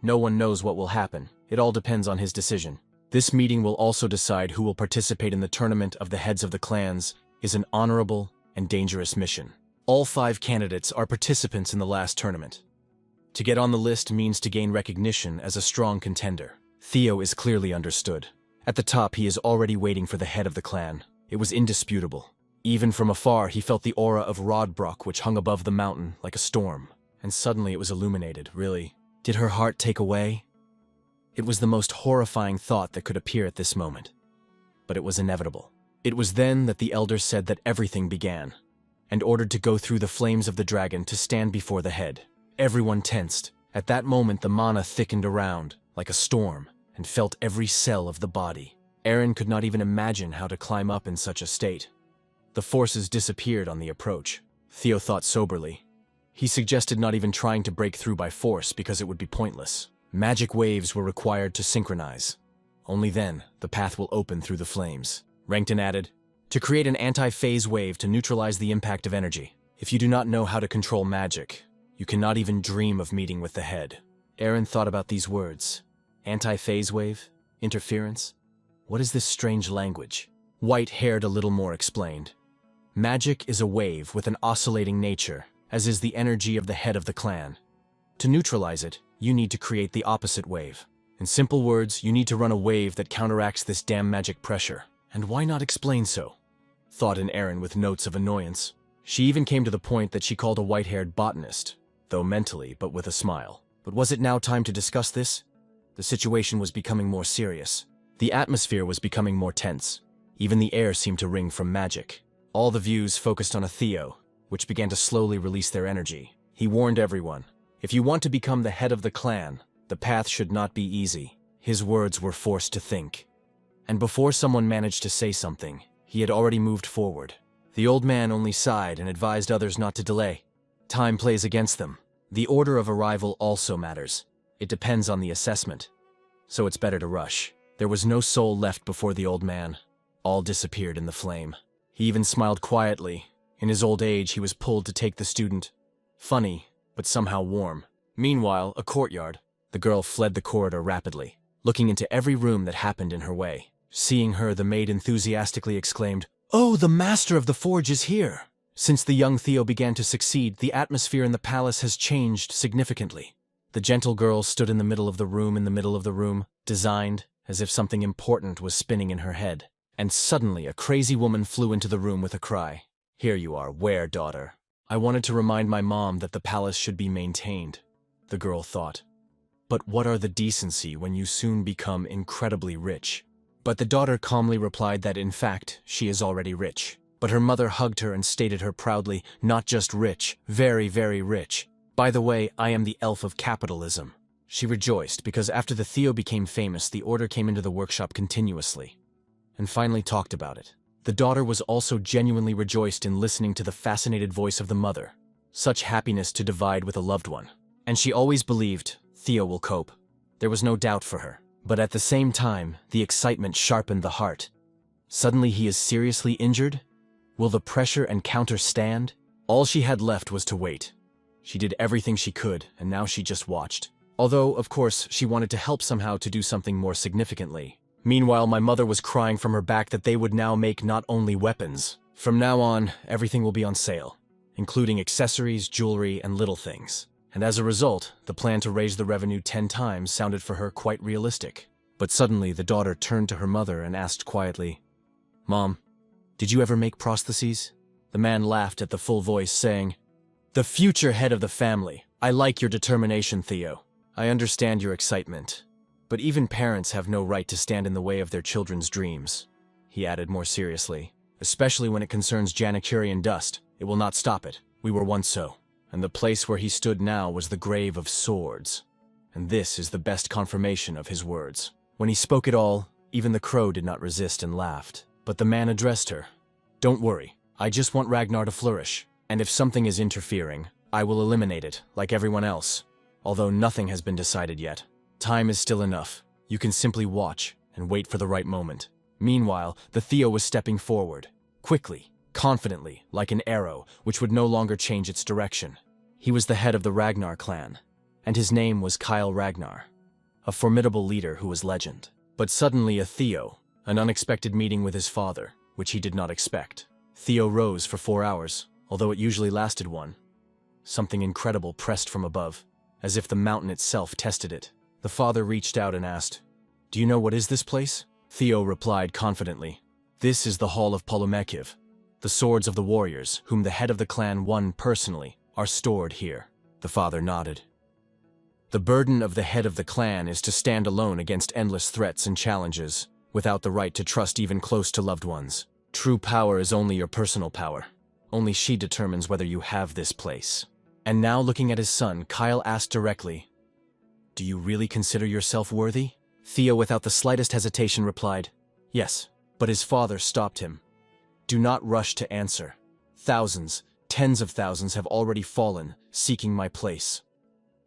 A: No one knows what will happen. It all depends on his decision. This meeting will also decide who will participate in the tournament of the heads of the clans. Is an honorable and dangerous mission. All 5 candidates are participants in the last tournament. To get on the list means to gain recognition as a strong contender. Theo is clearly understood. At the top, he is already waiting for the head of the clan. It was indisputable. Even from afar, he felt the aura of Rodbrok which hung above the mountain like a storm. And suddenly it was illuminated, really. Did her heart take away? It was the most horrifying thought that could appear at this moment. But it was inevitable. It was then that the elder said that everything began, and ordered to go through the flames of the dragon to stand before the head. Everyone tensed. At that moment the mana thickened around, like a storm, and felt every cell of the body. Aaron could not even imagine how to climb up in such a state. The forces disappeared on the approach. Theo thought soberly. He suggested not even trying to break through by force because it would be pointless. Magic waves were required to synchronize. Only then, the path will open through the flames. Rangton added, to create an anti-phase wave to neutralize the impact of energy. If you do not know how to control magic, You cannot even dream of meeting with the head. Aaron thought about these words. Anti-phase wave? Interference? What is this strange language? White-haired a little more explained. Magic is a wave with an oscillating nature, as is the energy of the head of the clan. To neutralize it, you need to create the opposite wave. In simple words, you need to run a wave that counteracts this damn magic pressure. And why not explain so? Thought in Aaron with notes of annoyance. She even came to the point that she called a white-haired botanist, though mentally, but with a smile. But was it now time to discuss this? The situation was becoming more serious. The atmosphere was becoming more tense. Even the air seemed to ring from magic. All the views focused on a Theo, which began to slowly release their energy. He warned everyone, if you want to become the head of the clan, the path should not be easy. His words were forced to think. And before someone managed to say something, he had already moved forward. The old man only sighed and advised others not to delay. Time plays against them. The order of arrival also matters. It depends on the assessment. So it's better to rush. There was no soul left before the old man. All disappeared in the flame. He even smiled quietly. In his old age, he was pulled to take the student. Funny, but somehow warm. Meanwhile, a courtyard. The girl fled the corridor rapidly, looking into every room that happened in her way. Seeing her, the maid enthusiastically exclaimed, "Oh, the master of the forge is here!" Since the young Theo began to succeed, the atmosphere in the palace has changed significantly. The gentle girl stood in the middle of the room, designed as if something important was spinning in her head. And suddenly a crazy woman flew into the room with a cry. "Here you are, where, daughter? I wanted to remind my mom that the palace should be maintained," the girl thought. "But what are the decency when you soon become incredibly rich?" But the daughter calmly replied that in fact, she is already rich. But her mother hugged her and stated her proudly, "Not just rich, very, very rich. By the way, I am the elf of capitalism." She rejoiced because after the Theo became famous, the order came into the workshop continuously, and finally talked about it. The daughter was also genuinely rejoiced in listening to the fascinated voice of the mother. Such happiness to divide with a loved one. And she always believed, Theo will cope. There was no doubt for her. But at the same time, the excitement sharpened the heart. Suddenly he is seriously injured? Will the pressure and counter stand? All she had left was to wait. She did everything she could, and now she just watched. Although, of course, she wanted to help somehow to do something more significantly. Meanwhile, my mother was crying from her back that they would now make not only weapons. From now on, everything will be on sale, including accessories, jewelry, and little things. And as a result, the plan to raise the revenue 10 times sounded for her quite realistic. But suddenly, the daughter turned to her mother and asked quietly, "Mom, did you ever make prostheses?" The man laughed at the full voice, saying, "The future head of the family. I like your determination, Theo. I understand your excitement. But even parents have no right to stand in the way of their children's dreams," he added more seriously. "Especially when it concerns Janikurian dust. It will not stop it. We were once so." And the place where he stood now was the grave of swords. And this is the best confirmation of his words. When he spoke it all, even the crow did not resist and laughed. But the man addressed her. "Don't worry, I just want Ragnar to flourish. And if something is interfering, I will eliminate it, like everyone else. Although nothing has been decided yet. Time is still enough. You can simply watch and wait for the right moment." Meanwhile, the Theo was stepping forward, quickly, confidently, like an arrow, which would no longer change its direction. He was the head of the Ragnar clan, and his name was Kyle Ragnar, a formidable leader who was legend. But suddenly a Theo, an unexpected meeting with his father, which he did not expect. Theo rose for 4 hours, although it usually lasted one. Something incredible pressed from above, as if the mountain itself tested it. The father reached out and asked, "Do you know what is this place?" Theo replied confidently, "This is the Hall of Polumekiv. The swords of the warriors, whom the head of the clan won personally, are stored here." The father nodded. "The burden of the head of the clan is to stand alone against endless threats and challenges, without the right to trust even close to loved ones. True power is only your personal power. Only she determines whether you have this place." And now looking at his son, Kyle asked directly, "Do you really consider yourself worthy?" Theo, without the slightest hesitation, replied, "Yes." But his father stopped him. "Do not rush to answer. Thousands, tens of thousands have already fallen, seeking my place."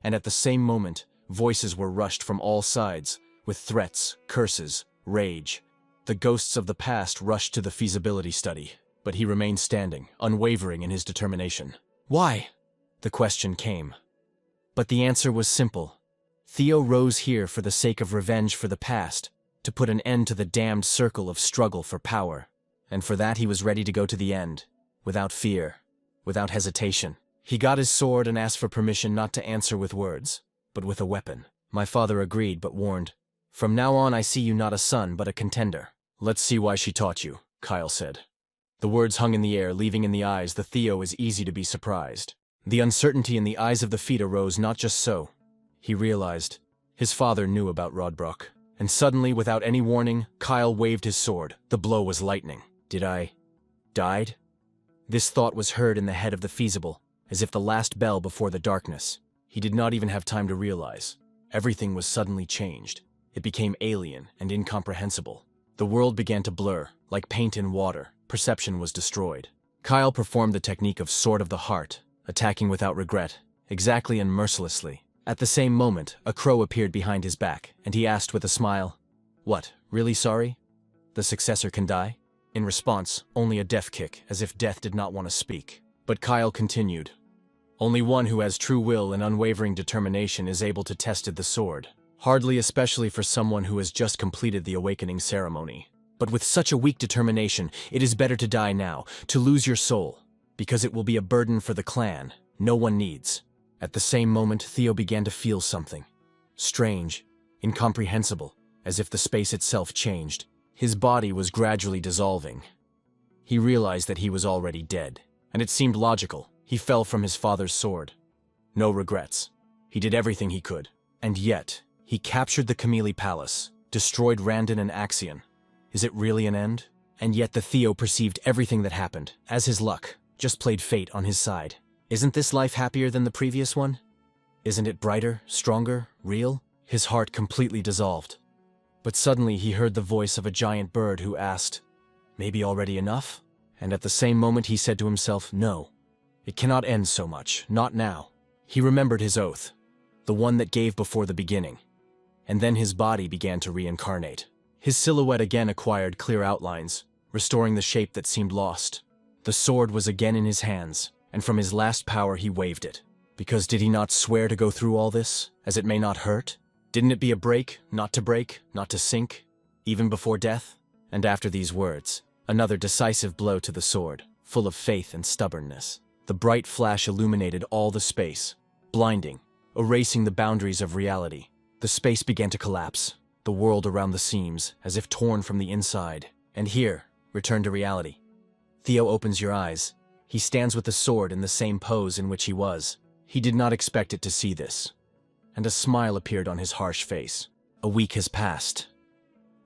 A: And at the same moment, voices were rushed from all sides, with threats, curses, rage. The ghosts of the past rushed to the feasibility study, but he remained standing, unwavering in his determination. "Why?" the question came. But the answer was simple. Theo rose here for the sake of revenge for the past, to put an end to the damned circle of struggle for power. And for that he was ready to go to the end, without fear, without hesitation. He got his sword and asked for permission not to answer with words, but with a weapon. My father agreed, but warned, "From now on I see you not a son, but a contender." "Let's see why she taught you," Kyle said. The words hung in the air, leaving in the eyes the Theo is easy to be surprised. The uncertainty in the eyes of the Feta rose not just so. He realized his father knew about Rodbrok. And suddenly, without any warning, Kyle waved his sword. The blow was lightning. Did I died? This thought was heard in the head of the feasible, as if the last bell before the darkness. He did not even have time to realize. Everything was suddenly changed. It became alien and incomprehensible. The world began to blur, like paint in water. Perception was destroyed. Kyle performed the technique of Sword of the Heart, attacking without regret, exactly and mercilessly. At the same moment, a crow appeared behind his back, and he asked with a smile, "What, really sorry? The successor can die?" In response, only a death kick, as if death did not want to speak. But Kyle continued, "Only one who has true will and unwavering determination is able to test the sword. Hardly especially for someone who has just completed the awakening ceremony. But with such a weak determination, it is better to die now, to lose your soul, because it will be a burden for the clan no one needs." At the same moment, Theo began to feel something. Strange, incomprehensible, as if the space itself changed. His body was gradually dissolving. He realized that he was already dead, and it seemed logical. He fell from his father's sword. No regrets. He did everything he could. And yet, he captured the Camille Palace, destroyed Randon and Axion. Is it really an end? And yet the Theo perceived everything that happened, as his luck, just played fate on his side. Isn't this life happier than the previous one? Isn't it brighter, stronger, real? His heart completely dissolved. But suddenly he heard the voice of a giant bird who asked, "Maybe already enough?" And at the same moment he said to himself, "No, it cannot end so much, not now." He remembered his oath, the one that gave before the beginning. And then his body began to reincarnate. His silhouette again acquired clear outlines, restoring the shape that seemed lost. The sword was again in his hands, and from his last power he waved it. Because did he not swear to go through all this, as it may not hurt? Didn't it be a break, not to sink, even before death? And after these words, another decisive blow to the sword, full of faith and stubbornness. The bright flash illuminated all the space, blinding, erasing the boundaries of reality. The space began to collapse, the world around the seams, as if torn from the inside. And here, return to reality. Theo opens your eyes. He stands with the sword in the same pose in which he was. He did not expect it to see this. And a smile appeared on his harsh face. A week has passed.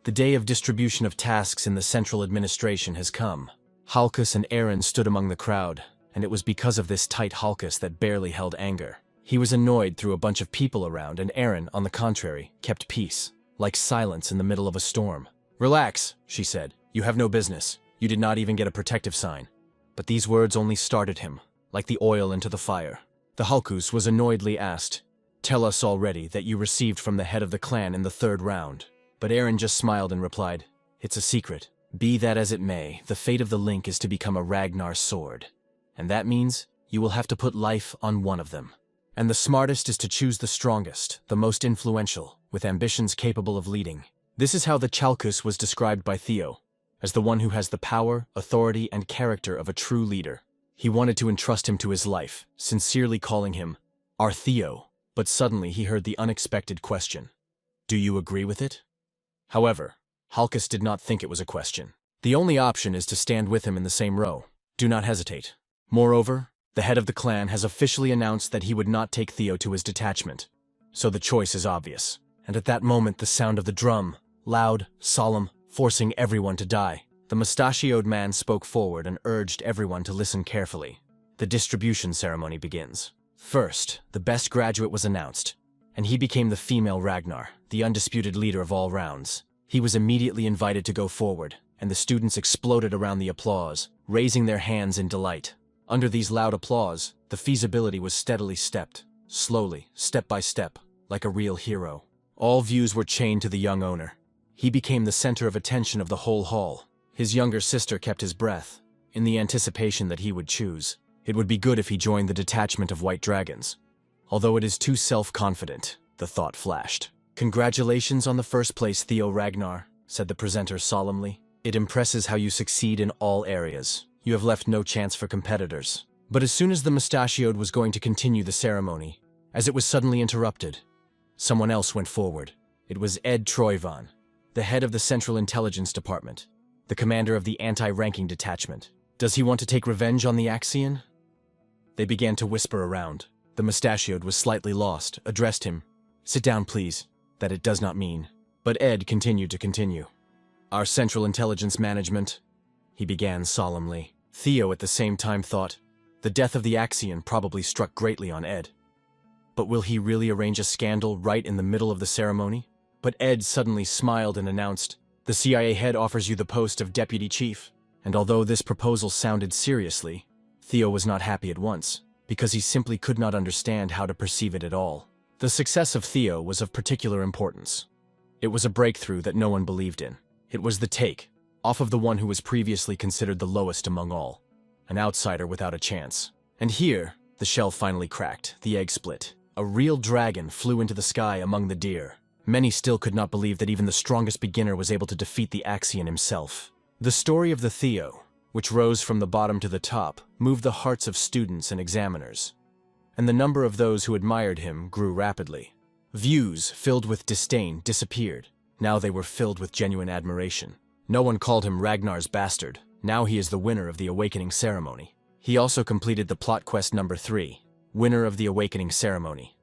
A: The day of distribution of tasks in the central administration has come. Halkus and Aaron stood among the crowd, and it was because of this tight Halkus that barely held anger. He was annoyed through a bunch of people around, and Aaron, on the contrary, kept peace, like silence in the middle of a storm. "Relax," she said. "You have no business. You did not even get a protective sign." But these words only started him, like the oil into the fire. The Halkus was annoyedly asked, "Tell us already that you received from the head of the clan in the 3rd round. But Aaron just smiled and replied, "It's a secret. Be that as it may, the fate of the Link is to become a Ragnar sword. And that means you will have to put life on one of them. And the smartest is to choose the strongest, the most influential, with ambitions capable of leading." This is how the Chalkus was described by Theo, as the one who has the power, authority, and character of a true leader. He wanted to entrust him to his life, sincerely calling him our Theo. But suddenly he heard the unexpected question. "Do you agree with it?" However, Halkus did not think it was a question. The only option is to stand with him in the same row. Do not hesitate. Moreover, the head of the clan has officially announced that he would not take Theo to his detachment. So the choice is obvious. And at that moment the sound of the drum, loud, solemn, forcing everyone to die. The mustachioed man spoke forward and urged everyone to listen carefully. The distribution ceremony begins. First, the best graduate was announced, and he became the female Ragnar, the undisputed leader of all rounds. He was immediately invited to go forward, and the students exploded around the applause, raising their hands in delight. Under these loud applause, the feasibility was steadily stepped, slowly, step by step, like a real hero. All views were chained to the young owner. He became the center of attention of the whole hall. His younger sister kept his breath, in the anticipation that he would choose. It would be good if he joined the detachment of white dragons. although it is too self-confident, the thought flashed. "Congratulations on the first place, Theo Ragnar," said the presenter solemnly. "It impresses how you succeed in all areas. You have left no chance for competitors." But as soon as the mustachioed was going to continue the ceremony, as it was suddenly interrupted, someone else went forward. It was Ed Troyvon, the head of the Central Intelligence Department, the commander of the anti-ranking detachment. Does he want to take revenge on the Axion? They began to whisper around. The mustachioed was slightly lost, addressed him. "Sit down, please." That it does not mean. But Ed continued to continue. "Our Central Intelligence Management," he began solemnly. Theo at the same time thought, the death of the Axion probably struck greatly on Ed. But will he really arrange a scandal right in the middle of the ceremony? But Ed suddenly smiled and announced, "The CIA head offers you the post of deputy chief." And although this proposal sounded seriously, Theo was not happy at once, because he simply could not understand how to perceive it at all. The success of Theo was of particular importance. It was a breakthrough that no one believed in. It was the take off of the one who was previously considered the lowest among all, an outsider without a chance. And here, the shell finally cracked, the egg split. A real dragon flew into the sky among the deer. Many still could not believe that even the strongest beginner was able to defeat the Axion himself. The story of the Theo, which rose from the bottom to the top, moved the hearts of students and examiners, and the number of those who admired him grew rapidly. Views filled with disdain disappeared. Now they were filled with genuine admiration. No one called him Ragnar's bastard. Now he is the winner of the Awakening ceremony. He also completed the plot quest number 3, winner of the Awakening ceremony.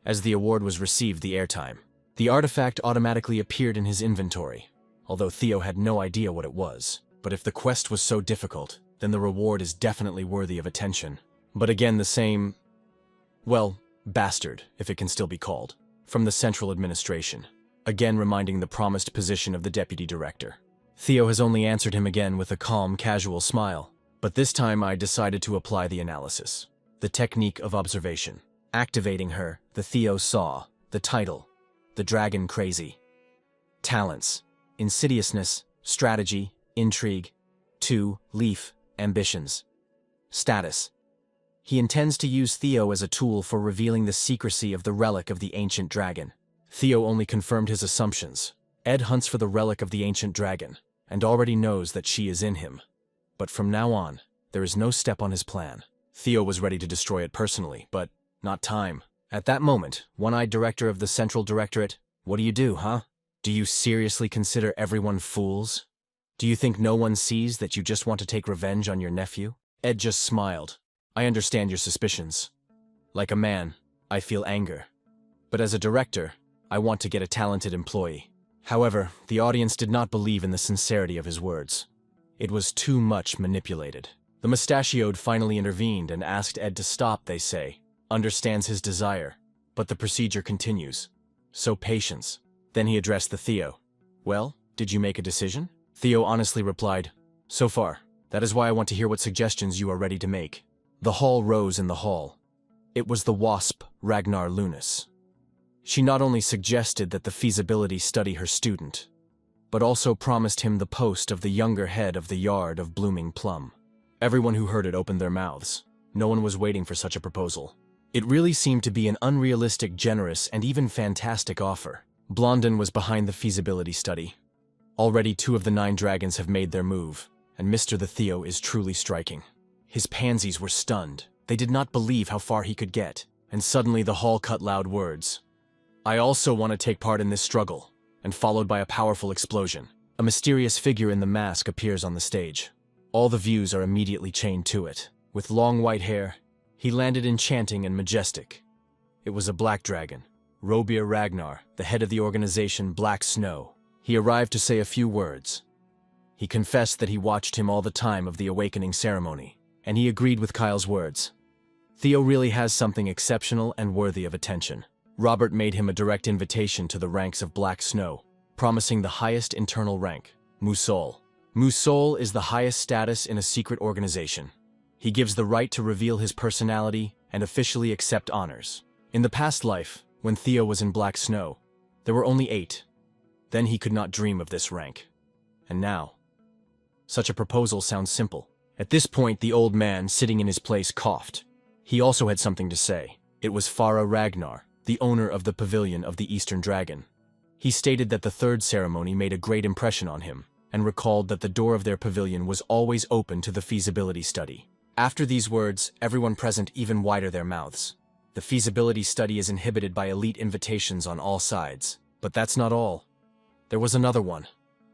A: As the award was received the airtime, the artifact automatically appeared in his inventory, although Theo had no idea what it was. But if the quest was so difficult, then the reward is definitely worthy of attention. But again the same, well, bastard, if it can still be called, from the central administration, again reminding the promised position of the deputy director. Theo has only answered him again with a calm, casual smile. But this time I decided to apply the analysis, the technique of observation. Activating her, the Theo saw, the title, the dragon crazy. Talents, insidiousness, strategy, intrigue. 2, leaf, ambitions. Status. He intends to use Theo as a tool for revealing the secrecy of the relic of the ancient dragon. Theo only confirmed his assumptions. Ed hunts for the relic of the ancient dragon, and already knows that she is in him. But from now on, there is no step on his plan. Theo was ready to destroy it personally, but not time. At that moment, one-eyed director of the Central Directorate, "What do you do, huh? Do you seriously consider everyone fools? Do you think no one sees that you just want to take revenge on your nephew?" Ed just smiled. "I understand your suspicions. Like a man, I feel anger. But as a director, I want to get a talented employee." However, the audience did not believe in the sincerity of his words. It was too much manipulated. The mustachioed finally intervened and asked Ed to stop, they say. Understands his desire, but the procedure continues. So patience. Then he addressed the Theo. "Well, did you make a decision?" Theo honestly replied, "So far. That is why I want to hear what suggestions you are ready to make." The hall rose in the hall. It was the wasp, Ragnar Lunas. She not only suggested that the feasibility study her student, but also promised him the post of the younger head of the Yard of Blooming Plum. Everyone who heard it opened their mouths. No one was waiting for such a proposal. It really seemed to be an unrealistic, generous, and even fantastic offer. Blondin was behind the feasibility study. Already 2 of the 9 dragons have made their move, and Mr. the Theo is truly striking. His pansies were stunned. They did not believe how far he could get, and suddenly the hall cut loud words. "I also want to take part in this struggle," and followed by a powerful explosion. A mysterious figure in the mask appears on the stage. All the views are immediately chained to it. With long white hair, he landed enchanting and majestic. It was a black dragon, Robir Ragnar, the head of the organization Black Snow. He arrived to say a few words. He confessed that he watched him all the time of the Awakening ceremony, and he agreed with Kyle's words. Theo really has something exceptional and worthy of attention. Robert made him a direct invitation to the ranks of Black Snow, promising the highest internal rank, Musol. Musol is the highest status in a secret organization. He gives the right to reveal his personality and officially accept honors. In the past life, when Theo was in Black Snow, there were only 8. Then he could not dream of this rank. And now, such a proposal sounds simple. At this point, the old man, sitting in his place, coughed. He also had something to say. It was Farah Ragnar, the owner of the Pavilion of the Eastern Dragon. He stated that the third ceremony made a great impression on him, and recalled that the door of their pavilion was always open to the feasibility study. After these words, everyone present even widened their mouths. The feasibility study is inhibited by elite invitations on all sides. But that's not all. There was another one.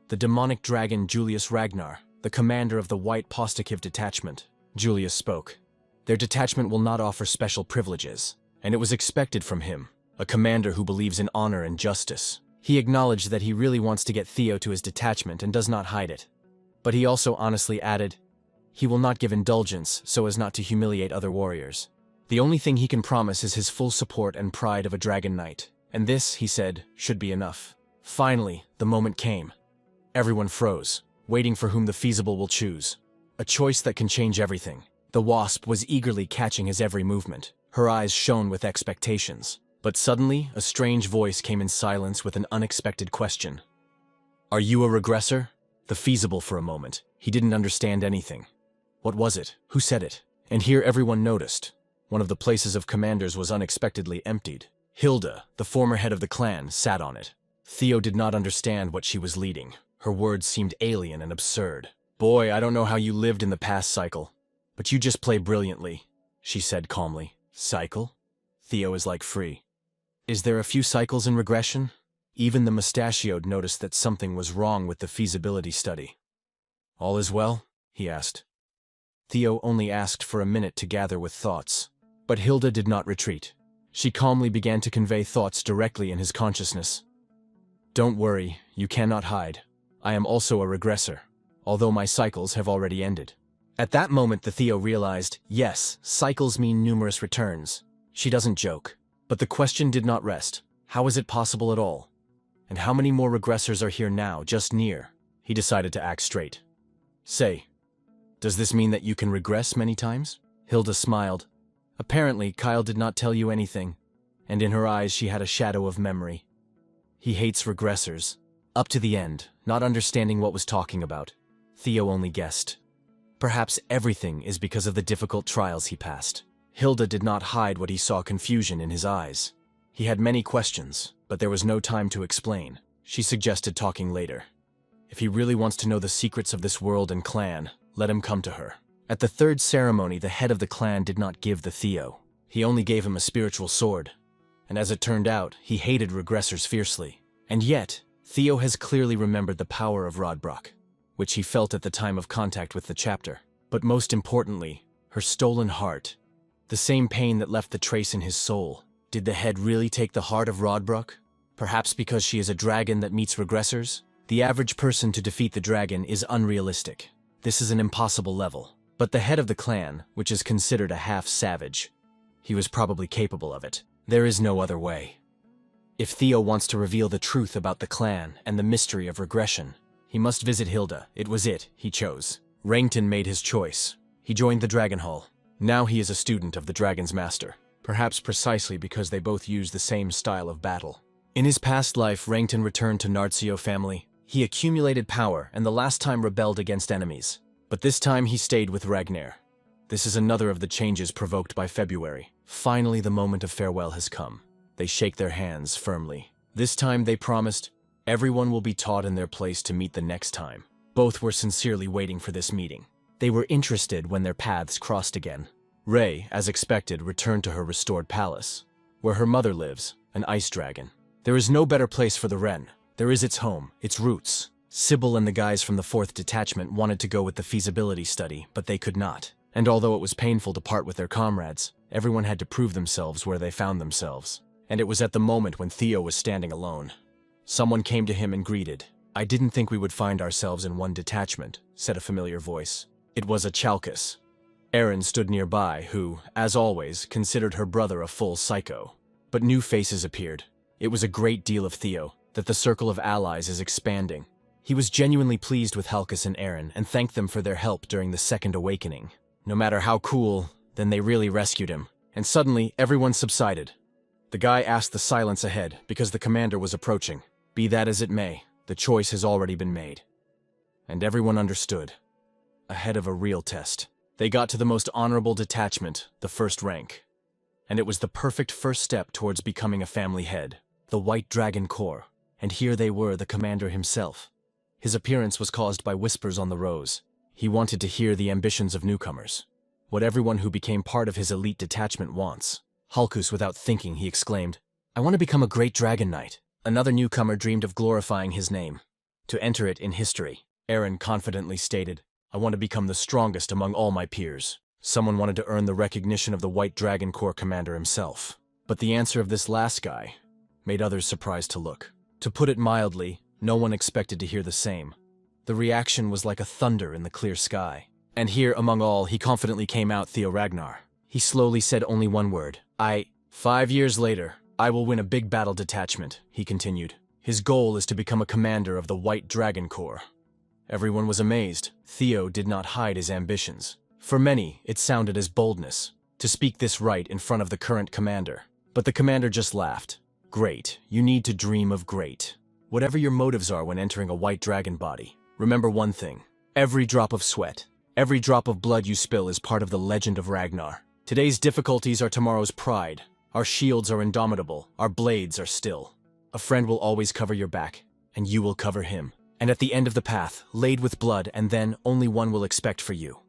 A: The demonic dragon Julius Ragnar, the commander of the White Postakiv detachment. Julius spoke. Their detachment will not offer special privileges, and it was expected from him, a commander who believes in honor and justice. He acknowledged that he really wants to get Theo to his detachment and does not hide it. But he also honestly added, he will not give indulgence so as not to humiliate other warriors. The only thing he can promise is his full support and pride of a dragon knight. And this, he said, should be enough. Finally, the moment came. Everyone froze, waiting for whom the feasible will choose. A choice that can change everything. The wasp was eagerly catching his every movement. Her eyes shone with expectations. But suddenly, a strange voice came in silence with an unexpected question. Are you a regressor? The feasible for a moment. He didn't understand anything. What was it? Who said it? And here everyone noticed. One of the places of commanders was unexpectedly emptied. Hilda, the former head of the clan, sat on it. Theo did not understand what she was leading. Her words seemed alien and absurd. Boy, I don't know how you lived in the past cycle, but you just play brilliantly, she said calmly. Cycle? Theo is like free. Is there a few cycles in regression? Even the mustachioed noticed that something was wrong with the feasibility study. All is well? He asked. Theo only asked for a minute to gather with thoughts. But Hilda did not retreat. She calmly began to convey thoughts directly in his consciousness. Don't worry, you cannot hide. I am also a regressor, although my cycles have already ended. At that moment the Theo realized, yes, cycles mean numerous returns. She doesn't joke. But the question did not rest. How is it possible at all? And how many more regressors are here now, just near? He decided to act straight. Say, does this mean that you can regress many times? Hilda smiled. Apparently, Kyle did not tell you anything, and in her eyes she had a shadow of memory. He hates regressors. Up to the end, not understanding what was talking about. Theo only guessed. Perhaps everything is because of the difficult trials he passed. Hilda did not hide what he saw, confusion in his eyes. He had many questions, but there was no time to explain. She suggested talking later. If he really wants to know the secrets of this world and clan, let him come to her. At the third ceremony, the head of the clan did not give the Theo. He only gave him a spiritual sword. And as it turned out, he hated regressors fiercely. And yet, Theo has clearly remembered the power of Rodbrock, which he felt at the time of contact with the chapter. But most importantly, her stolen heart. The same pain that left the trace in his soul. Did the head really take the heart of Rodbrock? Perhaps because she is a dragon that meets regressors? The average person to defeat the dragon is unrealistic. This is an impossible level. But the head of the clan, which is considered a half-savage, he was probably capable of it. There is no other way. If Theo wants to reveal the truth about the clan and the mystery of regression, he must visit Hilda. It was it he chose. Rankton made his choice. He joined the Dragon Hall. Now he is a student of the Dragon's Master, perhaps precisely because they both use the same style of battle. In his past life, Rankton returned to Nartzio family. He accumulated power and the last time rebelled against enemies. But this time he stayed with Ragnar. This is another of the changes provoked by February. Finally, the moment of farewell has come. They shake their hands firmly. This time they promised, everyone will be taught in their place to meet the next time. Both were sincerely waiting for this meeting. They were interested when their paths crossed again. Rei, as expected, returned to her restored palace, where her mother lives, an ice dragon. There is no better place for the Wren. There is its home, its roots. Sybil and the guys from the 4th Detachment wanted to go with the feasibility study, but they could not. And although it was painful to part with their comrades, everyone had to prove themselves where they found themselves. And it was at the moment when Theo was standing alone. Someone came to him and greeted. I didn't think we would find ourselves in one detachment, said a familiar voice. It was a Chalcus. Aaron stood nearby, who, as always, considered her brother a full psycho. But new faces appeared. It was a great deal of Theo, that the circle of allies is expanding. He was genuinely pleased with Halkus and Aaron and thanked them for their help during the second awakening. No matter how cool, then they really rescued him. And suddenly, everyone subsided. The guy asked the silence ahead because the commander was approaching. Be that as it may, the choice has already been made. And everyone understood. Ahead of a real test. They got to the most honorable detachment, the first rank. and it was the perfect first step towards becoming a family head. The White Dragon Corps. And here they were, the commander himself. His appearance was caused by whispers on the rows. He wanted to hear the ambitions of newcomers. What everyone who became part of his elite detachment wants. Halkus, without thinking, he exclaimed, "I want to become a great dragon knight." Another newcomer dreamed of glorifying his name, to enter it in history. Aaron confidently stated, "I want to become the strongest among all my peers." Someone wanted to earn the recognition of the White Dragon Corps commander himself. But the answer of this last guy made others surprised to look. To put it mildly, no one expected to hear the same. The reaction was like a thunder in the clear sky. And here, among all, he confidently came out, Theo Ragnar. He slowly said only one word. 5 years later, I will win a big battle detachment," he continued. His goal is to become a commander of the White Dragon Corps. Everyone was amazed. Theo did not hide his ambitions. For many, it sounded as boldness, to speak this right in front of the current commander. But the commander just laughed. "Great, you need to dream of great. Whatever your motives are when entering a white dragon body, remember one thing. Every drop of sweat, every drop of blood you spill is part of the legend of Ragnar. Today's difficulties are tomorrow's pride. Our shields are indomitable, our blades are still. A friend will always cover your back, and you will cover him. And at the end of the path, laid with blood, and then only one will expect for you.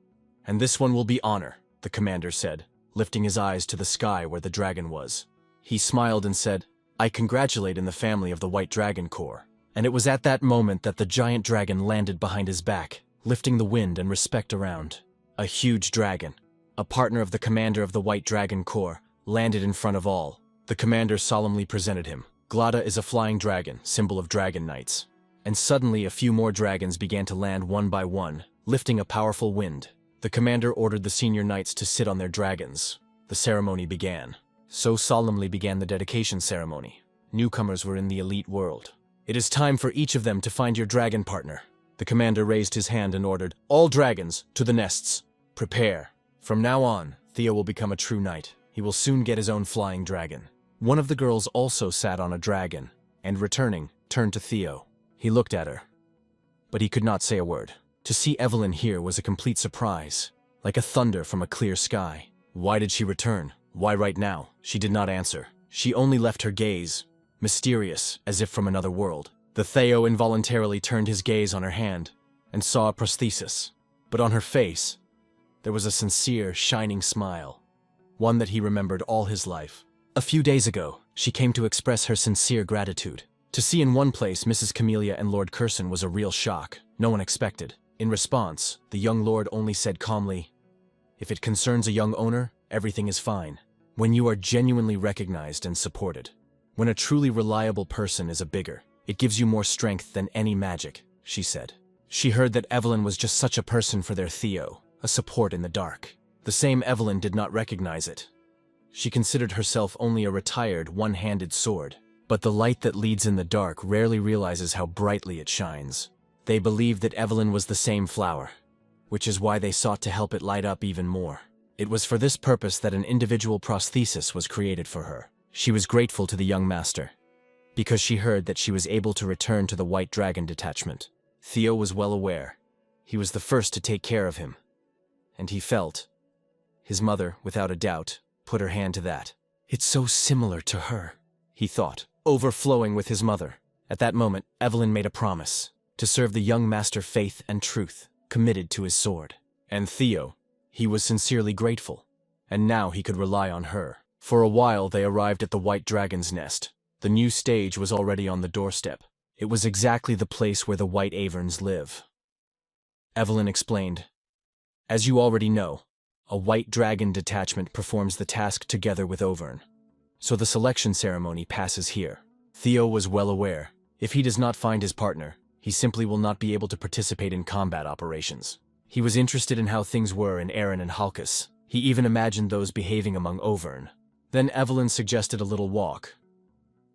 A: And this one will be honor," the commander said, lifting his eyes to the sky where the dragon was. He smiled and said, "I congratulate in the family of the White Dragon Corps." And it was at that moment that the giant dragon landed behind his back, lifting the wind and respect around. A huge dragon, a partner of the commander of the White Dragon Corps, landed in front of all. The commander solemnly presented him. Glada is a flying dragon, symbol of dragon knights. And suddenly a few more dragons began to land one by one, lifting a powerful wind. The commander ordered the senior knights to sit on their dragons. The ceremony began. So solemnly began the dedication ceremony. Newcomers were in the elite world. "It is time for each of them to find your dragon partner." The commander raised his hand and ordered, "All dragons, to the nests. Prepare." From now on, Theo will become a true knight. He will soon get his own flying dragon. One of the girls also sat on a dragon, and returning, turned to Theo. He looked at her, but he could not say a word. To see Evelyn here was a complete surprise, like a thunder from a clear sky. Why did she return? Why right now? She did not answer. She only left her gaze, mysterious, as if from another world. The Theo involuntarily turned his gaze on her hand, and saw a prosthesis. But on her face, there was a sincere, shining smile, one that he remembered all his life. A few days ago, she came to express her sincere gratitude. To see in one place Mrs. Camellia and Lord Curson was a real shock. No one expected. In response, the young lord only said calmly, "If it concerns a young owner, everything is fine. When you are genuinely recognized and supported. When a truly reliable person is a bigger, it gives you more strength than any magic," she said. She heard that Evelyn was just such a person for their Theo, a support in the dark. The same Evelyn did not recognize it. She considered herself only a retired, one-handed sword. But the light that leads in the dark rarely realizes how brightly it shines. They believed that Evelyn was the same flower, which is why they sought to help it light up even more. It was for this purpose that an individual prosthesis was created for her. She was grateful to the young master, because she heard that she was able to return to the White Dragon detachment. Theo was well aware. He was the first to take care of him. And he felt. His mother, without a doubt, put her hand to that. "It's so similar to her," he thought, overflowing with his mother. At that moment, Evelyn made a promise to serve the young master faith and truth, committed to his sword. And Theo, he was sincerely grateful, and now he could rely on her. For a while they arrived at the White Dragon's nest. The new stage was already on the doorstep. It was exactly the place where the White Averns live. Evelyn explained, "As you already know, a White Dragon detachment performs the task together with Auvergne. So the selection ceremony passes here." Theo was well aware. If he does not find his partner, he simply will not be able to participate in combat operations. He was interested in how things were in Aaron and Halkus. He even imagined those behaving among Auvergne. Then Evelyn suggested a little walk.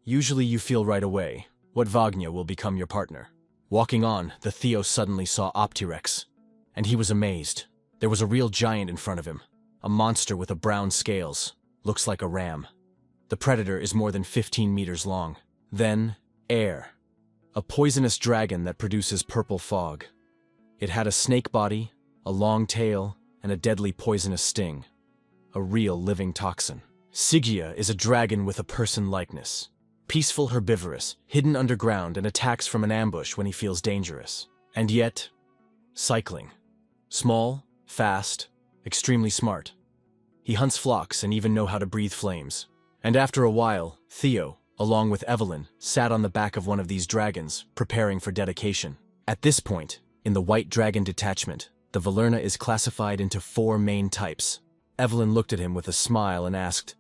A: "Usually you feel right away what Vagna will become your partner." Walking on, the Theo suddenly saw Optirex, and he was amazed. There was a real giant in front of him, a monster with a brown scales, looks like a ram. The predator is more than 15 meters long. Then, air. A poisonous dragon that produces purple fog. It had a snake body, a long tail, and a deadly poisonous sting. A real living toxin. Sigia is a dragon with a person likeness. Peaceful herbivorous, hidden underground and attacks from an ambush when he feels dangerous. And yet, cycling. Small, fast, extremely smart. He hunts flocks and even know how to breathe flames. And after a while, Theo, along with Evelyn, sat on the back of one of these dragons, preparing for dedication. At this point, in the White Dragon detachment, the Valerna is classified into 4 main types. Evelyn looked at him with a smile and asked,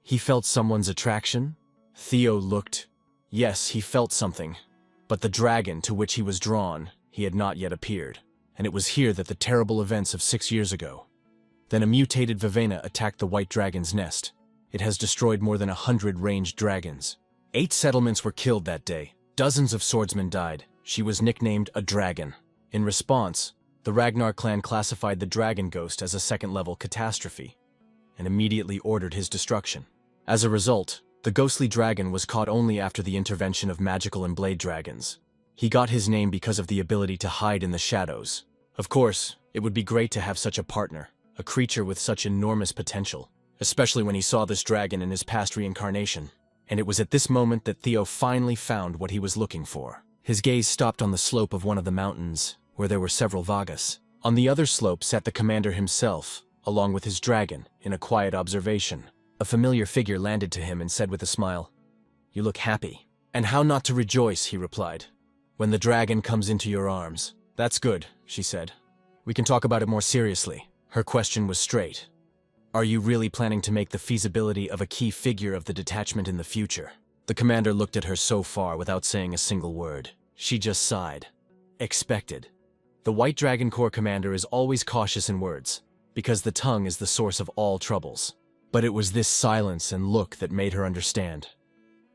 A: "He felt someone's attraction?" Theo looked. Yes, he felt something. But the dragon to which he was drawn, he had not yet appeared. And it was here that the terrible events of 6 years ago. Then a mutated Vivena attacked the White Dragon's nest. It has destroyed more than 100 ranged dragons. 8 settlements were killed that day. Dozens of swordsmen died. She was nicknamed a dragon. In response, the Ragnar clan classified the dragon ghost as a second-level catastrophe and immediately ordered his destruction. As a result, the ghostly dragon was caught only after the intervention of magical and blade dragons. He got his name because of the ability to hide in the shadows. Of course, it would be great to have such a partner, a creature with such enormous potential, especially when he saw this dragon in his past reincarnation. And it was at this moment that Theo finally found what he was looking for. His gaze stopped on the slope of one of the mountains, where there were several Vagas. On the other slope sat the commander himself, along with his dragon, in a quiet observation. A familiar figure landed to him and said with a smile, "You look happy." "And how not to rejoice," he replied, "when the dragon comes into your arms." "That's good," she said. "We can talk about it more seriously." Her question was straight. "Are you really planning to make the feasibility of a key figure of the detachment in the future?" The commander looked at her so far without saying a single word. She just sighed. Expected. The White Dragon Corps commander is always cautious in words, because the tongue is the source of all troubles. But it was this silence and look that made her understand.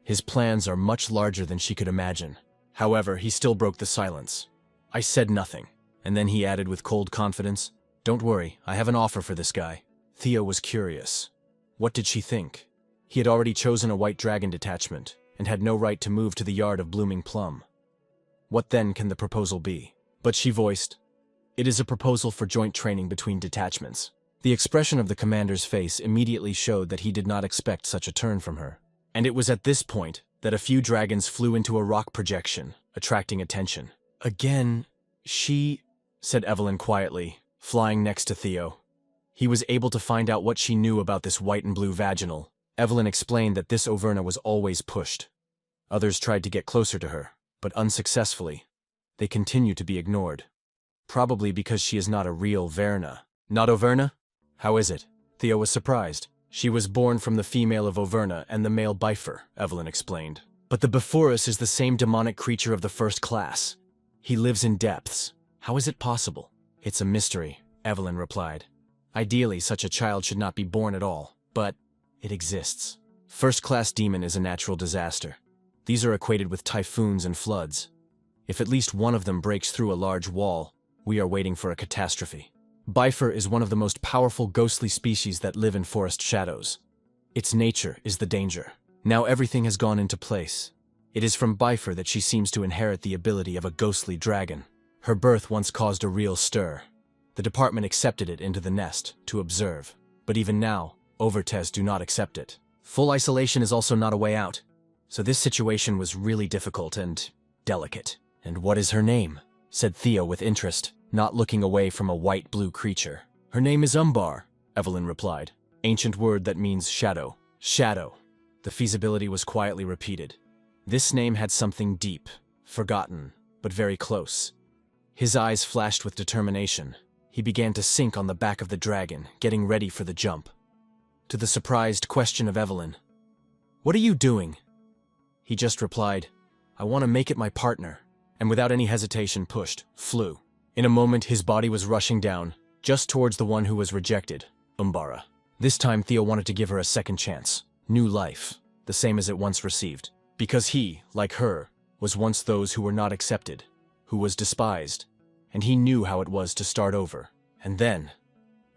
A: His plans are much larger than she could imagine. However, he still broke the silence. "I said nothing," and then he added with cold confidence, "Don't worry, I have an offer for this guy." Theo was curious. What did she think? He had already chosen a White Dragon detachment, and had no right to move to the yard of Blooming Plum. What then can the proposal be? But she voiced, "It is a proposal for joint training between detachments." The expression of the commander's face immediately showed that he did not expect such a turn from her. And it was at this point that a few dragons flew into a rock projection, attracting attention. "Again, she," said Evelyn quietly, flying next to Theo. He was able to find out what she knew about this white and blue vaginal. Evelyn explained that this Overna was always pushed. Others tried to get closer to her, but unsuccessfully. They continue to be ignored. Probably because she is not a real Verna. "Not Overna? How is it?" Theo was surprised. "She was born from the female of Overna and the male Bifer," Evelyn explained. "But the Bifurus is the same demonic creature of the first class. He lives in depths. How is it possible?" "It's a mystery," Evelyn replied. "Ideally, such a child should not be born at all, but it exists. First-class demon is a natural disaster. These are equated with typhoons and floods. If at least one of them breaks through a large wall, we are waiting for a catastrophe. Bifer is one of the most powerful ghostly species that live in forest shadows. Its nature is the danger. Now everything has gone into place. It is from Bifer that she seems to inherit the ability of a ghostly dragon. Her birth once caused a real stir. The department accepted it into the nest to observe. But even now, Overtes do not accept it. Full isolation is also not a way out. So this situation was really difficult and delicate. "And what is her name?" said Theo with interest, not looking away from a white-blue creature. "Her name is Umbar," Evelyn replied. "Ancient word that means shadow." Shadow. The feasibility was quietly repeated. This name had something deep, forgotten, but very close. His eyes flashed with determination. He began to sink on the back of the dragon, getting ready for the jump. To the surprised question of Evelyn, "What are you doing?" He just replied, "I want to make it my partner," and without any hesitation flew. In a moment his body was rushing down, just towards the one who was rejected, Umbara. This time Theo wanted to give her a second chance, new life, the same as it once received. Because he, like her, was once those who were not accepted, who was despised, and he knew how it was to start over. And then,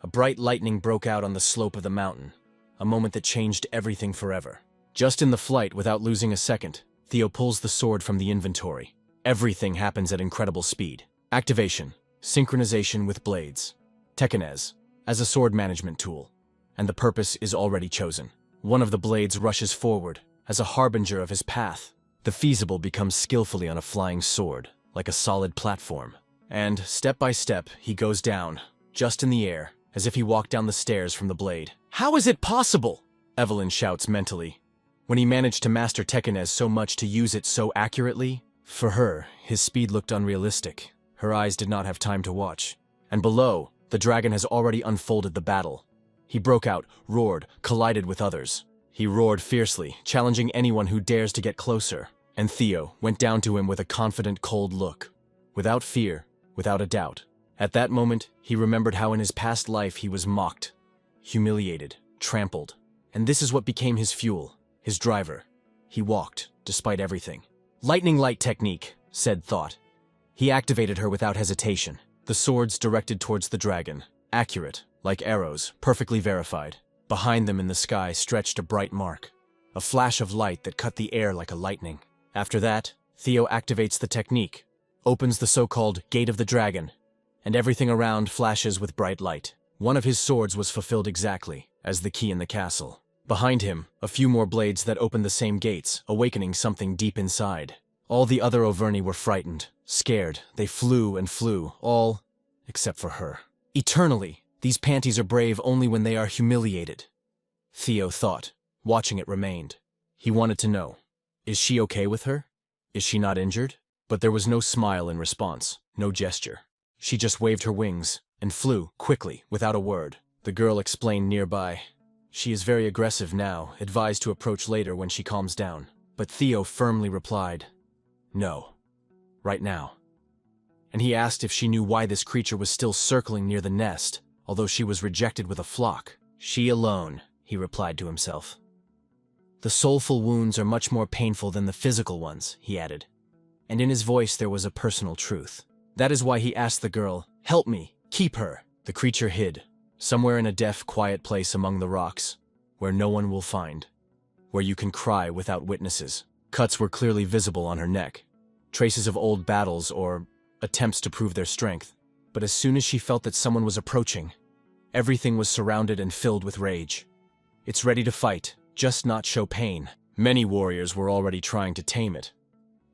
A: a bright lightning broke out on the slope of the mountain, a moment that changed everything forever. Just in the flight, without losing a second, Theo pulls the sword from the inventory. Everything happens at incredible speed. Activation, synchronization with blades. Tekinez, as a sword management tool. And the purpose is already chosen. One of the blades rushes forward, as a harbinger of his path. The feasible becomes skillfully on a flying sword, like a solid platform. And, step by step, he goes down, just in the air, as if he walked down the stairs from the blade. How is it possible? Evelyn shouts mentally. When he managed to master Tekkenez so much to use it so accurately, for her, his speed looked unrealistic. Her eyes did not have time to watch. And below, the dragon has already unfolded the battle. He broke out, roared, collided with others. He roared fiercely, challenging anyone who dares to get closer. And Theo went down to him with a confident, cold look. Without fear, without a doubt. At that moment, he remembered how in his past life he was mocked, humiliated, trampled. And this is what became his fuel, his driver. He walked, despite everything. Lightning light technique, said Thought. He activated her without hesitation. The swords directed towards the dragon, accurate, like arrows, perfectly verified. Behind them in the sky stretched a bright mark, a flash of light that cut the air like a lightning. After that, Theo activates the technique, opens the so-called Gate of the Dragon, and everything around flashes with bright light. One of his swords was fulfilled exactly, as the key in the castle. Behind him, a few more blades that opened the same gates, awakening something deep inside. All the other Auvergne were frightened, scared. They flew and flew, all except for her. Eternally, these panties are brave only when they are humiliated. Theo thought, watching it remained. He wanted to know, is she okay with her? Is she not injured? But there was no smile in response, no gesture. She just waved her wings and flew, quickly, without a word. The girl explained nearby. She is very aggressive now, advised to approach later when she calms down. But Theo firmly replied, no. Right now. And he asked if she knew why this creature was still circling near the nest, although she was rejected with a flock. She alone, he replied to himself. The soulful wounds are much more painful than the physical ones, he added. And in his voice there was a personal truth. That is why he asked the girl, help me, keep her. The creature hid, somewhere in a deaf, quiet place among the rocks, where no one will find, where you can cry without witnesses. Cuts were clearly visible on her neck, traces of old battles or attempts to prove their strength. But as soon as she felt that someone was approaching, everything was surrounded and filled with rage. It's ready to fight, just not show pain. Many warriors were already trying to tame it,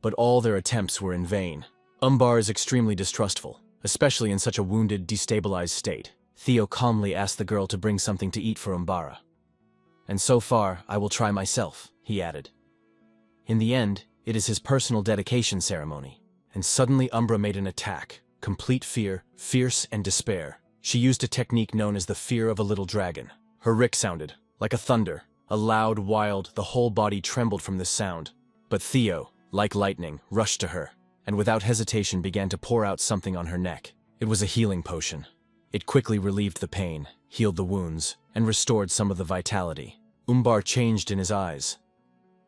A: but all their attempts were in vain. Umbar is extremely distrustful, especially in such a wounded, destabilized state. Theo calmly asked the girl to bring something to eat for Umbara. And so far, I will try myself, he added. In the end, it is his personal dedication ceremony. And suddenly Umbra made an attack, complete fear, fierce and despair. She used a technique known as the fear of a little dragon. Her rick sounded, like a thunder, a loud, wild, the whole body trembled from this sound. But Theo, like lightning, rushed to her, and without hesitation began to pour out something on her neck. It was a healing potion. It quickly relieved the pain, healed the wounds, and restored some of the vitality. Umbar changed in his eyes.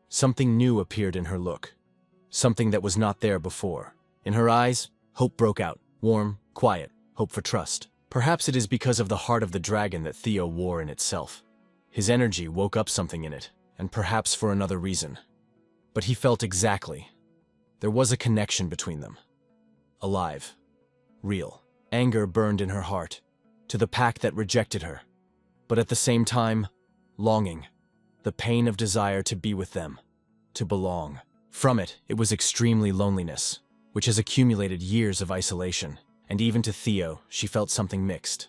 A: Something new appeared in her look, something that was not there before. In her eyes, hope broke out, warm, quiet, hope for trust. Perhaps it is because of the heart of the dragon that Theo wore in itself. His energy woke up something in it, and perhaps for another reason. But he felt exactly. There was a connection between them. Alive. Real. Anger burned in her heart, to the pack that rejected her. But at the same time, longing. The pain of desire to be with them. To belong. From it, it was extremely loneliness, which has accumulated years of isolation. And even to Theo, she felt something mixed.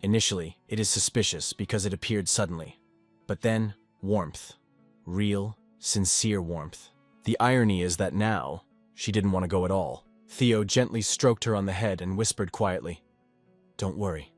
A: Initially, it is suspicious because it appeared suddenly. But then, warmth. Real, sincere warmth. The irony is that now, she didn't want to go at all. Theo gently stroked her on the head and whispered quietly, "Don't worry.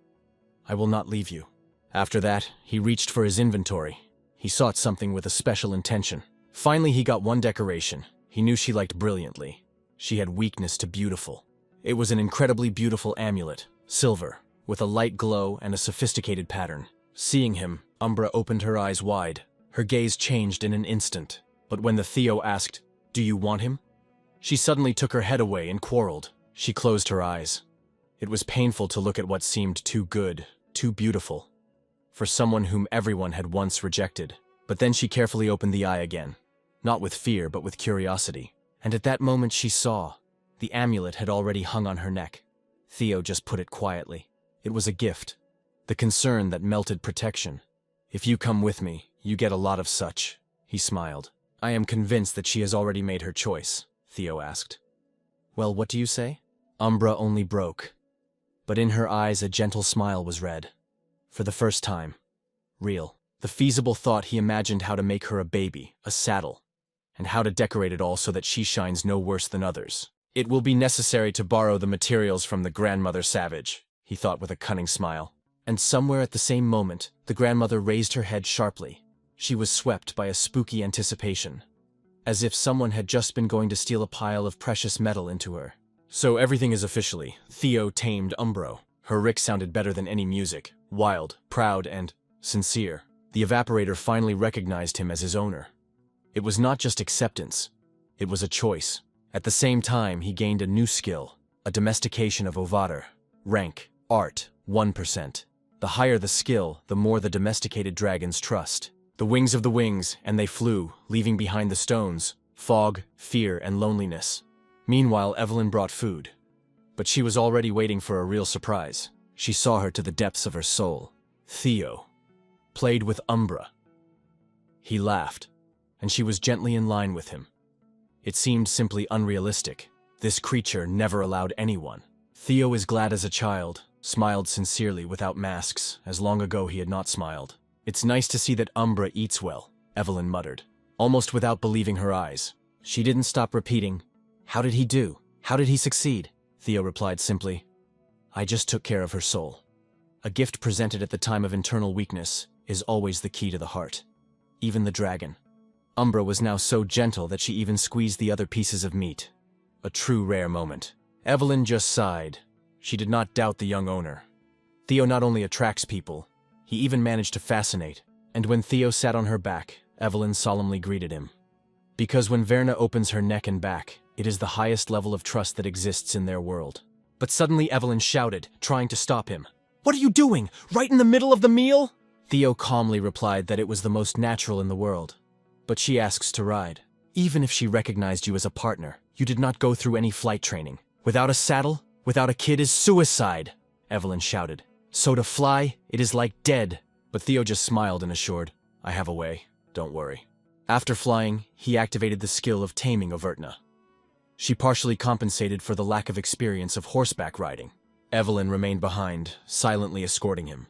A: I will not leave you." After that, he reached for his inventory. He sought something with a special intention. Finally, he got one decoration he knew she liked brilliantly. She had weakness to beautiful. It was an incredibly beautiful amulet, silver, with a light glow and a sophisticated pattern. Seeing him, Umbra opened her eyes wide. Her gaze changed in an instant. But when the Theo asked, "Do you want him?" she suddenly took her head away and quarreled. She closed her eyes. It was painful to look at what seemed too good, too beautiful, for someone whom everyone had once rejected. But then she carefully opened the eye again, not with fear but with curiosity. And at that moment she saw, the amulet had already hung on her neck. Theo just put it quietly. It was a gift, the concern that melted protection. "If you come with me, You get a lot of such. He smiled. I am convinced that she has already made her choice, Theo asked. Well, what do you say? Umbra only broke. But in her eyes a gentle smile was read. For the first time. Real. The feasible thought he imagined how to make her a baby, a saddle, and how to decorate it all so that she shines no worse than others. It will be necessary to borrow the materials from the grandmother savage, he thought with a cunning smile. And somewhere at the same moment, the grandmother raised her head sharply. She was swept by a spooky anticipation, as if someone had just been going to steal a pile of precious metal into her. So everything is officially. Theo tamed Umbro. Her rick sounded better than any music, wild, proud, and sincere. The evaporator finally recognized him as his owner. It was not just acceptance, it was a choice. At the same time, he gained a new skill, a domestication of Ovatar. Rank, Art, 1%. The higher the skill, the more the domesticated dragons trust. The wings of the wings, and they flew, leaving behind the stones, fog, fear, and loneliness. Meanwhile, Evelyn brought food. But she was already waiting for a real surprise. She saw her to the depths of her soul. Theo played with Umbra. He laughed, and she was gently in line with him. It seemed simply unrealistic. This creature never allowed anyone. Theo is glad as a child, smiled sincerely without masks, as long ago he had not smiled. It's nice to see that Umbra eats well, Evelyn muttered, almost without believing her eyes. She didn't stop repeating, How did he do? How did he succeed? Theo replied simply, I just took care of her soul. A gift presented at the time of internal weakness is always the key to the heart. Even the dragon. Umbra was now so gentle that she even squeezed the other pieces of meat. A true rare moment. Evelyn just sighed. She did not doubt the young owner. Theo not only attracts people, he even managed to fascinate. And when Theo sat on her back, Evelyn solemnly greeted him. Because when Verna opens her neck and back, it is the highest level of trust that exists in their world. But suddenly Evelyn shouted, trying to stop him. What are you doing? Right in the middle of the meal? Theo calmly replied that it was the most natural in the world. But she asks to ride. Even if she recognized you as a partner, you did not go through any flight training. Without a saddle, without a kid is suicide, Evelyn shouted. So to fly, it is like dead. But Theo just smiled and assured, I have a way, don't worry. After flying, he activated the skill of taming Overtna. She partially compensated for the lack of experience of horseback riding. Evelyn remained behind, silently escorting him.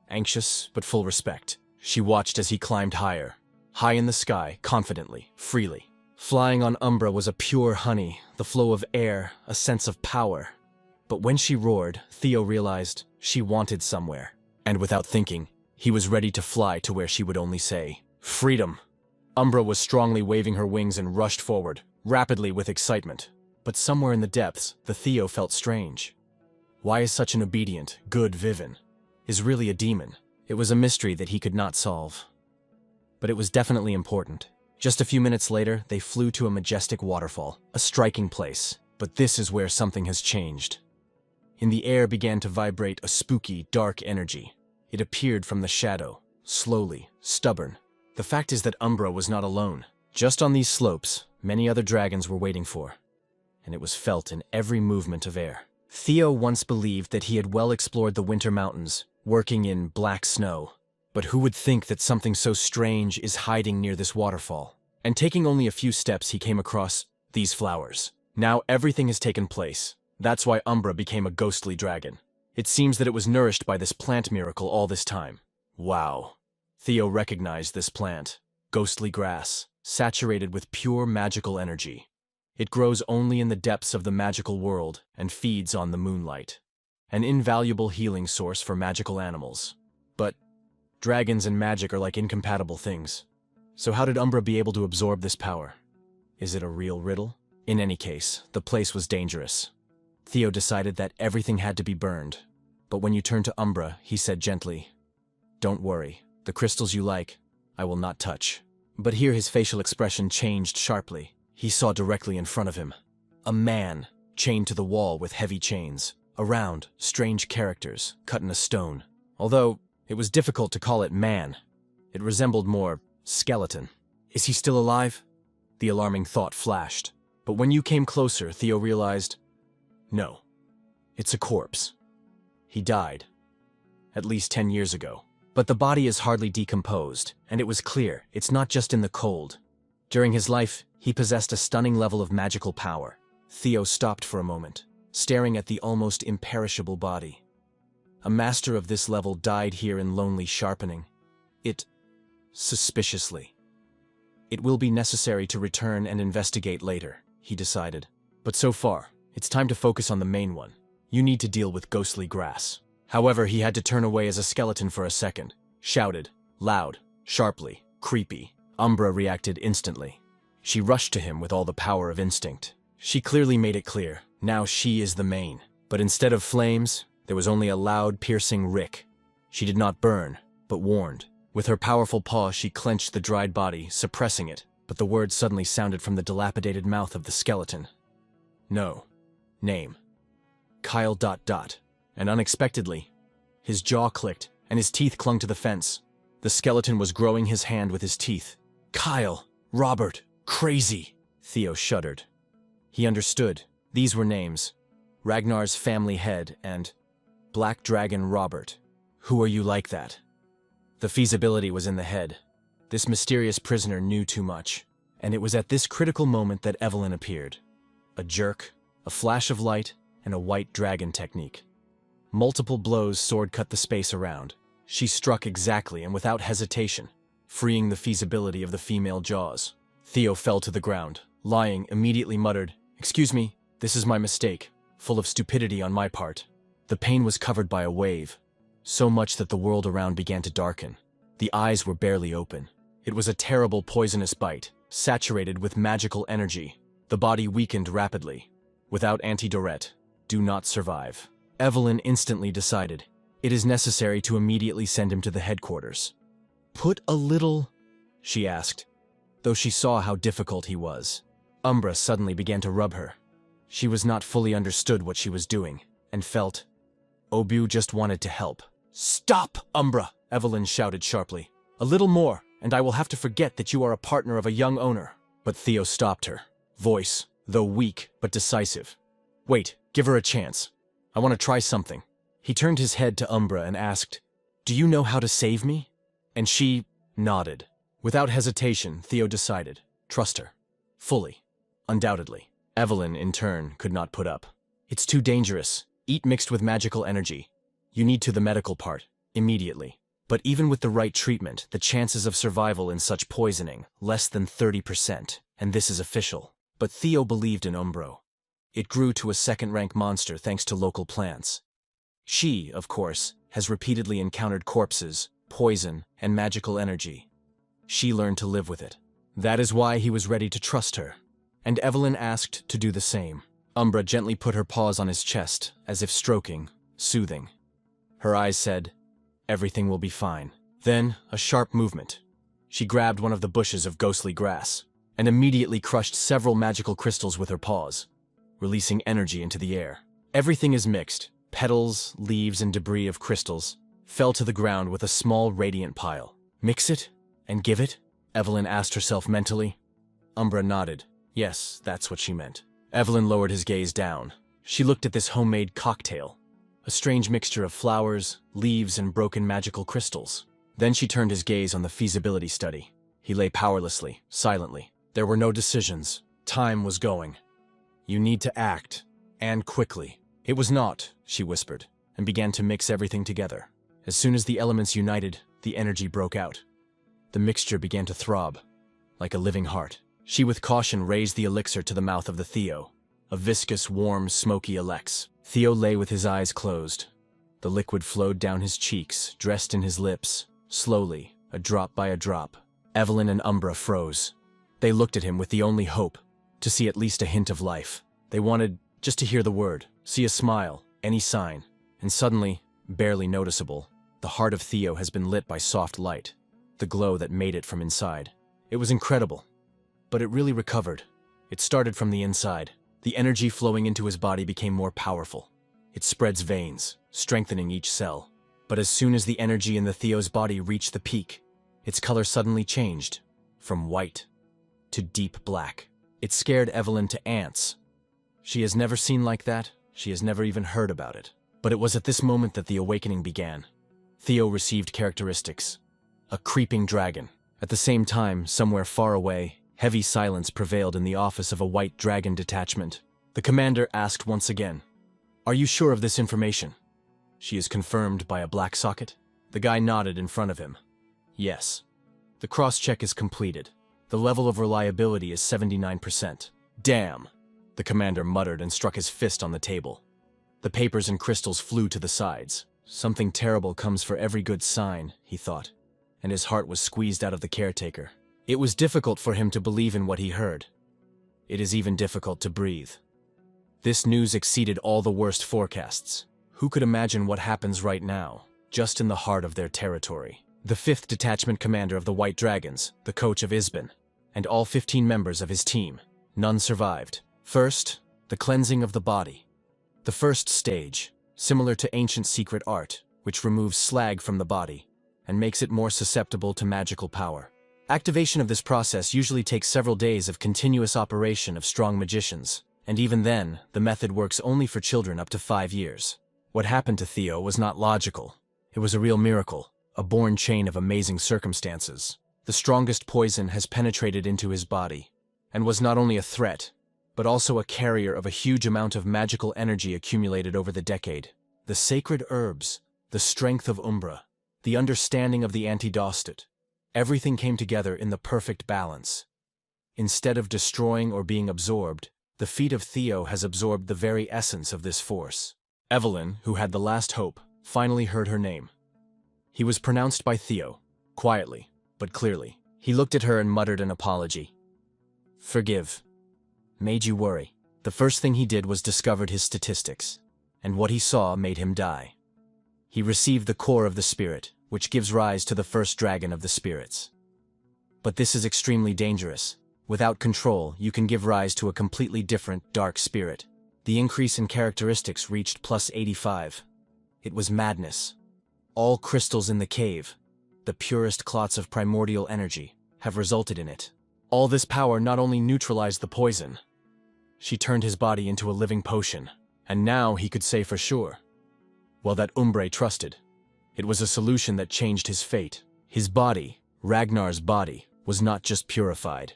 A: Anxious, but full respect, she watched as he climbed higher. High in the sky, confidently, freely. Flying on Umbra was a pure honey, the flow of air, a sense of power. But when she roared, Theo realized she wanted somewhere. And without thinking, he was ready to fly to where she would only say, Freedom! Umbra was strongly waving her wings and rushed forward, rapidly with excitement. But somewhere in the depths, the Theo felt strange. Why is such an obedient, good Vivin? Is really a demon? It was a mystery that he could not solve. But it was definitely important. Just a few minutes later, they flew to a majestic waterfall, a striking place. But this is where something has changed. In the air began to vibrate a spooky, dark energy. It appeared from the shadow, slowly, stubborn. The fact is that Umbra was not alone. Just on these slopes, many other dragons were waiting for. And it was felt in every movement of air. Theo once believed that he had well explored the winter mountains, working in black snow. But who would think that something so strange is hiding near this waterfall? And taking only a few steps, he came across these flowers. Now everything has taken place. That's why Umbra became a ghostly dragon. It seems that it was nourished by this plant miracle all this time. Wow. Theo recognized this plant. Ghostly grass, saturated with pure magical energy. It grows only in the depths of the magical world and feeds on the moonlight. An invaluable healing source for magical animals. But dragons and magic are like incompatible things. So how did Umbra be able to absorb this power? Is it a real riddle? In any case, the place was dangerous. Theo decided that everything had to be burned. But when you turned to Umbra, he said gently, Don't worry, the crystals you like, I will not touch. But here his facial expression changed sharply. He saw directly in front of him. A man, chained to the wall with heavy chains. Around, strange characters, cut in a stone. Although, it was difficult to call it man. It resembled more skeleton. Is he still alive? The alarming thought flashed. But when you came closer, Theo realized, no, it's a corpse. He died. At least 10 years ago. But the body is hardly decomposed, and it was clear it's not just in the cold. During his life, he possessed a stunning level of magical power. Theo stopped for a moment, staring at the almost imperishable body. A master of this level died here in lonely sharpening. Suspiciously. It will be necessary to return and investigate later, he decided. But so far, it's time to focus on the main one. You need to deal with ghostly grass. However, he had to turn away as a skeleton for a second. Shouted, loud, sharply, creepy. Umbra reacted instantly. She rushed to him with all the power of instinct. She clearly made it clear, now she is the main. But instead of flames, there was only a loud, piercing rick. She did not burn, but warned. With her powerful paw, she clenched the dried body, suppressing it, but the words suddenly sounded from the dilapidated mouth of the skeleton. No. Name. Kyle ... And unexpectedly, his jaw clicked, and his teeth clung to the fence. The skeleton was growing his hand with his teeth. Kyle, Robert, crazy. Theo shuddered. He understood. These were names. Ragnar's family head and Black Dragon Robert. Who are you like that? The feasibility was in the head. This mysterious prisoner knew too much. And it was at this critical moment that Evelyn appeared. A jerk, a flash of light, and a white dragon technique. Multiple blows sword-cut the space around. She struck exactly and without hesitation, freeing the feasibility of the female jaws. Theo fell to the ground, lying, immediately muttered, "Excuse me, this is my mistake, full of stupidity on my part." The pain was covered by a wave, so much that the world around began to darken. The eyes were barely open. It was a terrible poisonous bite, saturated with magical energy. The body weakened rapidly. Without antidote, do not survive. Evelyn instantly decided, it is necessary to immediately send him to the headquarters. Put a little, she asked, though she saw how difficult he was. Umbra suddenly began to rub her. She was not fully understood what she was doing, and felt Obu just wanted to help. Stop, Umbra, Evelyn shouted sharply. A little more, and I will have to forget that you are a partner of a young owner. But Theo stopped her, voice, though weak, but decisive. Wait, give her a chance. I want to try something. He turned his head to Umbra and asked, Do you know how to save me? And she nodded. Without hesitation, Theo decided, trust her. Fully. Undoubtedly. Evelyn, in turn, could not put up. It's too dangerous. Eat mixed with magical energy. You need to the medical part, immediately. But even with the right treatment, the chances of survival in such poisoning, less than 30%, and this is official. But Theo believed in Umbro. It grew to a second-rank monster thanks to local plants. She, of course, has repeatedly encountered corpses, poison, and magical energy. She learned to live with it. That is why he was ready to trust her. And Evelyn asked to do the same. Umbra gently put her paws on his chest, as if stroking, soothing. Her eyes said, Everything will be fine. Then, a sharp movement. She grabbed one of the bushes of ghostly grass, and immediately crushed several magical crystals with her paws, releasing energy into the air. Everything is mixed. Petals, leaves, and debris of crystals fell to the ground with a small radiant pile. Mix it and give it? Evelyn asked herself mentally. Umbra nodded. Yes, that's what she meant. Evelyn lowered his gaze down. She looked at this homemade cocktail, a strange mixture of flowers, leaves, and broken magical crystals. Then she turned his gaze on the feasibility study. He lay powerlessly, silently. There were no decisions. Time was going. You need to act, and quickly. It was not, she whispered, and began to mix everything together. As soon as the elements united, the energy broke out. The mixture began to throb, like a living heart. She with caution raised the elixir to the mouth of the Theo, a viscous, warm, smoky elix. Theo lay with his eyes closed. The liquid flowed down his cheeks, dressed in his lips, slowly, a drop by a drop. Evelyn and Umbra froze. They looked at him with the only hope, to see at least a hint of life. They wanted just to hear the word, see a smile, any sign. And suddenly, barely noticeable, the heart of Theo has been lit by soft light, the glow that made it from inside. It was incredible. But it really recovered. It started from the inside. The energy flowing into his body became more powerful. It spreads veins, strengthening each cell. But as soon as the energy in the Theo's body reached the peak, its color suddenly changed, from white to deep black. It scared Evelyn to ants. She has never seen like that. She has never even heard about it. But it was at this moment that the awakening began. Theo received characteristics. A creeping dragon. At the same time, somewhere far away, heavy silence prevailed in the office of a white dragon detachment. The commander asked once again, "Are you sure of this information?" "She is confirmed by a black socket?" The guy nodded in front of him. "Yes." "The cross-check is completed. The level of reliability is 79%. "Damn!" the commander muttered and struck his fist on the table. The papers and crystals flew to the sides. Something terrible comes for every good sign, he thought, and his heart was squeezed out of the caretaker. It was difficult for him to believe in what he heard. It is even difficult to breathe. This news exceeded all the worst forecasts. Who could imagine what happens right now, just in the heart of their territory? The 5th Detachment Commander of the White Dragons, the coach of Isbin, and all 15 members of his team. None survived. First, the cleansing of the body. The first stage, similar to ancient secret art, which removes slag from the body and makes it more susceptible to magical power. Activation of this process usually takes several days of continuous operation of strong magicians, and even then, the method works only for children up to 5 years. What happened to Theo was not logical. It was a real miracle, a born chain of amazing circumstances. The strongest poison has penetrated into his body, and was not only a threat, but also a carrier of a huge amount of magical energy accumulated over the decade. The sacred herbs, the strength of Umbra, the understanding of the antidostate, everything came together in the perfect balance. Instead of destroying or being absorbed, the feat of Theo has absorbed the very essence of this force. Evelyn, who had the last hope, finally heard her name. He was pronounced by Theo, quietly, but clearly. He looked at her and muttered an apology. "Forgive. Made you worry." The first thing he did was discovered his statistics, and what he saw made him die. He received the core of the spirit, which gives rise to the first dragon of the spirits. But this is extremely dangerous. Without control, you can give rise to a completely different, dark spirit. The increase in characteristics reached +85. It was madness. All crystals in the cave, the purest clots of primordial energy, have resulted in it. All this power not only neutralized the poison, she turned his body into a living potion, and now he could say for sure, well, that Umbre trusted. It was a solution that changed his fate. His body, Ragnar's body, was not just purified.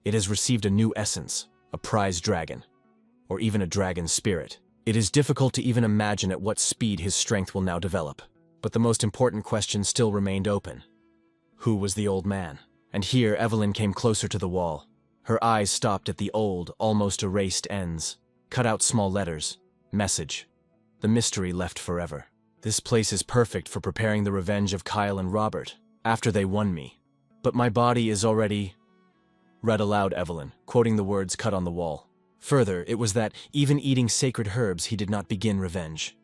A: It has received a new essence, a prize dragon, or even a dragon spirit. It is difficult to even imagine at what speed his strength will now develop. But the most important question still remained open. Who was the old man? And here Evelyn came closer to the wall. Her eyes stopped at the old, almost erased ends. Cut out small letters. Message. The mystery left forever. This place is perfect for preparing the revenge of Kyle and Robert, after they won me. But my body is already... Read aloud Evelyn, quoting the words cut on the wall. Further, it was that, even eating sacred herbs, he did not begin revenge.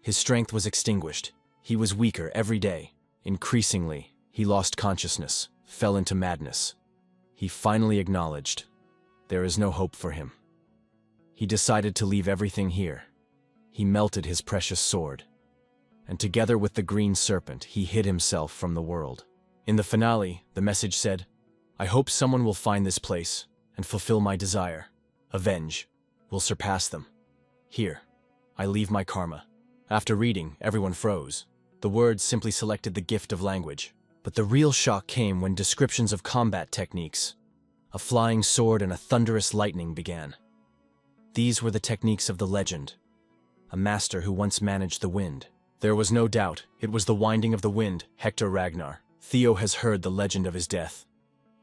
A: His strength was extinguished. He was weaker every day. Increasingly, he lost consciousness, fell into madness. He finally acknowledged there is no hope for him. He decided to leave everything here. He melted his precious sword, and together with the green serpent, he hid himself from the world. In the finale, the message said, "I hope someone will find this place and fulfill my desire. Avenge will surpass them. Here, I leave my karma." After reading, everyone froze. The words simply selected the gift of language. But the real shock came when descriptions of combat techniques, a flying sword and a thunderous lightning began. These were the techniques of the legend, a master who once managed the wind. There was no doubt, it was the winding of the wind, Hector Ragnar. Theo has heard the legend of his death.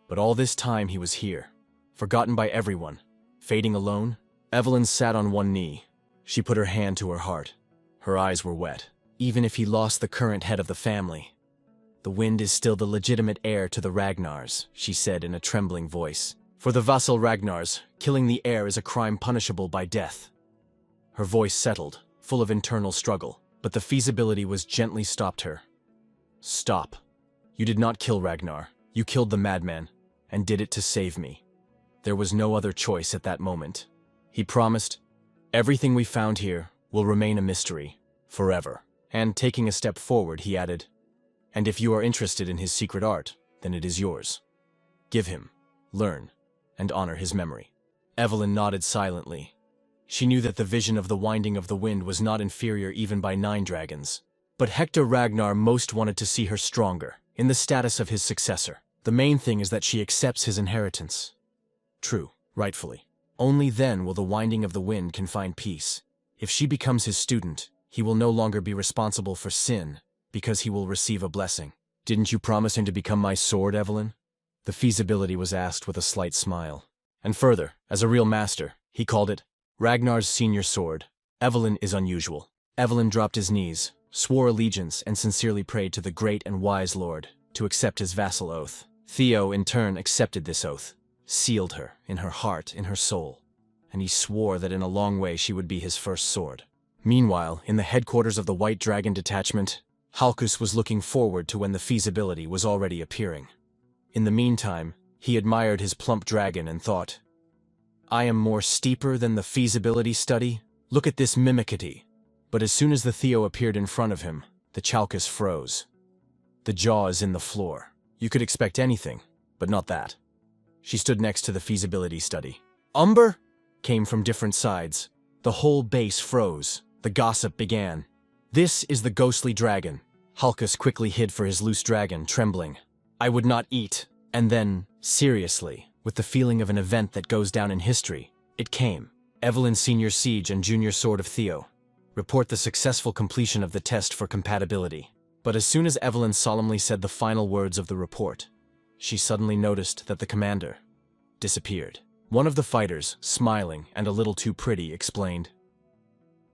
A: But all this time he was here, forgotten by everyone, fading alone. Evelyn sat on one knee. She put her hand to her heart. Her eyes were wet. Even if he lost the current head of the family, the wind is still the legitimate heir to the Ragnars, she said in a trembling voice. For the vassal Ragnars, killing the heir is a crime punishable by death. Her voice settled, full of internal struggle, but the feasibility was gently stopped her. Stop. You did not kill Ragnar. You killed the madman, and did it to save me. There was no other choice at that moment. He promised, everything we found here will remain a mystery, forever. And taking a step forward, he added, and if you are interested in his secret art, then it is yours. Give him, learn, and honor his memory. Evelyn nodded silently. She knew that the vision of the winding of the wind was not inferior even by 9 dragons. But Hector Ragnar most wanted to see her stronger, in the status of his successor. The main thing is that she accepts his inheritance. True, rightfully. Only then will the winding of the wind can find peace. If she becomes his student, he will no longer be responsible for sin, because he will receive a blessing. Didn't you promise him to become my sword, Evelyn? The feasibility was asked with a slight smile. And further, as a real master, he called it Ragnar's senior sword. Evelyn is unusual. Evelyn dropped his knees, swore allegiance, and sincerely prayed to the great and wise lord to accept his vassal oath. Theo, in turn, accepted this oath, sealed her in her heart, in her soul, and he swore that in a long way she would be his first sword. Meanwhile, in the headquarters of the White Dragon Detachment, Halkus was looking forward to when the feasibility was already appearing. In the meantime, he admired his plump dragon and thought, I am more steeper than the feasibility study? Look at this mimicity. But as soon as the Theo appeared in front of him, the Chalcus froze. The jaw is in the floor. You could expect anything, but not that. She stood next to the feasibility study. Umber? Came from different sides. The whole base froze. The gossip began. This is the ghostly dragon. Halkus quickly hid for his loose dragon, trembling. I would not eat. And then, seriously, with the feeling of an event that goes down in history, it came. Evelyn Senior Siege and Junior Sword of Theo. Report the successful completion of the test for compatibility. But as soon as Evelyn solemnly said the final words of the report, she suddenly noticed that the commander disappeared. One of the fighters, smiling and a little too pretty, explained,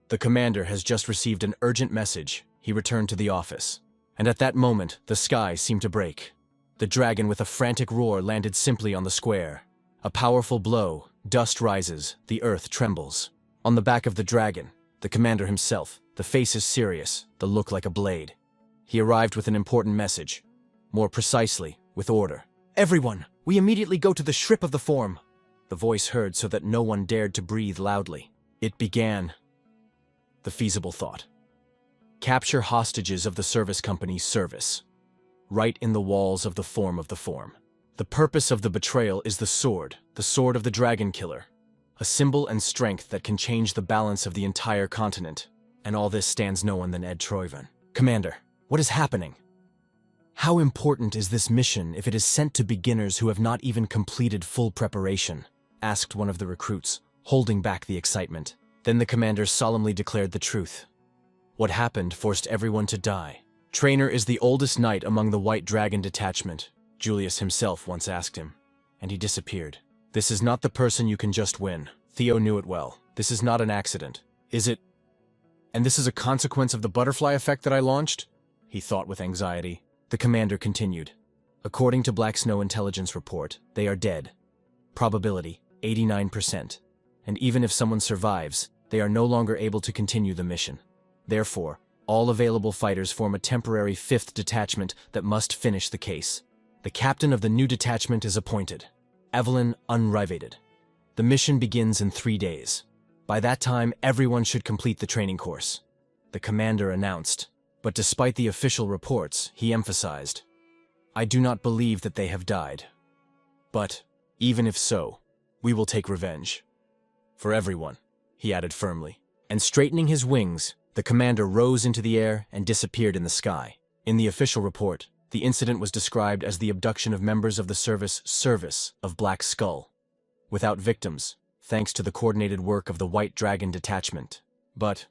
A: The commander has just received an urgent message. He returned to the office. And at that moment, the sky seemed to break. The dragon with a frantic roar landed simply on the square. A powerful blow, dust rises, the earth trembles. On the back of the dragon, the commander himself, the face is serious, the look like a blade. He arrived with an important message. More precisely, with order. Everyone, we immediately go to the ship of the form. The voice heard so that no one dared to breathe loudly. It began. The feasible thought. Capture hostages of the service company's service. Right in the walls of the form of the form. The purpose of the betrayal is the sword of the dragon killer. A symbol and strength that can change the balance of the entire continent. And all this stands no one than Ed Troyven. Commander, what is happening? How important is this mission if it is sent to beginners who have not even completed full preparation? Asked one of the recruits, holding back the excitement. Then the commander solemnly declared the truth. What happened forced everyone to die. Trainer is the oldest knight among the White Dragon Detachment, Julius himself once asked him, and he disappeared. This is not the person you can just win. Theo knew it well. This is not an accident. Is it? And this is a consequence of the butterfly effect that I launched? He thought with anxiety. The commander continued. According to Black Snow intelligence report, they are dead. Probability, 89%. And even if someone survives, they are no longer able to continue the mission. Therefore, all available fighters form a temporary 5th detachment that must finish the case. The captain of the new detachment is appointed. Evelyn Unrivated. The mission begins in 3 days. By that time, everyone should complete the training course. The commander announced. But despite the official reports, he emphasized, I do not believe that they have died. But, even if so, we will take revenge. For everyone, he added firmly. And straightening his wings, the commander rose into the air and disappeared in the sky. In the official report, the incident was described as the abduction of members of the service of Black Skull. Without victims, thanks to the coordinated work of the White Dragon Detachment. But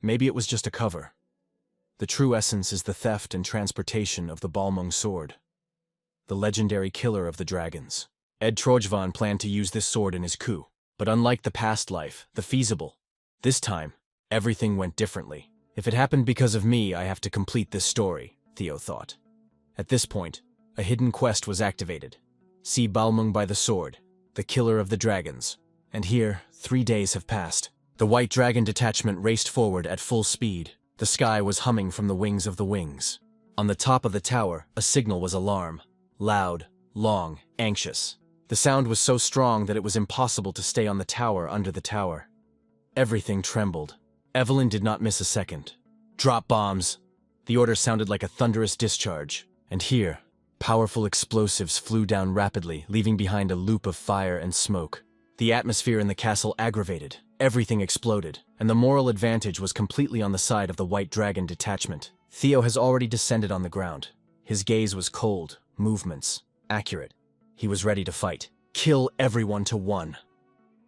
A: maybe it was just a cover. The true essence is the theft and transportation of the Balmung sword, the legendary killer of the dragons. Ed Trojvan planned to use this sword in his coup, but unlike the past life, the feasible, this time, everything went differently. If it happened because of me, I have to complete this story, Theo thought. At this point, a hidden quest was activated. See Balmung by the sword, the killer of the dragons. And here, 3 days have passed. The White Dragon Detachment raced forward at full speed. The sky was humming from the wings of the wings. On the top of the tower, a signal was alarm. Loud, long, anxious. The sound was so strong that it was impossible to stay on the tower under the tower. Everything trembled. Evelyn did not miss a second. Drop bombs! The order sounded like a thunderous discharge. And here, powerful explosives flew down rapidly, leaving behind a loop of fire and smoke. The atmosphere in the castle aggravated. Everything exploded, and the moral advantage was completely on the side of the White Dragon detachment. Theo has already descended on the ground. His gaze was cold, movements accurate. He was ready to fight. Kill everyone to one.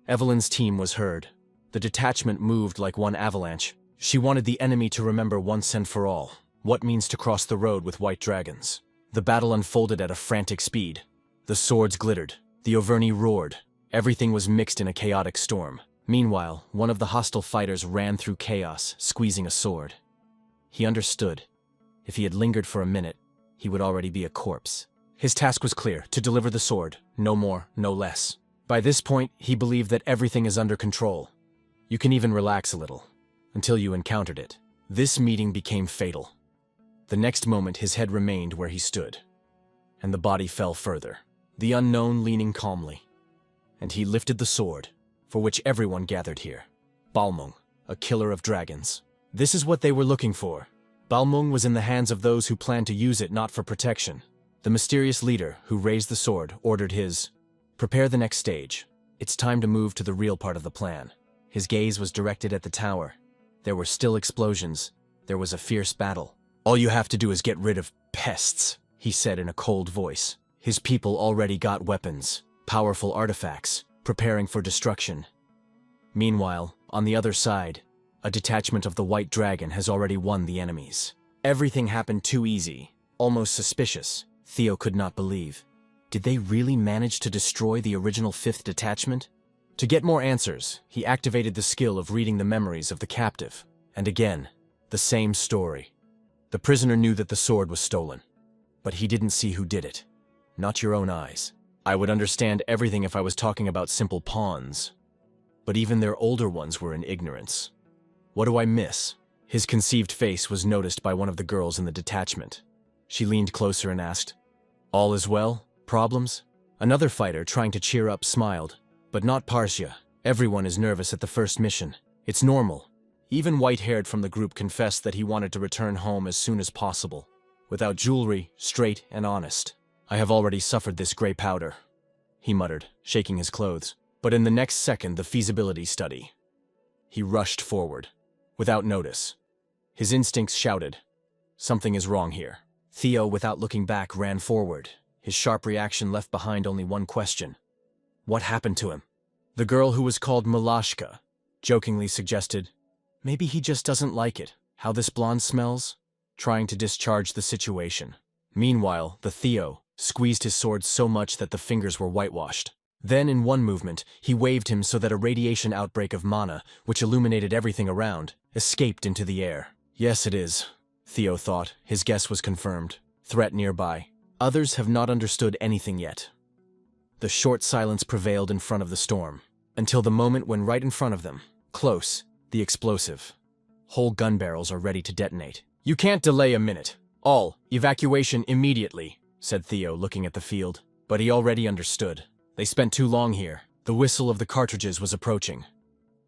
A: Evelyn's team was heard. The detachment moved like one avalanche. She wanted the enemy to remember once and for all what means to cross the road with white dragons. The battle unfolded at a frantic speed. The swords glittered. The Auvergne roared. Everything was mixed in a chaotic storm. Meanwhile, one of the hostile fighters ran through chaos, squeezing a sword. He understood. If he had lingered for a minute, he would already be a corpse. His task was clear, to deliver the sword, no more, no less. By this point, he believed that everything is under control. You can even relax a little, until you encountered it. This meeting became fatal. The next moment, his head remained where he stood, and the body fell further, the unknown leaning calmly. And he lifted the sword, for which everyone gathered here. Balmung, a killer of dragons. This is what they were looking for. Balmung was in the hands of those who planned to use it not for protection. The mysterious leader, who raised the sword, ordered his, "Prepare the next stage. It's time to move to the real part of the plan." His gaze was directed at the tower. There were still explosions. There was a fierce battle. "All you have to do is get rid of pests," he said in a cold voice. His people already got weapons, powerful artifacts, preparing for destruction. Meanwhile, on the other side, a detachment of the White Dragon has already won the enemies. Everything happened too easy, almost suspicious. Theo could not believe. Did they really manage to destroy the original 5th detachment? To get more answers, he activated the skill of reading the memories of the captive. And again, the same story. The prisoner knew that the sword was stolen, but he didn't see who did it. Not your own eyes. I would understand everything if I was talking about simple pawns, but even their older ones were in ignorance. What do I miss? His conceived face was noticed by one of the girls in the detachment. She leaned closer and asked, "All is well? Problems?" Another fighter, trying to cheer up, smiled. "But not Parsia. Everyone is nervous at the first mission. It's normal." Even white-haired from the group confessed that he wanted to return home as soon as possible. Without jewelry, straight and honest. "I have already suffered this gray powder," he muttered, shaking his clothes. But in the next second, the feasibility study. He rushed forward, without notice. His instincts shouted, "Something is wrong here." Theo, without looking back, ran forward. His sharp reaction left behind only one question. What happened to him? The girl who was called Malashka jokingly suggested, "Maybe he just doesn't like it, how this blonde smells," trying to discharge the situation. Meanwhile, the Theo squeezed his sword so much that the fingers were whitewashed. Then, in one movement, he waved him so that a radiation outbreak of mana, which illuminated everything around, escaped into the air. Yes, it is, Theo thought. His guess was confirmed. Threat nearby. Others have not understood anything yet. The short silence prevailed in front of the storm, until the moment when right in front of them, close, the explosive. Whole gun barrels are ready to detonate. "You can't delay a minute. All, evacuation immediately," said Theo, looking at the field. But he already understood. They spent too long here. The whistle of the cartridges was approaching.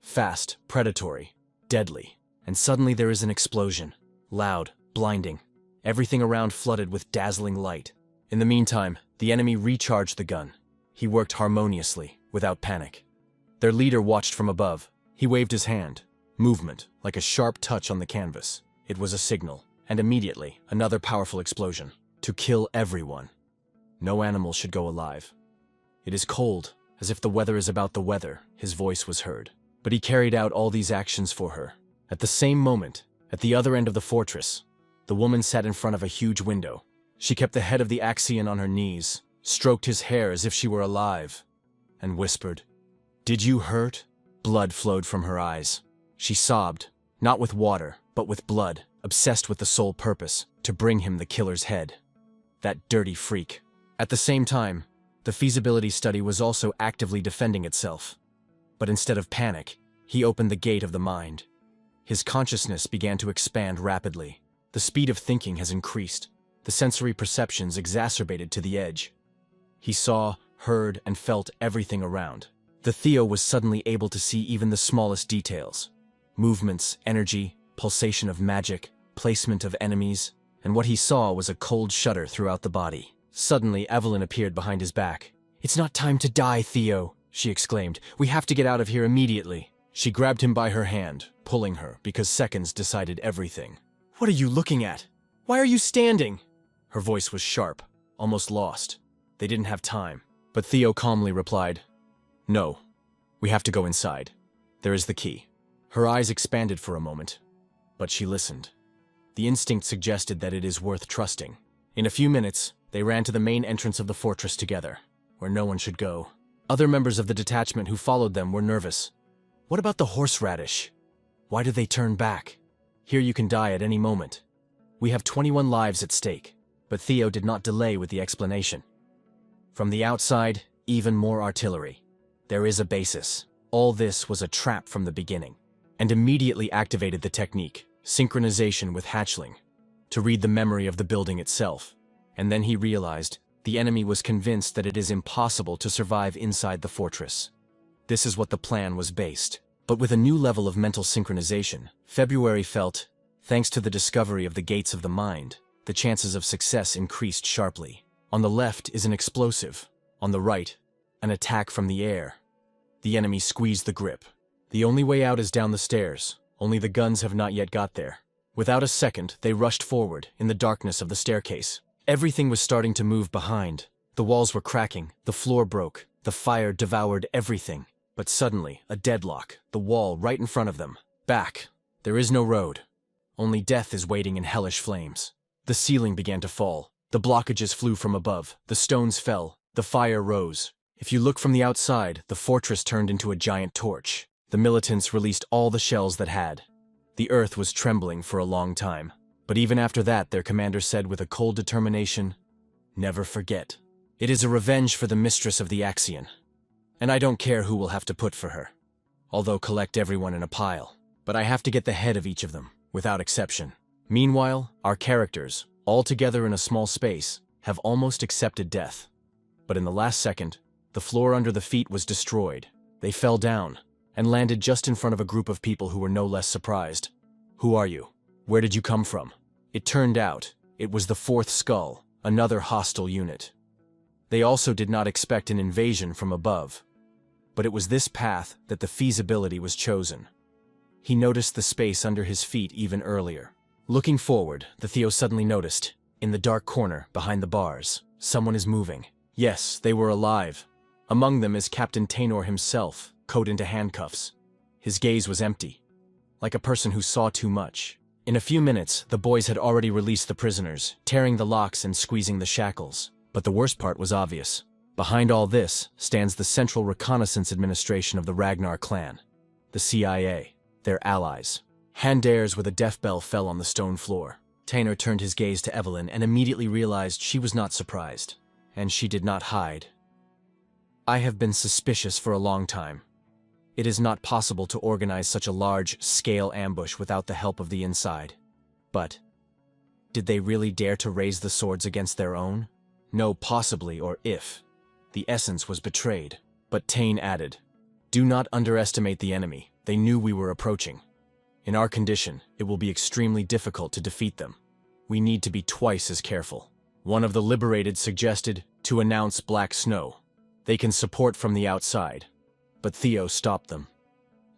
A: Fast, predatory, deadly. And suddenly there is an explosion. Loud, blinding. Everything around flooded with dazzling light. In the meantime, the enemy recharged the gun. He worked harmoniously, without panic. Their leader watched from above. He waved his hand. Movement, like a sharp touch on the canvas. It was a signal. And immediately, another powerful explosion. To kill everyone. No animal should go alive. "It is cold, as if the weather is about the weather," his voice was heard. But he carried out all these actions for her. At the same moment, at the other end of the fortress, the woman sat in front of a huge window. She kept the head of the Axion on her knees, stroked his hair as if she were alive, and whispered, "Did you hurt?" Blood flowed from her eyes. She sobbed, not with water, but with blood, obsessed with the sole purpose, to bring him the killer's head. That dirty freak. At the same time, the feasibility study was also actively defending itself. But instead of panic, he opened the gate of the mind. His consciousness began to expand rapidly. The speed of thinking has increased. The sensory perceptions exacerbated to the edge. He saw, heard, and felt everything around. The Theo was suddenly able to see even the smallest details. Movements, energy, pulsation of magic, placement of enemies, and what he saw was a cold shudder throughout the body. Suddenly, Evelyn appeared behind his back. "It's not time to die, Theo," she exclaimed. "We have to get out of here immediately." She grabbed him by her hand, pulling her because seconds decided everything. "What are you looking at? Why are you standing?" Her voice was sharp, almost lost. They didn't have time, but Theo calmly replied, "No, we have to go inside. There is the key." Her eyes expanded for a moment, but she listened. The instinct suggested that it is worth trusting. In a few minutes, they ran to the main entrance of the fortress together, where no one should go. Other members of the detachment who followed them were nervous. "What about the horseradish? Why did they turn back? Here you can die at any moment. We have 21 lives at stake." But Theo did not delay with the explanation. "From the outside, even more artillery. There is a basis. All this was a trap from the beginning," and immediately activated the technique, synchronization with hatchling, to read the memory of the building itself. And then he realized the enemy was convinced that it is impossible to survive inside the fortress. This is what the plan was based. But with a new level of mental synchronization, February felt, thanks to the discovery of the gates of the mind, the chances of success increased sharply. On the left is an explosive. On the right, an attack from the air. The enemy squeezed the grip. The only way out is down the stairs. Only the guns have not yet got there. Without a second, they rushed forward in the darkness of the staircase. Everything was starting to move behind. The walls were cracking, the floor broke, the fire devoured everything. But suddenly, a deadlock, the wall right in front of them. Back. There is no road. Only death is waiting in hellish flames. The ceiling began to fall. The blockages flew from above. The stones fell. The fire rose. If you look from the outside, the fortress turned into a giant torch. The militants released all the shells that had. The earth was trembling for a long time. But even after that, their commander said with a cold determination, "Never forget. It is a revenge for the mistress of the Axion. And I don't care who will have to put for her. Although collect everyone in a pile. But I have to get the head of each of them, without exception." Meanwhile, our characters, all together in a small space, have almost accepted death. But in the last second, the floor under the feet was destroyed. They fell down and landed just in front of a group of people who were no less surprised. "Who are you? Where did you come from?" It turned out, it was the Fourth Skull, another hostile unit. They also did not expect an invasion from above. But it was this path that the feasibility was chosen. He noticed the space under his feet even earlier. Looking forward, the Theo suddenly noticed, in the dark corner, behind the bars, someone is moving. Yes, they were alive. Among them is Captain Taynor himself, coat into handcuffs. His gaze was empty, like a person who saw too much. In a few minutes, the boys had already released the prisoners, tearing the locks and squeezing the shackles. But the worst part was obvious. Behind all this stands the Central Reconnaissance Administration of the Ragnar clan, the CIA, their allies. Handairs with a death bell fell on the stone floor. Taynor turned his gaze to Evelyn and immediately realized she was not surprised. And she did not hide. "I have been suspicious for a long time. It is not possible to organize such a large-scale ambush without the help of the inside. But did they really dare to raise the swords against their own? No possibly or if. The essence was betrayed." But Taine added, "Do not underestimate the enemy. They knew we were approaching. In our condition, it will be extremely difficult to defeat them. We need to be twice as careful." One of the liberated suggested to announce Black Snow. They can support from the outside. But Theo stopped them.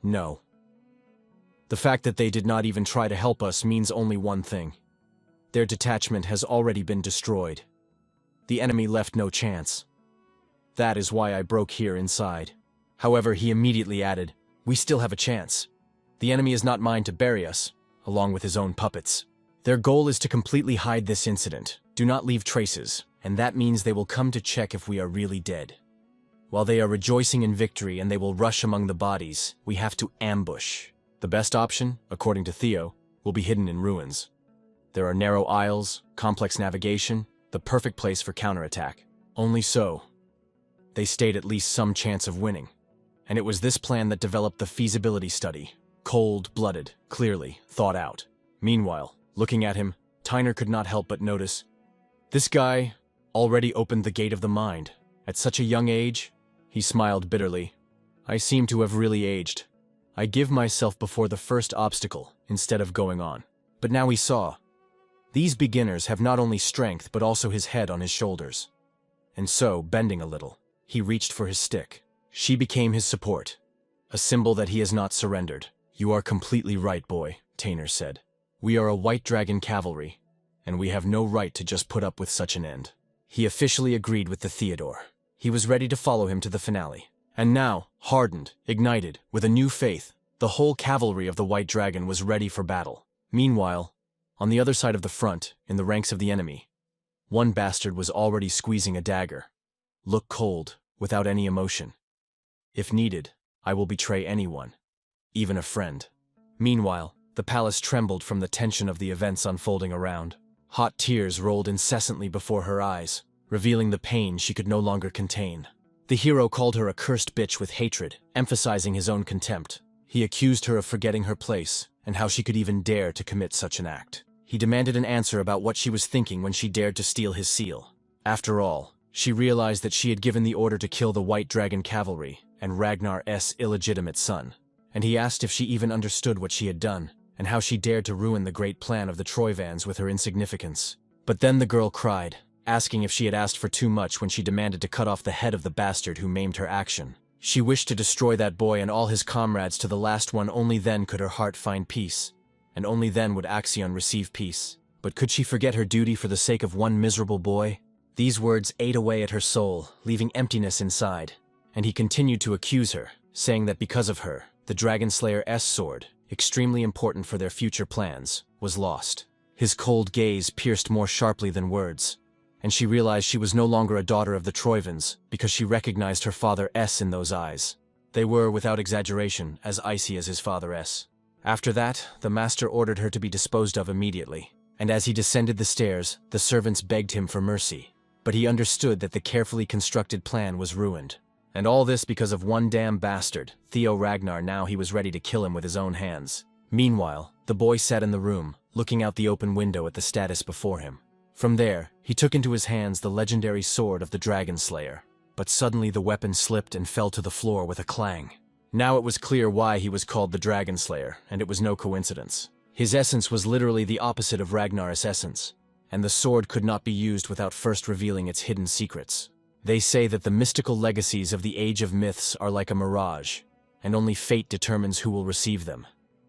A: "No. The fact that they did not even try to help us means only one thing. Their detachment has already been destroyed. The enemy left no chance. That is why I broke here inside." However, he immediately added, "We still have a chance. The enemy is not mine to bury us, along with his own puppets. Their goal is to completely hide this incident, do not leave traces, and that means they will come to check if we are really dead. While they are rejoicing in victory and they will rush among the bodies, we have to ambush. The best option, according to Theo, will be hidden in ruins. There are narrow aisles, complex navigation, the perfect place for counterattack. Only so they stayed at least some chance of winning. And it was this plan that developed the feasibility study. Cold-blooded, clearly thought out. Meanwhile, looking at him, Taynor could not help but notice. This guy already opened the gate of the mind. At such a young age, he smiled bitterly. I seem to have really aged. I give myself before the first obstacle instead of going on. But now he saw. These beginners have not only strength but also his head on his shoulders. And so, bending a little, he reached for his stick. She became his support. a symbol that he has not surrendered. "You are completely right, boy," Tainer said. "We are a White Dragon cavalry, and we have no right to just put up with such an end." He officially agreed with the Theodore. He was ready to follow him to the finale. And now, hardened, ignited, with a new faith, the whole cavalry of the White Dragon was ready for battle. Meanwhile, on the other side of the front, in the ranks of the enemy, one bastard was already squeezing a dagger. "Look cold, without any emotion. If needed, I will betray anyone, even a friend." Meanwhile, the palace trembled from the tension of the events unfolding around. Hot tears rolled incessantly before her eyes, revealing the pain she could no longer contain. The hero called her a cursed bitch with hatred, emphasizing his own contempt. He accused her of forgetting her place, and how she could even dare to commit such an act. He demanded an answer about what she was thinking when she dared to steal his seal. After all, she realized that she had given the order to kill the White Dragon cavalry and Ragnar's illegitimate son. And he asked if she even understood what she had done, and how she dared to ruin the great plan of the Troivans with her insignificance. But then the girl cried, asking if she had asked for too much when she demanded to cut off the head of the bastard who maimed her action. She wished to destroy that boy and all his comrades to the last one. Only then could her heart find peace, and only then would Axion receive peace. But could she forget her duty for the sake of one miserable boy? These words ate away at her soul, leaving emptiness inside. And he continued to accuse her, saying that because of her, the Dragon Slayer's sword, extremely important for their future plans, was lost. His cold gaze pierced more sharply than words, and she realized she was no longer a daughter of the Troivans because she recognized her father's in those eyes. They were, without exaggeration, as icy as his father's. After that, the master ordered her to be disposed of immediately, and as he descended the stairs, the servants begged him for mercy. But he understood that the carefully constructed plan was ruined. And all this because of one damn bastard, Theo Ragnar. Now he was ready to kill him with his own hands. Meanwhile, the boy sat in the room, looking out the open window at the status before him. From there, he took into his hands the legendary sword of the Dragon Slayer. But suddenly the weapon slipped and fell to the floor with a clang. Now it was clear why he was called the Dragon Slayer, and it was no coincidence. His essence was literally the opposite of Ragnar's essence, and the sword could not be used without first revealing its hidden secrets. They say that the mystical legacies of the Age of Myths are like a mirage, and only fate determines who will receive them.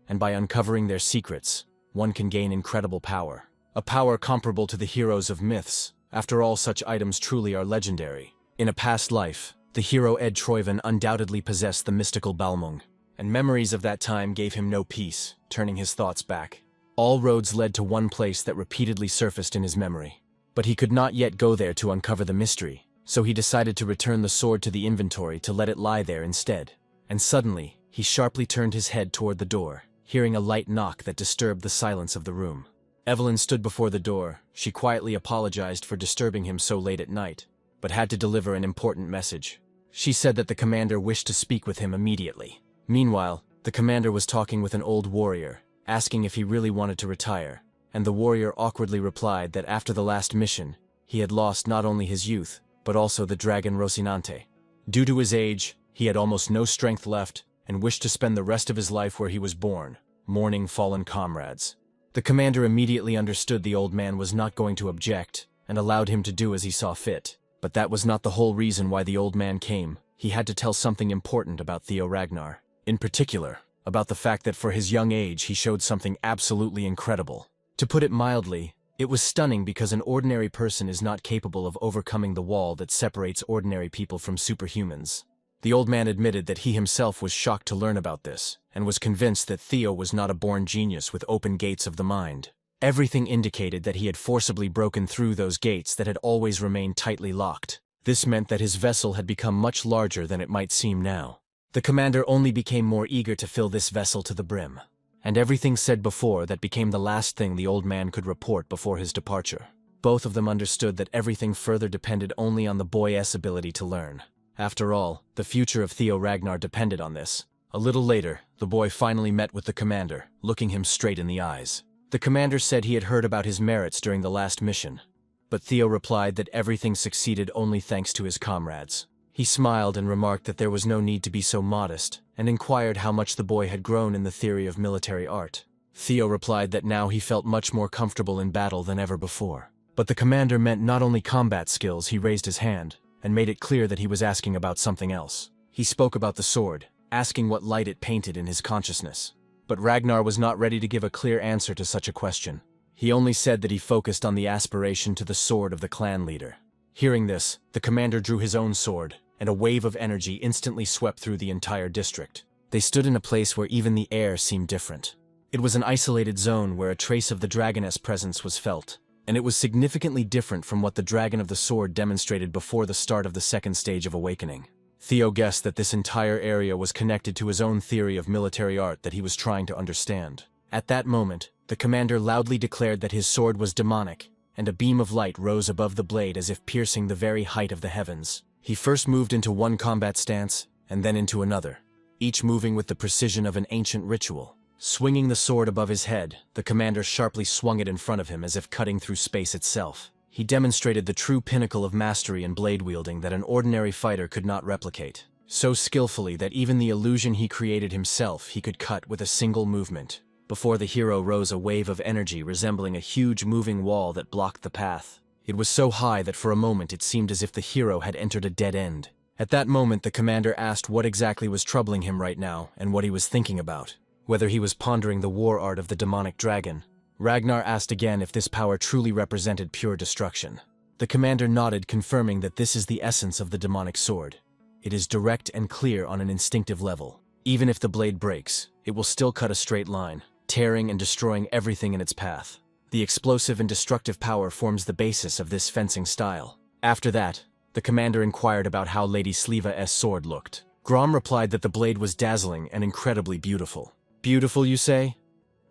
A: And by uncovering their secrets, one can gain incredible power. A power comparable to the heroes of myths. After all, such items truly are legendary. In a past life, the hero Ed Troivan undoubtedly possessed the mystical Balmung, and memories of that time gave him no peace, turning his thoughts back. All roads led to one place that repeatedly surfaced in his memory. But he could not yet go there to uncover the mystery, so he decided to return the sword to the inventory to let it lie there instead. And suddenly, he sharply turned his head toward the door, hearing a light knock that disturbed the silence of the room. Evelyn stood before the door. She quietly apologized for disturbing him so late at night, but had to deliver an important message. She said that the commander wished to speak with him immediately. Meanwhile, the commander was talking with an old warrior, asking if he really wanted to retire, and the warrior awkwardly replied that after the last mission, he had lost not only his youth, but also the dragon Rocinante. Due to his age, he had almost no strength left and wished to spend the rest of his life where he was born, mourning fallen comrades. The commander immediately understood the old man was not going to object and allowed him to do as he saw fit. But that was not the whole reason why the old man came. He had to tell something important about Theo Ragnar. In particular, about the fact that for his young age he showed something absolutely incredible. To put it mildly, it was stunning because an ordinary person is not capable of overcoming the wall that separates ordinary people from superhumans. The old man admitted that he himself was shocked to learn about this, and was convinced that Theo was not a born genius with open gates of the mind. Everything indicated that he had forcibly broken through those gates that had always remained tightly locked. This meant that his vessel had become much larger than it might seem now. The commander only became more eager to fill this vessel to the brim. And everything said before that became the last thing the old man could report before his departure. Both of them understood that everything further depended only on the boy's ability to learn. After all, the future of Theo Ragnar depended on this. A little later, the boy finally met with the commander, looking him straight in the eyes. The commander said he had heard about his merits during the last mission, but Theo replied that everything succeeded only thanks to his comrades. He smiled and remarked that there was no need to be so modest, and inquired how much the boy had grown in the theory of military art. Theo replied that now he felt much more comfortable in battle than ever before. But the commander meant not only combat skills. He raised his hand, and made it clear that he was asking about something else. He spoke about the sword, asking what light it painted in his consciousness. But Ragnar was not ready to give a clear answer to such a question. He only said that he focused on the aspiration to the sword of the clan leader. Hearing this, the commander drew his own sword, and a wave of energy instantly swept through the entire district. They stood in a place where even the air seemed different. It was an isolated zone where a trace of the dragoness presence was felt, and it was significantly different from what the dragon of the sword demonstrated before the start of the second stage of awakening. Theo guessed that this entire area was connected to his own theory of military art that he was trying to understand. At that moment, the commander loudly declared that his sword was demonic, and a beam of light rose above the blade as if piercing the very height of the heavens. He first moved into one combat stance, and then into another, each moving with the precision of an ancient ritual. Swinging the sword above his head, the commander sharply swung it in front of him as if cutting through space itself. He demonstrated the true pinnacle of mastery in blade wielding that an ordinary fighter could not replicate. So skillfully that even the illusion he created himself he could cut with a single movement. Before the hero rose a wave of energy resembling a huge moving wall that blocked the path. It was so high that for a moment it seemed as if the hero had entered a dead end. At that moment the commander asked what exactly was troubling him right now and what he was thinking about. Whether he was pondering the war art of the demonic dragon. Ragnar asked again if this power truly represented pure destruction. The commander nodded, confirming that this is the essence of the demonic sword. It is direct and clear on an instinctive level. Even if the blade breaks, it will still cut a straight line, tearing and destroying everything in its path. The explosive and destructive power forms the basis of this fencing style. After that, the commander inquired about how Lady Sliva's sword looked. Grom replied that the blade was dazzling and incredibly beautiful. Beautiful, you say?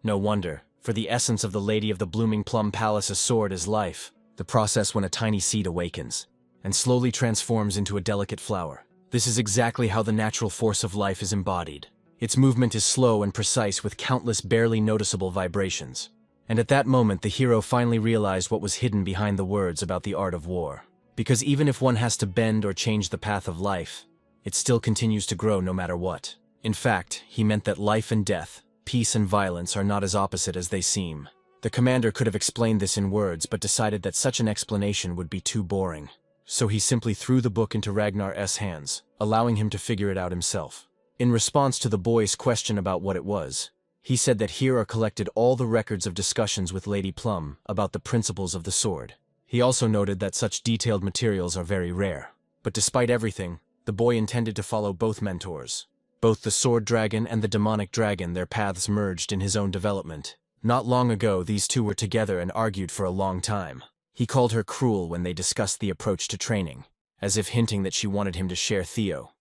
A: No wonder, for the essence of the Lady of the Blooming Plum Palace's sword is life, the process when a tiny seed awakens, and slowly transforms into a delicate flower. This is exactly how the natural force of life is embodied. Its movement is slow and precise with countless barely noticeable vibrations. And at that moment the hero finally realized what was hidden behind the words about the art of war. Because even if one has to bend or change the path of life, it still continues to grow no matter what. In fact, he meant that life and death, peace and violence are not as opposite as they seem. The commander could have explained this in words, but decided that such an explanation would be too boring. So he simply threw the book into Ragnar's hands, allowing him to figure it out himself. In response to the boy's question about what it was, he said that here are collected all the records of discussions with Lady Plum about the principles of the sword. He also noted that such detailed materials are very rare. But despite everything, the boy intended to follow both mentors. Both the sword dragon and the demonic dragon, their paths merged in his own development. Not long ago, these two were together and argued for a long time. He called her cruel when they discussed the approach to training, as if hinting that she wanted him to share Theo,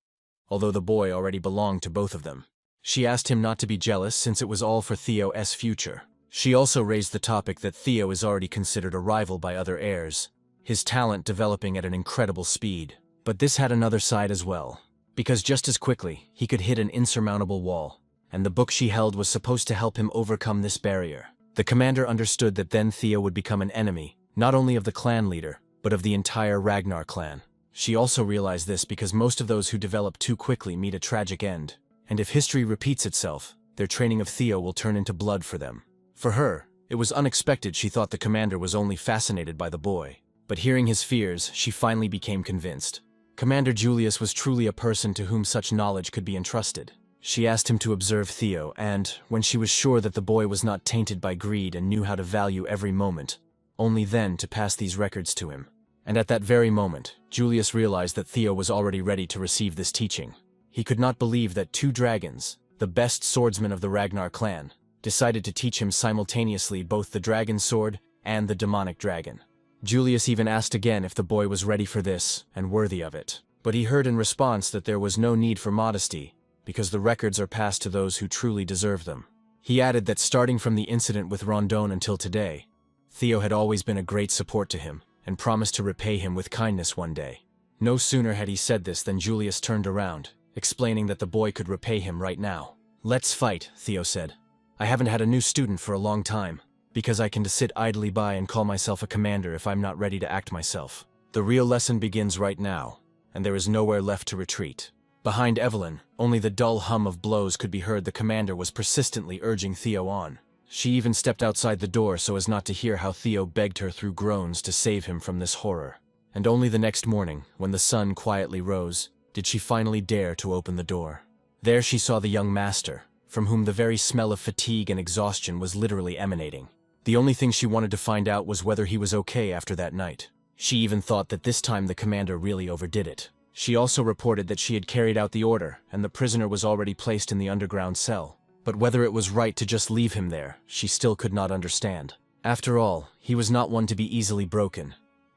A: although the boy already belonged to both of them. She asked him not to be jealous since it was all for Theo's future. She also raised the topic that Theo is already considered a rival by other heirs, his talent developing at an incredible speed. But this had another side as well. Because just as quickly, he could hit an insurmountable wall, and the book she held was supposed to help him overcome this barrier. The commander understood that then Theo would become an enemy, not only of the clan leader, but of the entire Ragnar clan. She also realized this because most of those who develop too quickly meet a tragic end, and if history repeats itself, their training of Theo will turn into blood for them. For her, it was unexpected. She thought the commander was only fascinated by the boy, but hearing his fears, she finally became convinced. Commander Julius was truly a person to whom such knowledge could be entrusted. She asked him to observe Theo, and, when she was sure that the boy was not tainted by greed and knew how to value every moment, only then to pass these records to him. And at that very moment, Julius realized that Theo was already ready to receive this teaching. He could not believe that two dragons, the best swordsmen of the Ragnar clan, decided to teach him simultaneously both the dragon sword and the demonic dragon. Julius even asked again if the boy was ready for this and worthy of it. But he heard in response that there was no need for modesty, because the records are passed to those who truly deserve them. He added that starting from the incident with Rondon until today, Theo had always been a great support to him, and promised to repay him with kindness one day. No sooner had he said this than Julius turned around, explaining that the boy could repay him right now. "Let's fight," Theo said. "I haven't had a new student for a long time, because I can just sit idly by and call myself a commander if I'm not ready to act myself. The real lesson begins right now, and there is nowhere left to retreat." Behind Evelyn, only the dull hum of blows could be heard. The commander was persistently urging Theo on. She even stepped outside the door so as not to hear how Theo begged her through groans to save him from this horror. And only the next morning, when the sun quietly rose, did she finally dare to open the door. There she saw the young master, from whom the very smell of fatigue and exhaustion was literally emanating. The only thing she wanted to find out was whether he was okay after that night. She even thought that this time the commander really overdid it. She also reported that she had carried out the order, and the prisoner was already placed in the underground cell. But whether it was right to just leave him there, she still could not understand. After all, he was not one to be easily broken.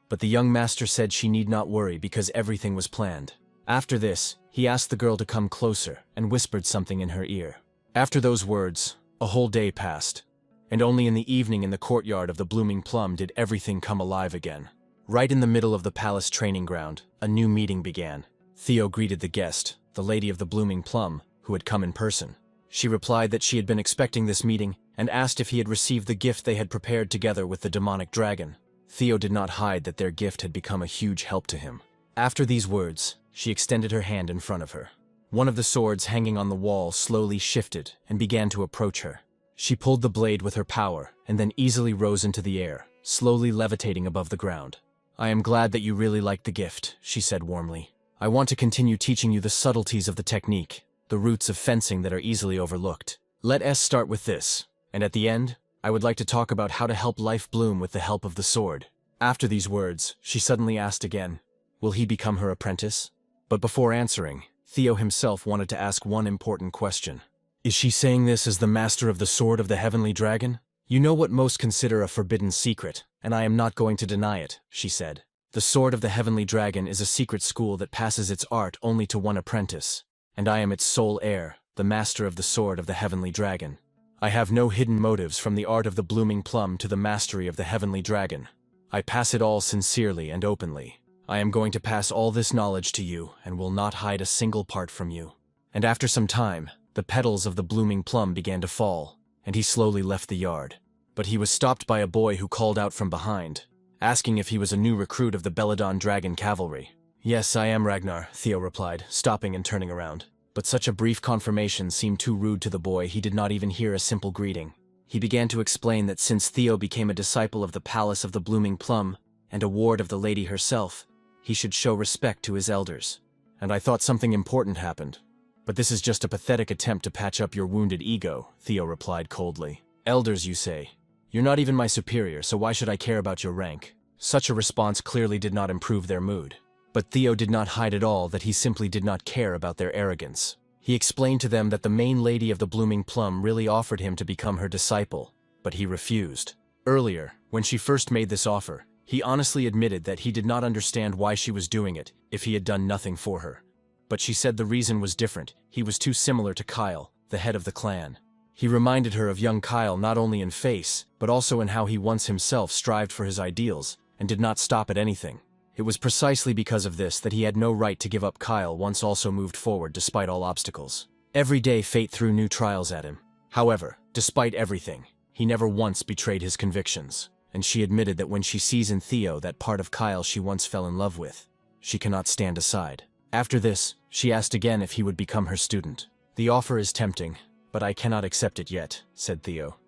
A: But the young master said she need not worry because everything was planned. After this, he asked the girl to come closer and whispered something in her ear. After those words, a whole day passed, and only in the evening in the courtyard of the Blooming Plum did everything come alive again. Right in the middle of the palace training ground, a new meeting began. Theo greeted the guest, the lady of the Blooming Plum, who had come in person. She replied that she had been expecting this meeting and asked if he had received the gift they had prepared together with the demonic dragon. Theo did not hide that their gift had become a huge help to him. After these words, she extended her hand in front of her. One of the swords hanging on the wall slowly shifted and began to approach her. She pulled the blade with her power and then easily rose into the air, slowly levitating above the ground. "I am glad that you really liked the gift," she said warmly. "I want to continue teaching you the subtleties of the technique, the roots of fencing that are easily overlooked. Let us start with this, and at the end, I would like to talk about how to help life bloom with the help of the sword." After these words, she suddenly asked again, "Will he become her apprentice?" But before answering, Theo himself wanted to ask one important question. "Is she saying this as the master of the sword of the heavenly dragon? You know what most consider a forbidden secret, and I am not going to deny it," she said. "The sword of the heavenly dragon is a secret school that passes its art only to one apprentice, and I am its sole heir, the master of the sword of the heavenly dragon. I have no hidden motives from the art of the Blooming Plum to the mastery of the heavenly dragon. I pass it all sincerely and openly. I am going to pass all this knowledge to you and will not hide a single part from you." And after some time, the petals of the Blooming Plum began to fall, and he slowly left the yard. But he was stopped by a boy who called out from behind, asking if he was a new recruit of the Belladon Dragon Cavalry. "Yes, I am Ragnar," Theo replied, stopping and turning around. But such a brief confirmation seemed too rude to the boy he did not even hear a simple greeting. He began to explain that since Theo became a disciple of the Palace of the Blooming Plum and a ward of the lady herself, he should show respect to his elders. "And I thought something important happened. But this is just a pathetic attempt to patch up your wounded ego," Theo replied coldly. "Elders, you say? You're not even my superior, so why should I care about your rank?" Such a response clearly did not improve their mood. But Theo did not hide at all that he simply did not care about their arrogance. He explained to them that the main lady of the Blooming Plum really offered him to become her disciple, but he refused. Earlier, when she first made this offer, he honestly admitted that he did not understand why she was doing it if he had done nothing for her. But she said the reason was different. He was too similar to Kyle, the head of the clan. He reminded her of young Kyle not only in face, but also in how he once himself strived for his ideals and did not stop at anything. It was precisely because of this that he had no right to give up Kyle once also moved forward despite all obstacles. Every day fate threw new trials at him. However, despite everything, he never once betrayed his convictions, and she admitted that when she sees in Theo that part of Kyle she once fell in love with, she cannot stand aside. After this, she asked again if he would become her student. "The offer is tempting, but I cannot accept it yet," said Theo.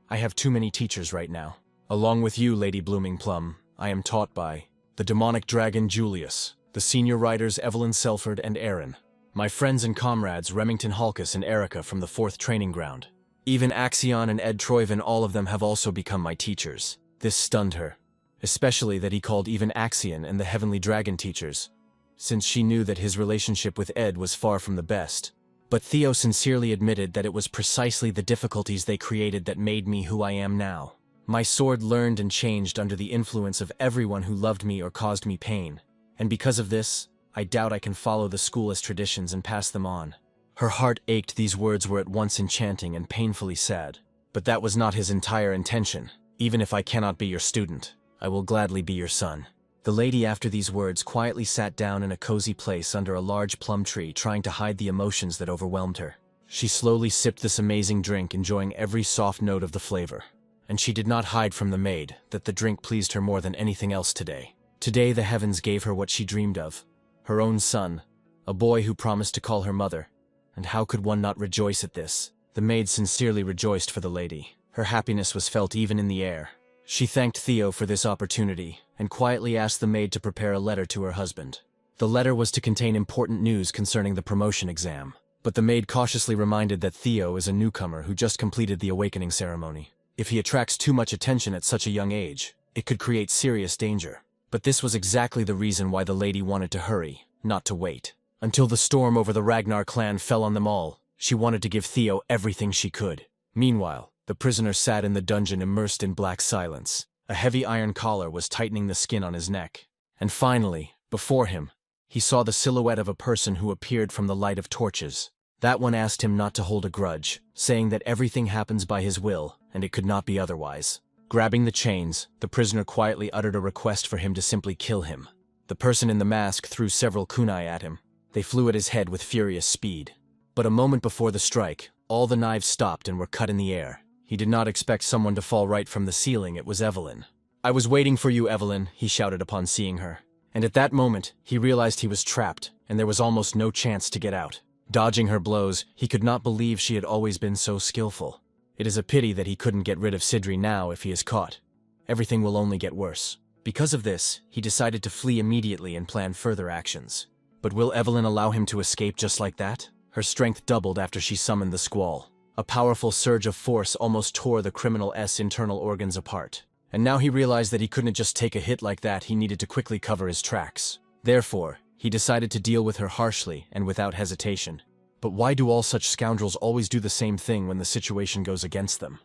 A: "I have too many teachers right now. Along with you, Lady Blooming Plum, I am taught by the demonic dragon Julius, the senior writers Evelyn Selford and Aaron, my friends and comrades Remington Halkus and Erica from the 4th Training Ground. Even Axion and Ed Troyven, all of them have also become my teachers." This stunned her, especially that he called even Axion and the Heavenly Dragon teachers, since she knew that his relationship with Ed was far from the best. But Theo sincerely admitted that it was precisely the difficulties they created that made me who I am now. "My sword learned and changed under the influence of everyone who loved me or caused me pain, and because of this, I doubt I can follow the school as traditions and pass them on." Her heart ached. These words were at once enchanting and painfully sad. But that was not his entire intention. "Even if I cannot be your student, I will gladly be your son." The lady after these words quietly sat down in a cozy place under a large plum tree, trying to hide the emotions that overwhelmed her. She slowly sipped this amazing drink, enjoying every soft note of the flavor. And she did not hide from the maid that the drink pleased her more than anything else today. Today the heavens gave her what she dreamed of. Her own son, a boy who promised to call her mother. And how could one not rejoice at this? The maid sincerely rejoiced for the lady. Her happiness was felt even in the air. She thanked Theo for this opportunity, and quietly asked the maid to prepare a letter to her husband. The letter was to contain important news concerning the promotion exam. But the maid cautiously reminded that Theo is a newcomer who just completed the awakening ceremony. If he attracts too much attention at such a young age, it could create serious danger. But this was exactly the reason why the lady wanted to hurry, not to wait. Until the storm over the Ragnar clan fell on them all, she wanted to give Theo everything she could. Meanwhile, the prisoner sat in the dungeon immersed in black silence. A heavy iron collar was tightening the skin on his neck. And finally, before him, he saw the silhouette of a person who appeared from the light of torches. That one asked him not to hold a grudge, saying that everything happens by his will, and it could not be otherwise. Grabbing the chains, the prisoner quietly uttered a request for him to simply kill him. The person in the mask threw several kunai at him. They flew at his head with furious speed. But a moment before the strike, all the knives stopped and were cut in the air. He did not expect someone to fall right from the ceiling. It was Evelyn. "I was waiting for you, Evelyn," he shouted upon seeing her. And at that moment, he realized he was trapped, and there was almost no chance to get out. Dodging her blows, he could not believe she had always been so skillful. It is a pity that he couldn't get rid of Sidri now if he is caught. Everything will only get worse. Because of this, he decided to flee immediately and plan further actions. But will Evelyn allow him to escape just like that? Her strength doubled after she summoned the squall. A powerful surge of force almost tore the criminal's internal organs apart. And now he realized that he couldn't just take a hit like that, he needed to quickly cover his tracks. Therefore, he decided to deal with her harshly and without hesitation. But why do all such scoundrels always do the same thing when the situation goes against them?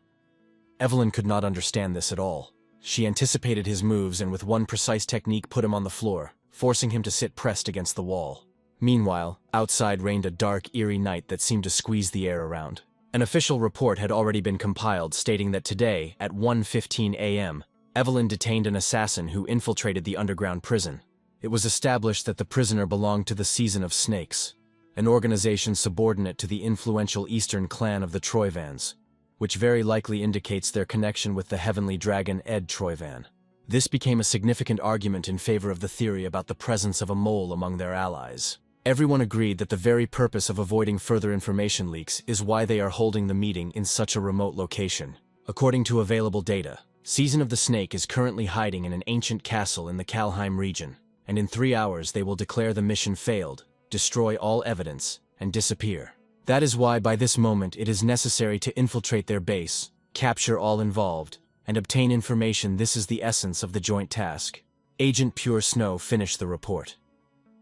A: Evelyn could not understand this at all. She anticipated his moves and with one precise technique put him on the floor, forcing him to sit pressed against the wall. Meanwhile, outside reigned a dark, eerie night that seemed to squeeze the air around. An official report had already been compiled stating that today, at 1:15 a.m., Evelyn detained an assassin who infiltrated the underground prison. It was established that the prisoner belonged to the Season of Snakes, an organization subordinate to the influential eastern clan of the Troivans, which very likely indicates their connection with the heavenly dragon Ed Troivan. This became a significant argument in favor of the theory about the presence of a mole among their allies. Everyone agreed that the very purpose of avoiding further information leaks is why they are holding the meeting in such a remote location. According to available data, Season of the Snake is currently hiding in an ancient castle in the Kalheim region, and in 3 hours they will declare the mission failed, destroy all evidence, and disappear. That is why by this moment it is necessary to infiltrate their base, capture all involved, and obtain information. This is the essence of the joint task. Agent Pure Snow finished the report.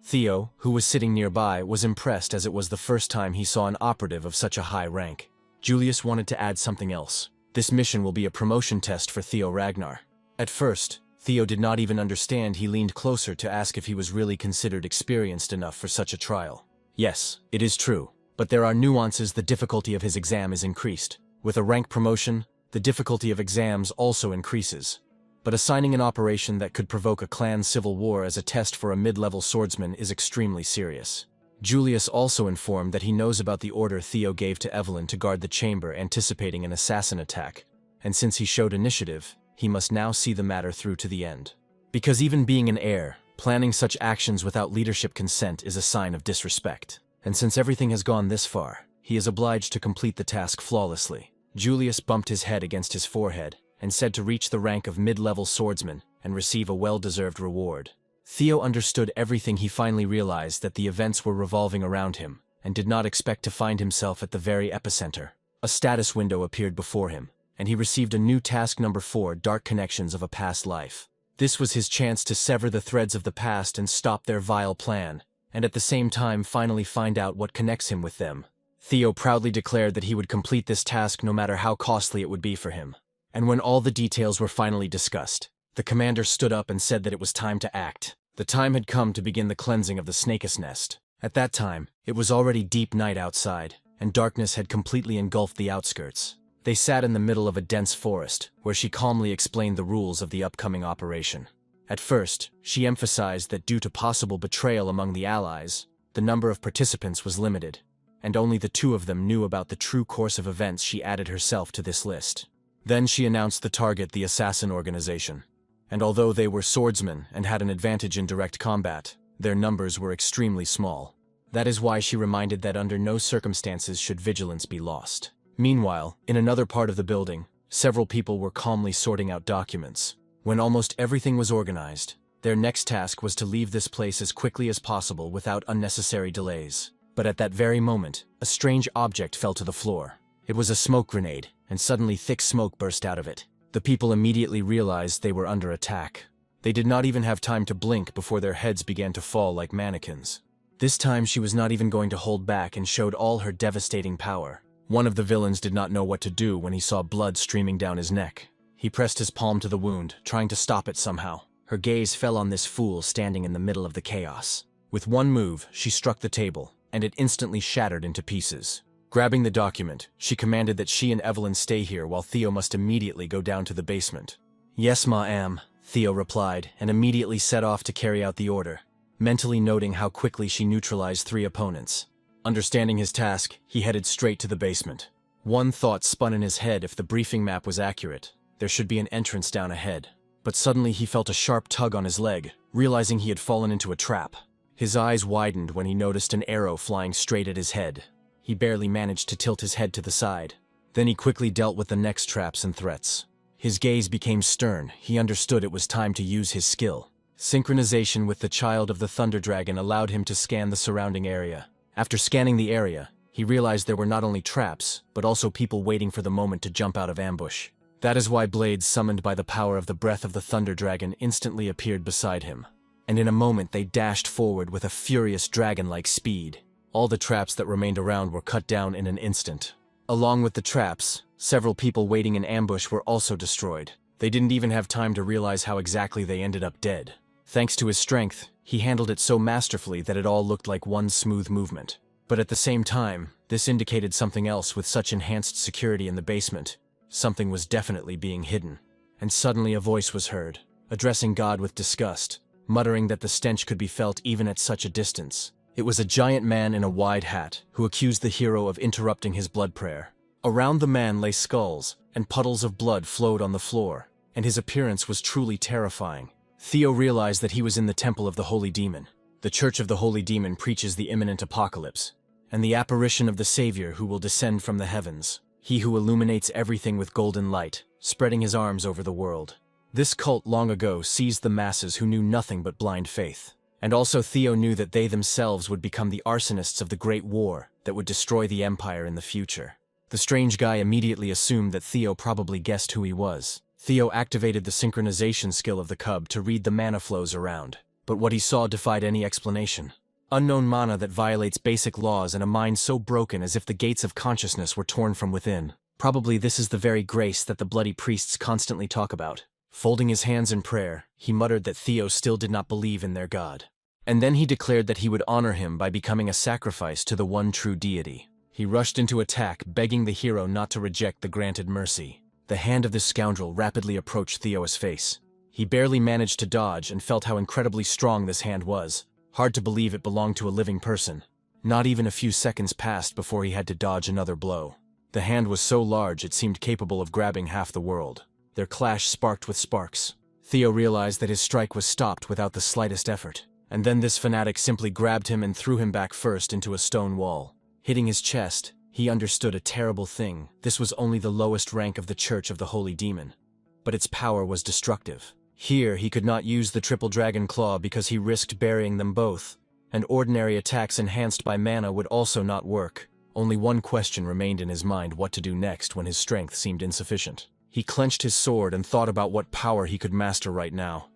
A: Theo, who was sitting nearby, was impressed as it was the first time he saw an operative of such a high rank. Julius wanted to add something else. This mission will be a promotion test for Theo Ragnar. At first, Theo did not even understand. He leaned closer to ask if he was really considered experienced enough for such a trial. Yes, it is true, but there are nuances. The difficulty of his exam is increased. With a rank promotion, the difficulty of exams also increases. But assigning an operation that could provoke a clan civil war as a test for a mid-level swordsman is extremely serious. Julius also informed that he knows about the order Theo gave to Evelyn to guard the chamber, anticipating an assassin attack, and since he showed initiative, he must now see the matter through to the end. Because even being an heir, planning such actions without leadership consent is a sign of disrespect. And since everything has gone this far, he is obliged to complete the task flawlessly. Julius bumped his head against his forehead, and said to reach the rank of mid-level swordsman and receive a well-deserved reward. Theo understood everything. He finally realized that the events were revolving around him, and did not expect to find himself at the very epicenter. A status window appeared before him, and he received a new task number 4, Dark Connections of a Past Life. This was his chance to sever the threads of the past and stop their vile plan, and at the same time finally find out what connects him with them. Theo proudly declared that he would complete this task no matter how costly it would be for him. And when all the details were finally discussed, the commander stood up and said that it was time to act. The time had come to begin the cleansing of the Snake's Nest. At that time, it was already deep night outside, and darkness had completely engulfed the outskirts. They sat in the middle of a dense forest, where she calmly explained the rules of the upcoming operation. At first, she emphasized that due to possible betrayal among the allies, the number of participants was limited, and only the 2 of them knew about the true course of events. She added herself to this list. Then she announced the target, the assassin organization. And although they were swordsmen and had an advantage in direct combat, their numbers were extremely small. That is why she reminded that under no circumstances should vigilance be lost. Meanwhile, in another part of the building, several people were calmly sorting out documents. When almost everything was organized, their next task was to leave this place as quickly as possible without unnecessary delays. But at that very moment, a strange object fell to the floor. It was a smoke grenade, and suddenly thick smoke burst out of it. The people immediately realized they were under attack. They did not even have time to blink before their heads began to fall like mannequins. This time she was not even going to hold back and showed all her devastating power. One of the villains did not know what to do when he saw blood streaming down his neck. He pressed his palm to the wound, trying to stop it somehow. Her gaze fell on this fool standing in the middle of the chaos. With one move, she struck the table, and it instantly shattered into pieces. Grabbing the document, she commanded that she and Evelyn stay here while Theo must immediately go down to the basement. "Yes, ma'am," Theo replied, and immediately set off to carry out the order, mentally noting how quickly she neutralized 3 opponents. Understanding his task, he headed straight to the basement. One thought spun in his head: if the briefing map was accurate, there should be an entrance down ahead. But suddenly he felt a sharp tug on his leg, realizing he had fallen into a trap. His eyes widened when he noticed an arrow flying straight at his head. He barely managed to tilt his head to the side. Then he quickly dealt with the next traps and threats. His gaze became stern. He understood it was time to use his skill. Synchronization with the Child of the Thunder Dragon allowed him to scan the surrounding area. After scanning the area, he realized there were not only traps, but also people waiting for the moment to jump out of ambush. That is why blades summoned by the power of the breath of the Thunder Dragon instantly appeared beside him. And in a moment they dashed forward with a furious dragon-like speed. All the traps that remained around were cut down in an instant. Along with the traps, several people waiting in ambush were also destroyed. They didn't even have time to realize how exactly they ended up dead. Thanks to his strength, he handled it so masterfully that it all looked like one smooth movement. But at the same time, this indicated something else. With such enhanced security in the basement, something was definitely being hidden. And suddenly a voice was heard, addressing God with disgust, muttering that the stench could be felt even at such a distance. It was a giant man in a wide hat, who accused the hero of interrupting his blood prayer. Around the man lay skulls, and puddles of blood flowed on the floor, and his appearance was truly terrifying. Theo realized that he was in the Temple of the Holy Demon. The Church of the Holy Demon preaches the imminent apocalypse, and the apparition of the Savior who will descend from the heavens, he who illuminates everything with golden light, spreading his arms over the world. This cult long ago seized the masses who knew nothing but blind faith. And also Theo knew that they themselves would become the arsonists of the Great War that would destroy the Empire in the future. The strange guy immediately assumed that Theo probably guessed who he was. Theo activated the synchronization skill of the cub to read the mana flows around, but what he saw defied any explanation. Unknown mana that violates basic laws and a mind so broken as if the gates of consciousness were torn from within. Probably this is the very grace that the bloody priests constantly talk about. Folding his hands in prayer, he muttered that Theo still did not believe in their god. And then he declared that he would honor him by becoming a sacrifice to the one true deity. He rushed into attack, begging the hero not to reject the granted mercy. The hand of this scoundrel rapidly approached Theo's face. He barely managed to dodge and felt how incredibly strong this hand was. Hard to believe it belonged to a living person. Not even a few seconds passed before he had to dodge another blow. The hand was so large it seemed capable of grabbing half the world. Their clash sparked with sparks. Theo realized that his strike was stopped without the slightest effort. And then this fanatic simply grabbed him and threw him back first into a stone wall. Hitting his chest, he understood a terrible thing. This was only the lowest rank of the Church of the Holy Demon. But its power was destructive. Here he could not use the triple dragon claw because he risked burying them both. And ordinary attacks enhanced by mana would also not work. Only one question remained in his mind: what to do next when his strength seemed insufficient. He clenched his sword and thought about what power he could master right now.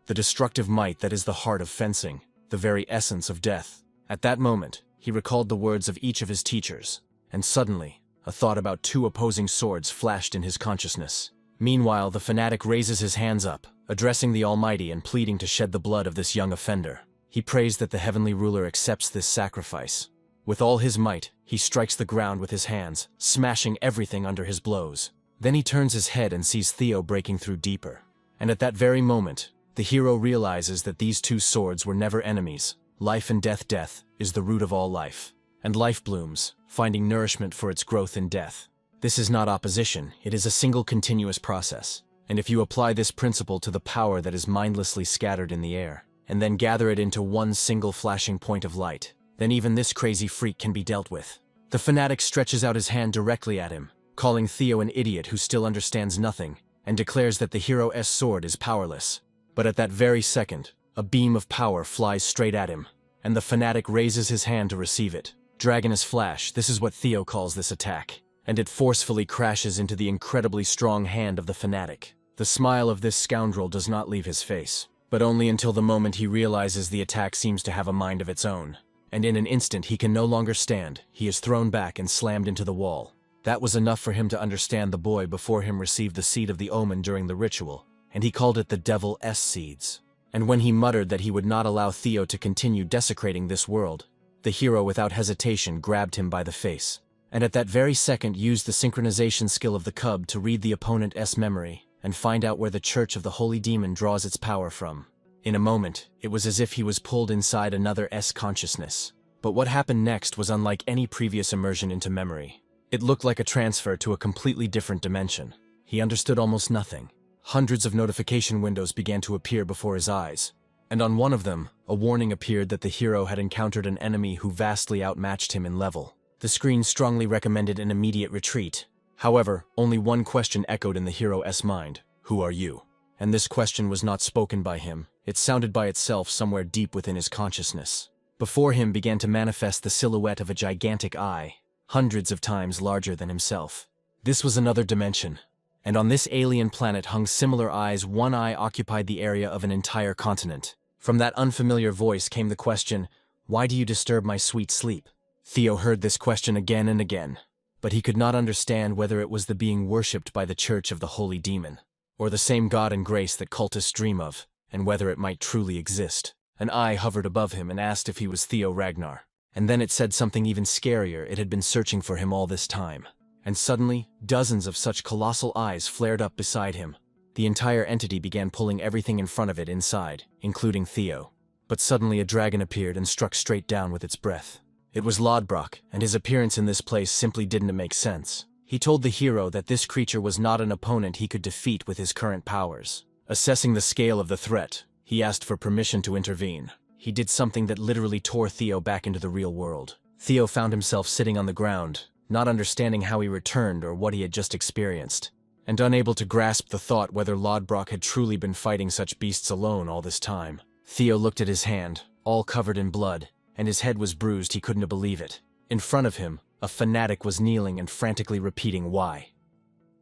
A: The destructive might that is the heart of fencing, the very essence of death. At that moment, he recalled the words of each of his teachers, and suddenly, a thought about 2 opposing swords flashed in his consciousness. Meanwhile, the fanatic raises his hands up, addressing the Almighty and pleading to shed the blood of this young offender. He prays that the heavenly ruler accepts this sacrifice. With all his might, he strikes the ground with his hands, smashing everything under his blows. Then he turns his head and sees Theo breaking through deeper. And at that very moment, the hero realizes that these 2 swords were never enemies. Life and death. Death is the root of all life. And life blooms, finding nourishment for its growth in death. This is not opposition, it is a single continuous process. And if you apply this principle to the power that is mindlessly scattered in the air, and then gather it into one single flashing point of light, then even this crazy freak can be dealt with. The fanatic stretches out his hand directly at him, calling Theo an idiot who still understands nothing, and declares that the hero's sword is powerless. But at that very second, a beam of power flies straight at him, and the fanatic raises his hand to receive it. Dragon as flash, this is what Theo calls this attack. And it forcefully crashes into the incredibly strong hand of the fanatic. The smile of this scoundrel does not leave his face, but only until the moment he realizes the attack seems to have a mind of its own. And in an instant he can no longer stand, he is thrown back and slammed into the wall. That was enough for him to understand the boy before him received the seed of the omen during the ritual, and he called it the Devil's Seeds. And when he muttered that he would not allow Theo to continue desecrating this world, the hero without hesitation grabbed him by the face, and at that very second used the synchronization skill of the cub to read the opponent's memory and find out where the Church of the Holy Demon draws its power from. In a moment, it was as if he was pulled inside another consciousness. But what happened next was unlike any previous immersion into memory. It looked like a transfer to a completely different dimension. He understood almost nothing. Hundreds of notification windows began to appear before his eyes, and on one of them, a warning appeared that the hero had encountered an enemy who vastly outmatched him in level. The screen strongly recommended an immediate retreat. However, only one question echoed in the hero's mind: who are you? And this question was not spoken by him, it sounded by itself somewhere deep within his consciousness. Before him began to manifest the silhouette of a gigantic eye, hundreds of times larger than himself. This was another dimension, and on this alien planet hung similar eyes. One eye occupied the area of an entire continent. From that unfamiliar voice came the question, "Why do you disturb my sweet sleep?" Theo heard this question again and again, but he could not understand whether it was the being worshipped by the Church of the Holy Demon, or the same God and grace that cultists dream of, and whether it might truly exist. An eye hovered above him and asked if he was Theo Ragnar. And then it said something even scarier: it had been searching for him all this time. And suddenly, dozens of such colossal eyes flared up beside him. The entire entity began pulling everything in front of it inside, including Theo. But suddenly a dragon appeared and struck straight down with its breath. It was Lodbrok, and his appearance in this place simply didn't make sense. He told the hero that this creature was not an opponent he could defeat with his current powers. Assessing the scale of the threat, he asked for permission to intervene. He did something that literally tore Theo back into the real world. Theo found himself sitting on the ground, not understanding how he returned or what he had just experienced, and unable to grasp the thought whether Lodbrok had truly been fighting such beasts alone all this time. Theo looked at his hand, all covered in blood, and his head was bruised. He couldn't believe it. In front of him, a fanatic was kneeling and frantically repeating why.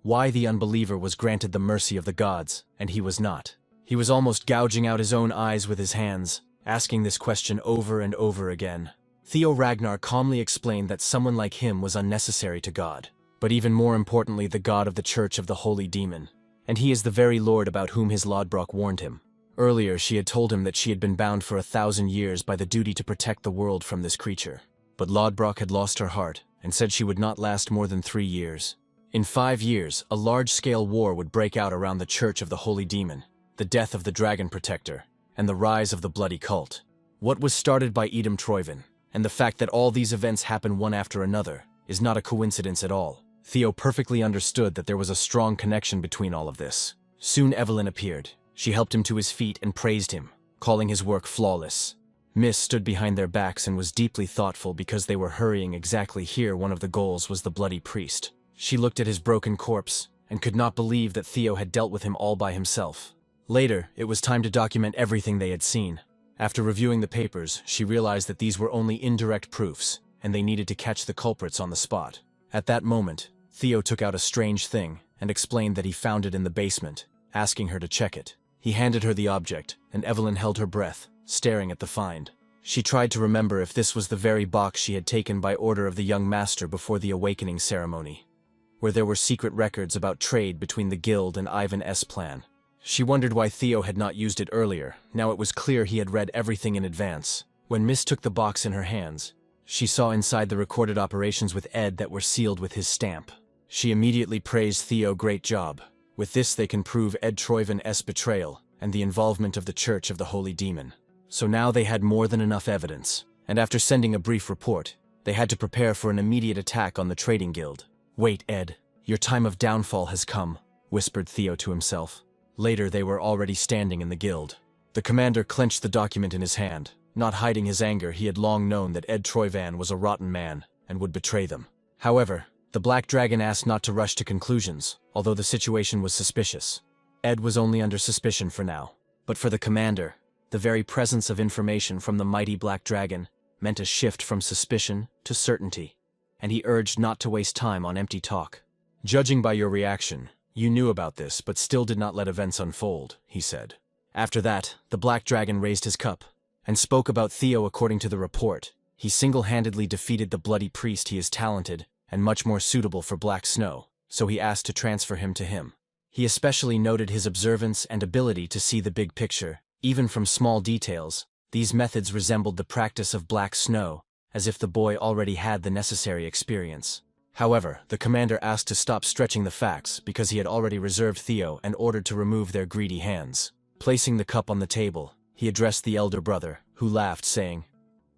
A: Why the unbeliever was granted the mercy of the gods, and he was not. He was almost gouging out his own eyes with his hands, asking this question over and over again. Theo Ragnar calmly explained that someone like him was unnecessary to God, but even more importantly the God of the Church of the Holy Demon, and he is the very Lord about whom his Lodbrok warned him. Earlier she had told him that she had been bound for 1,000 years by the duty to protect the world from this creature. But Lodbrok had lost her heart, and said she would not last more than 3 years. In 5 years, a large-scale war would break out around the Church of the Holy Demon, the death of the Dragon Protector, and the rise of the bloody cult. What was started by Edom Troivan, and the fact that all these events happen one after another, is not a coincidence at all. Theo perfectly understood that there was a strong connection between all of this. Soon Evelyn appeared. She helped him to his feet and praised him, calling his work flawless. Miss stood behind their backs and was deeply thoughtful because they were hurrying exactly here. One of the goals was the bloody priest. She looked at his broken corpse and could not believe that Theo had dealt with him all by himself. Later, it was time to document everything they had seen. After reviewing the papers, she realized that these were only indirect proofs, and they needed to catch the culprits on the spot. At that moment, Theo took out a strange thing and explained that he found it in the basement, asking her to check it. He handed her the object, and Evelyn held her breath, staring at the find. She tried to remember if this was the very box she had taken by order of the young master before the awakening ceremony, where there were secret records about trade between the guild and Ivan's plan. She wondered why Theo had not used it earlier. Now it was clear he had read everything in advance. When Miss took the box in her hands, she saw inside the recorded operations with Ed that were sealed with his stamp. She immediately praised Theo. Great job. With this they can prove Ed Troivan's betrayal and the involvement of the Church of the Holy Demon. So now they had more than enough evidence, and after sending a brief report, they had to prepare for an immediate attack on the trading guild. "Wait, Ed, your time of downfall has come," whispered Theo to himself. Later they were already standing in the guild. The commander clenched the document in his hand. Not hiding his anger, he had long known that Ed Troivan was a rotten man and would betray them. However, the Black Dragon asked not to rush to conclusions, although the situation was suspicious. Ed was only under suspicion for now. But for the commander, the very presence of information from the mighty Black Dragon meant a shift from suspicion to certainty, and he urged not to waste time on empty talk. "Judging by your reaction, you knew about this but still did not let events unfold," he said. After that, the Black Dragon raised his cup and spoke about Theo. According to the report, he single-handedly defeated the bloody priest. He is talented and much more suitable for Black Snow, so he asked to transfer him to him. He especially noted his observance and ability to see the big picture, even from small details. These methods resembled the practice of Black Snow, as if the boy already had the necessary experience. However, the commander asked to stop stretching the facts because he had already reserved Theo and ordered to remove their greedy hands. Placing the cup on the table, he addressed the elder brother, who laughed, saying,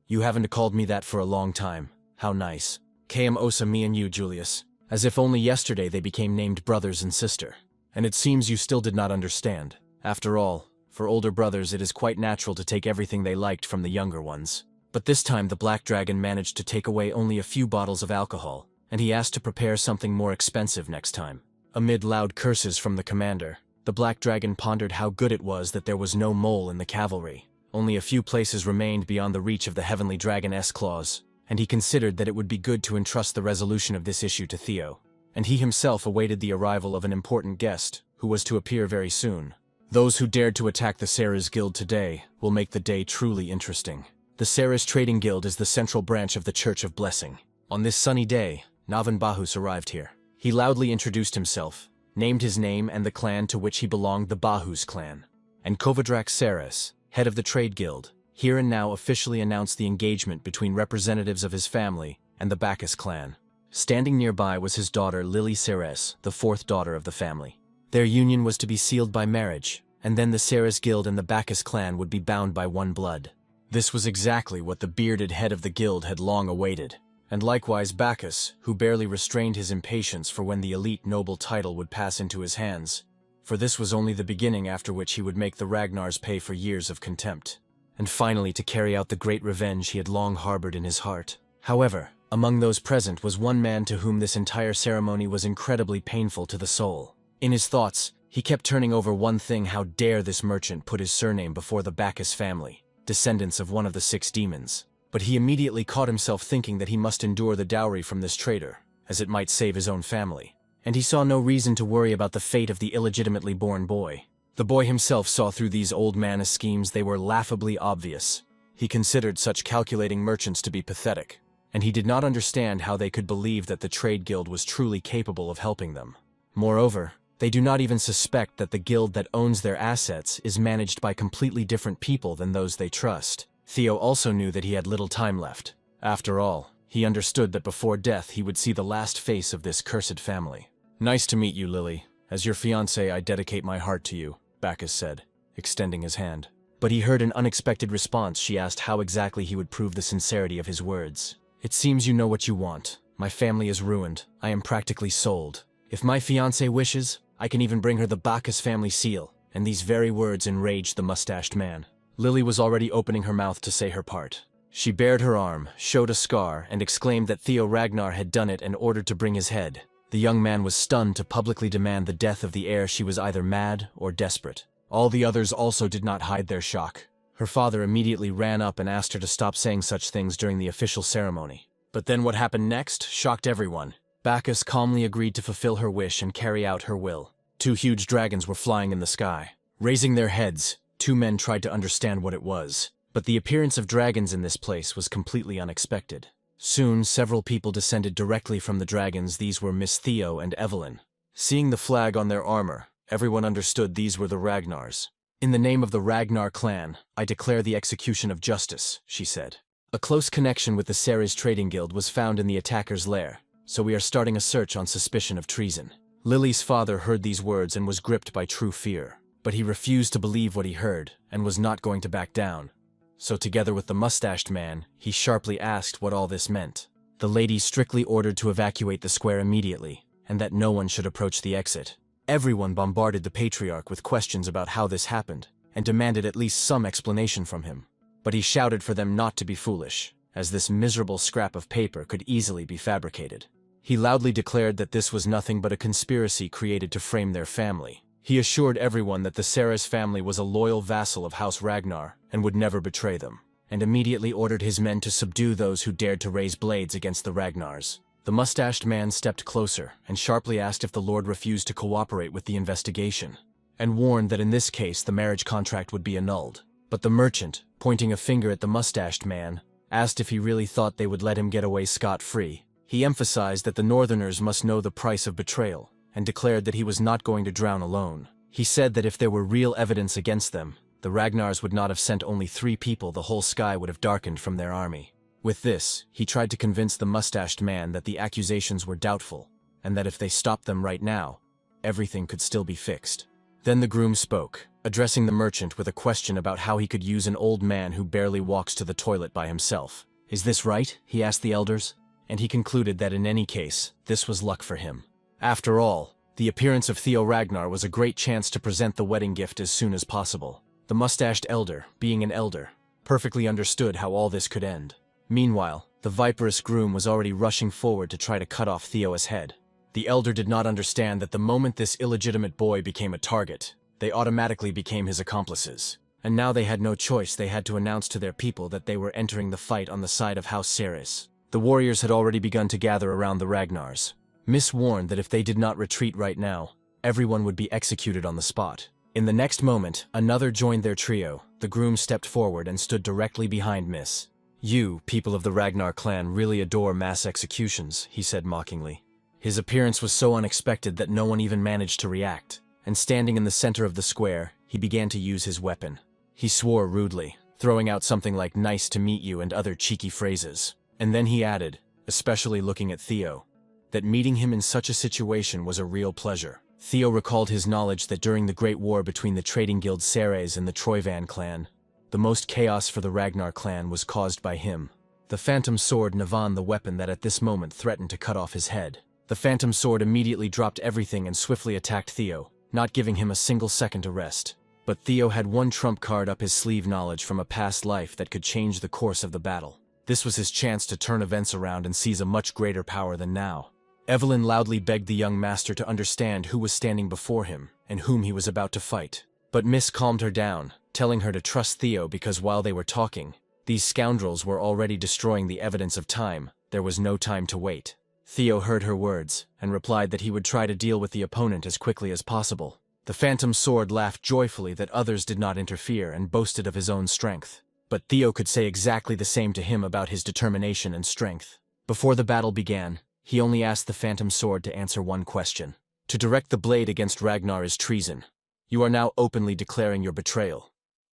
A: "You haven't called me that for a long time. How nice. Km Osa me and you, Julius. As if only yesterday they became named brothers and sister. And it seems you still did not understand. After all, for older brothers it is quite natural to take everything they liked from the younger ones." But this time the Black Dragon managed to take away only a few bottles of alcohol, and he asked to prepare something more expensive next time. Amid loud curses from the commander, the Black Dragon pondered how good it was that there was no mole in the cavalry. Only a few places remained beyond the reach of the Heavenly Dragon's claws, and he considered that it would be good to entrust the resolution of this issue to Theo. And he himself awaited the arrival of an important guest, who was to appear very soon. Those who dared to attack the Sarah's Guild today will make the day truly interesting. The Sarah's Trading Guild is the central branch of the Church of Blessing. On this sunny day, Navan Bahus arrived here. He loudly introduced himself, named his name and the clan to which he belonged, the Bahus clan. And Kovadrak Saras, head of the Trade Guild, here and now officially announced the engagement between representatives of his family and the Bacchus clan. Standing nearby was his daughter Lily Ceres, the fourth daughter of the family. Their union was to be sealed by marriage, and then the Ceres Guild and the Bacchus clan would be bound by one blood. This was exactly what the bearded head of the guild had long awaited, and likewise Bacchus, who barely restrained his impatience for when the elite noble title would pass into his hands, for this was only the beginning, after which he would make the Ragnars pay for years of contempt, and finally to carry out the great revenge he had long harbored in his heart. However, among those present was one man to whom this entire ceremony was incredibly painful to the soul. In his thoughts, he kept turning over one thing: how dare this merchant put his surname before the Bacchus family, descendants of one of the 6 demons. But he immediately caught himself thinking that he must endure the dowry from this traitor, as it might save his own family. And he saw no reason to worry about the fate of the illegitimately born boy. The boy himself saw through these old man's schemes. They were laughably obvious. He considered such calculating merchants to be pathetic, and he did not understand how they could believe that the Trade Guild was truly capable of helping them. Moreover, they do not even suspect that the guild that owns their assets is managed by completely different people than those they trust. Theo also knew that he had little time left. After all, he understood that before death he would see the last face of this cursed family. "Nice to meet you, Lily. As your fiancé, I dedicate my heart to you," Bacchus said, extending his hand. But he heard an unexpected response. She asked how exactly he would prove the sincerity of his words. "It seems you know what you want. My family is ruined. I am practically sold. If my fiancé wishes, I can even bring her the Bacchus family seal." And these very words enraged the mustached man. Lily was already opening her mouth to say her part. She bared her arm, showed a scar, and exclaimed that Theo Ragnar had done it and ordered to bring his head. The young man was stunned to publicly demand the death of the heir. She was either mad or desperate. All the others also did not hide their shock. Her father immediately ran up and asked her to stop saying such things during the official ceremony. But then what happened next shocked everyone. Bacchus calmly agreed to fulfill her wish and carry out her will. 2 huge dragons were flying in the sky. Raising their heads, 2 men tried to understand what it was. But the appearance of dragons in this place was completely unexpected. Soon, several people descended directly from the dragons. These were Miss Theo and Evelyn. Seeing the flag on their armor, everyone understood these were the Ragnars. "In the name of the Ragnar clan, I declare the execution of justice," she said. "A close connection with the Ceres Trading Guild was found in the attacker's lair, so we are starting a search on suspicion of treason." Lily's father heard these words and was gripped by true fear. But he refused to believe what he heard, and was not going to back down. So together with the mustached man, he sharply asked what all this meant. The lady strictly ordered to evacuate the square immediately, and that no one should approach the exit. Everyone bombarded the patriarch with questions about how this happened, and demanded at least some explanation from him. But he shouted for them not to be foolish, as this miserable scrap of paper could easily be fabricated. He loudly declared that this was nothing but a conspiracy created to frame their family. He assured everyone that the Ceres family was a loyal vassal of House Ragnar and would never betray them. and immediately ordered his men to subdue those who dared to raise blades against the Ragnars. The mustached man stepped closer and sharply asked if the Lord refused to cooperate with the investigation, and warned that in this case the marriage contract would be annulled. But the merchant, pointing a finger at the mustached man, asked if he really thought they would let him get away scot-free. He emphasized that the Northerners must know the price of betrayal, and declared that he was not going to drown alone. He said that if there were real evidence against them, the Ragnars would not have sent only 3 people, the whole sky would have darkened from their army. With this, he tried to convince the mustached man that the accusations were doubtful, and that if they stopped them right now, everything could still be fixed. Then the groom spoke, addressing the merchant with a question about how he could use an old man who barely walks to the toilet by himself. "Is this right?" he asked the elders, and he concluded that in any case, this was luck for him. After all, the appearance of Theo Ragnar was a great chance to present the wedding gift as soon as possible. The mustached elder, being an elder, perfectly understood how all this could end. Meanwhile, the viperous groom was already rushing forward to try to cut off Theo's head. The elder did not understand that the moment this illegitimate boy became a target, they automatically became his accomplices. And now they had no choice, they had to announce to their people that they were entering the fight on the side of House Ceres. The warriors had already begun to gather around the Ragnars. Miss warned that if they did not retreat right now, everyone would be executed on the spot. In the next moment, another joined their trio. The groom stepped forward and stood directly behind Miss. "You, people of the Ragnar clan, really adore mass executions," he said mockingly. His appearance was so unexpected that no one even managed to react, and standing in the center of the square, he began to use his weapon. He swore rudely, throwing out something like "nice to meet you" and other cheeky phrases. And then he added, especially looking at Theo, that meeting him in such a situation was a real pleasure. Theo recalled his knowledge that during the Great War between the trading guild Ceres and the Troyvan clan, the most chaos for the Ragnar clan was caused by him. The phantom sword Navan, the weapon that at this moment threatened to cut off his head. The phantom sword immediately dropped everything and swiftly attacked Theo, not giving him a single second to rest. But Theo had one trump card up his sleeve: knowledge from a past life that could change the course of the battle. This was his chance to turn events around and seize a much greater power than now. Evelyn loudly begged the young master to understand who was standing before him and whom he was about to fight. But Miss calmed her down, telling her to trust Theo because while they were talking, these scoundrels were already destroying the evidence of time. There was no time to wait. Theo heard her words and replied that he would try to deal with the opponent as quickly as possible. The phantom sword laughed joyfully that others did not interfere and boasted of his own strength. But Theo could say exactly the same to him about his determination and strength. Before the battle began, he only asked the phantom sword to answer one question. To direct the blade against Ragnar is treason. You are now openly declaring your betrayal.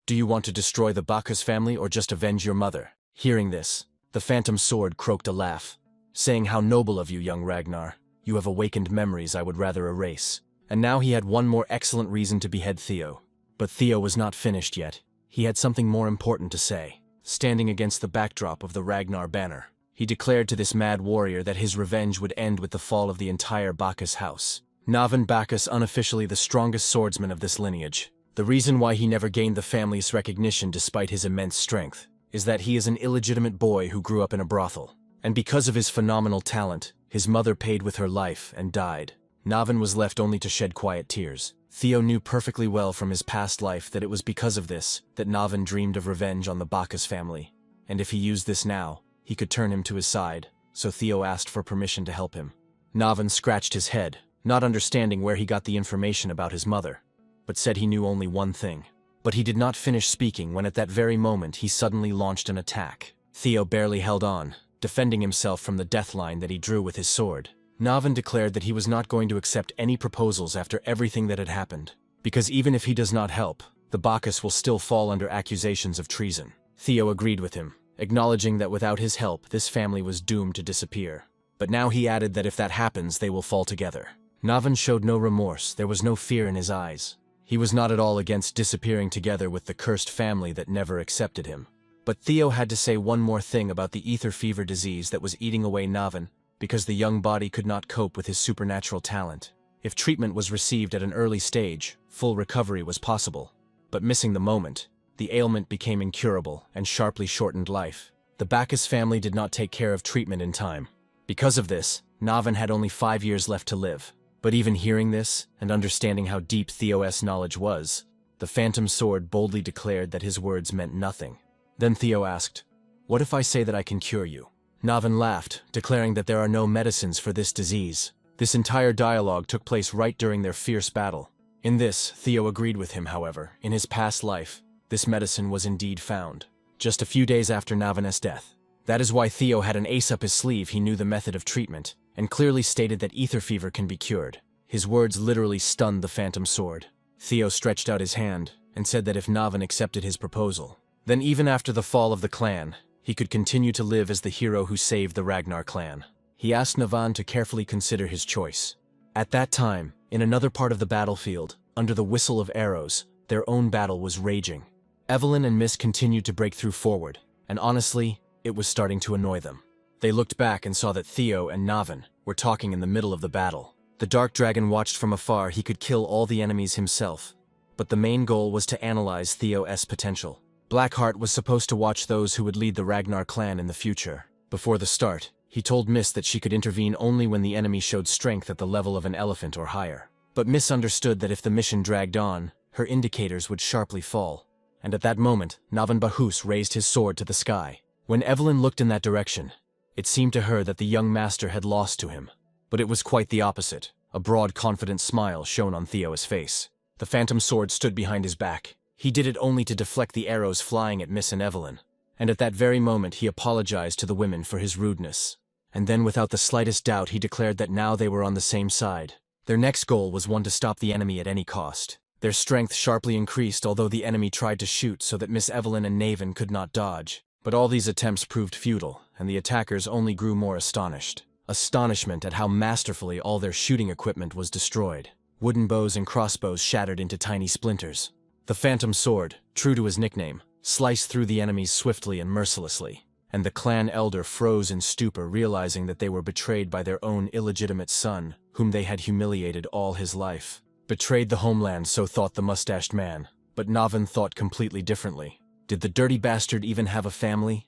A: Do you want to destroy the Bacchus family or just avenge your mother? Hearing this, the phantom sword croaked a laugh, saying, "How noble of you, young Ragnar. You have awakened memories I would rather erase." And now he had one more excellent reason to behead Theo. But Theo was not finished yet. He had something more important to say. Standing against the backdrop of the Ragnar banner, he declared to this mad warrior that his revenge would end with the fall of the entire Bacchus house. Navan Bacchus, unofficially the strongest swordsman of this lineage. The reason why he never gained the family's recognition despite his immense strength is that he is an illegitimate boy who grew up in a brothel. And because of his phenomenal talent, his mother paid with her life and died. Navan was left only to shed quiet tears. Theo knew perfectly well from his past life that it was because of this that Navan dreamed of revenge on the Bacchus family. And if he used this now, he could turn him to his side, so Theo asked for permission to help him. Navan scratched his head, not understanding where he got the information about his mother, but said he knew only one thing. But he did not finish speaking when at that very moment he suddenly launched an attack. Theo barely held on, defending himself from the death line that he drew with his sword. Navan declared that he was not going to accept any proposals after everything that had happened, because even if he does not help, the Bacchus will still fall under accusations of treason. Theo agreed with him, acknowledging that without his help, this family was doomed to disappear. But now he added that if that happens, they will fall together. Navan showed no remorse, there was no fear in his eyes. He was not at all against disappearing together with the cursed family that never accepted him. But Theo had to say one more thing about the ether fever disease that was eating away Navan, because the young body could not cope with his supernatural talent. If treatment was received at an early stage, full recovery was possible. But missing the moment, the ailment became incurable and sharply shortened life. The Bacchus family did not take care of treatment in time. Because of this, Navan had only 5 years left to live. But even hearing this, and understanding how deep Theo's knowledge was, the phantom sword boldly declared that his words meant nothing. Then Theo asked, "What if I say that I can cure you?" Navin laughed, declaring that there are no medicines for this disease. This entire dialogue took place right during their fierce battle. In this, Theo agreed with him, however. In his past life, this medicine was indeed found, just a few days after Navin's death. That is why Theo had an ace up his sleeve. He knew the method of treatment, and clearly stated that ether fever can be cured. His words literally stunned the Phantom Sword. Theo stretched out his hand, and said that if Navin accepted his proposal, then even after the fall of the clan, he could continue to live as the hero who saved the Ragnar clan. He asked Navin to carefully consider his choice. At that time, in another part of the battlefield, under the whistle of arrows, their own battle was raging. Evelyn and Miss continued to break through forward, and honestly, it was starting to annoy them. They looked back and saw that Theo and Navin were talking in the middle of the battle. The Dark Dragon watched from afar. He could kill all the enemies himself, but the main goal was to analyze Theo's potential. Blackheart was supposed to watch those who would lead the Ragnar clan in the future. Before the start, he told Miss that she could intervene only when the enemy showed strength at the level of an elephant or higher. But Miss understood that if the mission dragged on, her indicators would sharply fall. And at that moment, Navin Bahus raised his sword to the sky. When Evelyn looked in that direction, it seemed to her that the young master had lost to him. But it was quite the opposite. A broad, confident smile shone on Theo's face. The Phantom Sword stood behind his back. He did it only to deflect the arrows flying at Miss and Evelyn. And at that very moment he apologized to the women for his rudeness. And then without the slightest doubt he declared that now they were on the same side. Their next goal was one to stop the enemy at any cost. Their strength sharply increased although the enemy tried to shoot so that Miss Evelyn and Navin could not dodge. But all these attempts proved futile, and the attackers only grew more astonished. Astonishment at how masterfully all their shooting equipment was destroyed. Wooden bows and crossbows shattered into tiny splinters. The Phantom Sword, true to his nickname, sliced through the enemies swiftly and mercilessly, and the clan elder froze in stupor, realizing that they were betrayed by their own illegitimate son, whom they had humiliated all his life. Betrayed the homeland, so thought the mustached man, but Navin thought completely differently. Did the dirty bastard even have a family?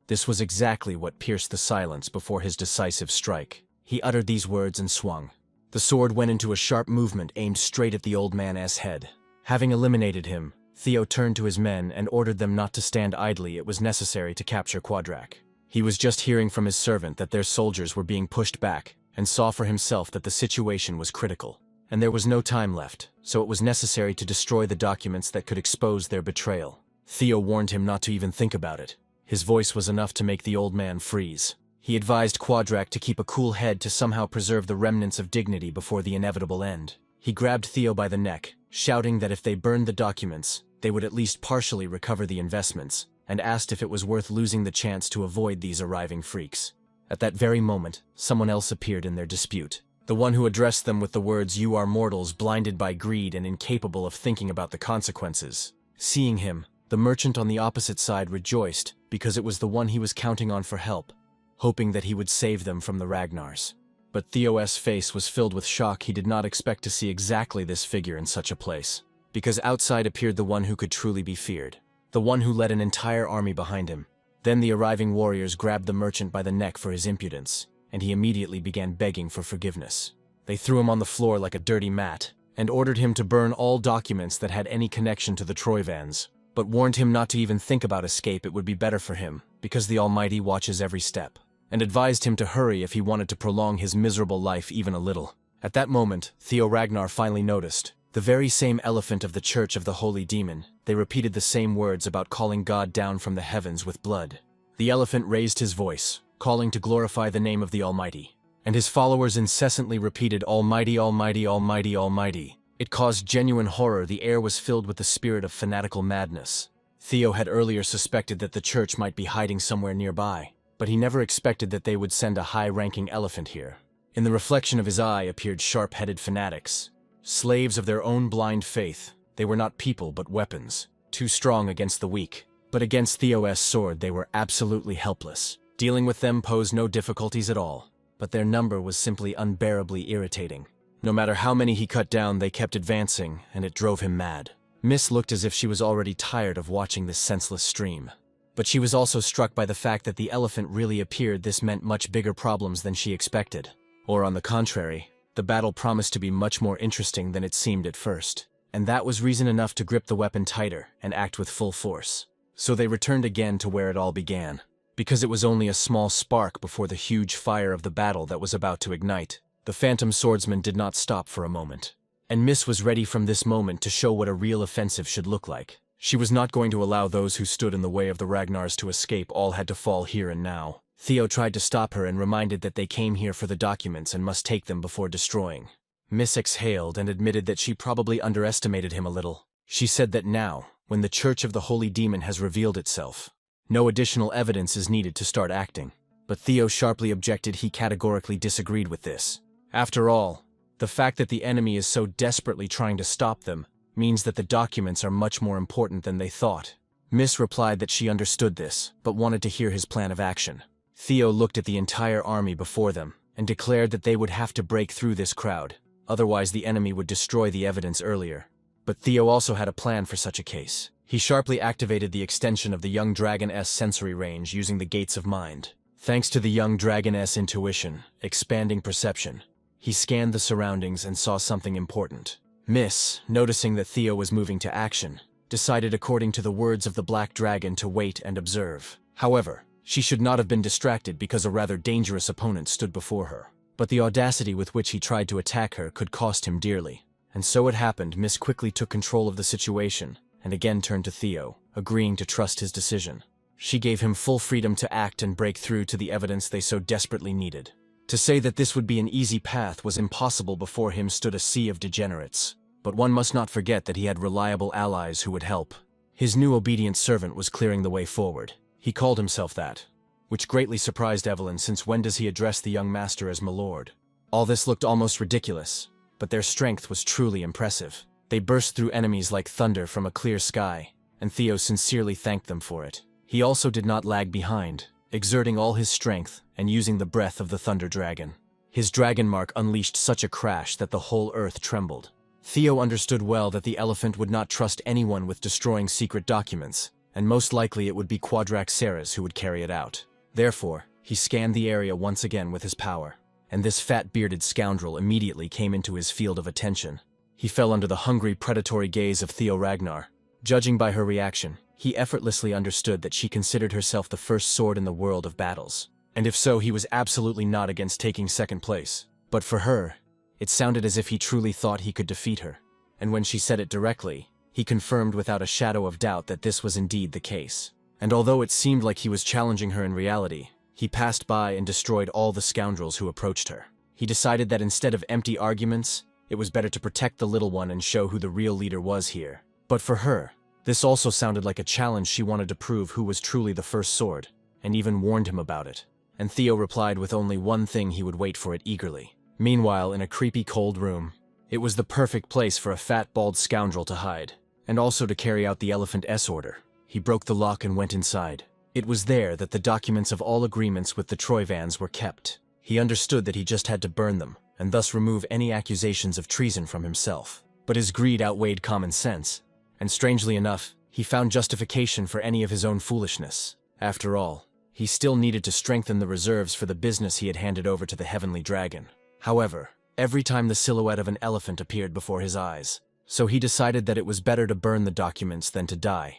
A: This was exactly what pierced the silence before his decisive strike. He uttered these words and swung. The sword went into a sharp movement aimed straight at the old man's head. Having eliminated him, Theo turned to his men and ordered them not to stand idly. It was necessary to capture Quadrak. He was just hearing from his servant that their soldiers were being pushed back, and saw for himself that the situation was critical. And there was no time left, so it was necessary to destroy the documents that could expose their betrayal. Theo warned him not to even think about it. His voice was enough to make the old man freeze. He advised Quadrak to keep a cool head to somehow preserve the remnants of dignity before the inevitable end. He grabbed Theo by the neck, shouting that if they burned the documents, they would at least partially recover the investments, and asked if it was worth losing the chance to avoid these arriving freaks. At that very moment, someone else appeared in their dispute. The one who addressed them with the words, "You are mortals, blinded by greed and incapable of thinking about the consequences." Seeing him, the merchant on the opposite side rejoiced because it was the one he was counting on for help, hoping that he would save them from the Ragnars. But Theo's face was filled with shock. He did not expect to see exactly this figure in such a place, because outside appeared the one who could truly be feared, the one who led an entire army behind him. Then the arriving warriors grabbed the merchant by the neck for his impudence, and he immediately began begging for forgiveness. They threw him on the floor like a dirty mat, and ordered him to burn all documents that had any connection to the Troivans, but warned him not to even think about escape. It would be better for him, because the Almighty watches every step, and advised him to hurry if he wanted to prolong his miserable life even a little. At that moment, Theo Ragnar finally noticed. The very same elephant of the Church of the Holy Demon. They repeated the same words about calling God down from the heavens with blood. The elephant raised his voice, calling to glorify the name of the Almighty, and his followers incessantly repeated, "Almighty, Almighty, Almighty, Almighty." It caused genuine horror. The air was filled with the spirit of fanatical madness. Theo had earlier suspected that the church might be hiding somewhere nearby, but he never expected that they would send a high-ranking elephant here. In the reflection of his eye appeared sharp-headed fanatics, slaves of their own blind faith. They were not people but weapons, too strong against the weak. But against Theo's sword they were absolutely helpless. Dealing with them posed no difficulties at all, but their number was simply unbearably irritating. No matter how many he cut down, they kept advancing, and it drove him mad. Miss looked as if she was already tired of watching this senseless stream. But she was also struck by the fact that the elephant really appeared. This meant much bigger problems than she expected. Or on the contrary, the battle promised to be much more interesting than it seemed at first. And that was reason enough to grip the weapon tighter and act with full force. So they returned again to where it all began, because it was only a small spark before the huge fire of the battle that was about to ignite. The phantom swordsman did not stop for a moment, and Miss was ready from this moment to show what a real offensive should look like. She was not going to allow those who stood in the way of the Ragnars to escape. All had to fall here and now. Theo tried to stop her and reminded that they came here for the documents and must take them before destroying. Miss exhaled and admitted that she probably underestimated him a little. She said that now, when the Church of the Holy Demon has revealed itself, no additional evidence is needed to start acting. But Theo sharply objected. He categorically disagreed with this. After all, the fact that the enemy is so desperately trying to stop them means that the documents are much more important than they thought. Miss replied that she understood this, but wanted to hear his plan of action. Theo looked at the entire army before them and declared that they would have to break through this crowd, otherwise the enemy would destroy the evidence earlier. But Theo also had a plan for such a case. He sharply activated the extension of the young dragon's sensory range using the gates of mind. Thanks to the young dragon's intuition, expanding perception, he scanned the surroundings and saw something important. Miss, noticing that Theo was moving to action, decided according to the words of the black dragon to wait and observe. However, she should not have been distracted because a rather dangerous opponent stood before her. But the audacity with which he tried to attack her could cost him dearly. And so it happened. Miss quickly took control of the situation and again turned to Theo, agreeing to trust his decision. She gave him full freedom to act and break through to the evidence they so desperately needed. To say that this would be an easy path was impossible. Before him stood a sea of degenerates. But one must not forget that he had reliable allies who would help. His new obedient servant was clearing the way forward. He called himself that, which greatly surprised Evelyn, since when does he address the young master as my lord? All this looked almost ridiculous, but their strength was truly impressive. They burst through enemies like thunder from a clear sky, and Theo sincerely thanked them for it. He also did not lag behind, exerting all his strength and using the breath of the thunder dragon. His dragon mark unleashed such a crash that the whole earth trembled. Theo understood well that the elephant would not trust anyone with destroying secret documents, and most likely it would be Quadraxeras who would carry it out. Therefore, he scanned the area once again with his power, and this fat-bearded scoundrel immediately came into his field of attention. He fell under the hungry, predatory gaze of Theo Ragnar. Judging by her reaction, he effortlessly understood that she considered herself the first sword in the world of battles. And if so, he was absolutely not against taking second place. But for her, it sounded as if he truly thought he could defeat her. And when she said it directly, he confirmed without a shadow of doubt that this was indeed the case. And although it seemed like he was challenging her in reality, he passed by and destroyed all the scoundrels who approached her. He decided that instead of empty arguments, it was better to protect the little one and show who the real leader was here. But for her, this also sounded like a challenge. She wanted to prove who was truly the first sword, and even warned him about it. And Theo replied with only one thing: he would wait for it eagerly. Meanwhile, in a creepy cold room, it was the perfect place for a fat, bald scoundrel to hide, and also to carry out the elephant's order. He broke the lock and went inside. It was there that the documents of all agreements with the Troivans were kept. He understood that he just had to burn them, and thus remove any accusations of treason from himself. But his greed outweighed common sense, and strangely enough, he found justification for any of his own foolishness. After all, he still needed to strengthen the reserves for the business he had handed over to the Heavenly Dragon. However, every time the silhouette of an elephant appeared before his eyes, so he decided that it was better to burn the documents than to die.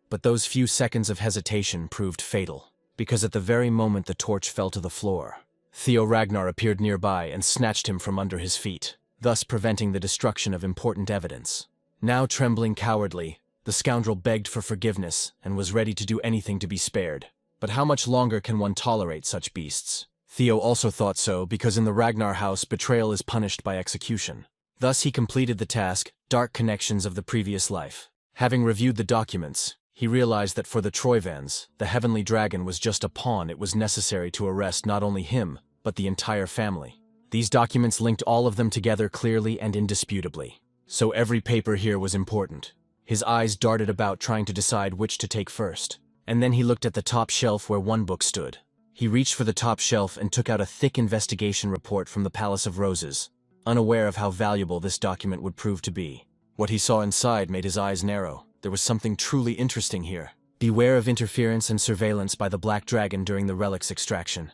A: But those few seconds of hesitation proved fatal, because at the very moment the torch fell to the floor, Theo Ragnar appeared nearby and snatched him from under his feet, thus preventing the destruction of important evidence. Now trembling cowardly, the scoundrel begged for forgiveness and was ready to do anything to be spared. But how much longer can one tolerate such beasts? Theo also thought so, because in the Ragnar house, betrayal is punished by execution. Thus he completed the task, Dark Connections of the Previous Life. Having reviewed the documents, he realized that for the Troivans, the Heavenly Dragon was just a pawn. It was necessary to arrest not only him, but the entire family. These documents linked all of them together clearly and indisputably. So every paper here was important. His eyes darted about, trying to decide which to take first. And then he looked at the top shelf where one book stood. He reached for the top shelf and took out a thick investigation report from the Palace of Roses, unaware of how valuable this document would prove to be. What he saw inside made his eyes narrow. There was something truly interesting here. Beware of interference and surveillance by the Black Dragon during the relics extraction.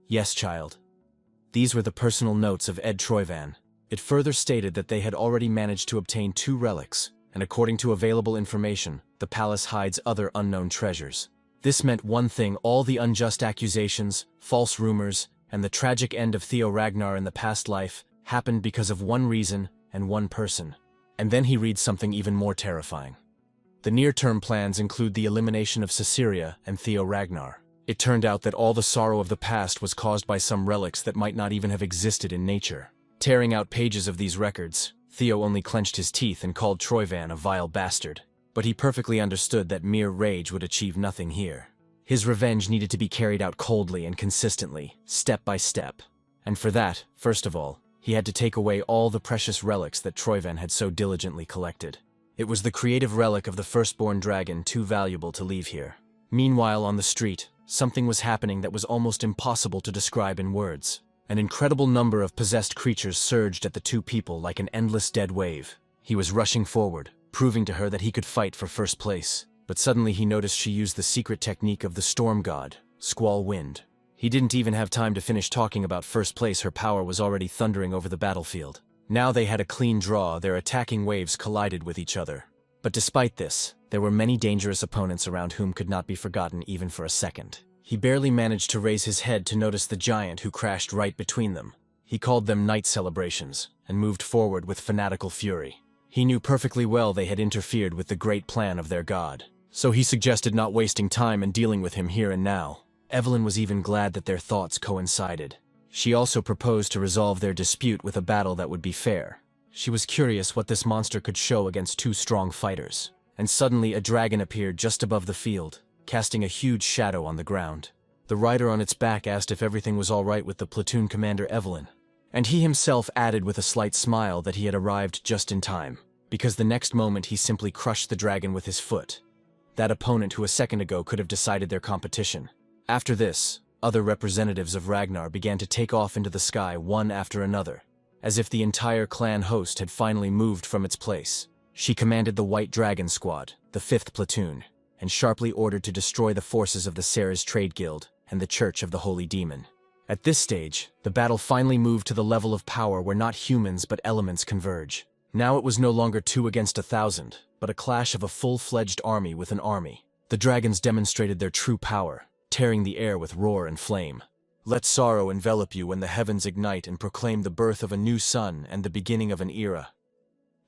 A: Yes, child. These were the personal notes of Ed Troivan. It further stated that they had already managed to obtain 2 relics, and according to available information, the palace hides other unknown treasures. This meant one thing: all the unjust accusations, false rumors, and the tragic end of Theo Ragnar in the past life happened because of one reason and one person. And then he reads something even more terrifying. The near-term plans include the elimination of Caesarea and Theo Ragnar. It turned out that all the sorrow of the past was caused by some relics that might not even have existed in nature. Tearing out pages of these records, Theo only clenched his teeth and called Troyvan a vile bastard. But he perfectly understood that mere rage would achieve nothing here. His revenge needed to be carried out coldly and consistently, step by step. And for that, first of all, he had to take away all the precious relics that Troyvan had so diligently collected. It was the creative relic of the firstborn dragon too valuable to leave here. Meanwhile, on the street, something was happening that was almost impossible to describe in words. An incredible number of possessed creatures surged at the two people like an endless dead wave. He was rushing forward, proving to her that he could fight for first place. But suddenly he noticed she used the secret technique of the storm god, Squall Wind. He didn't even have time to finish talking about first place. Her power was already thundering over the battlefield. Now they had a clean draw. Their attacking waves collided with each other. But despite this, there were many dangerous opponents around whom could not be forgotten even for a second. He barely managed to raise his head to notice the giant who crashed right between them. He called them night celebrations and moved forward with fanatical fury. He knew perfectly well they had interfered with the great plan of their god. So he suggested not wasting time and dealing with him here and now. Evelyn was even glad that their thoughts coincided. She also proposed to resolve their dispute with a battle that would be fair. She was curious what this monster could show against two strong fighters. And suddenly a dragon appeared just above the field, casting a huge shadow on the ground. The rider on its back asked if everything was all right with the platoon commander Evelyn. And he himself added with a slight smile that he had arrived just in time, because the next moment he simply crushed the dragon with his foot. That opponent who a second ago could have decided their competition. After this, other representatives of Ragnar began to take off into the sky one after another, as if the entire clan host had finally moved from its place. She commanded the White Dragon Squad, the 5th platoon, and sharply ordered to destroy the forces of the Ceres Trade Guild and the Church of the Holy Demon. At this stage, the battle finally moved to the level of power where not humans but elements converge. Now it was no longer 2 against 1,000, but a clash of a full-fledged army with an army. The dragons demonstrated their true power, tearing the air with roar and flame. Let sorrow envelop you when the heavens ignite and proclaim the birth of a new sun and the beginning of an era.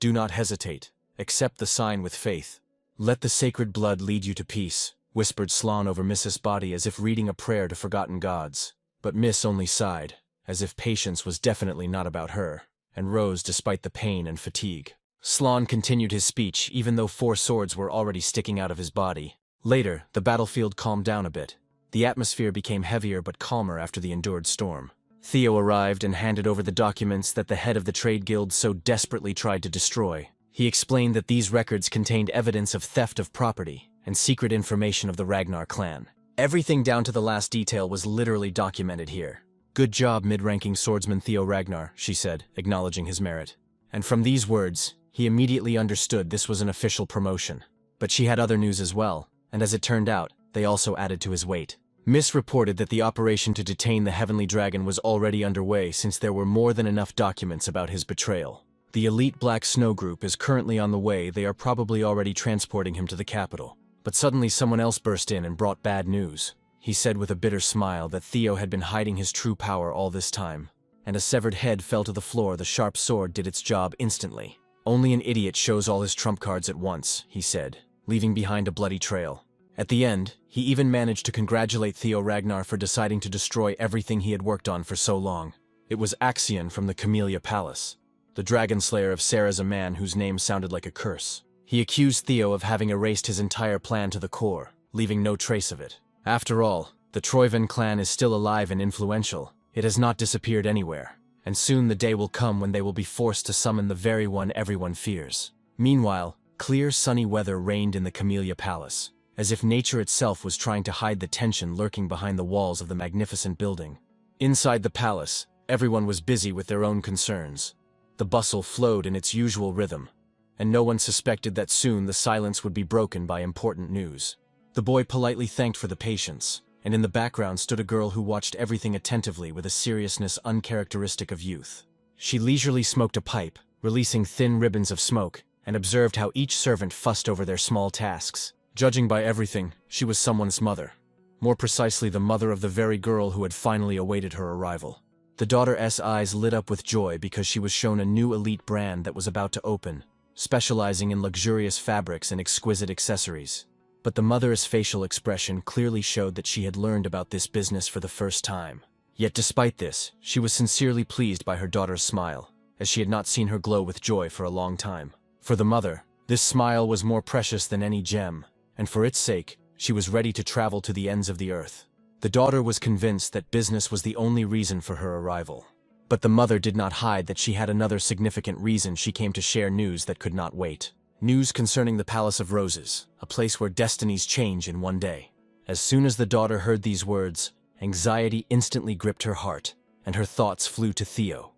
A: Do not hesitate. Accept the sign with faith. Let the sacred blood lead you to peace, whispered Slan over Miss's body as if reading a prayer to forgotten gods. But Miss only sighed, as if patience was definitely not about her, and rose despite the pain and fatigue. Slan continued his speech even though 4 swords were already sticking out of his body. Later, the battlefield calmed down a bit. The atmosphere became heavier but calmer after the endured storm. Theo arrived and handed over the documents that the head of the trade guild so desperately tried to destroy. He explained that these records contained evidence of theft of property and secret information of the Ragnar clan. Everything down to the last detail was literally documented here. Good job, mid-ranking swordsman Theo Ragnar, she said, acknowledging his merit. And from these words, he immediately understood this was an official promotion. But she had other news as well, and as it turned out, they also added to his weight. Miss reported that the operation to detain the Heavenly Dragon was already underway since there were more than enough documents about his betrayal. The elite Black Snow group is currently on the way. They are probably already transporting him to the capital. But suddenly someone else burst in and brought bad news. He said with a bitter smile that Theo had been hiding his true power all this time. And a severed head fell to the floor. The sharp sword did its job instantly. Only an idiot shows all his trump cards at once, he said, leaving behind a bloody trail. At the end, he even managed to congratulate Theo Ragnar for deciding to destroy everything he had worked on for so long. It was Axion from the Camellia Palace, the dragon slayer of Ceres, a man whose name sounded like a curse. He accused Theo of having erased his entire plan to the core, leaving no trace of it. After all, the Troyvan clan is still alive and influential. It has not disappeared anywhere, and soon the day will come when they will be forced to summon the very one everyone fears. Meanwhile, clear sunny weather reigned in the Camellia Palace, as if nature itself was trying to hide the tension lurking behind the walls of the magnificent building. Inside the palace, everyone was busy with their own concerns. The bustle flowed in its usual rhythm, and no one suspected that soon the silence would be broken by important news. The boy politely thanked for the patience, and in the background stood a girl who watched everything attentively with a seriousness uncharacteristic of youth. She leisurely smoked a pipe, releasing thin ribbons of smoke, and observed how each servant fussed over their small tasks. Judging by everything, she was someone's mother. More precisely, the mother of the very girl who had finally awaited her arrival. The daughter's eyes lit up with joy because she was shown a new elite brand that was about to open, specializing in luxurious fabrics and exquisite accessories. But the mother's facial expression clearly showed that she had learned about this business for the first time. Yet despite this, she was sincerely pleased by her daughter's smile, as she had not seen her glow with joy for a long time. For the mother, this smile was more precious than any gem, and for its sake, she was ready to travel to the ends of the earth. The daughter was convinced that business was the only reason for her arrival. But the mother did not hide that she had another significant reason she came to share news that could not wait. News concerning the Palace of Roses, a place where destinies change in one day. As soon as the daughter heard these words, anxiety instantly gripped her heart, and her thoughts flew to Theo.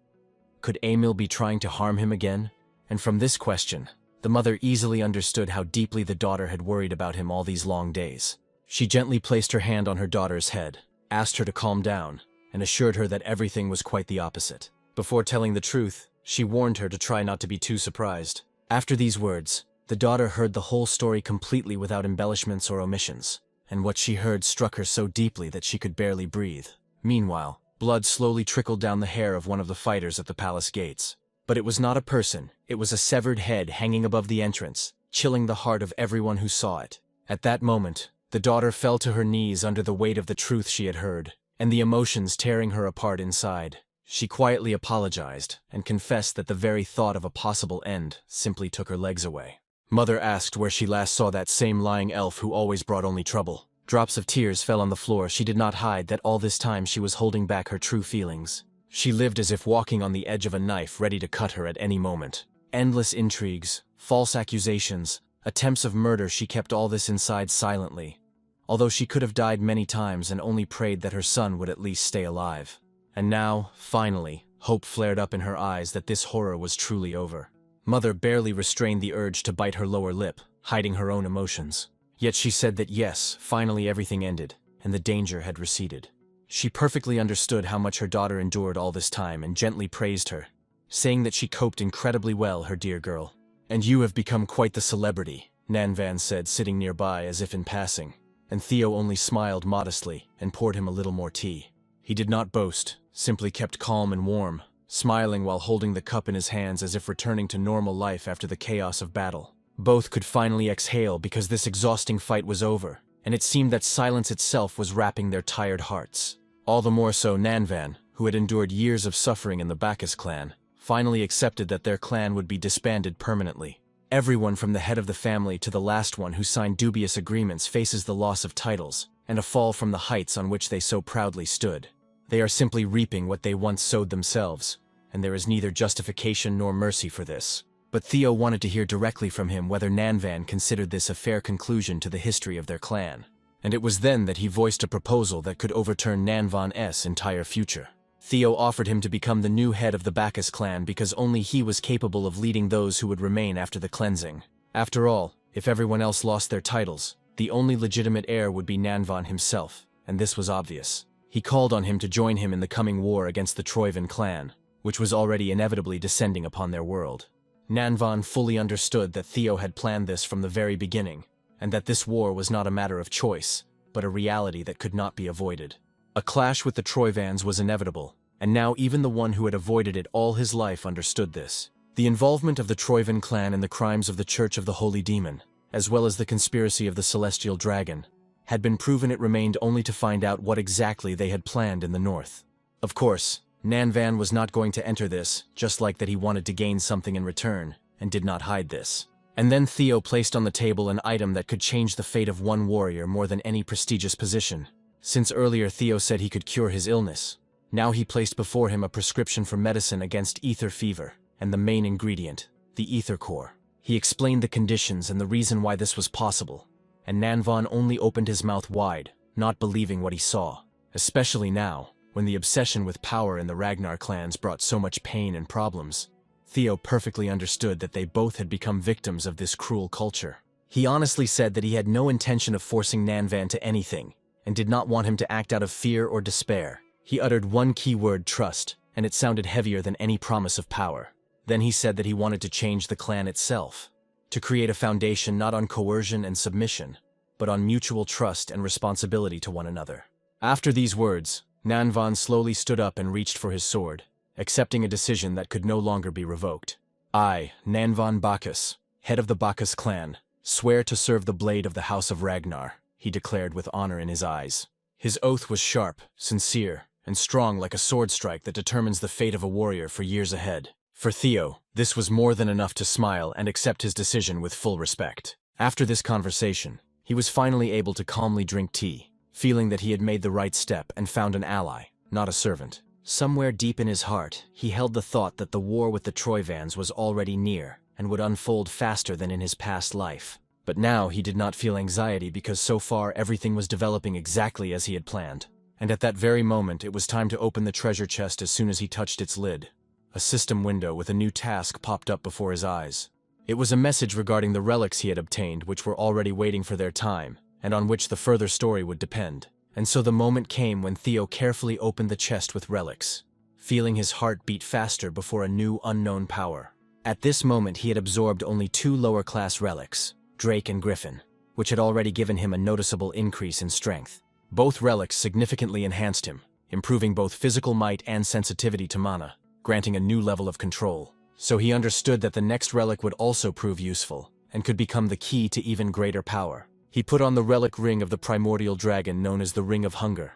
A: Could Emil be trying to harm him again? And from this question, the mother easily understood how deeply the daughter had worried about him all these long days. She gently placed her hand on her daughter's head, asked her to calm down, and assured her that everything was quite the opposite. Before telling the truth, she warned her to try not to be too surprised. After these words, the daughter heard the whole story completely without embellishments or omissions, and what she heard struck her so deeply that she could barely breathe. Meanwhile, blood slowly trickled down the hair of one of the fighters at the palace gates. But it was not a person, it was a severed head hanging above the entrance, chilling the heart of everyone who saw it. At that moment, the daughter fell to her knees under the weight of the truth she had heard, and the emotions tearing her apart inside. She quietly apologized, and confessed that the very thought of a possible end simply took her legs away. Mother asked where she last saw that same lying elf who always brought only trouble. Drops of tears fell on the floor. She did not hide that all this time she was holding back her true feelings. She lived as if walking on the edge of a knife ready to cut her at any moment. Endless intrigues, false accusations, attempts of murder, she kept all this inside silently. Although she could have died many times and only prayed that her son would at least stay alive. And now, finally, hope flared up in her eyes that this horror was truly over. Mother barely restrained the urge to bite her lower lip, hiding her own emotions. Yet she said that yes, finally everything ended, and the danger had receded. She perfectly understood how much her daughter endured all this time and gently praised her, saying that she coped incredibly well, her dear girl. "And you have become quite the celebrity," Nanvan said, sitting nearby as if in passing, and Theo only smiled modestly and poured him a little more tea. He did not boast, simply kept calm and warm, smiling while holding the cup in his hands as if returning to normal life after the chaos of battle. Both could finally exhale because this exhausting fight was over, and it seemed that silence itself was wrapping their tired hearts. All the more so Nanvan, who had endured years of suffering in the Bacchus clan, finally accepted that their clan would be disbanded permanently. Everyone from the head of the family to the last one who signed dubious agreements faces the loss of titles and a fall from the heights on which they so proudly stood. They are simply reaping what they once sowed themselves, and there is neither justification nor mercy for this. But Theo wanted to hear directly from him whether Nanvan considered this a fair conclusion to the history of their clan. And it was then that he voiced a proposal that could overturn Nanvan's entire future. Theo offered him to become the new head of the Bacchus clan because only he was capable of leading those who would remain after the cleansing. After all, if everyone else lost their titles, the only legitimate heir would be Nanvan himself, and this was obvious. He called on him to join him in the coming war against the Troivan clan, which was already inevitably descending upon their world. Nanvan fully understood that Theo had planned this from the very beginning, and that this war was not a matter of choice, but a reality that could not be avoided. A clash with the Troivans was inevitable, and now even the one who had avoided it all his life understood this. The involvement of the Troivan clan in the crimes of the Church of the Holy Demon, as well as the conspiracy of the Celestial Dragon, had been proven. It remained only to find out what exactly they had planned in the north. Of course, Nanvan was not going to enter this, just like that he wanted to gain something in return, and did not hide this. And then Theo placed on the table an item that could change the fate of one warrior more than any prestigious position. Since earlier Theo said he could cure his illness, now he placed before him a prescription for medicine against ether fever, and the main ingredient, the ether core. He explained the conditions and the reason why this was possible, and Nanvan only opened his mouth wide, not believing what he saw, especially now, when the obsession with power in the Ragnar clans brought so much pain and problems. Theo perfectly understood that they both had become victims of this cruel culture. He honestly said that he had no intention of forcing Nanvan to anything, and did not want him to act out of fear or despair. He uttered one key word, trust, and it sounded heavier than any promise of power. Then he said that he wanted to change the clan itself. to create a foundation not on coercion and submission, but on mutual trust and responsibility to one another. After these words, Nanvan slowly stood up and reached for his sword, accepting a decision that could no longer be revoked. I, Nanvan Bacchus, head of the Bacchus clan, swear to serve the blade of the House of Ragnar, he declared with honor in his eyes. His oath was sharp, sincere, and strong like a sword strike that determines the fate of a warrior for years ahead. For Theo, this was more than enough to smile and accept his decision with full respect. After this conversation, he was finally able to calmly drink tea, feeling that he had made the right step and found an ally, not a servant. Somewhere deep in his heart, he held the thought that the war with the Troivans was already near and would unfold faster than in his past life. But now he did not feel anxiety because so far everything was developing exactly as he had planned. And at that very moment, it was time to open the treasure chest as soon as he touched its lid. A system window with a new task popped up before his eyes. It was a message regarding the relics he had obtained, which were already waiting for their time, and on which the further story would depend. And so the moment came when Theo carefully opened the chest with relics, feeling his heart beat faster before a new unknown power. At this moment he had absorbed only 2 lower-class relics, Drake and Griffin, which had already given him a noticeable increase in strength. Both relics significantly enhanced him, improving both physical might and sensitivity to mana, granting a new level of control. So he understood that the next relic would also prove useful, and could become the key to even greater power. He put on the relic ring of the primordial dragon known as the Ring of Hunger,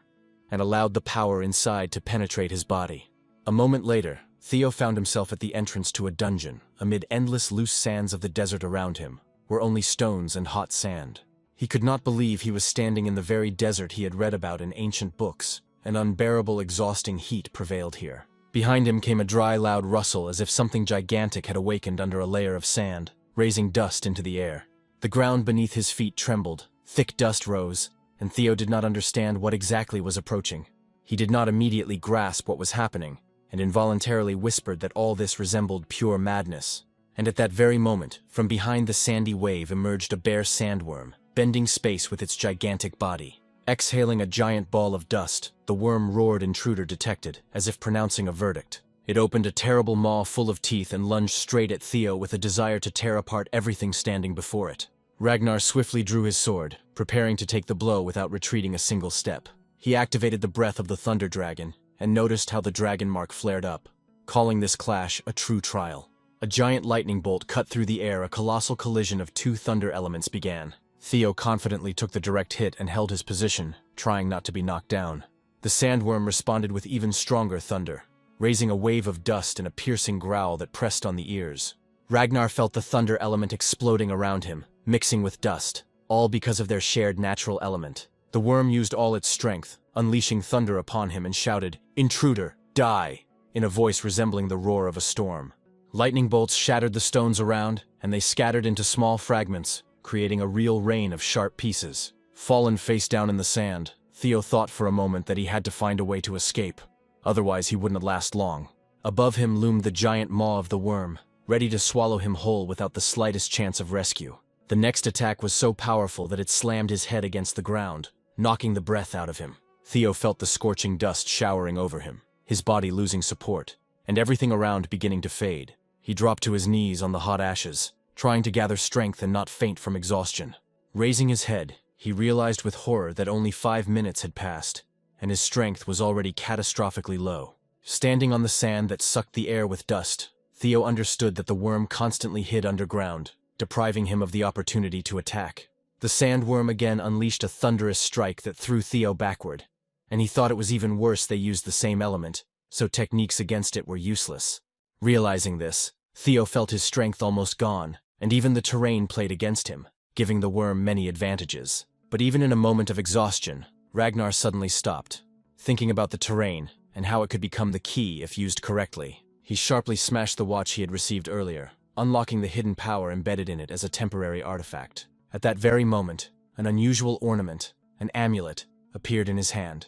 A: and allowed the power inside to penetrate his body. A moment later, Theo found himself at the entrance to a dungeon, amid endless loose sands of the desert around him, where only stones and hot sand. He could not believe he was standing in the very desert he had read about in ancient books. An unbearable, exhausting heat prevailed here. Behind him came a dry, loud rustle as if something gigantic had awakened under a layer of sand, raising dust into the air. The ground beneath his feet trembled, thick dust rose, and Theo did not understand what exactly was approaching. He did not immediately grasp what was happening, and involuntarily whispered that all this resembled pure madness. And at that very moment, from behind the sandy wave emerged a bare sandworm, bending space with its gigantic body. Exhaling a giant ball of dust, the worm roared intruder detected, as if pronouncing a verdict. It opened a terrible maw full of teeth and lunged straight at Theo with a desire to tear apart everything standing before it. Ragnar swiftly drew his sword, preparing to take the blow without retreating a single step. He activated the breath of the Thunder Dragon, and noticed how the dragon mark flared up, calling this clash a true trial. A giant lightning bolt cut through the air. A colossal collision of 2 thunder elements began. Theo confidently took the direct hit and held his position, trying not to be knocked down. The sandworm responded with even stronger thunder, raising a wave of dust and a piercing growl that pressed on the ears. Ragnar felt the thunder element exploding around him, mixing with dust, all because of their shared natural element. The worm used all its strength, unleashing thunder upon him, and shouted, "Intruder, die!" in a voice resembling the roar of a storm. Lightning bolts shattered the stones around, and they scattered into small fragments, creating a real rain of sharp pieces. Fallen face down in the sand, Theo thought for a moment that he had to find a way to escape. Otherwise he wouldn't last long. Above him loomed the giant maw of the worm, ready to swallow him whole without the slightest chance of rescue. The next attack was so powerful that it slammed his head against the ground, knocking the breath out of him. Theo felt the scorching dust showering over him, his body losing support, and everything around beginning to fade. He dropped to his knees on the hot ashes, trying to gather strength and not faint from exhaustion. Raising his head, he realized with horror that only 5 minutes had passed, and his strength was already catastrophically low. Standing on the sand that sucked the air with dust, Theo understood that the worm constantly hid underground, depriving him of the opportunity to attack. The sandworm again unleashed a thunderous strike that threw Theo backward, and he thought it was even worse they used the same element, so techniques against it were useless. Realizing this, Theo felt his strength almost gone, and even the terrain played against him, giving the worm many advantages. But even in a moment of exhaustion, Ragnar suddenly stopped, thinking about the terrain and how it could become the key if used correctly. He sharply smashed the watch he had received earlier, unlocking the hidden power embedded in it as a temporary artifact. At that very moment, an unusual ornament, an amulet, appeared in his hand,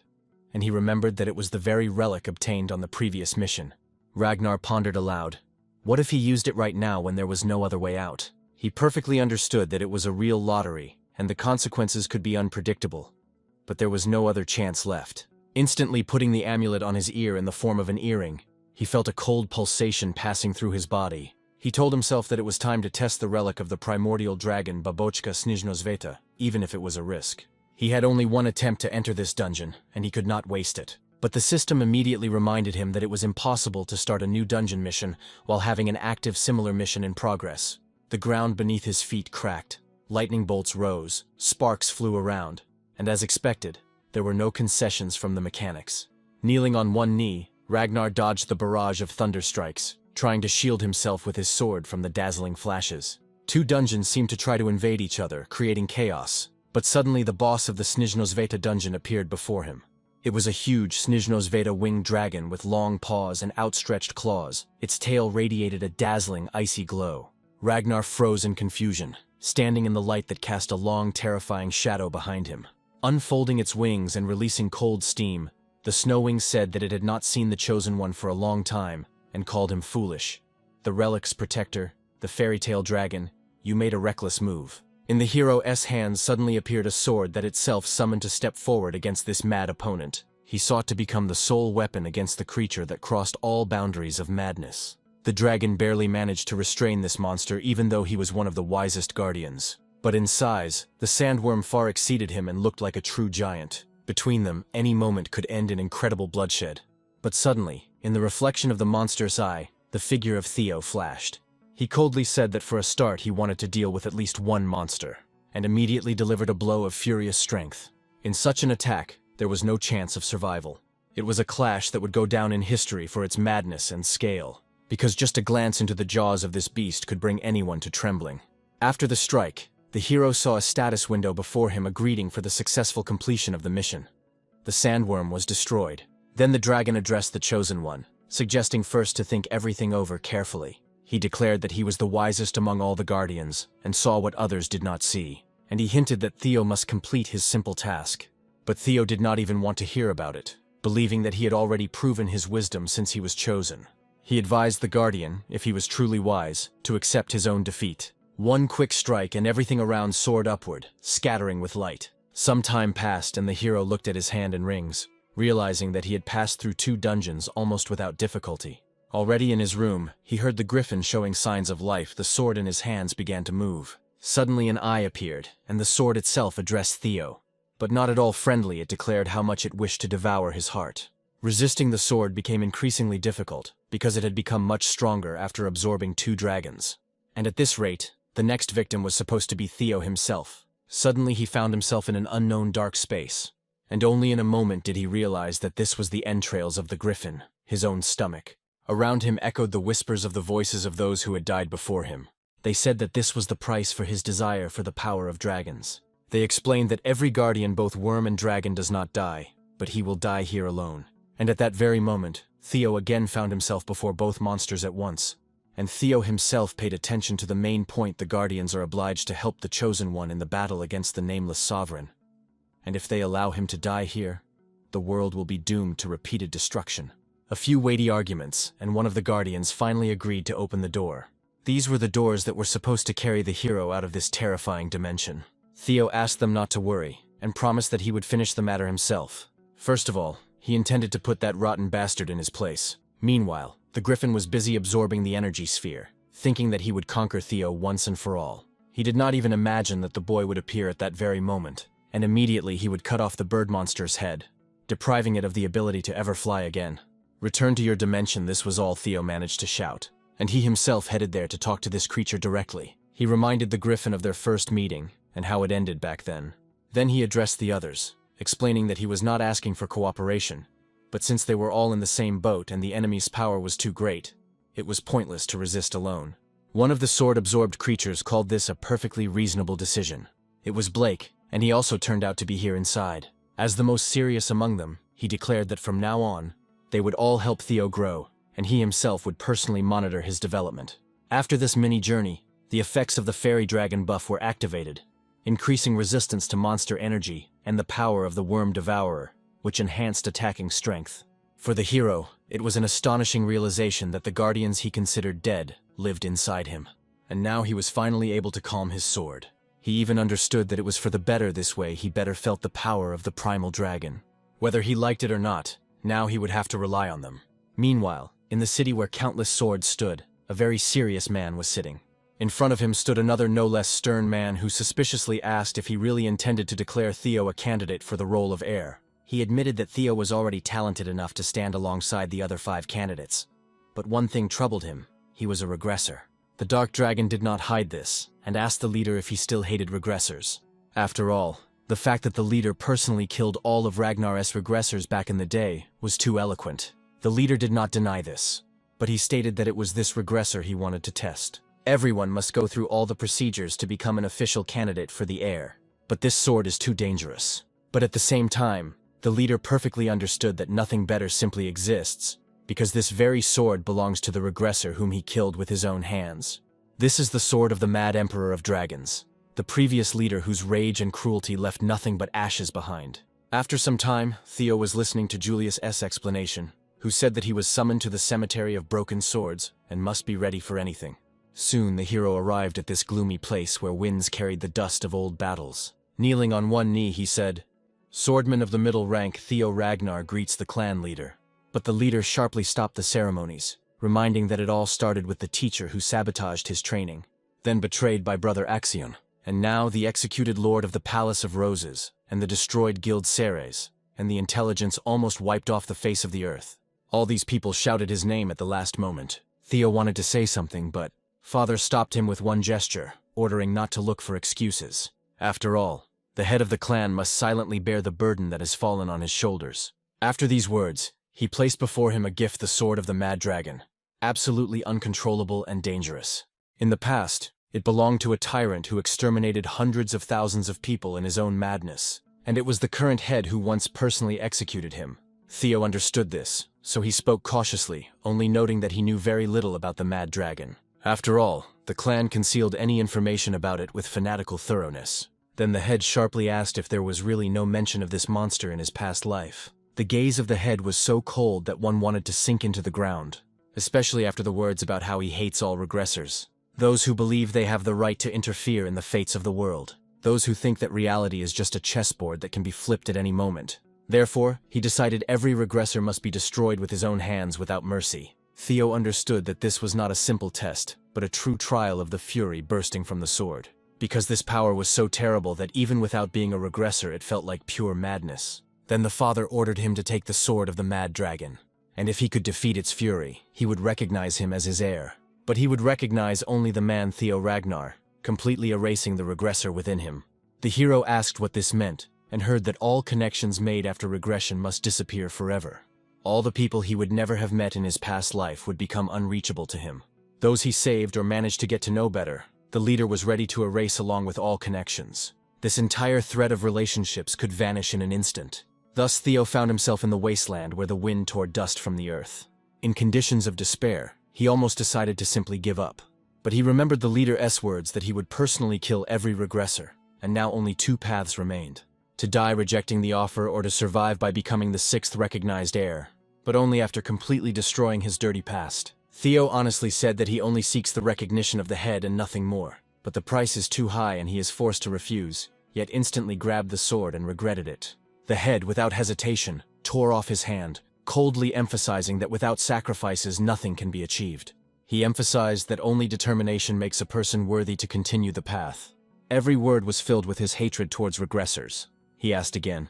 A: and he remembered that it was the very relic obtained on the previous mission. Ragnar pondered aloud. What if he used it right now when there was no other way out? He perfectly understood that it was a real lottery, and the consequences could be unpredictable. But there was no other chance left. Instantly putting the amulet on his ear in the form of an earring, he felt a cold pulsation passing through his body. He told himself that it was time to test the relic of the primordial dragon Babochka Snizhnosveta, even if it was a risk. He had only one attempt to enter this dungeon, and he could not waste it. But the system immediately reminded him that it was impossible to start a new dungeon mission while having an active similar mission in progress. The ground beneath his feet cracked, lightning bolts rose, sparks flew around, and as expected, there were no concessions from the mechanics. Kneeling on one knee, Ragnar dodged the barrage of thunder strikes, trying to shield himself with his sword from the dazzling flashes. Two dungeons seemed to try to invade each other, creating chaos, but suddenly the boss of the Snizhnosveta dungeon appeared before him. It was a huge Snizhnosveta winged dragon with long paws and outstretched claws. Its tail radiated a dazzling, icy glow. Ragnar froze in confusion, standing in the light that cast a long, terrifying shadow behind him. Unfolding its wings and releasing cold steam, the Snow Wing said that it had not seen the Chosen One for a long time, and called him foolish. The Relic's protector, the fairy tale dragon, you made a reckless move. In the hero's hands suddenly appeared a sword that itself summoned to step forward against this mad opponent. He sought to become the sole weapon against the creature that crossed all boundaries of madness. The dragon barely managed to restrain this monster even though he was one of the wisest guardians. But in size, the sandworm far exceeded him and looked like a true giant. Between them, any moment could end in incredible bloodshed. But suddenly, in the reflection of the monster's eye, the figure of Theo flashed. He coldly said that for a start he wanted to deal with at least one monster, and immediately delivered a blow of furious strength. In such an attack, there was no chance of survival. It was a clash that would go down in history for its madness and scale, because just a glance into the jaws of this beast could bring anyone to trembling. After the strike, the hero saw a status window before him, a greeting for the successful completion of the mission. The sandworm was destroyed. Then the dragon addressed the Chosen One, suggesting first to think everything over carefully. He declared that he was the wisest among all the guardians, and saw what others did not see, and he hinted that Theo must complete his simple task. But Theo did not even want to hear about it, believing that he had already proven his wisdom since he was chosen. He advised the guardian, if he was truly wise, to accept his own defeat. One quick strike and everything around soared upward, scattering with light. Some time passed and the hero looked at his hand and rings, realizing that he had passed through 2 dungeons almost without difficulty. Already in his room, he heard the griffin showing signs of life. The sword in his hands began to move. Suddenly an eye appeared, and the sword itself addressed Theo. But not at all friendly, it declared how much it wished to devour his heart. Resisting the sword became increasingly difficult, because it had become much stronger after absorbing 2 dragons. And at this rate, the next victim was supposed to be Theo himself. Suddenly he found himself in an unknown dark space, and only in a moment did he realize that this was the entrails of the griffin, his own stomach. Around him echoed the whispers of the voices of those who had died before him. They said that this was the price for his desire for the power of dragons. They explained that every guardian, both worm and dragon, does not die, but he will die here alone. And at that very moment, Theo again found himself before both monsters at once. And Theo himself paid attention to the main point: the guardians are obliged to help the Chosen One in the battle against the nameless sovereign. And if they allow him to die here, the world will be doomed to repeated destruction. A few weighty arguments, and one of the guardians finally agreed to open the door. These were the doors that were supposed to carry the hero out of this terrifying dimension. Theo asked them not to worry, and promised that he would finish the matter himself. First of all, he intended to put that rotten bastard in his place. Meanwhile, the griffin was busy absorbing the energy sphere, thinking that he would conquer Theo once and for all. He did not even imagine that the boy would appear at that very moment, and immediately he would cut off the bird monster's head, depriving it of the ability to ever fly again. "Return to your dimension," this was all Theo managed to shout, and he himself headed there to talk to this creature directly. He reminded the griffin of their first meeting, and how it ended back then. Then he addressed the others, explaining that he was not asking for cooperation, but since they were all in the same boat and the enemy's power was too great, it was pointless to resist alone. One of the sword-absorbed creatures called this a perfectly reasonable decision. It was Blake, and he also turned out to be here inside. As the most serious among them, he declared that from now on, they would all help Theo grow, and he himself would personally monitor his development. After this mini-journey, the effects of the fairy dragon buff were activated, increasing resistance to monster energy and the power of the worm devourer, which enhanced attacking strength. For the hero, it was an astonishing realization that the guardians he considered dead lived inside him, and now he was finally able to calm his sword. He even understood that it was for the better. This way he better felt the power of the primal dragon. Whether he liked it or not, now he would have to rely on them. Meanwhile, in the city where countless swords stood, a very serious man was sitting. In front of him stood another no less stern man who suspiciously asked if he really intended to declare Theo a candidate for the role of heir. He admitted that Theo was already talented enough to stand alongside the other 5 candidates. But one thing troubled him: he was a regressor. The Dark Dragon did not hide this, and asked the leader if he still hated regressors. After all, the fact that the leader personally killed all of Ragnar's regressors back in the day was too eloquent. The leader did not deny this, but he stated that it was this regressor he wanted to test. Everyone must go through all the procedures to become an official candidate for the heir. But this sword is too dangerous. But at the same time, the leader perfectly understood that nothing better simply exists, because this very sword belongs to the regressor whom he killed with his own hands. This is the sword of the Mad Emperor of Dragons, the previous leader whose rage and cruelty left nothing but ashes behind. After some time, Theo was listening to Julius' explanation, who said that he was summoned to the Cemetery of Broken Swords and must be ready for anything. Soon the hero arrived at this gloomy place where winds carried the dust of old battles. Kneeling on one knee, he said, "Swordman of the middle rank Theo Ragnar greets the clan leader." But the leader sharply stopped the ceremonies, reminding that it all started with the teacher who sabotaged his training, then betrayed by brother Axion, and now the executed lord of the Palace of Roses, and the destroyed guild Ceres, and the intelligence almost wiped off the face of the earth. All these people shouted his name at the last moment. Theo wanted to say something, but Father stopped him with one gesture, ordering not to look for excuses. After all, the head of the clan must silently bear the burden that has fallen on his shoulders. After these words, he placed before him a gift, the sword of the Mad Dragon, absolutely uncontrollable and dangerous. In the past, it belonged to a tyrant who exterminated hundreds of thousands of people in his own madness, and it was the current head who once personally executed him. Theo understood this, so he spoke cautiously, only noting that he knew very little about the Mad Dragon. After all, the clan concealed any information about it with fanatical thoroughness. Then the head sharply asked if there was really no mention of this monster in his past life. The gaze of the head was so cold that one wanted to sink into the ground, especially after the words about how he hates all regressors. Those who believe they have the right to interfere in the fates of the world. Those who think that reality is just a chessboard that can be flipped at any moment. Therefore, he decided every regressor must be destroyed with his own hands without mercy. Theo understood that this was not a simple test, but a true trial of the fury bursting from the sword. Because this power was so terrible that even without being a regressor it felt like pure madness. Then the father ordered him to take the sword of the Mad Dragon, and if he could defeat its fury, he would recognize him as his heir. But he would recognize only the man Theo Ragnar, completely erasing the regressor within him. The hero asked what this meant, and heard that all connections made after regression must disappear forever. All the people he would never have met in his past life would become unreachable to him. Those he saved or managed to get to know better, the leader was ready to erase along with all connections. This entire thread of relationships could vanish in an instant. Thus Theo found himself in the wasteland where the wind tore dust from the earth. In conditions of despair, he almost decided to simply give up. But he remembered the leader's words that he would personally kill every regressor, and now only 2 paths remained: to die rejecting the offer or to survive by becoming the 6th recognized heir, but only after completely destroying his dirty past. Theo honestly said that he only seeks the recognition of the head and nothing more, but the price is too high and he is forced to refuse, yet instantly grabbed the sword and regretted it. The head, without hesitation, tore off his hand, coldly emphasizing that without sacrifices nothing can be achieved. He emphasized that only determination makes a person worthy to continue the path. Every word was filled with his hatred towards regressors. He asked again,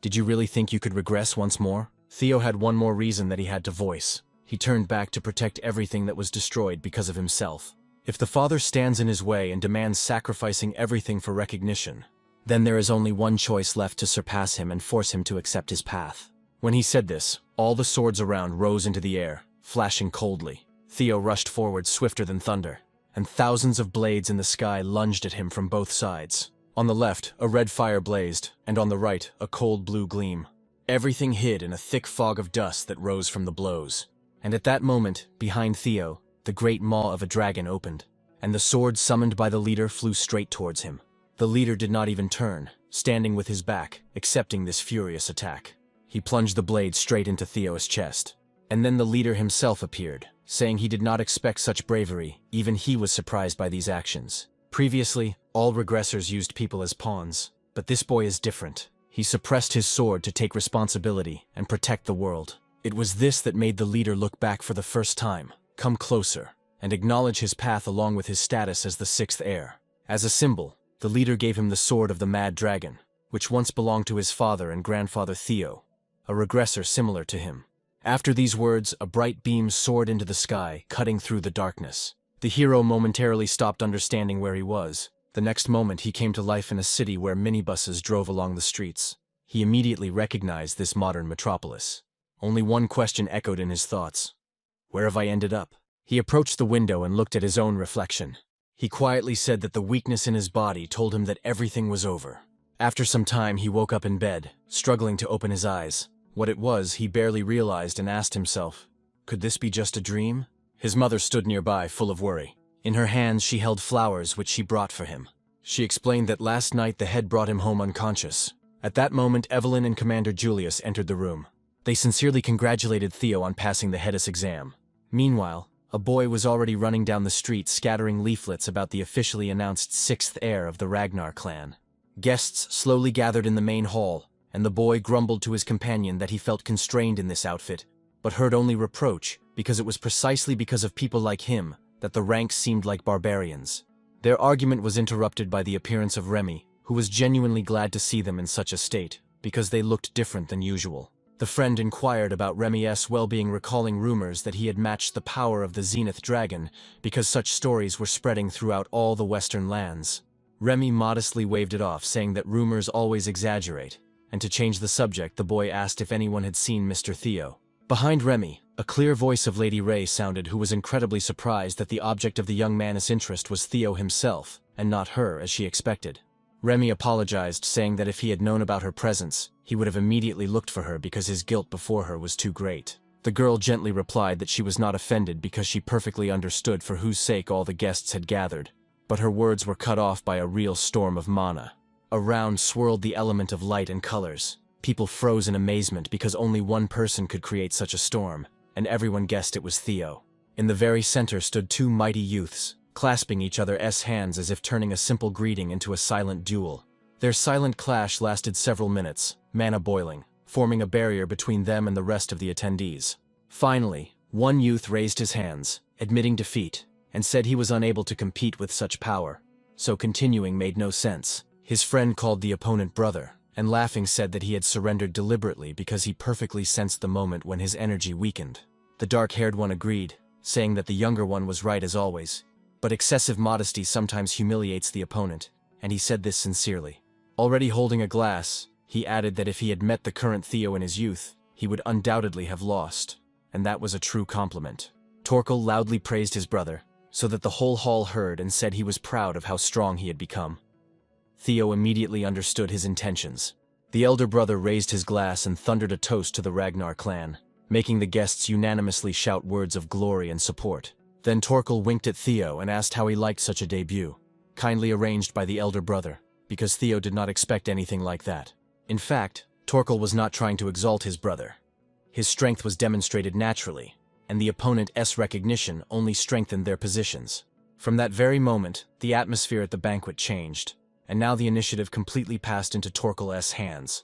A: "Did you really think you could regress once more?" Theo had one more reason that he had to voice. He turned back to protect everything that was destroyed because of himself. If the father stands in his way and demands sacrificing everything for recognition, then there is only one choice left to surpass him and force him to accept his path. When he said this, all the swords around rose into the air, flashing coldly. Theo rushed forward swifter than thunder, and thousands of blades in the sky lunged at him from both sides. On the left, a red fire blazed, and on the right, a cold blue gleam. Everything hid in a thick fog of dust that rose from the blows. And at that moment, behind Theo, the great maw of a dragon opened, and the sword summoned by the leader flew straight towards him. The leader did not even turn, standing with his back, accepting this furious attack. He plunged the blade straight into Theo's chest. And then the leader himself appeared, saying he did not expect such bravery. Even he was surprised by these actions. Previously, all regressors used people as pawns, but this boy is different. He suppressed his sword to take responsibility and protect the world. It was this that made the leader look back for the first time, come closer, and acknowledge his path along with his status as the sixth heir. As a symbol, the leader gave him the sword of the Mad Dragon, which once belonged to his father and grandfather Theo, a regressor similar to him. After these words, a bright beam soared into the sky, cutting through the darkness. The hero momentarily stopped understanding where he was. The next moment he came to life in a city where minibuses drove along the streets. He immediately recognized this modern metropolis. Only one question echoed in his thoughts. Where have I ended up? He approached the window and looked at his own reflection. He quietly said that the weakness in his body told him that everything was over. After some time he woke up in bed, struggling to open his eyes. What it was, he barely realized and asked himself, could this be just a dream? His mother stood nearby, full of worry. In her hands she held flowers which she brought for him. She explained that last night the head brought him home unconscious. At that moment, Evelyn and Commander Julius entered the room. They sincerely congratulated Theo on passing the Hedis exam. Meanwhile, a boy was already running down the street scattering leaflets about the officially announced sixth heir of the Ragnar clan. Guests slowly gathered in the main hall, and the boy grumbled to his companion that he felt constrained in this outfit, but heard only reproach, because it was precisely because of people like him that the ranks seemed like barbarians. Their argument was interrupted by the appearance of Remy, who was genuinely glad to see them in such a state, because they looked different than usual. The friend inquired about Remy's well-being, recalling rumors that he had matched the power of the Zenith Dragon, because such stories were spreading throughout all the western lands. Remy modestly waved it off, saying that rumors always exaggerate, and to change the subject, the boy asked if anyone had seen Mr. Theo. Behind Remy, a clear voice of Lady Ray sounded, who was incredibly surprised that the object of the young man's interest was Theo himself, and not her as she expected. Remy apologized, saying that if he had known about her presence, he would have immediately looked for her because his guilt before her was too great. The girl gently replied that she was not offended because she perfectly understood for whose sake all the guests had gathered, but her words were cut off by a real storm of mana. Around swirled the element of light and colors. People froze in amazement because only one person could create such a storm, and everyone guessed it was Theo. In the very center stood two mighty youths, clasping each other's hands as if turning a simple greeting into a silent duel. Their silent clash lasted several minutes, mana boiling, forming a barrier between them and the rest of the attendees. Finally, one youth raised his hands, admitting defeat, and said he was unable to compete with such power, so continuing made no sense. His friend called the opponent brother, and laughing said that he had surrendered deliberately because he perfectly sensed the moment when his energy weakened. The dark-haired one agreed, saying that the younger one was right as always, but excessive modesty sometimes humiliates the opponent, and he said this sincerely. Already holding a glass, he added that if he had met the current Theo in his youth, he would undoubtedly have lost, and that was a true compliment. Torkel loudly praised his brother, so that the whole hall heard, and said he was proud of how strong he had become. Theo immediately understood his intentions. The elder brother raised his glass and thundered a toast to the Ragnar clan, making the guests unanimously shout words of glory and support. Then Torkel winked at Theo and asked how he liked such a debut, kindly arranged by the elder brother, because Theo did not expect anything like that. In fact, Torkel was not trying to exalt his brother. His strength was demonstrated naturally, and the opponent's recognition only strengthened their positions. From that very moment, the atmosphere at the banquet changed, and now the initiative completely passed into Torkel's hands,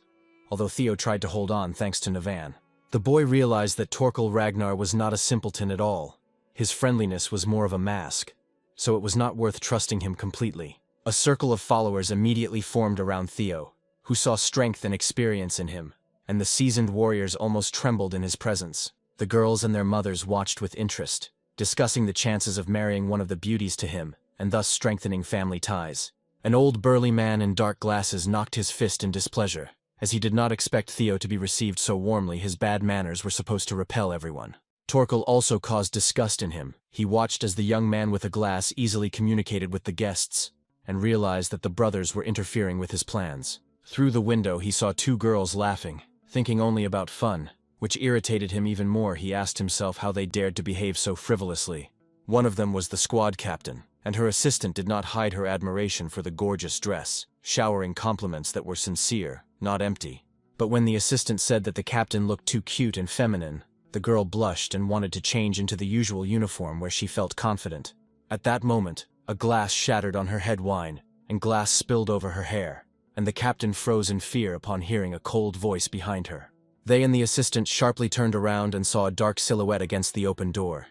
A: although Theo tried to hold on thanks to Navan. The boy realized that Torkel Ragnar was not a simpleton at all. His friendliness was more of a mask, so it was not worth trusting him completely. A circle of followers immediately formed around Theo, who saw strength and experience in him, and the seasoned warriors almost trembled in his presence. The girls and their mothers watched with interest, discussing the chances of marrying one of the beauties to him, and thus strengthening family ties. An old burly man in dark glasses knocked his fist in displeasure, as he did not expect Theo to be received so warmly. His bad manners were supposed to repel everyone. Torkel also caused disgust in him. He watched as the young man with a glass easily communicated with the guests, and realized that the brothers were interfering with his plans. Through the window he saw two girls laughing, thinking only about fun, which irritated him even more. He asked himself how they dared to behave so frivolously. One of them was the squad captain, and her assistant did not hide her admiration for the gorgeous dress, showering compliments that were sincere, not empty. But when the assistant said that the captain looked too cute and feminine, the girl blushed and wanted to change into the usual uniform where she felt confident. At that moment, a glass shattered on her head wine, and glass spilled over her hair, and the captain froze in fear upon hearing a cold voice behind her. They and the assistant sharply turned around and saw a dark silhouette against the open door.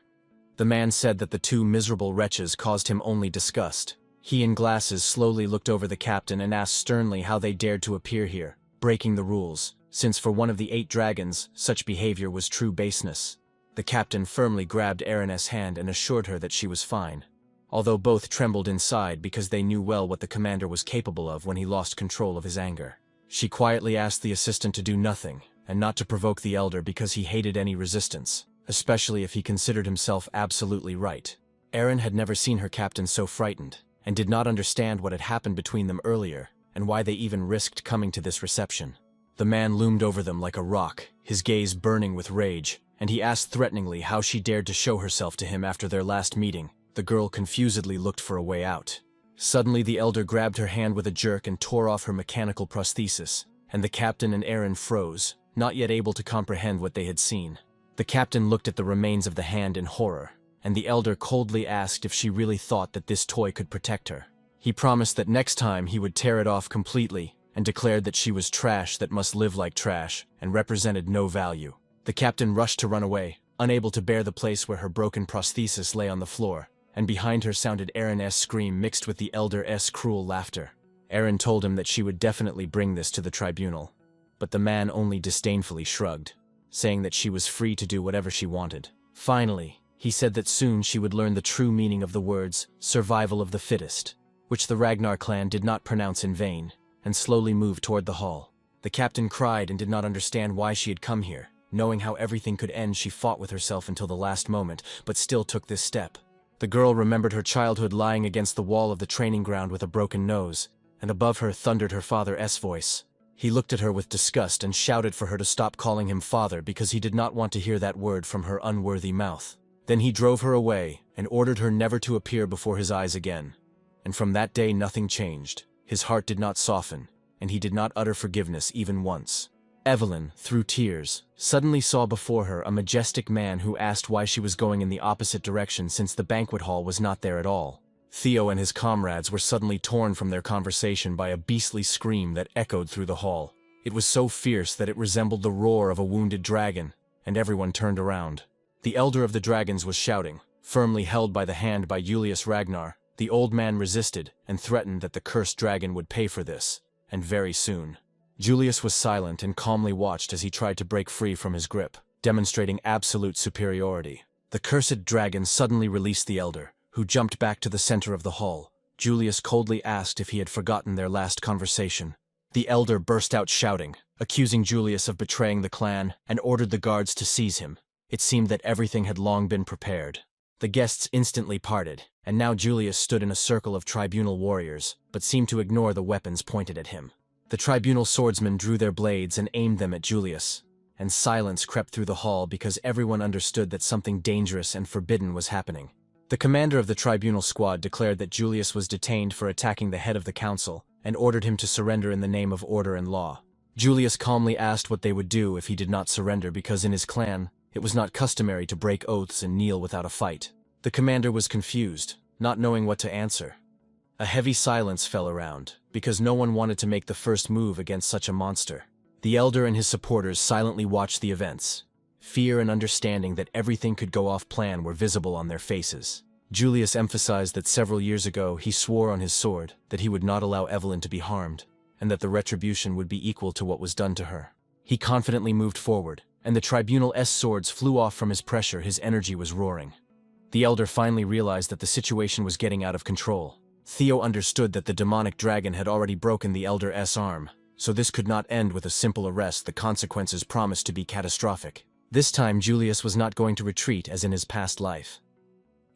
A: The man said that the two miserable wretches caused him only disgust. He in glasses slowly looked over the captain and asked sternly how they dared to appear here, breaking the rules, since for one of the 8 dragons, such behavior was true baseness. The captain firmly grabbed Erin's hand and assured her that she was fine, although both trembled inside because they knew well what the commander was capable of when he lost control of his anger. She quietly asked the assistant to do nothing, and not to provoke the elder because he hated any resistance, especially if he considered himself absolutely right. Erin had never seen her captain so frightened, and did not understand what had happened between them earlier, and why they even risked coming to this reception. The man loomed over them like a rock, his gaze burning with rage, and he asked threateningly how she dared to show herself to him after their last meeting. The girl confusedly looked for a way out. Suddenly the elder grabbed her hand with a jerk and tore off her mechanical prosthesis, and the captain and Erin froze, not yet able to comprehend what they had seen. The captain looked at the remains of the hand in horror, and the elder coldly asked if she really thought that this toy could protect her. He promised that next time he would tear it off completely, and declared that she was trash that must live like trash, and represented no value. The captain rushed to run away, unable to bear the place where her broken prosthesis lay on the floor, and behind her sounded Erin's scream mixed with the elder's cruel laughter. Erin told him that she would definitely bring this to the tribunal, but the man only disdainfully shrugged, saying that she was free to do whatever she wanted. Finally, he said that soon she would learn the true meaning of the words "survival of the fittest," which the Ragnar clan did not pronounce in vain, and slowly moved toward the hall. The captain cried and did not understand why she had come here. Knowing how everything could end, she fought with herself until the last moment, but still took this step. The girl remembered her childhood lying against the wall of the training ground with a broken nose, and above her thundered her father's voice. He looked at her with disgust and shouted for her to stop calling him father because he did not want to hear that word from her unworthy mouth. Then he drove her away and ordered her never to appear before his eyes again. And from that day nothing changed. His heart did not soften, and he did not utter forgiveness even once. Evelyn, through tears, suddenly saw before her a majestic man who asked why she was going in the opposite direction since the banquet hall was not there at all. Theo and his comrades were suddenly torn from their conversation by a beastly scream that echoed through the hall. It was so fierce that it resembled the roar of a wounded dragon, and everyone turned around. The elder of the dragons was shouting, firmly held by the hand by Julius Ragnar. The old man resisted and threatened that the cursed dragon would pay for this, and very soon. Julius was silent and calmly watched as he tried to break free from his grip, demonstrating absolute superiority. The cursed dragon suddenly released the elder, who jumped back to the center of the hall. Julius coldly asked if he had forgotten their last conversation. The elder burst out shouting, accusing Julius of betraying the clan, and ordered the guards to seize him. It seemed that everything had long been prepared. The guests instantly parted, and now Julius stood in a circle of tribunal warriors, but seemed to ignore the weapons pointed at him. The tribunal swordsmen drew their blades and aimed them at Julius, and silence crept through the hall because everyone understood that something dangerous and forbidden was happening. The commander of the tribunal squad declared that Julius was detained for attacking the head of the council, and ordered him to surrender in the name of order and law. Julius calmly asked what they would do if he did not surrender because in his clan, it was not customary to break oaths and kneel without a fight. The commander was confused, not knowing what to answer. A heavy silence fell around, because no one wanted to make the first move against such a monster. The elder and his supporters silently watched the events. Fear and understanding that everything could go off plan were visible on their faces. Julius emphasized that several years ago he swore on his sword that he would not allow Evelyn to be harmed, and that the retribution would be equal to what was done to her. He confidently moved forward, and the tribunal's swords flew off from his pressure. His energy was roaring. The elder finally realized that the situation was getting out of control. Theo understood that the demonic dragon had already broken the elder's arm, so this could not end with a simple arrest. The consequences promised to be catastrophic. This time Julius was not going to retreat as in his past life.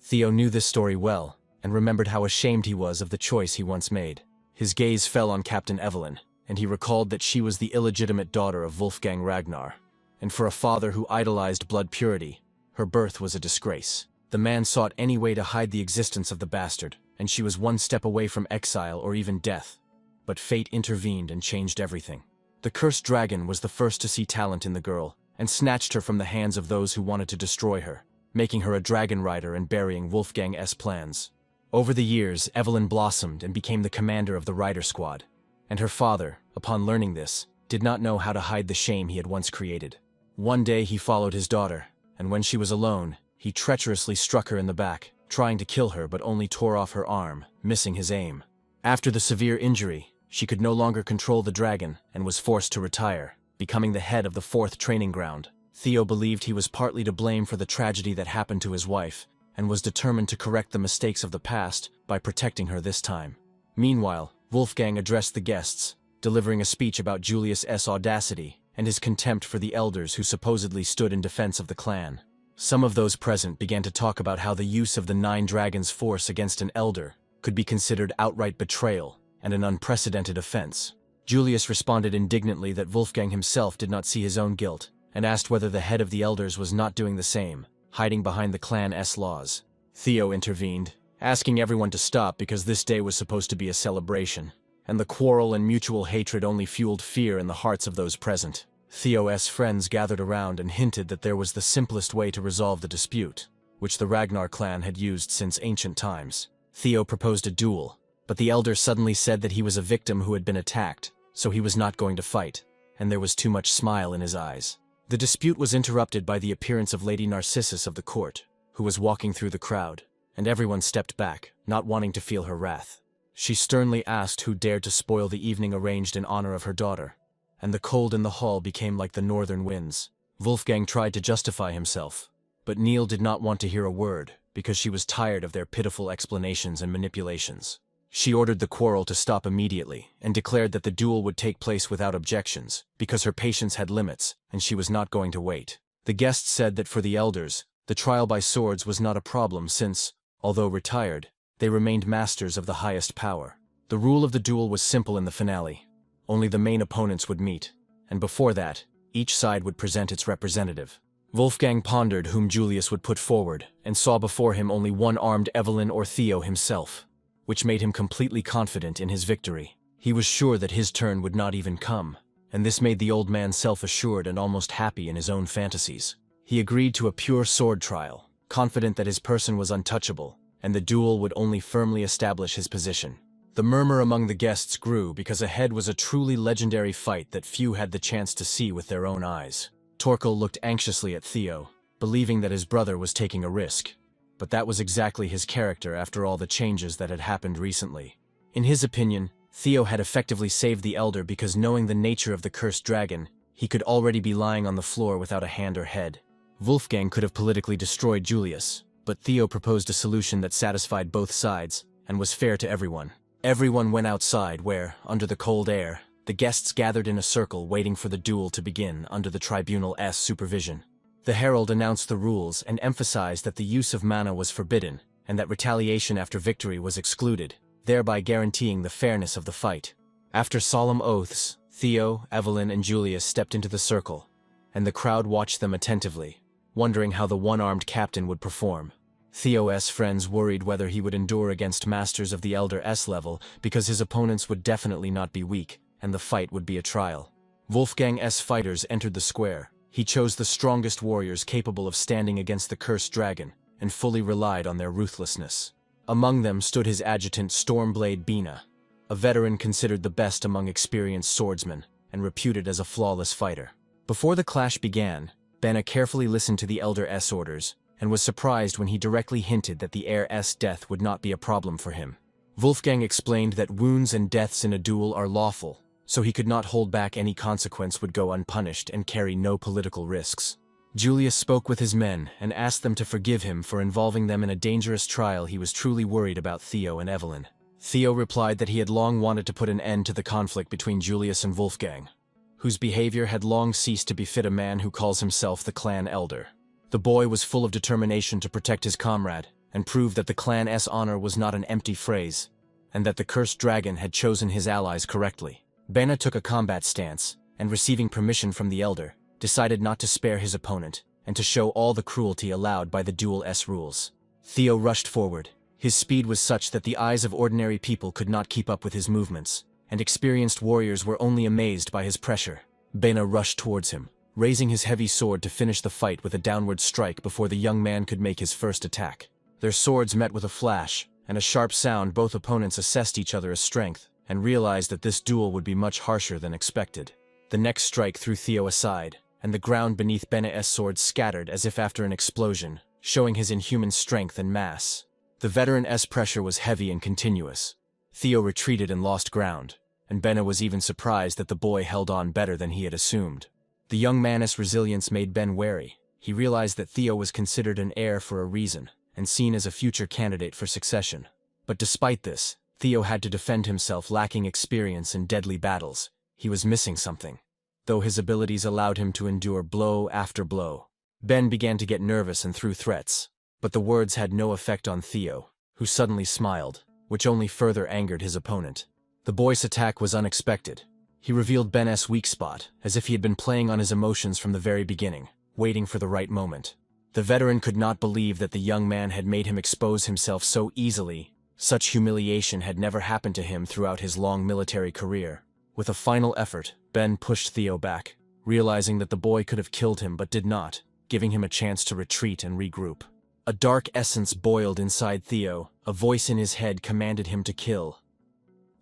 A: Theo knew this story well, and remembered how ashamed he was of the choice he once made. His gaze fell on Captain Evelyn, and he recalled that she was the illegitimate daughter of Wolfgang Ragnar, and for a father who idolized blood purity, her birth was a disgrace. The man sought any way to hide the existence of the bastard, and she was one step away from exile or even death. But fate intervened and changed everything. The cursed dragon was the first to see talent in the girl, and snatched her from the hands of those who wanted to destroy her, making her a dragon rider and burying Wolfgang's plans. Over the years, Evelyn blossomed and became the commander of the rider squad, and her father, upon learning this, did not know how to hide the shame he had once created. One day he followed his daughter, and when she was alone, he treacherously struck her in the back, trying to kill her but only tore off her arm, missing his aim. After the severe injury, she could no longer control the dragon and was forced to retire, becoming the head of the 4th training ground. Theo believed he was partly to blame for the tragedy that happened to his wife, and was determined to correct the mistakes of the past by protecting her this time. Meanwhile, Wolfgang addressed the guests, delivering a speech about Julius' audacity and his contempt for the elders who supposedly stood in defense of the clan. Some of those present began to talk about how the use of the 9 dragons' force against an elder could be considered outright betrayal and an unprecedented offense. Julius responded indignantly that Wolfgang himself did not see his own guilt, and asked whether the head of the elders was not doing the same, hiding behind the clan's laws. Theo intervened, asking everyone to stop because this day was supposed to be a celebration, and the quarrel and mutual hatred only fueled fear in the hearts of those present. Theo's friends gathered around and hinted that there was the simplest way to resolve the dispute, which the Ragnar clan had used since ancient times. Theo proposed a duel, but the elder suddenly said that he was a victim who had been attacked, so he was not going to fight, and there was too much smile in his eyes. The dispute was interrupted by the appearance of Lady Narcissus of the court, who was walking through the crowd, and everyone stepped back, not wanting to feel her wrath. She sternly asked who dared to spoil the evening arranged in honor of her daughter, and the cold in the hall became like the northern winds. Wolfgang tried to justify himself, but Neil did not want to hear a word, because she was tired of their pitiful explanations and manipulations. She ordered the quarrel to stop immediately, and declared that the duel would take place without objections, because her patience had limits, and she was not going to wait. The guests said that for the elders, the trial by swords was not a problem since, although retired, they remained masters of the highest power. The rule of the duel was simple in the finale. Only the main opponents would meet, and before that, each side would present its representative. Wolfgang pondered whom Julius would put forward, and saw before him only one-armed Evelyn or Theo himself, which made him completely confident in his victory. He was sure that his turn would not even come, and this made the old man self-assured and almost happy in his own fantasies. He agreed to a pure sword trial, confident that his person was untouchable, and the duel would only firmly establish his position. The murmur among the guests grew because ahead was a truly legendary fight that few had the chance to see with their own eyes. Torkel looked anxiously at Theo, believing that his brother was taking a risk. But that was exactly his character after all the changes that had happened recently. In his opinion, Theo had effectively saved the elder because knowing the nature of the cursed dragon, he could already be lying on the floor without a hand or head. Wolfgang could have politically destroyed Julius, but Theo proposed a solution that satisfied both sides and was fair to everyone. Everyone went outside where, under the cold air, the guests gathered in a circle waiting for the duel to begin under the tribunal's supervision. The herald announced the rules and emphasized that the use of mana was forbidden and that retaliation after victory was excluded, thereby guaranteeing the fairness of the fight. After solemn oaths, Theo, Evelyn, and Julius stepped into the circle, and the crowd watched them attentively, wondering how the one-armed captain would perform. Theo's friends worried whether he would endure against masters of the Elder S level because his opponents would definitely not be weak, and the fight would be a trial. Wolfgang's fighters entered the square. He chose the strongest warriors capable of standing against the cursed dragon, and fully relied on their ruthlessness. Among them stood his adjutant Stormblade Bina, a veteran considered the best among experienced swordsmen, and reputed as a flawless fighter. Before the clash began, Bina carefully listened to the Elder S orders, and was surprised when he directly hinted that the heir's death would not be a problem for him. Wolfgang explained that wounds and deaths in a duel are lawful, so he could not hold back any consequence would go unpunished and carry no political risks. Julius spoke with his men and asked them to forgive him for involving them in a dangerous trial. He was truly worried about Theo and Evelyn. Theo replied that he had long wanted to put an end to the conflict between Julius and Wolfgang, whose behavior had long ceased to befit a man who calls himself the clan elder. The boy was full of determination to protect his comrade and prove that the clan's honor was not an empty phrase, and that the cursed dragon had chosen his allies correctly. Bena took a combat stance, and receiving permission from the elder, decided not to spare his opponent, and to show all the cruelty allowed by the duel's rules. Theo rushed forward. His speed was such that the eyes of ordinary people could not keep up with his movements, and experienced warriors were only amazed by his pressure. Bena rushed towards him, raising his heavy sword to finish the fight with a downward strike before the young man could make his first attack. Their swords met with a flash, and a sharp sound. Both opponents assessed each other's strength, and realized that this duel would be much harsher than expected. The next strike threw Theo aside, and the ground beneath Bena's sword scattered as if after an explosion, showing his inhuman strength and mass. The veteran's pressure was heavy and continuous. Theo retreated and lost ground, and Ben was even surprised that the boy held on better than he had assumed. The young man's resilience made Ben wary. He realized that Theo was considered an heir for a reason, and seen as a future candidate for succession. But despite this, Theo had to defend himself, lacking experience in deadly battles. He was missing something, though his abilities allowed him to endure blow after blow. Ben began to get nervous and threw threats, but the words had no effect on Theo, who suddenly smiled, which only further angered his opponent. The boy's attack was unexpected. He revealed Ben's weak spot, as if he had been playing on his emotions from the very beginning, waiting for the right moment. The veteran could not believe that the young man had made him expose himself so easily. Such humiliation had never happened to him throughout his long military career. With a final effort, Ben pushed Theo back, realizing that the boy could have killed him but did not, giving him a chance to retreat and regroup. A dark essence boiled inside Theo. A voice in his head commanded him to kill.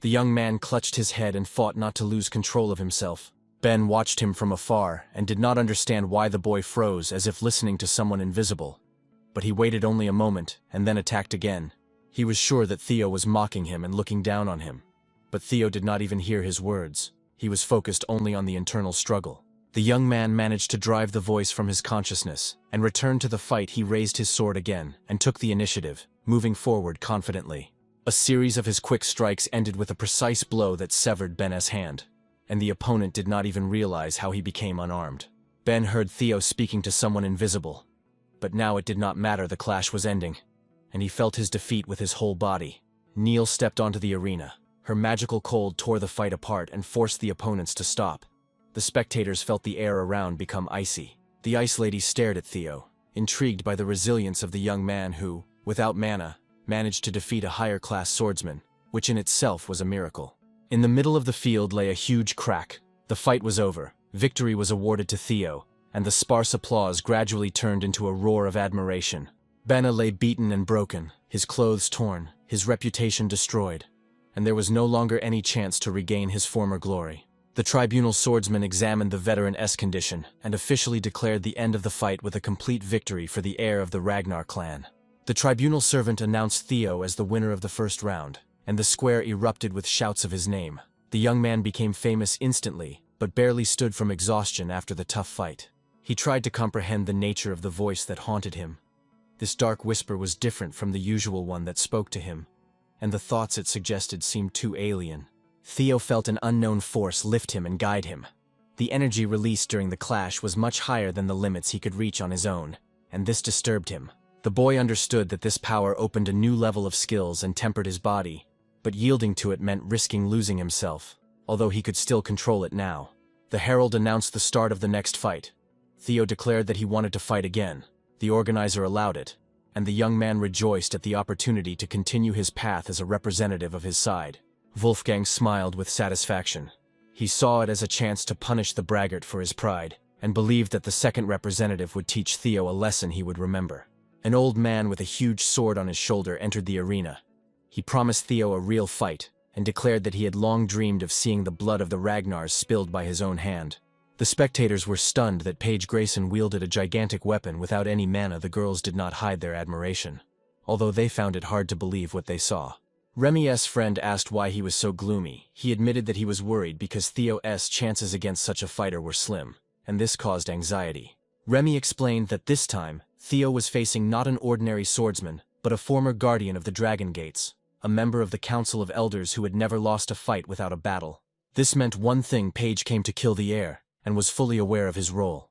A: The young man clutched his head and fought not to lose control of himself. Ben watched him from afar and did not understand why the boy froze, as if listening to someone invisible. But he waited only a moment and then attacked again. He was sure that Theo was mocking him and looking down on him. But Theo did not even hear his words. He was focused only on the internal struggle. The young man managed to drive the voice from his consciousness, and returned to the fight. He raised his sword again, and took the initiative, moving forward confidently. A series of his quick strikes ended with a precise blow that severed Ben's hand, and the opponent did not even realize how he became unarmed. Ben heard Theo speaking to someone invisible, but now it did not matter. The clash was ending, and he felt his defeat with his whole body. Neil stepped onto the arena. Her magical cold tore the fight apart and forced the opponents to stop. The spectators felt the air around become icy. The Ice Lady stared at Theo, intrigued by the resilience of the young man who, without mana, managed to defeat a higher-class swordsman, which in itself was a miracle. In the middle of the field lay a huge crack. The fight was over. Victory was awarded to Theo, and the sparse applause gradually turned into a roar of admiration. Bana lay beaten and broken, his clothes torn, his reputation destroyed, and there was no longer any chance to regain his former glory. The tribunal swordsman examined the veteran's condition and officially declared the end of the fight with a complete victory for the heir of the Ragnar clan. The tribunal servant announced Theo as the winner of the first round, and the square erupted with shouts of his name. The young man became famous instantly, but barely stood from exhaustion after the tough fight. He tried to comprehend the nature of the voice that haunted him. This dark whisper was different from the usual one that spoke to him, and the thoughts it suggested seemed too alien. Theo felt an unknown force lift him and guide him. The energy released during the clash was much higher than the limits he could reach on his own, and this disturbed him. The boy understood that this power opened a new level of skills and tempered his body, but yielding to it meant risking losing himself, although he could still control it now. The herald announced the start of the next fight. Theo declared that he wanted to fight again. The organizer allowed it, and the young man rejoiced at the opportunity to continue his path as a representative of his side. Wolfgang smiled with satisfaction. He saw it as a chance to punish the braggart for his pride, and believed that the second representative would teach Theo a lesson he would remember. An old man with a huge sword on his shoulder entered the arena. He promised Theo a real fight, and declared that he had long dreamed of seeing the blood of the Ragnars spilled by his own hand. The spectators were stunned that Paige Grayson wielded a gigantic weapon without any mana. The girls did not hide their admiration, although they found it hard to believe what they saw. Remy's friend asked why he was so gloomy. He admitted that he was worried because Theo's chances against such a fighter were slim, and this caused anxiety. Remy explained that this time, Theo was facing not an ordinary swordsman, but a former guardian of the Dragon Gates, a member of the Council of Elders who had never lost a fight without a battle. This meant one thing: Paige came to kill the heir, and was fully aware of his role.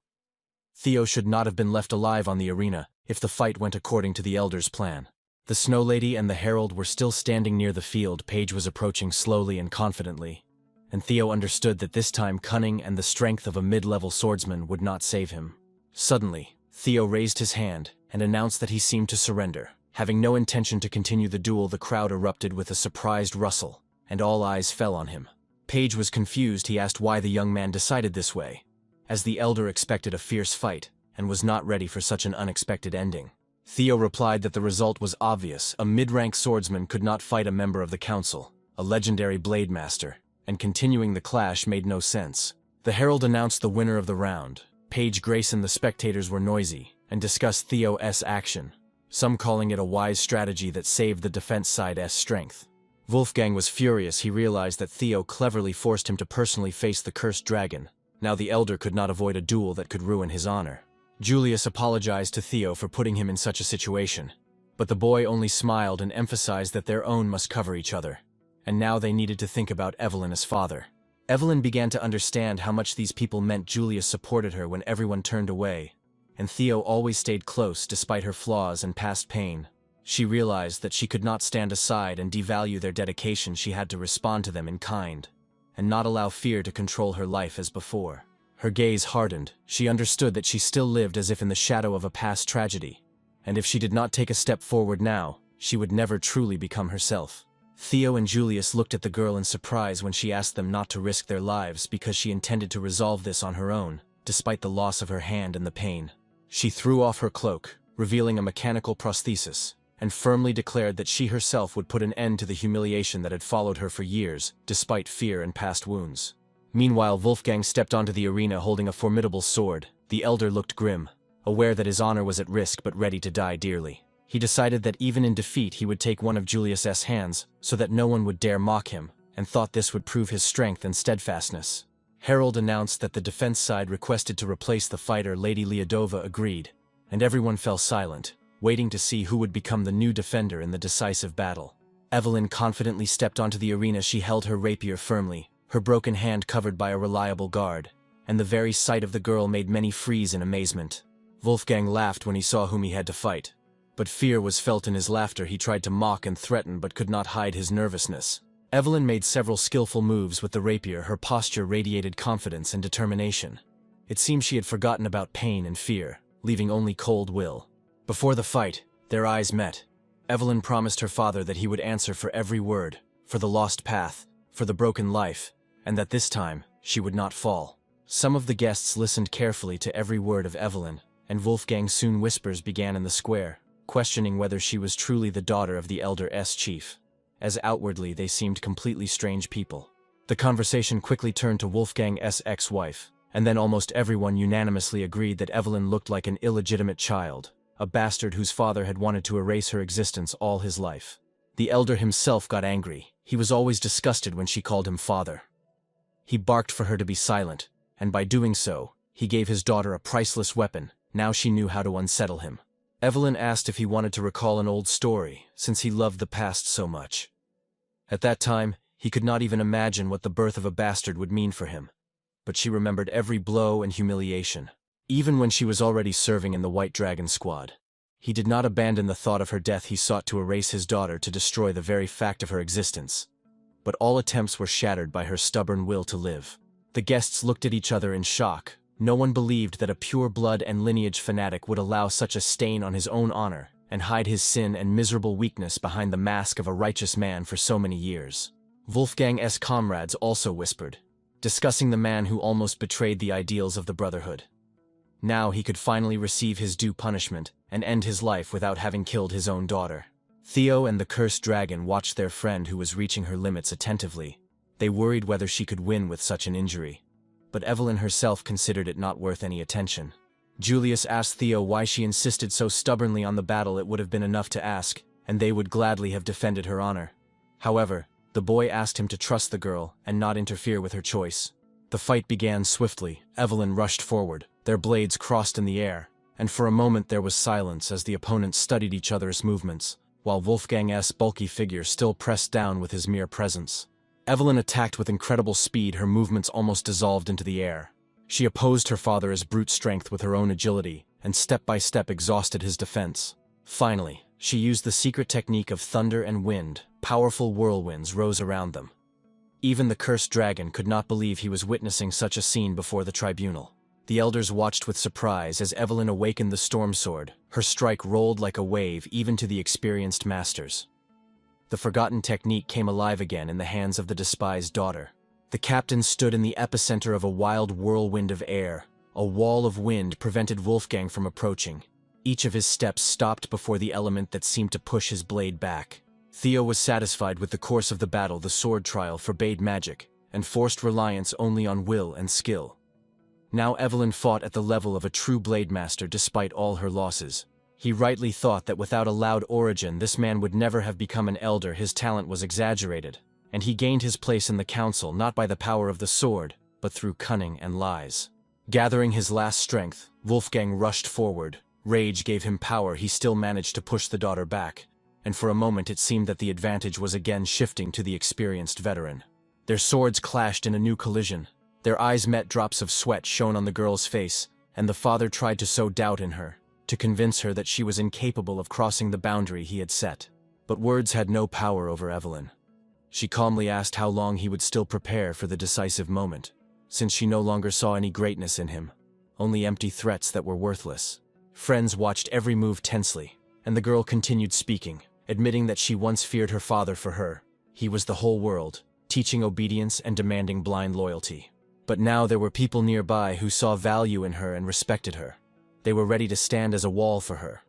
A: Theo should not have been left alive on the arena if the fight went according to the Elders' plan. The Snow Lady and the Herald were still standing near the field. Paige was approaching slowly and confidently, and Theo understood that this time cunning and the strength of a mid-level swordsman would not save him. Suddenly, Theo raised his hand and announced that he seemed to surrender. Having no intention to continue the duel, the crowd erupted with a surprised rustle, and all eyes fell on him. Paige was confused. He asked why the young man decided this way, as the elder expected a fierce fight and was not ready for such an unexpected ending. Theo replied that the result was obvious. A mid-rank swordsman could not fight a member of the council, a legendary blade master, and continuing the clash made no sense. The herald announced the winner of the round. Paige Grayson. The spectators were noisy. and discussed Theo's action, some calling it a wise strategy that saved the defense side's strength. Wolfgang was furious. He realized that Theo cleverly forced him to personally face the cursed dragon. Now the elder could not avoid a duel that could ruin his honor. Julius apologized to Theo for putting him in such a situation, but the boy only smiled and emphasized that their own must cover each other, and now they needed to think about Evelyn as father. Evelyn began to understand how much these people meant. Julius supported her when everyone turned away, and Theo always stayed close despite her flaws and past pain. She realized that she could not stand aside and devalue their dedication. She had to respond to them in kind, and not allow fear to control her life as before. Her gaze hardened. She understood that she still lived as if in the shadow of a past tragedy, and if she did not take a step forward now, she would never truly become herself. Theo and Julius looked at the girl in surprise when she asked them not to risk their lives because she intended to resolve this on her own, despite the loss of her hand and the pain. She threw off her cloak, revealing a mechanical prosthesis, and firmly declared that she herself would put an end to the humiliation that had followed her for years, despite fear and past wounds. Meanwhile, Wolfgang stepped onto the arena holding a formidable sword. The elder looked grim, aware that his honor was at risk but ready to die dearly. He decided that even in defeat he would take one of Julius's hands, so that no one would dare mock him, and thought this would prove his strength and steadfastness. Harold announced that the defense side requested to replace the fighter. Lady Lyudova agreed, and everyone fell silent, waiting to see who would become the new defender in the decisive battle. Evelyn confidently stepped onto the arena. She held her rapier firmly, her broken hand covered by a reliable guard, and the very sight of the girl made many freeze in amazement. Wolfgang laughed when he saw whom he had to fight, but fear was felt in his laughter. He tried to mock and threaten but could not hide his nervousness. Evelyn made several skillful moves with the rapier. Her posture radiated confidence and determination. It seemed she had forgotten about pain and fear, leaving only cold will. Before the fight, their eyes met. Evelyn promised her father that he would answer for every word, for the lost path, for the broken life, and that this time, she would not fall. Some of the guests listened carefully to every word of Evelyn, and Wolfgang soon whispers began in the square, questioning whether she was truly the daughter of the elder's chief, as outwardly they seemed completely strange people. The conversation quickly turned to Wolfgang's ex-wife, and then almost everyone unanimously agreed that Evelyn looked like an illegitimate child, a bastard whose father had wanted to erase her existence all his life. The elder himself got angry. He was always disgusted when she called him father. He barked for her to be silent, and by doing so, he gave his daughter a priceless weapon. Now she knew how to unsettle him. Evelyn asked if he wanted to recall an old story, since he loved the past so much. At that time, he could not even imagine what the birth of a bastard would mean for him, but she remembered every blow and humiliation, even when she was already serving in the White Dragon Squad. He did not abandon the thought of her death. He sought to erase his daughter, to destroy the very fact of her existence. But all attempts were shattered by her stubborn will to live. The guests looked at each other in shock. No one believed that a pure blood and lineage fanatic would allow such a stain on his own honor, and hide his sin and miserable weakness behind the mask of a righteous man for so many years. Wolfgang's comrades also whispered, discussing the man who almost betrayed the ideals of the Brotherhood. Now he could finally receive his due punishment, and end his life without having killed his own daughter. Theo and the cursed dragon watched their friend who was reaching her limits attentively. They worried whether she could win with such an injury, but Evelyn herself considered it not worth any attention. Julius asked Theo why she insisted so stubbornly on the battle. It would have been enough to ask, and they would gladly have defended her honor. However, the boy asked him to trust the girl and not interfere with her choice. The fight began swiftly. Evelyn rushed forward, their blades crossed in the air, and for a moment there was silence as the opponents studied each other's movements, while Wolfgang's bulky figure still pressed down with his mere presence. Evelyn attacked with incredible speed. Her movements almost dissolved into the air. She opposed her father's brute strength with her own agility, and step by step exhausted his defense. Finally, she used the secret technique of thunder and wind. Powerful whirlwinds rose around them. Even the cursed dragon could not believe he was witnessing such a scene before the tribunal. The elders watched with surprise as Evelyn awakened the storm sword. Her strike rolled like a wave even to the experienced masters. The forgotten technique came alive again in the hands of the despised daughter. The captain stood in the epicenter of a wild whirlwind of air. A wall of wind prevented Wolfgang from approaching. Each of his steps stopped before the element that seemed to push his blade back. Theo was satisfied with the course of the battle. The sword trial forbade magic, and forced reliance only on will and skill. Now Evelyn fought at the level of a true blade master despite all her losses. He rightly thought that without a loud origin this man would never have become an elder. His talent was exaggerated, and he gained his place in the council not by the power of the sword, but through cunning and lies. Gathering his last strength, Wolfgang rushed forward. Rage gave him power. He still managed to push the daughter back, and for a moment it seemed that the advantage was again shifting to the experienced veteran. Their swords clashed in a new collision. Their eyes met. Drops of sweat shone on the girl's face, and the father tried to sow doubt in her, to convince her that she was incapable of crossing the boundary he had set. But words had no power over Evelyn. She calmly asked how long he would still prepare for the decisive moment, since she no longer saw any greatness in him, only empty threats that were worthless. Friends watched every move tensely, and the girl continued speaking, admitting that she once feared her father for her. He was the whole world, teaching obedience and demanding blind loyalty. But now there were people nearby who saw value in her and respected her. They were ready to stand as a wall for her,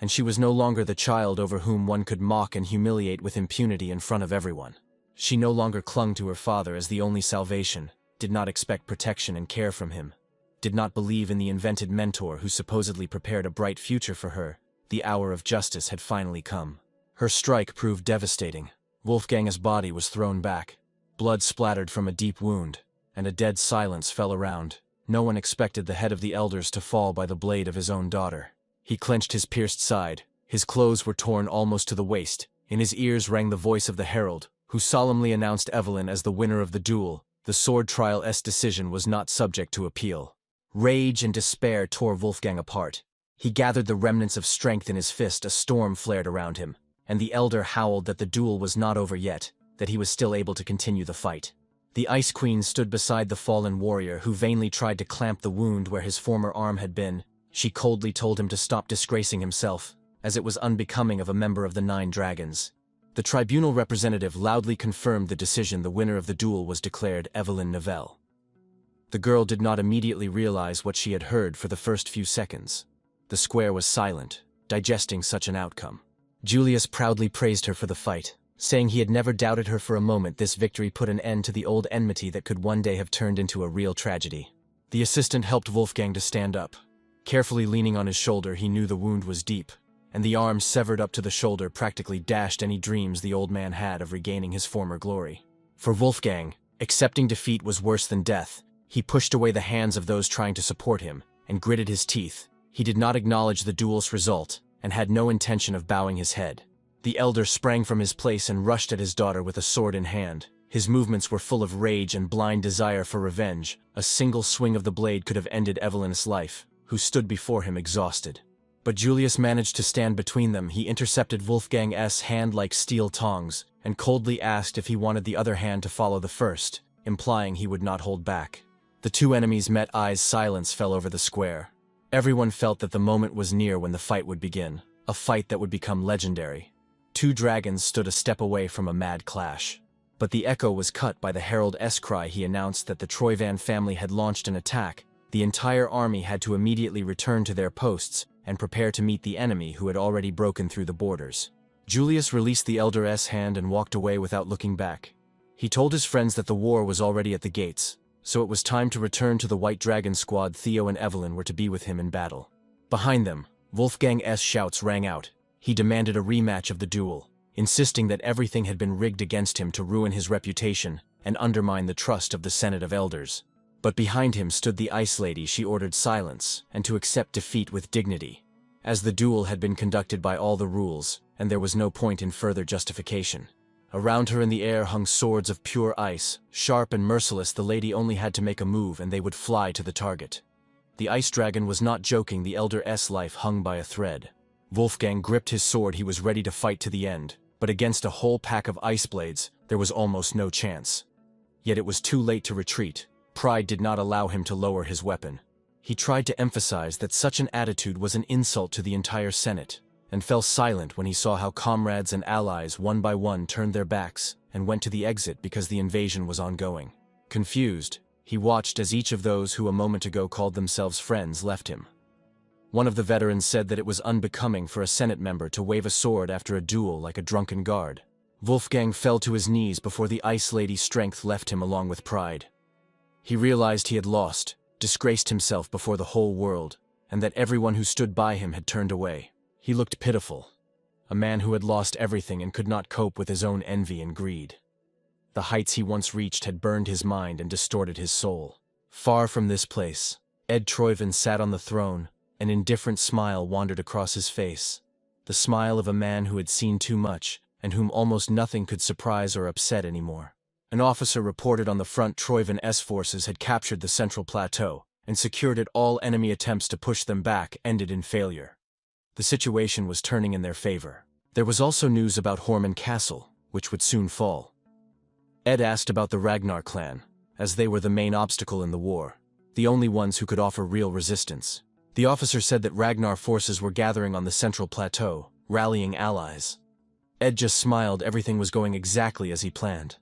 A: and she was no longer the child over whom one could mock and humiliate with impunity in front of everyone. She no longer clung to her father as the only salvation, did not expect protection and care from him, did not believe in the invented mentor who supposedly prepared a bright future for her. The hour of justice had finally come. Her strike proved devastating. Wolfgang's body was thrown back. Blood splattered from a deep wound, and a dead silence fell around. No one expected the head of the elders to fall by the blade of his own daughter. He clenched his pierced side. His clothes were torn almost to the waist. In his ears rang the voice of the herald, who solemnly announced Evelyn as the winner of the duel. The sword trial's decision was not subject to appeal. Rage and despair tore Wolfgang apart. He gathered the remnants of strength in his fist. A storm flared around him, and the elder howled that the duel was not over yet, that he was still able to continue the fight. The Ice Queen stood beside the fallen warrior, who vainly tried to clamp the wound where his former arm had been. She coldly told him to stop disgracing himself, as it was unbecoming of a member of the 9 Dragons. The tribunal representative loudly confirmed the decision. The winner of the duel was declared Evelyn Novell. The girl did not immediately realize what she had heard for the first few seconds. The square was silent, digesting such an outcome. Julius proudly praised her for the fight, saying he had never doubted her for a moment. This victory put an end to the old enmity that could one day have turned into a real tragedy. The assistant helped Wolfgang to stand up. Carefully leaning on his shoulder, he knew the wound was deep, and the arm severed up to the shoulder practically dashed any dreams the old man had of regaining his former glory. For Wolfgang, accepting defeat was worse than death. He pushed away the hands of those trying to support him, and gritted his teeth. He did not acknowledge the duel's result, and had no intention of bowing his head. The elder sprang from his place and rushed at his daughter with a sword in hand. His movements were full of rage and blind desire for revenge. A single swing of the blade could have ended Evelyn's life, who stood before him exhausted. But Julius managed to stand between them. He intercepted Wolfgang's hand like steel tongs, and coldly asked if he wanted the other hand to follow the first, implying he would not hold back. The two enemies met eyes. Silence fell over the square. Everyone felt that the moment was near when the fight would begin, a fight that would become legendary. 2 dragons stood a step away from a mad clash. But the echo was cut by the herald's cry. He announced that the Troyvan family had launched an attack. The entire army had to immediately return to their posts and prepare to meet the enemy who had already broken through the borders. Julius released the elder's hand and walked away without looking back. He told his friends that the war was already at the gates, so it was time to return to the White Dragon squad. Theo and Evelyn were to be with him in battle. Behind them, Wolfgang's shouts rang out. He demanded a rematch of the duel, insisting that everything had been rigged against him to ruin his reputation and undermine the trust of the Senate of Elders. But behind him stood the Ice Lady. She ordered silence and to accept defeat with dignity, as the duel had been conducted by all the rules, and there was no point in further justification. Around her in the air hung swords of pure ice, sharp and merciless. The lady only had to make a move and they would fly to the target. The Ice Dragon was not joking. The elder's life hung by a thread. Wolfgang gripped his sword. He was ready to fight to the end, but against a whole pack of ice blades, there was almost no chance. Yet it was too late to retreat. Pride did not allow him to lower his weapon. He tried to emphasize that such an attitude was an insult to the entire Senate, and fell silent when he saw how comrades and allies one by one turned their backs and went to the exit because the invasion was ongoing. Confused, he watched as each of those who a moment ago called themselves friends left him. One of the veterans said that it was unbecoming for a Senate member to wave a sword after a duel like a drunken guard. Wolfgang fell to his knees before the Ice Lady's strength left him along with pride. He realized he had lost. disgraced himself before the whole world, and that everyone who stood by him had turned away. He looked pitiful, a man who had lost everything and could not cope with his own envy and greed. The heights he once reached had burned his mind and distorted his soul. Far from this place, Ed Troyven sat on the throne, an indifferent smile wandered across his face, the smile of a man who had seen too much, and whom almost nothing could surprise or upset anymore. An officer reported on the front Troyven forces had captured the central plateau, and secured it. All enemy attempts to push them back ended in failure. The situation was turning in their favor. There was also news about Horman Castle, which would soon fall. Ed asked about the Ragnar clan, as they were the main obstacle in the war, the only ones who could offer real resistance. The officer said that Ragnar forces were gathering on the central plateau, rallying allies. Ed just smiled. Everything was going exactly as he planned.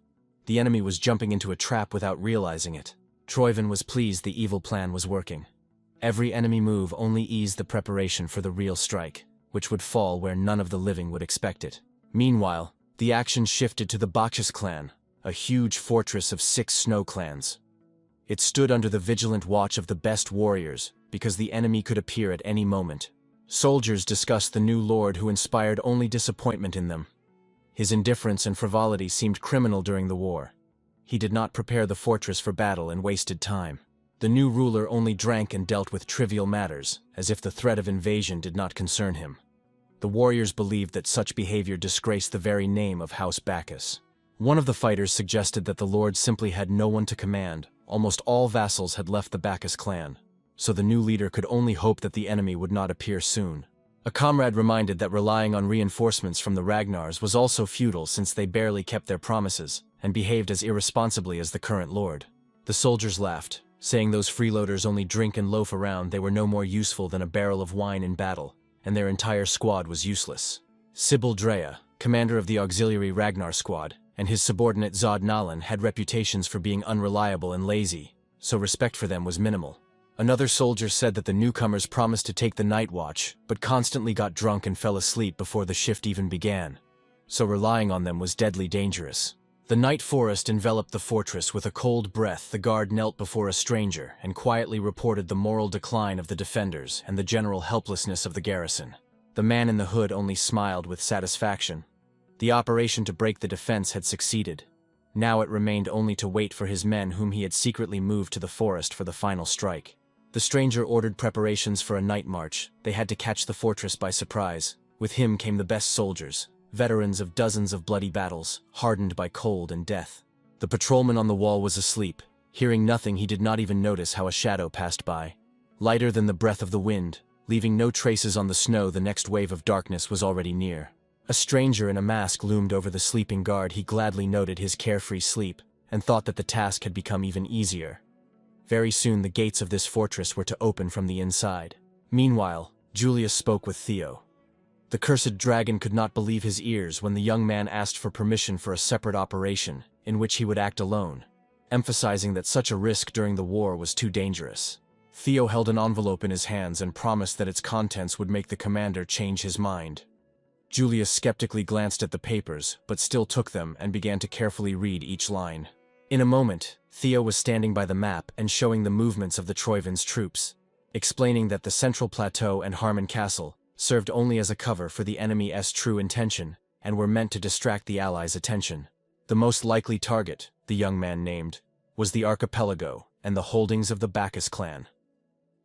A: The enemy was jumping into a trap without realizing it. Troyven was pleased the evil plan was working. Every enemy move only eased the preparation for the real strike, which would fall where none of the living would expect it. Meanwhile, the action shifted to the Bacchus clan, a huge fortress of 6 snow clans. It stood under the vigilant watch of the best warriors, because the enemy could appear at any moment. Soldiers discussed the new lord who inspired only disappointment in them. His indifference and frivolity seemed criminal during the war. He did not prepare the fortress for battle and wasted time. The new ruler only drank and dealt with trivial matters, as if the threat of invasion did not concern him. The warriors believed that such behavior disgraced the very name of House Bacchus. One of the fighters suggested that the lord simply had no one to command. Almost all vassals had left the Bacchus clan, so the new leader could only hope that the enemy would not appear soon. A comrade reminded that relying on reinforcements from the Ragnars was also futile since they barely kept their promises and behaved as irresponsibly as the current lord. The soldiers laughed, saying those freeloaders only drink and loaf around. They were no more useful than a barrel of wine in battle, and their entire squad was useless. Sibyl Drea, commander of the auxiliary Ragnar squad, and his subordinate Zod Nalan had reputations for being unreliable and lazy, so respect for them was minimal. Another soldier said that the newcomers promised to take the night watch, but constantly got drunk and fell asleep before the shift even began, so relying on them was deadly dangerous. The night forest enveloped the fortress with a cold breath. The guard knelt before a stranger and quietly reported the moral decline of the defenders and the general helplessness of the garrison. The man in the hood only smiled with satisfaction. The operation to break the defense had succeeded. Now it remained only to wait for his men whom he had secretly moved to the forest for the final strike. The stranger ordered preparations for a night march. They had to catch the fortress by surprise. With him came the best soldiers, veterans of dozens of bloody battles, hardened by cold and death. The patrolman on the wall was asleep. Hearing nothing, he did not even notice how a shadow passed by. Lighter than the breath of the wind, leaving no traces on the snow, the next wave of darkness was already near. A stranger in a mask loomed over the sleeping guard. He gladly noted his carefree sleep, and thought that the task had become even easier. Very soon the gates of this fortress were to open from the inside. Meanwhile, Julius spoke with Theo. The cursed dragon could not believe his ears when the young man asked for permission for a separate operation, in which he would act alone, emphasizing that such a risk during the war was too dangerous. Theo held an envelope in his hands and promised that its contents would make the commander change his mind. Julius skeptically glanced at the papers, but still took them and began to carefully read each line. In a moment, Theo was standing by the map and showing the movements of the Troyven's troops, explaining that the central plateau and Harmon Castle served only as a cover for the enemy's true intention and were meant to distract the Allies' attention. The most likely target, the young man named, was the archipelago and the holdings of the Bacchus clan.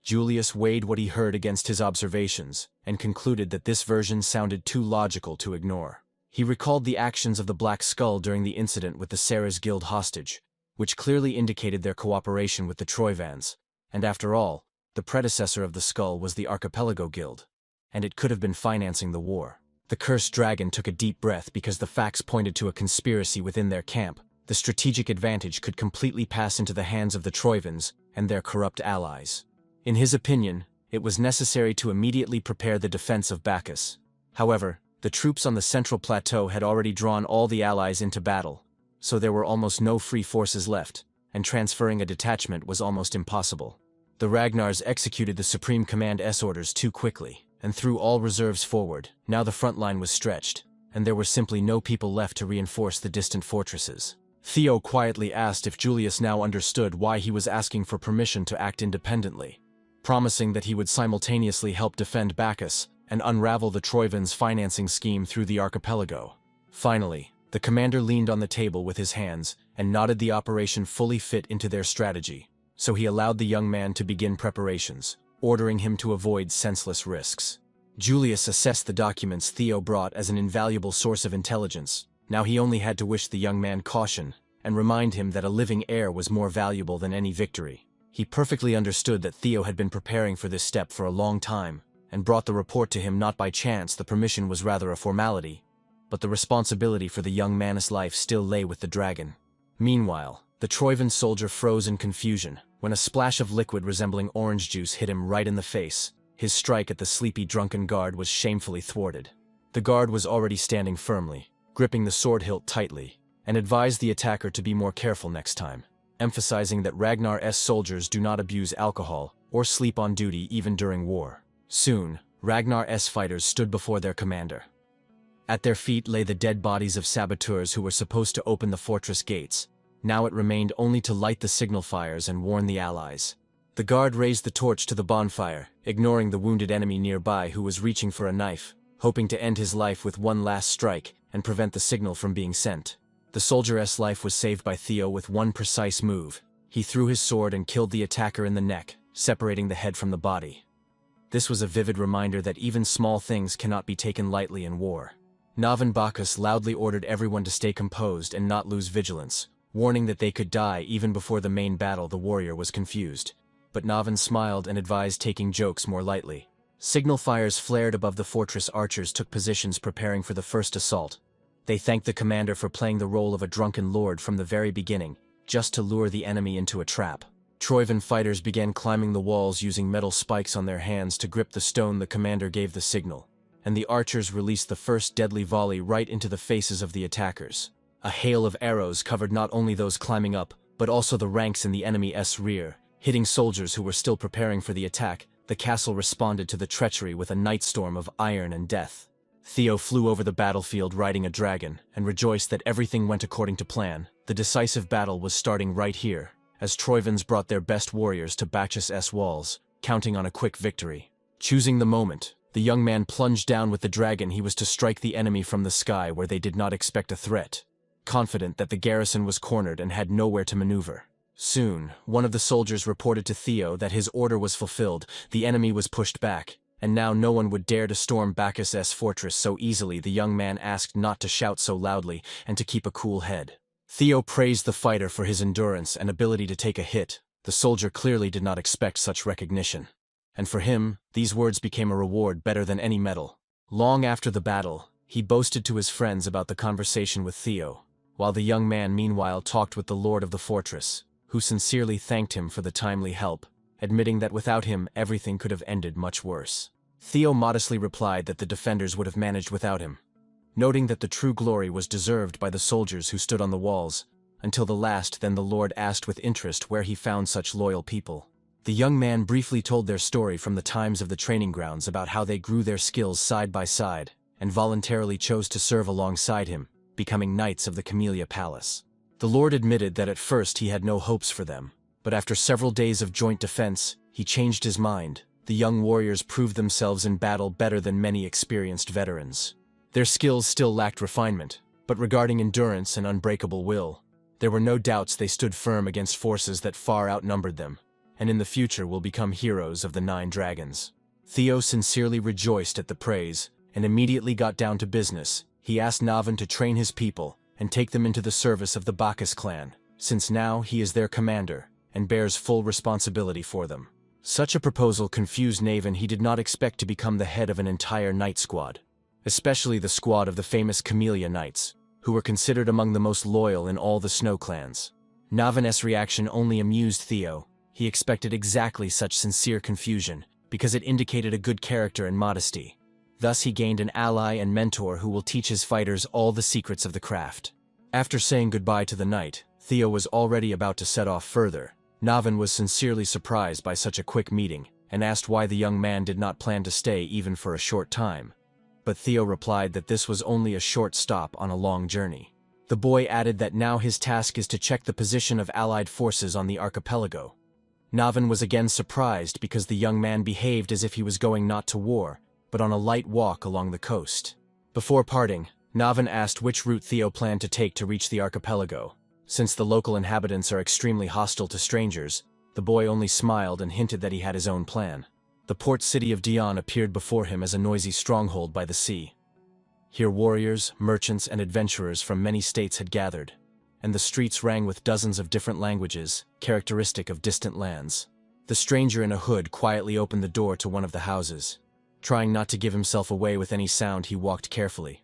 A: Julius weighed what he heard against his observations and concluded that this version sounded too logical to ignore. He recalled the actions of the Black Skull during the incident with the Sarah's Guild hostage, which clearly indicated their cooperation with the Troyvans, and after all, the predecessor of the Skull was the Archipelago Guild, and it could have been financing the war. The cursed dragon took a deep breath because the facts pointed to a conspiracy within their camp. The strategic advantage could completely pass into the hands of the Troyvans and their corrupt allies. In his opinion, it was necessary to immediately prepare the defense of Bacchus. However, the troops on the central plateau had already drawn all the allies into battle, so there were almost no free forces left, and transferring a detachment was almost impossible. The Ragnars executed the Supreme Command's orders too quickly, and threw all reserves forward. Now the front line was stretched, and there were simply no people left to reinforce the distant fortresses. Theo quietly asked if Julius now understood why he was asking for permission to act independently, promising that he would simultaneously help defend Bacchus and unravel the Troivans' financing scheme through the archipelago. Finally, the commander leaned on the table with his hands and nodded the operation fully fit into their strategy, so he allowed the young man to begin preparations, ordering him to avoid senseless risks. Julius assessed the documents Theo brought as an invaluable source of intelligence. Now he only had to wish the young man caution and remind him that a living heir was more valuable than any victory. He perfectly understood that Theo had been preparing for this step for a long time and brought the report to him not by chance. The permission was rather a formality, but the responsibility for the young man's life still lay with the dragon. Meanwhile, the Troivan soldier froze in confusion when a splash of liquid resembling orange juice hit him right in the face. His strike at the sleepy drunken guard was shamefully thwarted. The guard was already standing firmly, gripping the sword hilt tightly, and advised the attacker to be more careful next time, emphasizing that Ragnar's soldiers do not abuse alcohol or sleep on duty even during war. Soon, Ragnar's fighters stood before their commander. At their feet lay the dead bodies of saboteurs who were supposed to open the fortress gates. Now it remained only to light the signal fires and warn the allies. The guard raised the torch to the bonfire, ignoring the wounded enemy nearby who was reaching for a knife, hoping to end his life with one last strike and prevent the signal from being sent. The soldier's life was saved by Theo with one precise move. He threw his sword and killed the attacker in the neck, separating the head from the body. This was a vivid reminder that even small things cannot be taken lightly in war. Navan Bacchus loudly ordered everyone to stay composed and not lose vigilance, warning that they could die even before the main battle. The warrior was confused, but Navan smiled and advised taking jokes more lightly. Signal fires flared above the fortress. Archers took positions preparing for the first assault. They thanked the commander for playing the role of a drunken lord from the very beginning, just to lure the enemy into a trap. Troivan fighters began climbing the walls using metal spikes on their hands to grip the stone. The commander gave the signal, and the archers released the first deadly volley right into the faces of the attackers. A hail of arrows covered not only those climbing up, but also the ranks in the enemy's rear, hitting soldiers who were still preparing for the attack. The castle responded to the treachery with a night storm of iron and death. Theo flew over the battlefield riding a dragon and rejoiced that everything went according to plan. The decisive battle was starting right here, as Troivans brought their best warriors to Bacchus' walls, counting on a quick victory. Choosing the moment, the young man plunged down with the dragon. He was to strike the enemy from the sky where they did not expect a threat, confident that the garrison was cornered and had nowhere to maneuver. Soon, one of the soldiers reported to Theo that his order was fulfilled. The enemy was pushed back, and now no one would dare to storm Bacchus' fortress so easily. The young man asked not to shout so loudly and to keep a cool head. Theo praised the fighter for his endurance and ability to take a hit. The soldier clearly did not expect such recognition, and for him, these words became a reward better than any medal. Long after the battle, he boasted to his friends about the conversation with Theo, while the young man meanwhile talked with the lord of the fortress, who sincerely thanked him for the timely help, admitting that without him everything could have ended much worse. Theo modestly replied that the defenders would have managed without him, noting that the true glory was deserved by the soldiers who stood on the walls, until the last. Then the lord asked with interest where he found such loyal people. The young man briefly told their story from the times of the training grounds about how they grew their skills side by side, and voluntarily chose to serve alongside him, becoming knights of the Camellia Palace. The lord admitted that at first he had no hopes for them, but after several days of joint defense, he changed his mind. The young warriors proved themselves in battle better than many experienced veterans. Their skills still lacked refinement, but regarding endurance and unbreakable will, there were no doubts they stood firm against forces that far outnumbered them, and in the future will become heroes of the 9 dragons. Theo sincerely rejoiced at the praise, and immediately got down to business. He asked Navan to train his people and take them into the service of the Bacchus clan, since now he is their commander and bears full responsibility for them. Such a proposal confused Navan. He did not expect to become the head of an entire knight squad, especially the squad of the famous Camellia Knights, who were considered among the most loyal in all the snow clans. Navan's reaction only amused Theo. He expected exactly such sincere confusion, because it indicated a good character and modesty. Thus he gained an ally and mentor who will teach his fighters all the secrets of the craft. After saying goodbye to the knight, Theo was already about to set off further. Navan was sincerely surprised by such a quick meeting, and asked why the young man did not plan to stay even for a short time. But Theo replied that this was only a short stop on a long journey. The boy added that now his task is to check the position of Allied forces on the archipelago. Navin was again surprised because the young man behaved as if he was going not to war, but on a light walk along the coast. Before parting, Navin asked which route Theo planned to take to reach the archipelago. Since the local inhabitants are extremely hostile to strangers, the boy only smiled and hinted that he had his own plan. The port city of Dion appeared before him as a noisy stronghold by the sea. Here warriors, merchants, and adventurers from many states had gathered, and the streets rang with dozens of different languages, characteristic of distant lands. The stranger in a hood quietly opened the door to one of the houses. Trying not to give himself away with any sound, he walked carefully,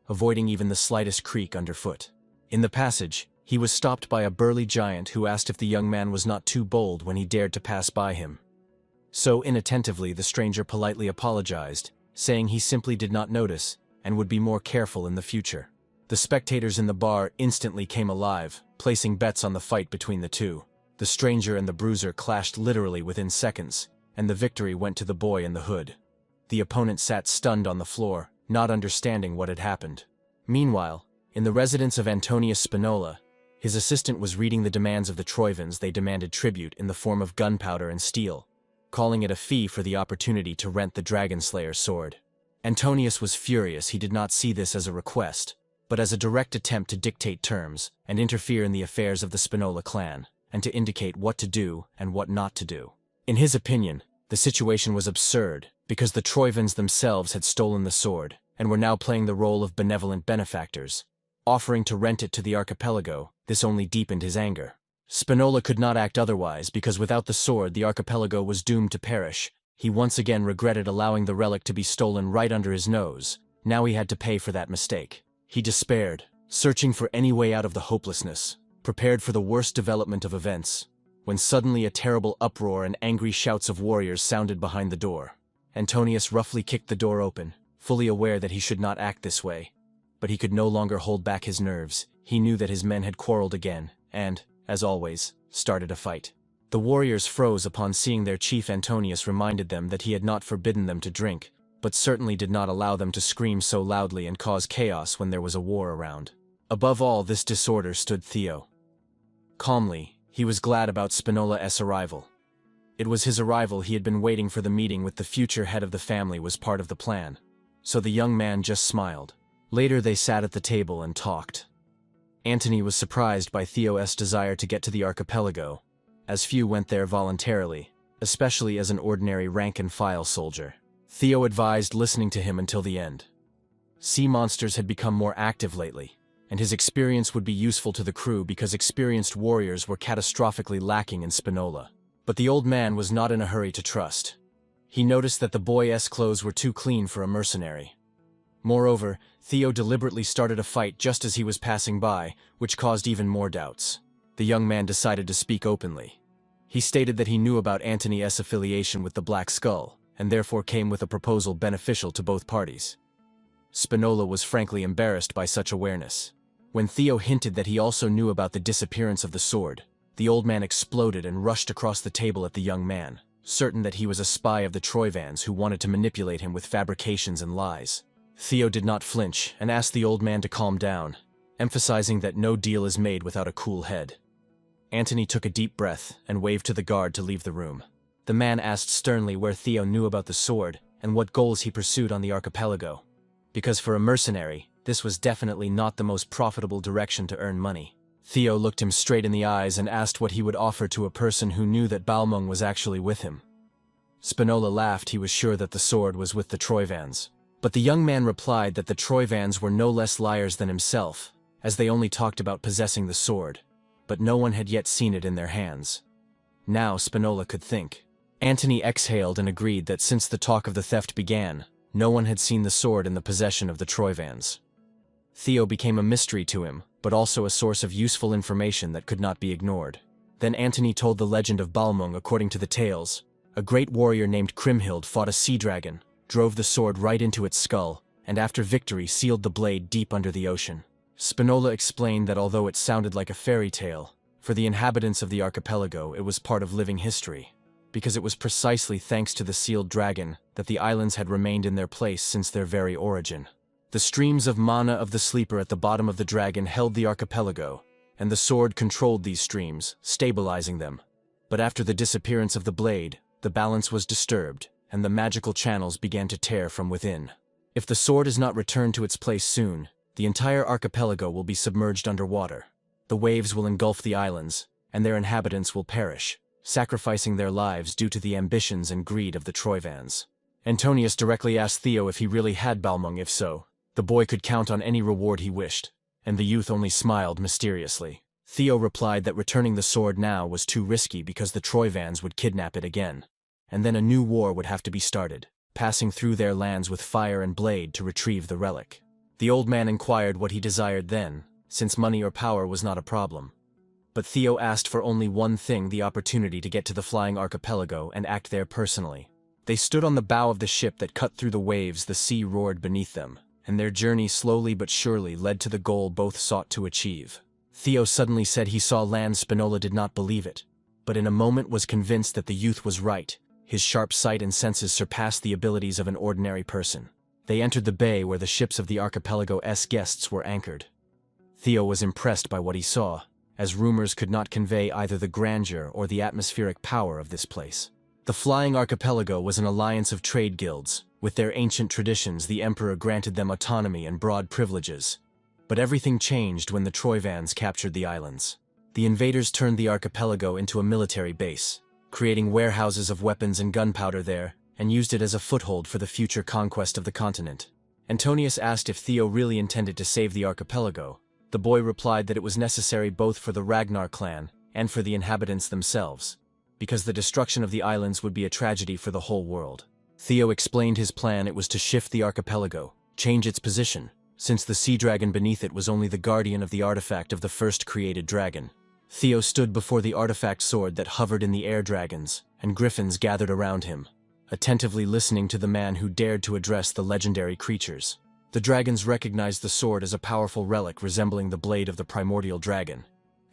A: avoiding even the slightest creak underfoot. In the passage, he was stopped by a burly giant who asked if the young man was not too bold when he dared to pass by him. So inattentively, the stranger politely apologized, saying he simply did not notice and would be more careful in the future. The spectators in the bar instantly came alive, placing bets on the fight between the two. The stranger and the bruiser clashed literally within seconds, and the victory went to the boy in the hood. The opponent sat stunned on the floor, not understanding what had happened. Meanwhile, in the residence of Antonius Spinola, his assistant was reading the demands of the Troivans. They demanded tribute in the form of gunpowder and steel, calling it a fee for the opportunity to rent the Dragon Slayer's sword. Antonius was furious. He did not see this as a request, but as a direct attempt to dictate terms and interfere in the affairs of the Spinola clan, and to indicate what to do and what not to do. In his opinion, the situation was absurd, because the Troivans themselves had stolen the sword, and were now playing the role of benevolent benefactors. Offering to rent it to the archipelago, this only deepened his anger. Spinola could not act otherwise, because without the sword the archipelago was doomed to perish. He once again regretted allowing the relic to be stolen right under his nose. Now he had to pay for that mistake. He despaired, searching for any way out of the hopelessness, prepared for the worst development of events, when suddenly a terrible uproar and angry shouts of warriors sounded behind the door. Antonius roughly kicked the door open, fully aware that he should not act this way. But he could no longer hold back his nerves. He knew that his men had quarreled again, and, as always, started a fight. The warriors froze upon seeing their chief. Antonius reminded them that he had not forbidden them to drink, but certainly did not allow them to scream so loudly and cause chaos when there was a war around. Above all this disorder stood Theo. Calmly, he was glad about Spinola's arrival. It was his arrival he had been waiting for. The meeting with the future head of the family was part of the plan, so the young man just smiled. Later they sat at the table and talked. Antony was surprised by Theo's desire to get to the archipelago, as few went there voluntarily, especially as an ordinary rank-and-file soldier. Theo advised listening to him until the end. Sea monsters had become more active lately, and his experience would be useful to the crew because experienced warriors were catastrophically lacking in Spinola. But the old man was not in a hurry to trust. He noticed that the boy's clothes were too clean for a mercenary. Moreover, Theo deliberately started a fight just as he was passing by, which caused even more doubts. The young man decided to speak openly. He stated that he knew about Antony's affiliation with the Black Skull, and therefore came with a proposal beneficial to both parties. Spinola was frankly embarrassed by such awareness. When Theo hinted that he also knew about the disappearance of the sword, the old man exploded and rushed across the table at the young man, certain that he was a spy of the Troivans who wanted to manipulate him with fabrications and lies. Theo did not flinch and asked the old man to calm down, emphasizing that no deal is made without a cool head. Antony took a deep breath and waved to the guard to leave the room. The man asked sternly where Theo knew about the sword and what goals he pursued on the archipelago. Because for a mercenary, this was definitely not the most profitable direction to earn money. Theo looked him straight in the eyes and asked what he would offer to a person who knew that Balmung was actually with him. Spinola laughed. He was sure that the sword was with the Troivans. But the young man replied that the Troivans were no less liars than himself, as they only talked about possessing the sword, but no one had yet seen it in their hands. Now Spinola could think. Antony exhaled and agreed that since the talk of the theft began, no one had seen the sword in the possession of the Troivans. Theo became a mystery to him, but also a source of useful information that could not be ignored. Then Antony told the legend of Balmung. According to the tales, a great warrior named Kriemhild fought a sea dragon, drove the sword right into its skull, and after victory sealed the blade deep under the ocean. Spinola explained that although it sounded like a fairy tale, for the inhabitants of the archipelago it was part of living history, because it was precisely thanks to the sealed dragon that the islands had remained in their place since their very origin. The streams of mana of the sleeper at the bottom of the dragon held the archipelago, and the sword controlled these streams, stabilizing them. But after the disappearance of the blade, the balance was disturbed, and the magical channels began to tear from within. If the sword is not returned to its place soon, the entire archipelago will be submerged underwater. The waves will engulf the islands, and their inhabitants will perish, sacrificing their lives due to the ambitions and greed of the Troivans. Antonius directly asked Theo if he really had Balmung. If so, the boy could count on any reward he wished, and the youth only smiled mysteriously. Theo replied that returning the sword now was too risky because the Troivans would kidnap it again, and then a new war would have to be started, passing through their lands with fire and blade to retrieve the relic. The old man inquired what he desired then, since money or power was not a problem. But Theo asked for only one thing: the opportunity to get to the flying archipelago and act there personally. They stood on the bow of the ship that cut through the waves. The sea roared beneath them, and their journey slowly but surely led to the goal both sought to achieve. Theo suddenly said he saw land. Spinola did not believe it, but in a moment was convinced that the youth was right. His sharp sight and senses surpassed the abilities of an ordinary person. They entered the bay where the ships of the archipelago's guests were anchored. Theo was impressed by what he saw, as rumors could not convey either the grandeur or the atmospheric power of this place. The flying archipelago was an alliance of trade guilds. With their ancient traditions, the emperor granted them autonomy and broad privileges. But everything changed when the Troivans captured the islands. The invaders turned the archipelago into a military base, creating warehouses of weapons and gunpowder there, and used it as a foothold for the future conquest of the continent. Antonius asked if Theo really intended to save the archipelago. The boy replied that it was necessary both for the Ragnar clan and for the inhabitants themselves, because the destruction of the islands would be a tragedy for the whole world. Theo explained his plan. It was to shift the archipelago, change its position, since the sea dragon beneath it was only the guardian of the artifact of the first created dragon. Theo stood before the artifact sword that hovered in the air. Dragons and griffins gathered around him, attentively listening to the man who dared to address the legendary creatures. The dragons recognized the sword as a powerful relic resembling the blade of the primordial dragon,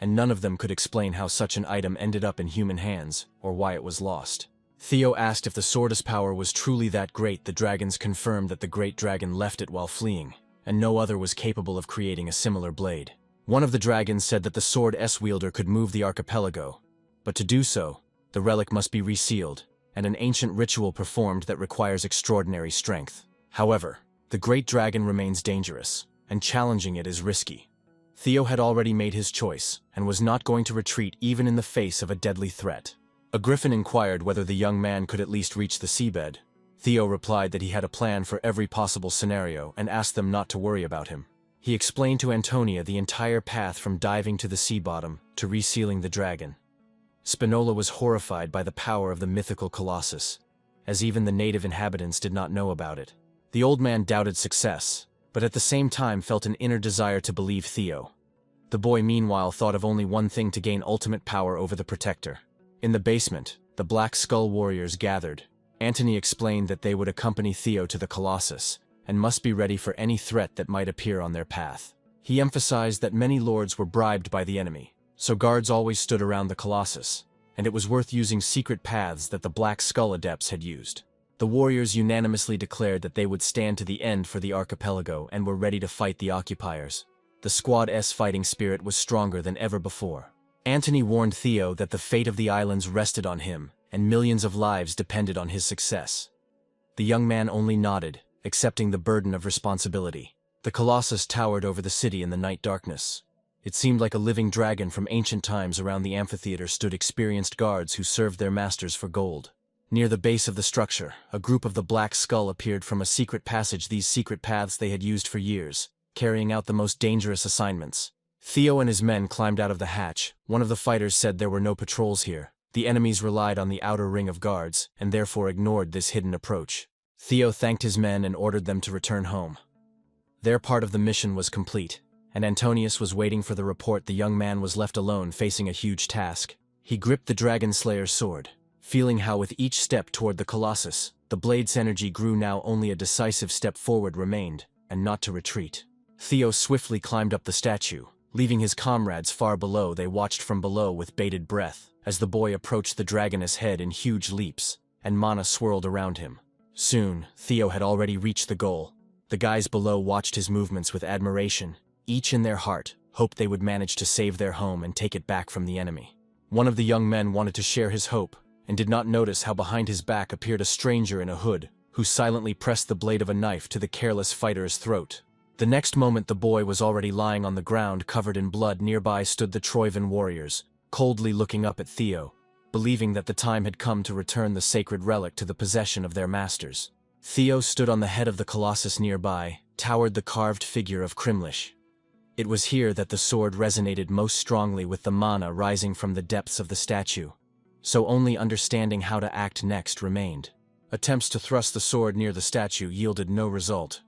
A: and none of them could explain how such an item ended up in human hands or why it was lost. Theo asked if the sword's power was truly that great. The dragons confirmed that the great dragon left it while fleeing, and no other was capable of creating a similar blade. One of the dragons said that the sword's wielder could move the archipelago, but to do so, the relic must be resealed, and an ancient ritual performed that requires extraordinary strength. However, the great dragon remains dangerous, and challenging it is risky. Theo had already made his choice, and was not going to retreat even in the face of a deadly threat. A griffin inquired whether the young man could at least reach the seabed. Theo replied that he had a plan for every possible scenario and asked them not to worry about him. He explained to Antonia the entire path from diving to the sea bottom to resealing the dragon. Spinola was horrified by the power of the mythical colossus, as even the native inhabitants did not know about it. The old man doubted success, but at the same time felt an inner desire to believe Theo. The boy meanwhile thought of only one thing to gain ultimate power over the protector. In the basement, the Black Skull warriors gathered. Antony explained that they would accompany Theo to the Colossus, and must be ready for any threat that might appear on their path. He emphasized that many lords were bribed by the enemy, so guards always stood around the Colossus, and it was worth using secret paths that the Black Skull adepts had used. The warriors unanimously declared that they would stand to the end for the archipelago and were ready to fight the occupiers. The squad's fighting spirit was stronger than ever before. Antony warned Theo that the fate of the islands rested on him, and millions of lives depended on his success. The young man only nodded, accepting the burden of responsibility. The Colossus towered over the city in the night darkness. It seemed like a living dragon from ancient times. Around the amphitheater stood experienced guards who served their masters for gold. Near the base of the structure, a group of the Black Skull appeared from a secret passage. These secret paths they had used for years, carrying out the most dangerous assignments. Theo and his men climbed out of the hatch. One of the fighters said there were no patrols here. The enemies relied on the outer ring of guards, and therefore ignored this hidden approach. Theo thanked his men and ordered them to return home. Their part of the mission was complete, and Antonius was waiting for the report. The young man was left alone, facing a huge task. He gripped the Dragon Slayer's sword, feeling how with each step toward the Colossus, the blade's energy grew. Now only a decisive step forward remained, and not to retreat. Theo swiftly climbed up the statue, leaving his comrades far below. They watched from below with bated breath, as the boy approached the dragon's head in huge leaps, and mana swirled around him. Soon, Theo had already reached the goal. The guys below watched his movements with admiration. Each in their heart hoped they would manage to save their home and take it back from the enemy. One of the young men wanted to share his hope and did not notice how behind his back appeared a stranger in a hood who silently pressed the blade of a knife to the careless fighter's throat. The next moment the boy was already lying on the ground covered in blood. Nearby stood the Troivan warriors, coldly looking up at Theo, believing that the time had come to return the sacred relic to the possession of their masters. Theo stood on the head of the colossus nearby, towered the carved figure of Krimlish. It was here that the sword resonated most strongly with the mana rising from the depths of the statue, so only understanding how to act next remained. Attempts to thrust the sword near the statue yielded no result.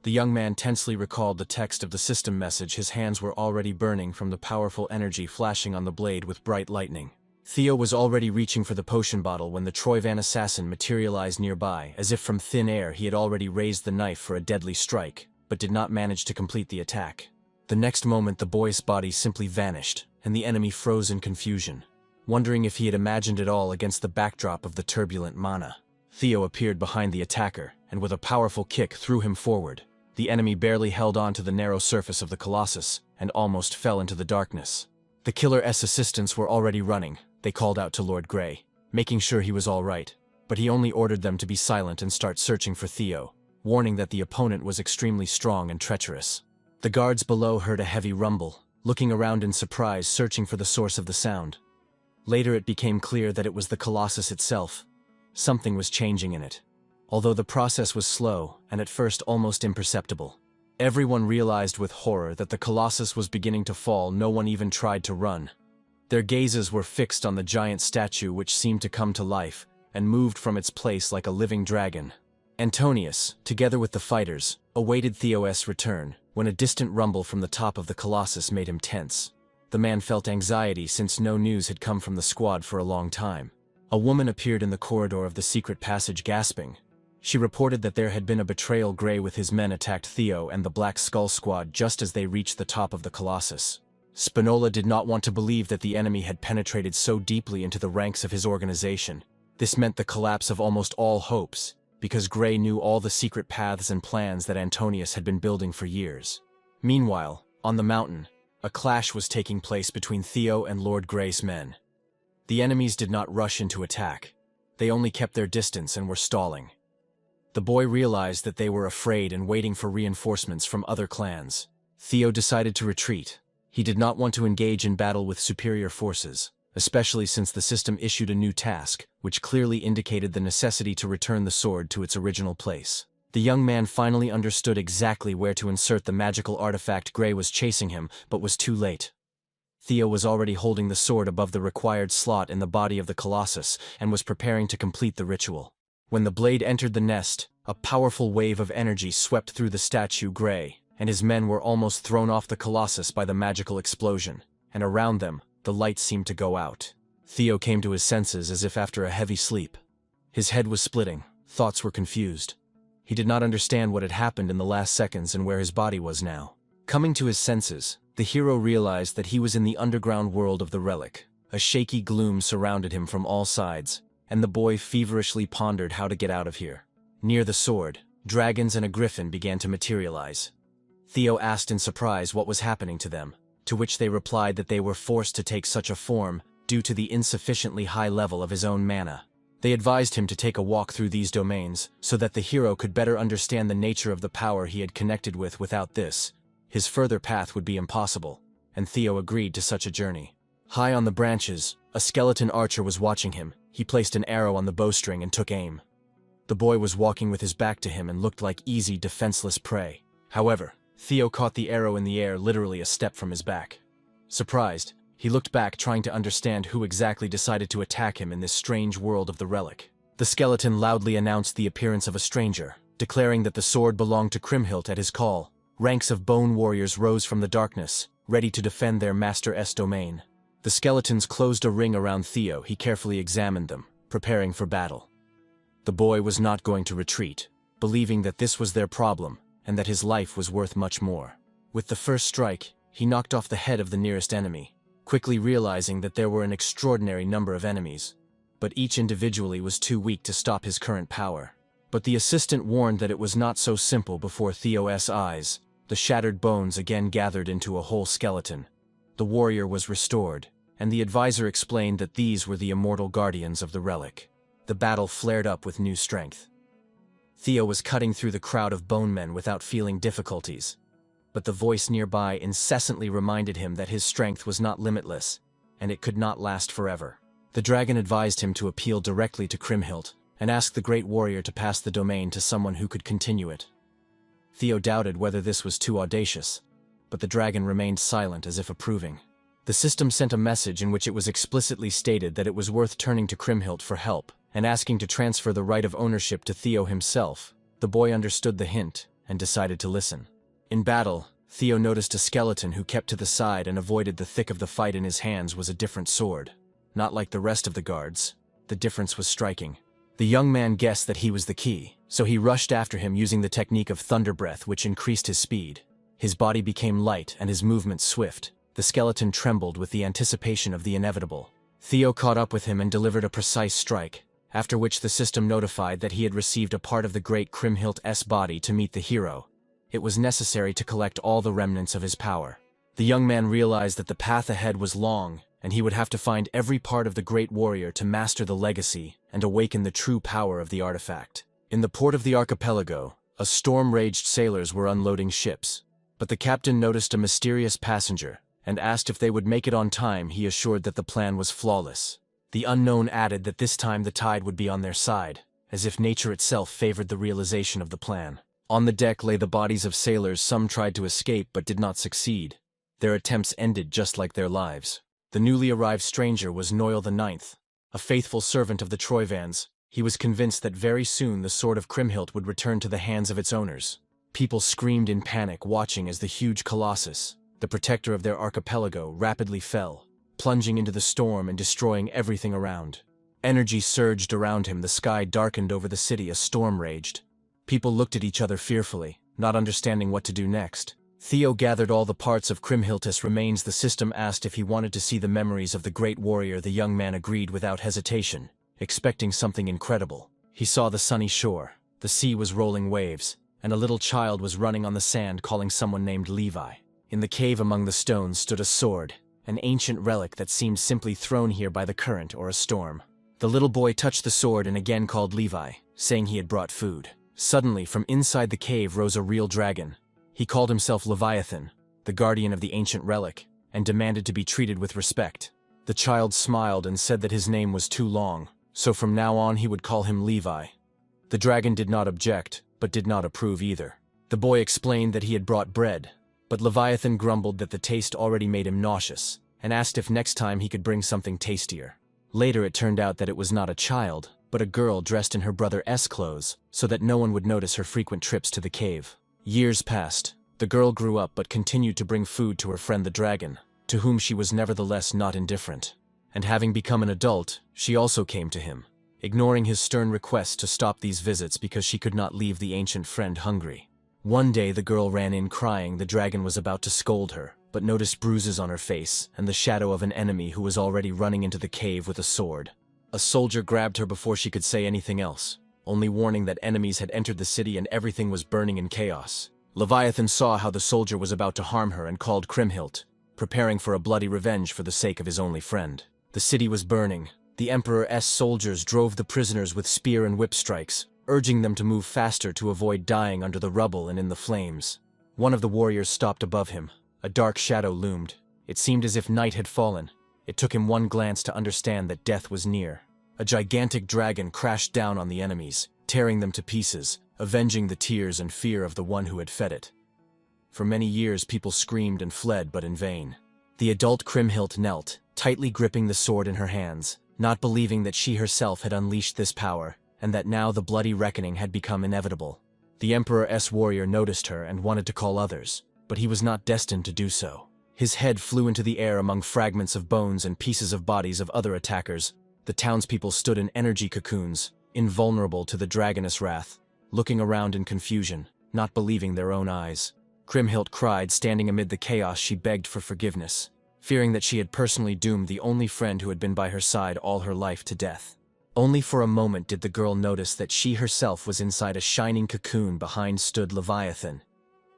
A: The young man tensely recalled the text of the system message. His hands were already burning from the powerful energy flashing on the blade with bright lightning. Theo was already reaching for the potion bottle when the Troivan assassin materialized nearby. As if from thin air, he had already raised the knife for a deadly strike, but did not manage to complete the attack. The next moment the boy's body simply vanished, and the enemy froze in confusion, wondering if he had imagined it all against the backdrop of the turbulent mana. Theo appeared behind the attacker, and with a powerful kick threw him forward. The enemy barely held on to the narrow surface of the colossus, and almost fell into the darkness. The killer's assistants were already running. They called out to Lord Grey, making sure he was all right, but he only ordered them to be silent and start searching for Theo, warning that the opponent was extremely strong and treacherous. The guards below heard a heavy rumble, looking around in surprise, searching for the source of the sound. Later it became clear that it was the colossus itself. Something was changing in it, although the process was slow and at first almost imperceptible. Everyone realized with horror that the colossus was beginning to fall. No one even tried to run. Their gazes were fixed on the giant statue, which seemed to come to life and moved from its place like a living dragon. Antonius, together with the fighters, awaited Theo's return when a distant rumble from the top of the colossus made him tense. The man felt anxiety since no news had come from the squad for a long time. A woman appeared in the corridor of the secret passage, gasping. She reported that there had been a betrayal. Grey with his men attacked Theo and the Black Skull squad just as they reached the top of the colossus. Spinola did not want to believe that the enemy had penetrated so deeply into the ranks of his organization. This meant the collapse of almost all hopes, because Grey knew all the secret paths and plans that Antonius had been building for years. Meanwhile, on the mountain, a clash was taking place between Theo and Lord Grey's men. The enemies did not rush into attack. They only kept their distance and were stalling. The boy realized that they were afraid and waiting for reinforcements from other clans. Theo decided to retreat. He did not want to engage in battle with superior forces, especially since the system issued a new task, which clearly indicated the necessity to return the sword to its original place. The young man finally understood exactly where to insert the magical artifact. Grey was chasing him, but was too late. Theo was already holding the sword above the required slot in the body of the colossus and was preparing to complete the ritual. When the blade entered the nest, a powerful wave of energy swept through the statue. Grey and his men were almost thrown off the colossus by the magical explosion, and around them, the light seemed to go out. Theo came to his senses as if after a heavy sleep. His head was splitting, thoughts were confused. He did not understand what had happened in the last seconds and where his body was now. Coming to his senses, the hero realized that he was in the underground world of the relic. A shaky gloom surrounded him from all sides, and the boy feverishly pondered how to get out of here. Near the sword, dragons and a griffin began to materialize. Theo asked in surprise what was happening to them, to which they replied that they were forced to take such a form due to the insufficiently high level of his own mana. They advised him to take a walk through these domains so that the hero could better understand the nature of the power he had connected with. Without this, his further path would be impossible, and Theo agreed to such a journey. High on the branches, a skeleton archer was watching him. He placed an arrow on the bowstring and took aim. The boy was walking with his back to him and looked like easy, defenseless prey. However, Theo caught the arrow in the air, literally a step from his back. Surprised, he looked back, trying to understand who exactly decided to attack him in this strange world of the relic. The skeleton loudly announced the appearance of a stranger, declaring that the sword belonged to Krimhilt. At his call, ranks of bone warriors rose from the darkness, ready to defend their master's domain. The skeletons closed a ring around Theo. He carefully examined them, preparing for battle. The boy was not going to retreat, believing that this was their problem, and that his life was worth much more. With the first strike, he knocked off the head of the nearest enemy, quickly realizing that there were an extraordinary number of enemies, but each individually was too weak to stop his current power. But the assistant warned that it was not so simple before Theo's eyes. The shattered bones again gathered into a whole skeleton. The warrior was restored, and the advisor explained that these were the immortal guardians of the relic. The battle flared up with new strength. Theo was cutting through the crowd of bone men without feeling difficulties. But the voice nearby incessantly reminded him that his strength was not limitless, and it could not last forever. The dragon advised him to appeal directly to Kriemhild, and ask the great warrior to pass the domain to someone who could continue it. Theo doubted whether this was too audacious, but the dragon remained silent as if approving. The system sent a message in which it was explicitly stated that it was worth turning to Kriemhild for help, and asking to transfer the right of ownership to Theo himself. The boy understood the hint, and decided to listen. In battle, Theo noticed a skeleton who kept to the side and avoided the thick of the fight in his hands was a different sword. Not like the rest of the guards. The difference was striking. The young man guessed that he was the key, so he rushed after him using the technique of thunder breath, which increased his speed. His body became light and his movements swift. The skeleton trembled with the anticipation of the inevitable. Theo caught up with him and delivered a precise strike, after which the system notified that he had received a part of the great Kriemhild's body to meet the hero. It was necessary to collect all the remnants of his power. The young man realized that the path ahead was long, and he would have to find every part of the great warrior to master the legacy and awaken the true power of the artifact. In the port of the archipelago, a storm raged. Sailors were unloading ships, but the captain noticed a mysterious passenger and asked if they would make it on time. He assured that the plan was flawless. The unknown added that this time the tide would be on their side, as if nature itself favored the realization of the plan. On the deck lay the bodies of sailors. Some tried to escape but did not succeed. Their attempts ended just like their lives. The newly arrived stranger was Noel IX, a faithful servant of the Troivans. He was convinced that very soon the sword of Kriemhild would return to the hands of its owners. People screamed in panic, watching as the huge colossus, the protector of their archipelago, rapidly fell, plunging into the storm and destroying everything around. Energy surged around him. The sky darkened over the city. A storm raged. People looked at each other fearfully, not understanding what to do next. Theo gathered all the parts of Kriemhild's remains. The system asked if he wanted to see the memories of the great warrior. The young man agreed without hesitation, expecting something incredible. He saw the sunny shore. The sea was rolling waves, and a little child was running on the sand calling someone named Levi. In the cave among the stones stood a sword, an ancient relic that seemed simply thrown here by the current or a storm. The little boy touched the sword and again called Levi, saying he had brought food. Suddenly, from inside the cave rose a real dragon. He called himself Leviathan, the guardian of the ancient relic, and demanded to be treated with respect. The child smiled and said that his name was too long, so from now on he would call him Levi. The dragon did not object, but did not approve either. The boy explained that he had brought bread, but Leviathan grumbled that the taste already made him nauseous, and asked if next time he could bring something tastier. Later it turned out that it was not a child, but a girl dressed in her brother's clothes, so that no one would notice her frequent trips to the cave. Years passed. The girl grew up but continued to bring food to her friend the dragon, to whom she was nevertheless not indifferent. And having become an adult, she also came to him, ignoring his stern request to stop these visits because she could not leave the ancient friend hungry. One day the girl ran in crying. The dragon was about to scold her, but noticed bruises on her face and the shadow of an enemy who was already running into the cave with a sword. A soldier grabbed her before she could say anything else, only warning that enemies had entered the city and everything was burning in chaos. Leviathan saw how the soldier was about to harm her and called Kriemhild, preparing for a bloody revenge for the sake of his only friend. The city was burning. The Emperor's soldiers drove the prisoners with spear and whip strikes, urging them to move faster to avoid dying under the rubble and in the flames. One of the warriors stopped above him. A dark shadow loomed. It seemed as if night had fallen. It took him one glance to understand that death was near. A gigantic dragon crashed down on the enemies, tearing them to pieces, avenging the tears and fear of the one who had fed it. For many years people screamed and fled, but in vain. The adult Kriemhild knelt, tightly gripping the sword in her hands, not believing that she herself had unleashed this power, and that now the bloody reckoning had become inevitable. The Emperor's warrior noticed her and wanted to call others, but he was not destined to do so. His head flew into the air among fragments of bones and pieces of bodies of other attackers. The townspeople stood in energy cocoons, invulnerable to the dragoness wrath, looking around in confusion, not believing their own eyes. Kriemhild cried. Standing amid the chaos, she begged for forgiveness, fearing that she had personally doomed the only friend who had been by her side all her life to death. Only for a moment did the girl notice that she herself was inside a shining cocoon. Behind stood Leviathan,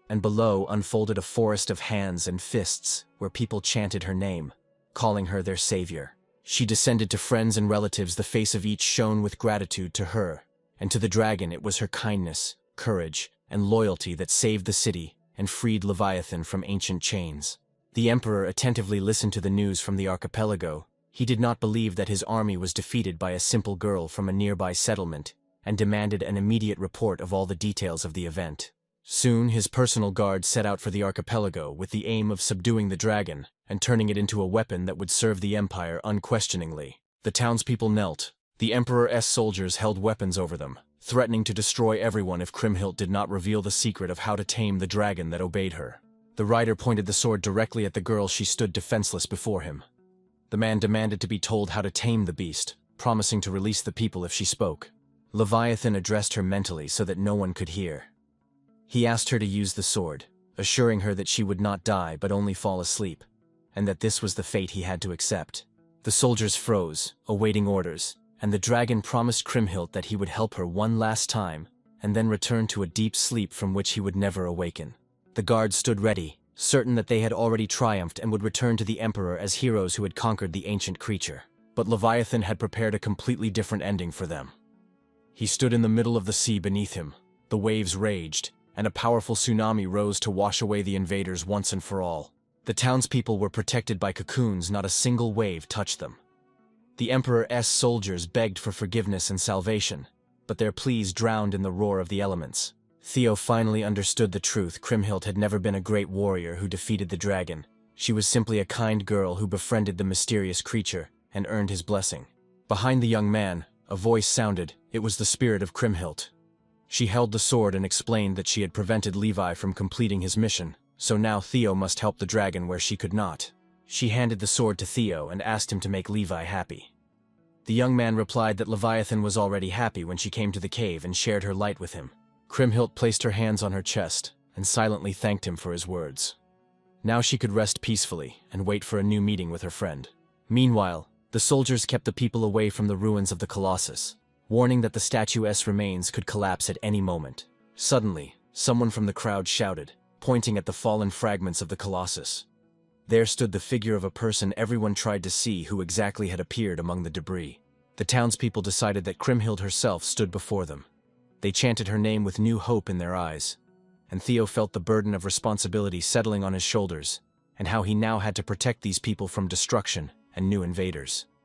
A: and below unfolded a forest of hands and fists where people chanted her name, calling her their savior. She descended to friends and relatives, the face of each shone with gratitude to her, and to the dragon it was her kindness, courage, and loyalty that saved the city and freed Leviathan from ancient chains. The emperor attentively listened to the news from the archipelago. He did not believe that his army was defeated by a simple girl from a nearby settlement, and demanded an immediate report of all the details of the event. Soon his personal guard set out for the archipelago with the aim of subduing the dragon and turning it into a weapon that would serve the empire unquestioningly. The townspeople knelt. The emperor's soldiers held weapons over them, threatening to destroy everyone if Kriemhild did not reveal the secret of how to tame the dragon that obeyed her. The rider pointed the sword directly at the girl. She stood defenseless before him. The man demanded to be told how to tame the beast, promising to release the people if she spoke. Leviathan addressed her mentally so that no one could hear. He asked her to use the sword, assuring her that she would not die but only fall asleep, and that this was the fate he had to accept. The soldiers froze, awaiting orders, and the dragon promised Kriemhild that he would help her one last time, and then return to a deep sleep from which he would never awaken. The guards stood ready, certain that they had already triumphed and would return to the emperor as heroes who had conquered the ancient creature. But Leviathan had prepared a completely different ending for them. He stood in the middle of the sea beneath him. The waves raged, and a powerful tsunami rose to wash away the invaders once and for all. The townspeople were protected by cocoons. Not a single wave touched them. The emperor's soldiers begged for forgiveness and salvation, but their pleas drowned in the roar of the elements. Theo finally understood the truth. Kriemhild had never been a great warrior who defeated the dragon. She was simply a kind girl who befriended the mysterious creature and earned his blessing. Behind the young man, a voice sounded. It was the spirit of Kriemhild. She held the sword and explained that she had prevented Levi from completing his mission, so now Theo must help the dragon where she could not. She handed the sword to Theo and asked him to make Levi happy. The young man replied that Leviathan was already happy when she came to the cave and shared her light with him. Kriemhild placed her hands on her chest and silently thanked him for his words. Now she could rest peacefully and wait for a new meeting with her friend. Meanwhile, the soldiers kept the people away from the ruins of the Colossus, warning that the statue's remains could collapse at any moment. Suddenly, someone from the crowd shouted, pointing at the fallen fragments of the Colossus. There stood the figure of a person everyone tried to see who exactly had appeared among the debris. The townspeople decided that Kriemhild herself stood before them. They chanted her name with new hope in their eyes, and Theo felt the burden of responsibility settling on his shoulders, and how he now had to protect these people from destruction and new invaders.